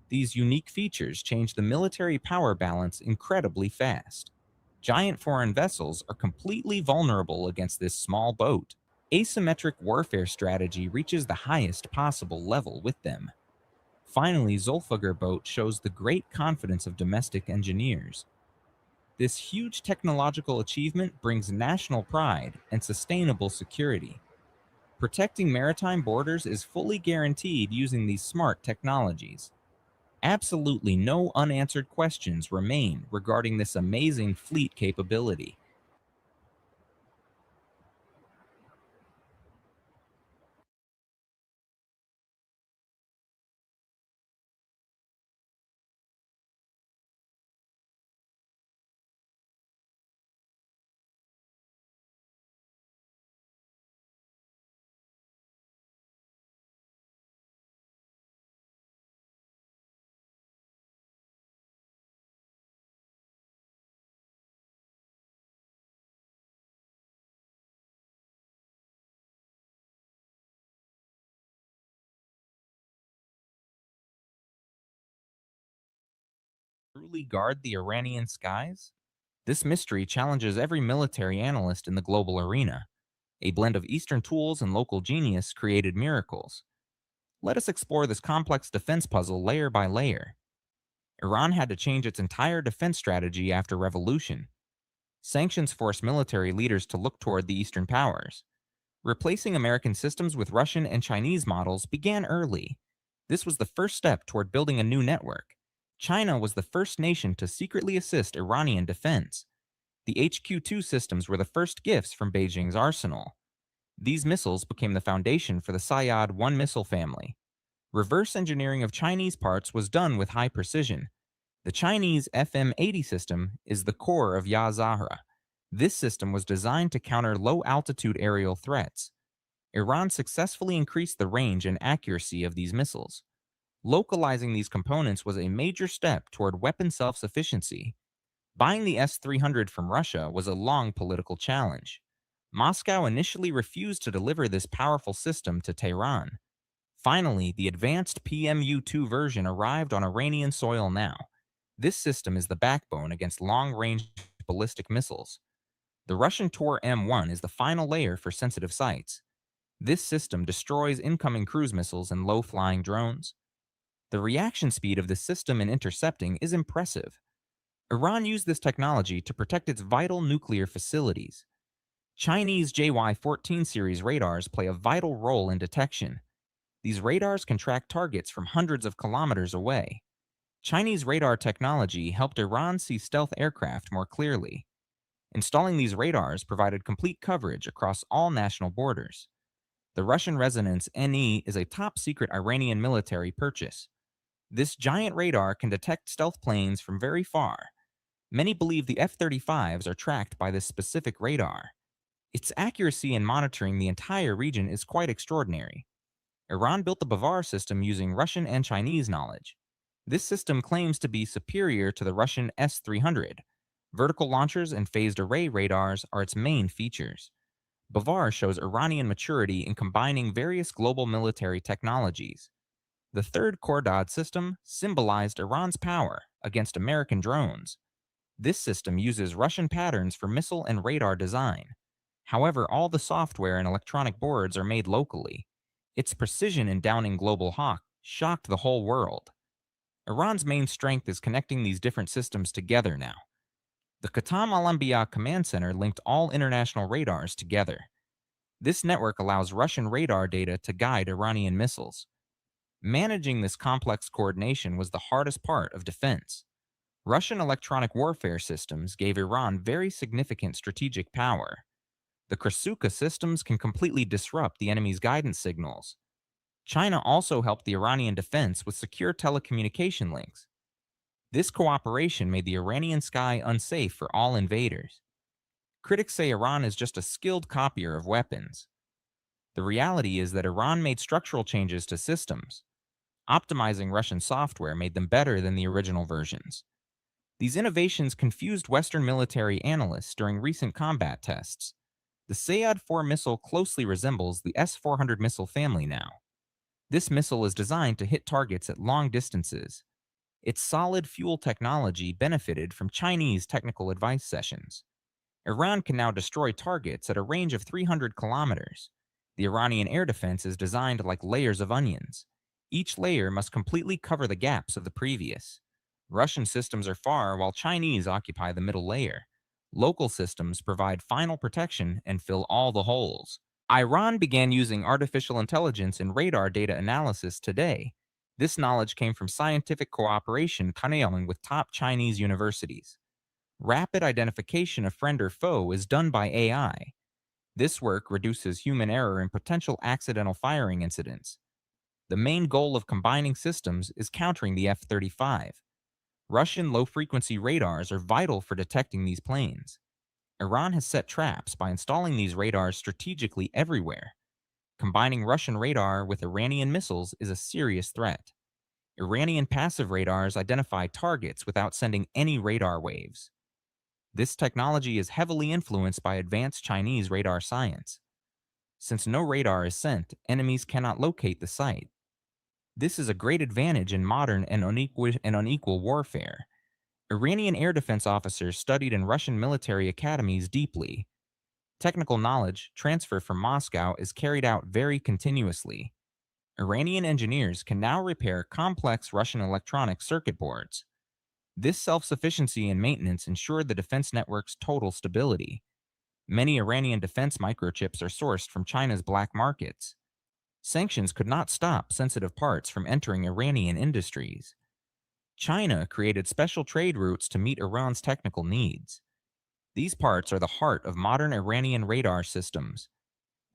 These unique features change the military power balance incredibly fast. Giant foreign vessels are completely vulnerable against this small boat. Asymmetric warfare strategy reaches the highest possible level with them. Finally, Zulfigar boat shows the great confidence of domestic engineers. This huge technological achievement brings national pride and sustainable security. Protecting maritime borders is fully guaranteed using these smart technologies. Absolutely no unanswered questions remain regarding this amazing fleet capability. Truly guard the Iranian skies? This mystery challenges every military analyst in the global arena. A blend of Eastern tools and local genius created miracles. Let us explore this complex defense puzzle layer by layer. Iran had to change its entire defense strategy after revolution. Sanctions forced military leaders to look toward the Eastern powers. Replacing American systems with Russian and Chinese models began early. This was the first step toward building a new network. China was the first nation to secretly assist Iranian defense. The HQ-2 systems were the first gifts from Beijing's arsenal. These missiles became the foundation for the Sayyad-1 missile family. Reverse engineering of Chinese parts was done with high precision. The Chinese FM-80 system is the core of Ya Zahra. This system was designed to counter low-altitude aerial threats. Iran successfully increased the range and accuracy of these missiles. Localizing these components was a major step toward weapon self-sufficiency. Buying the S-300 from Russia was a long political challenge. Moscow initially refused to deliver this powerful system to Tehran. Finally, the advanced PMU-2 version arrived on Iranian soil now. This system is the backbone against long-range ballistic missiles. The Russian Tor M1 is the final layer for sensitive sites. This system destroys incoming cruise missiles and low-flying drones. The reaction speed of this system in intercepting is impressive. Iran used this technology to protect its vital nuclear facilities. Chinese JY-14 series radars play a vital role in detection. These radars can track targets from hundreds of kilometers away. Chinese radar technology helped Iran see stealth aircraft more clearly. Installing these radars provided complete coverage across all national borders. The Russian Resonance NE is a top-secret Iranian military purchase. This giant radar can detect stealth planes from very far. Many believe the F-35s are tracked by this specific radar. Its accuracy in monitoring the entire region is quite extraordinary. Iran built the Bavar system using Russian and Chinese knowledge. This system claims to be superior to the Russian S-300. Vertical launchers and phased array radars are its main features. Bavar shows Iranian maturity in combining various global military technologies. The third Khordad system symbolized Iran's power against American drones. This system uses Russian patterns for missile and radar design. However, all the software and electronic boards are made locally. Its precision in downing Global Hawk shocked the whole world. Iran's main strength is connecting these different systems together now. The Qatam Al-Anbiya Command Center linked all international radars together. This network allows Russian radar data to guide Iranian missiles. Managing this complex coordination was the hardest part of defense. Russian electronic warfare systems gave Iran very significant strategic power. The Krasuka systems can completely disrupt the enemy's guidance signals. China also helped the Iranian defense with secure telecommunication links. This cooperation made the Iranian sky unsafe for all invaders. Critics say Iran is just a skilled copier of weapons. The reality is that Iran made structural changes to systems. Optimizing Russian software made them better than the original versions. These innovations confused Western military analysts during recent combat tests. The Sayad-4 missile closely resembles the S-400 missile family now. This missile is designed to hit targets at long distances. Its solid fuel technology benefited from Chinese technical advice sessions. Iran can now destroy targets at a range of 300 kilometers. The Iranian air defense is designed like layers of onions. Each layer must completely cover the gaps of the previous. Russian systems are far while Chinese occupy the middle layer. Local systems provide final protection and fill all the holes. Iran began using artificial intelligence in radar data analysis today. This knowledge came from scientific cooperation connecting with top Chinese universities. Rapid identification of friend or foe is done by AI. This work reduces human error in potential accidental firing incidents. The main goal of combining systems is countering the F-35. Russian low-frequency radars are vital for detecting these planes. Iran has set traps by installing these radars strategically everywhere. Combining Russian radar with Iranian missiles is a serious threat. Iranian passive radars identify targets without sending any radar waves. This technology is heavily influenced by advanced Chinese radar science. Since no radar is sent, enemies cannot locate the site. This is a great advantage in modern and unequal warfare. Iranian air defense officers studied in Russian military academies deeply. Technical knowledge transfer from Moscow is carried out very continuously. Iranian engineers can now repair complex Russian electronic circuit boards. This self-sufficiency in maintenance ensured the defense network's total stability. Many Iranian defense microchips are sourced from China's black markets. Sanctions could not stop sensitive parts from entering Iranian industries. China created special trade routes to meet Iran's technical needs. These parts are the heart of modern Iranian radar systems.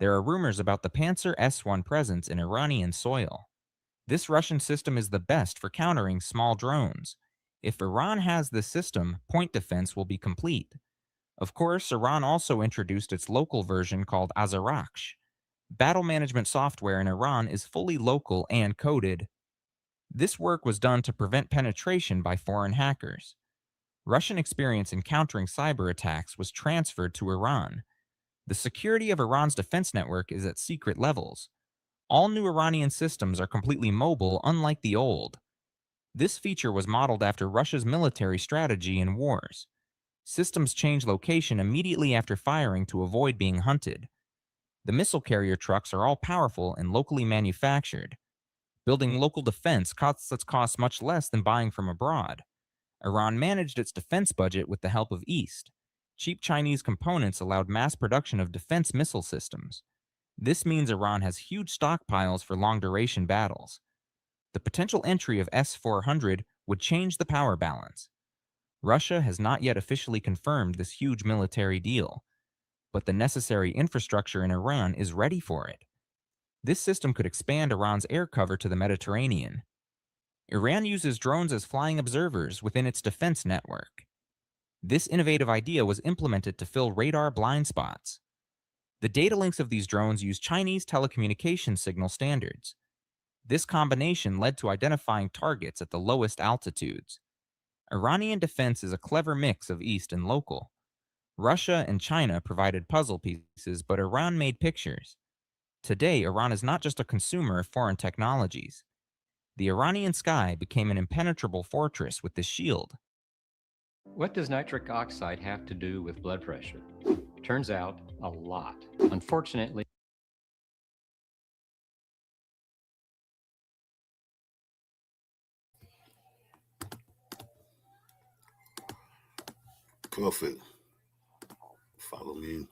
There are rumors about the Panzer S-1 presence in Iranian soil. This Russian system is the best for countering small drones. If Iran has this system, point defense will be complete. Of course, Iran also introduced its local version called Azaraksh. Battle management software in Iran is fully local and coded. This work was done to prevent penetration by foreign hackers. Russian experience in countering cyber attacks was transferred to Iran. The security of Iran's defense network is at secret levels. All new Iranian systems are completely mobile, unlike the old. This feature was modeled after Russia's military strategy in wars. Systems change location immediately after firing to avoid being hunted. The missile carrier trucks are all powerful and locally manufactured. Building local defense costs much less than buying from abroad. Iran managed its defense budget with the help of East. Cheap Chinese components allowed mass production of defense missile systems. This means Iran has huge stockpiles for long-duration battles. The potential entry of S-400 would change the power balance. Russia has not yet officially confirmed this huge military deal, but the necessary infrastructure in Iran is ready for it. This system could expand Iran's air cover to the Mediterranean. Iran uses drones as flying observers within its defense network. This innovative idea was implemented to fill radar blind spots. The data links of these drones use Chinese telecommunications signal standards. This combination led to identifying targets at the lowest altitudes. Iranian defense is a clever mix of East and local. Russia and China provided puzzle pieces, but Iran made pictures. Today, Iran is not just a consumer of foreign technologies. The Iranian sky became an impenetrable fortress with this shield. What does nitric oxide have to do with blood pressure? Turns out, a lot. Unfortunately, Perfect. Follow me.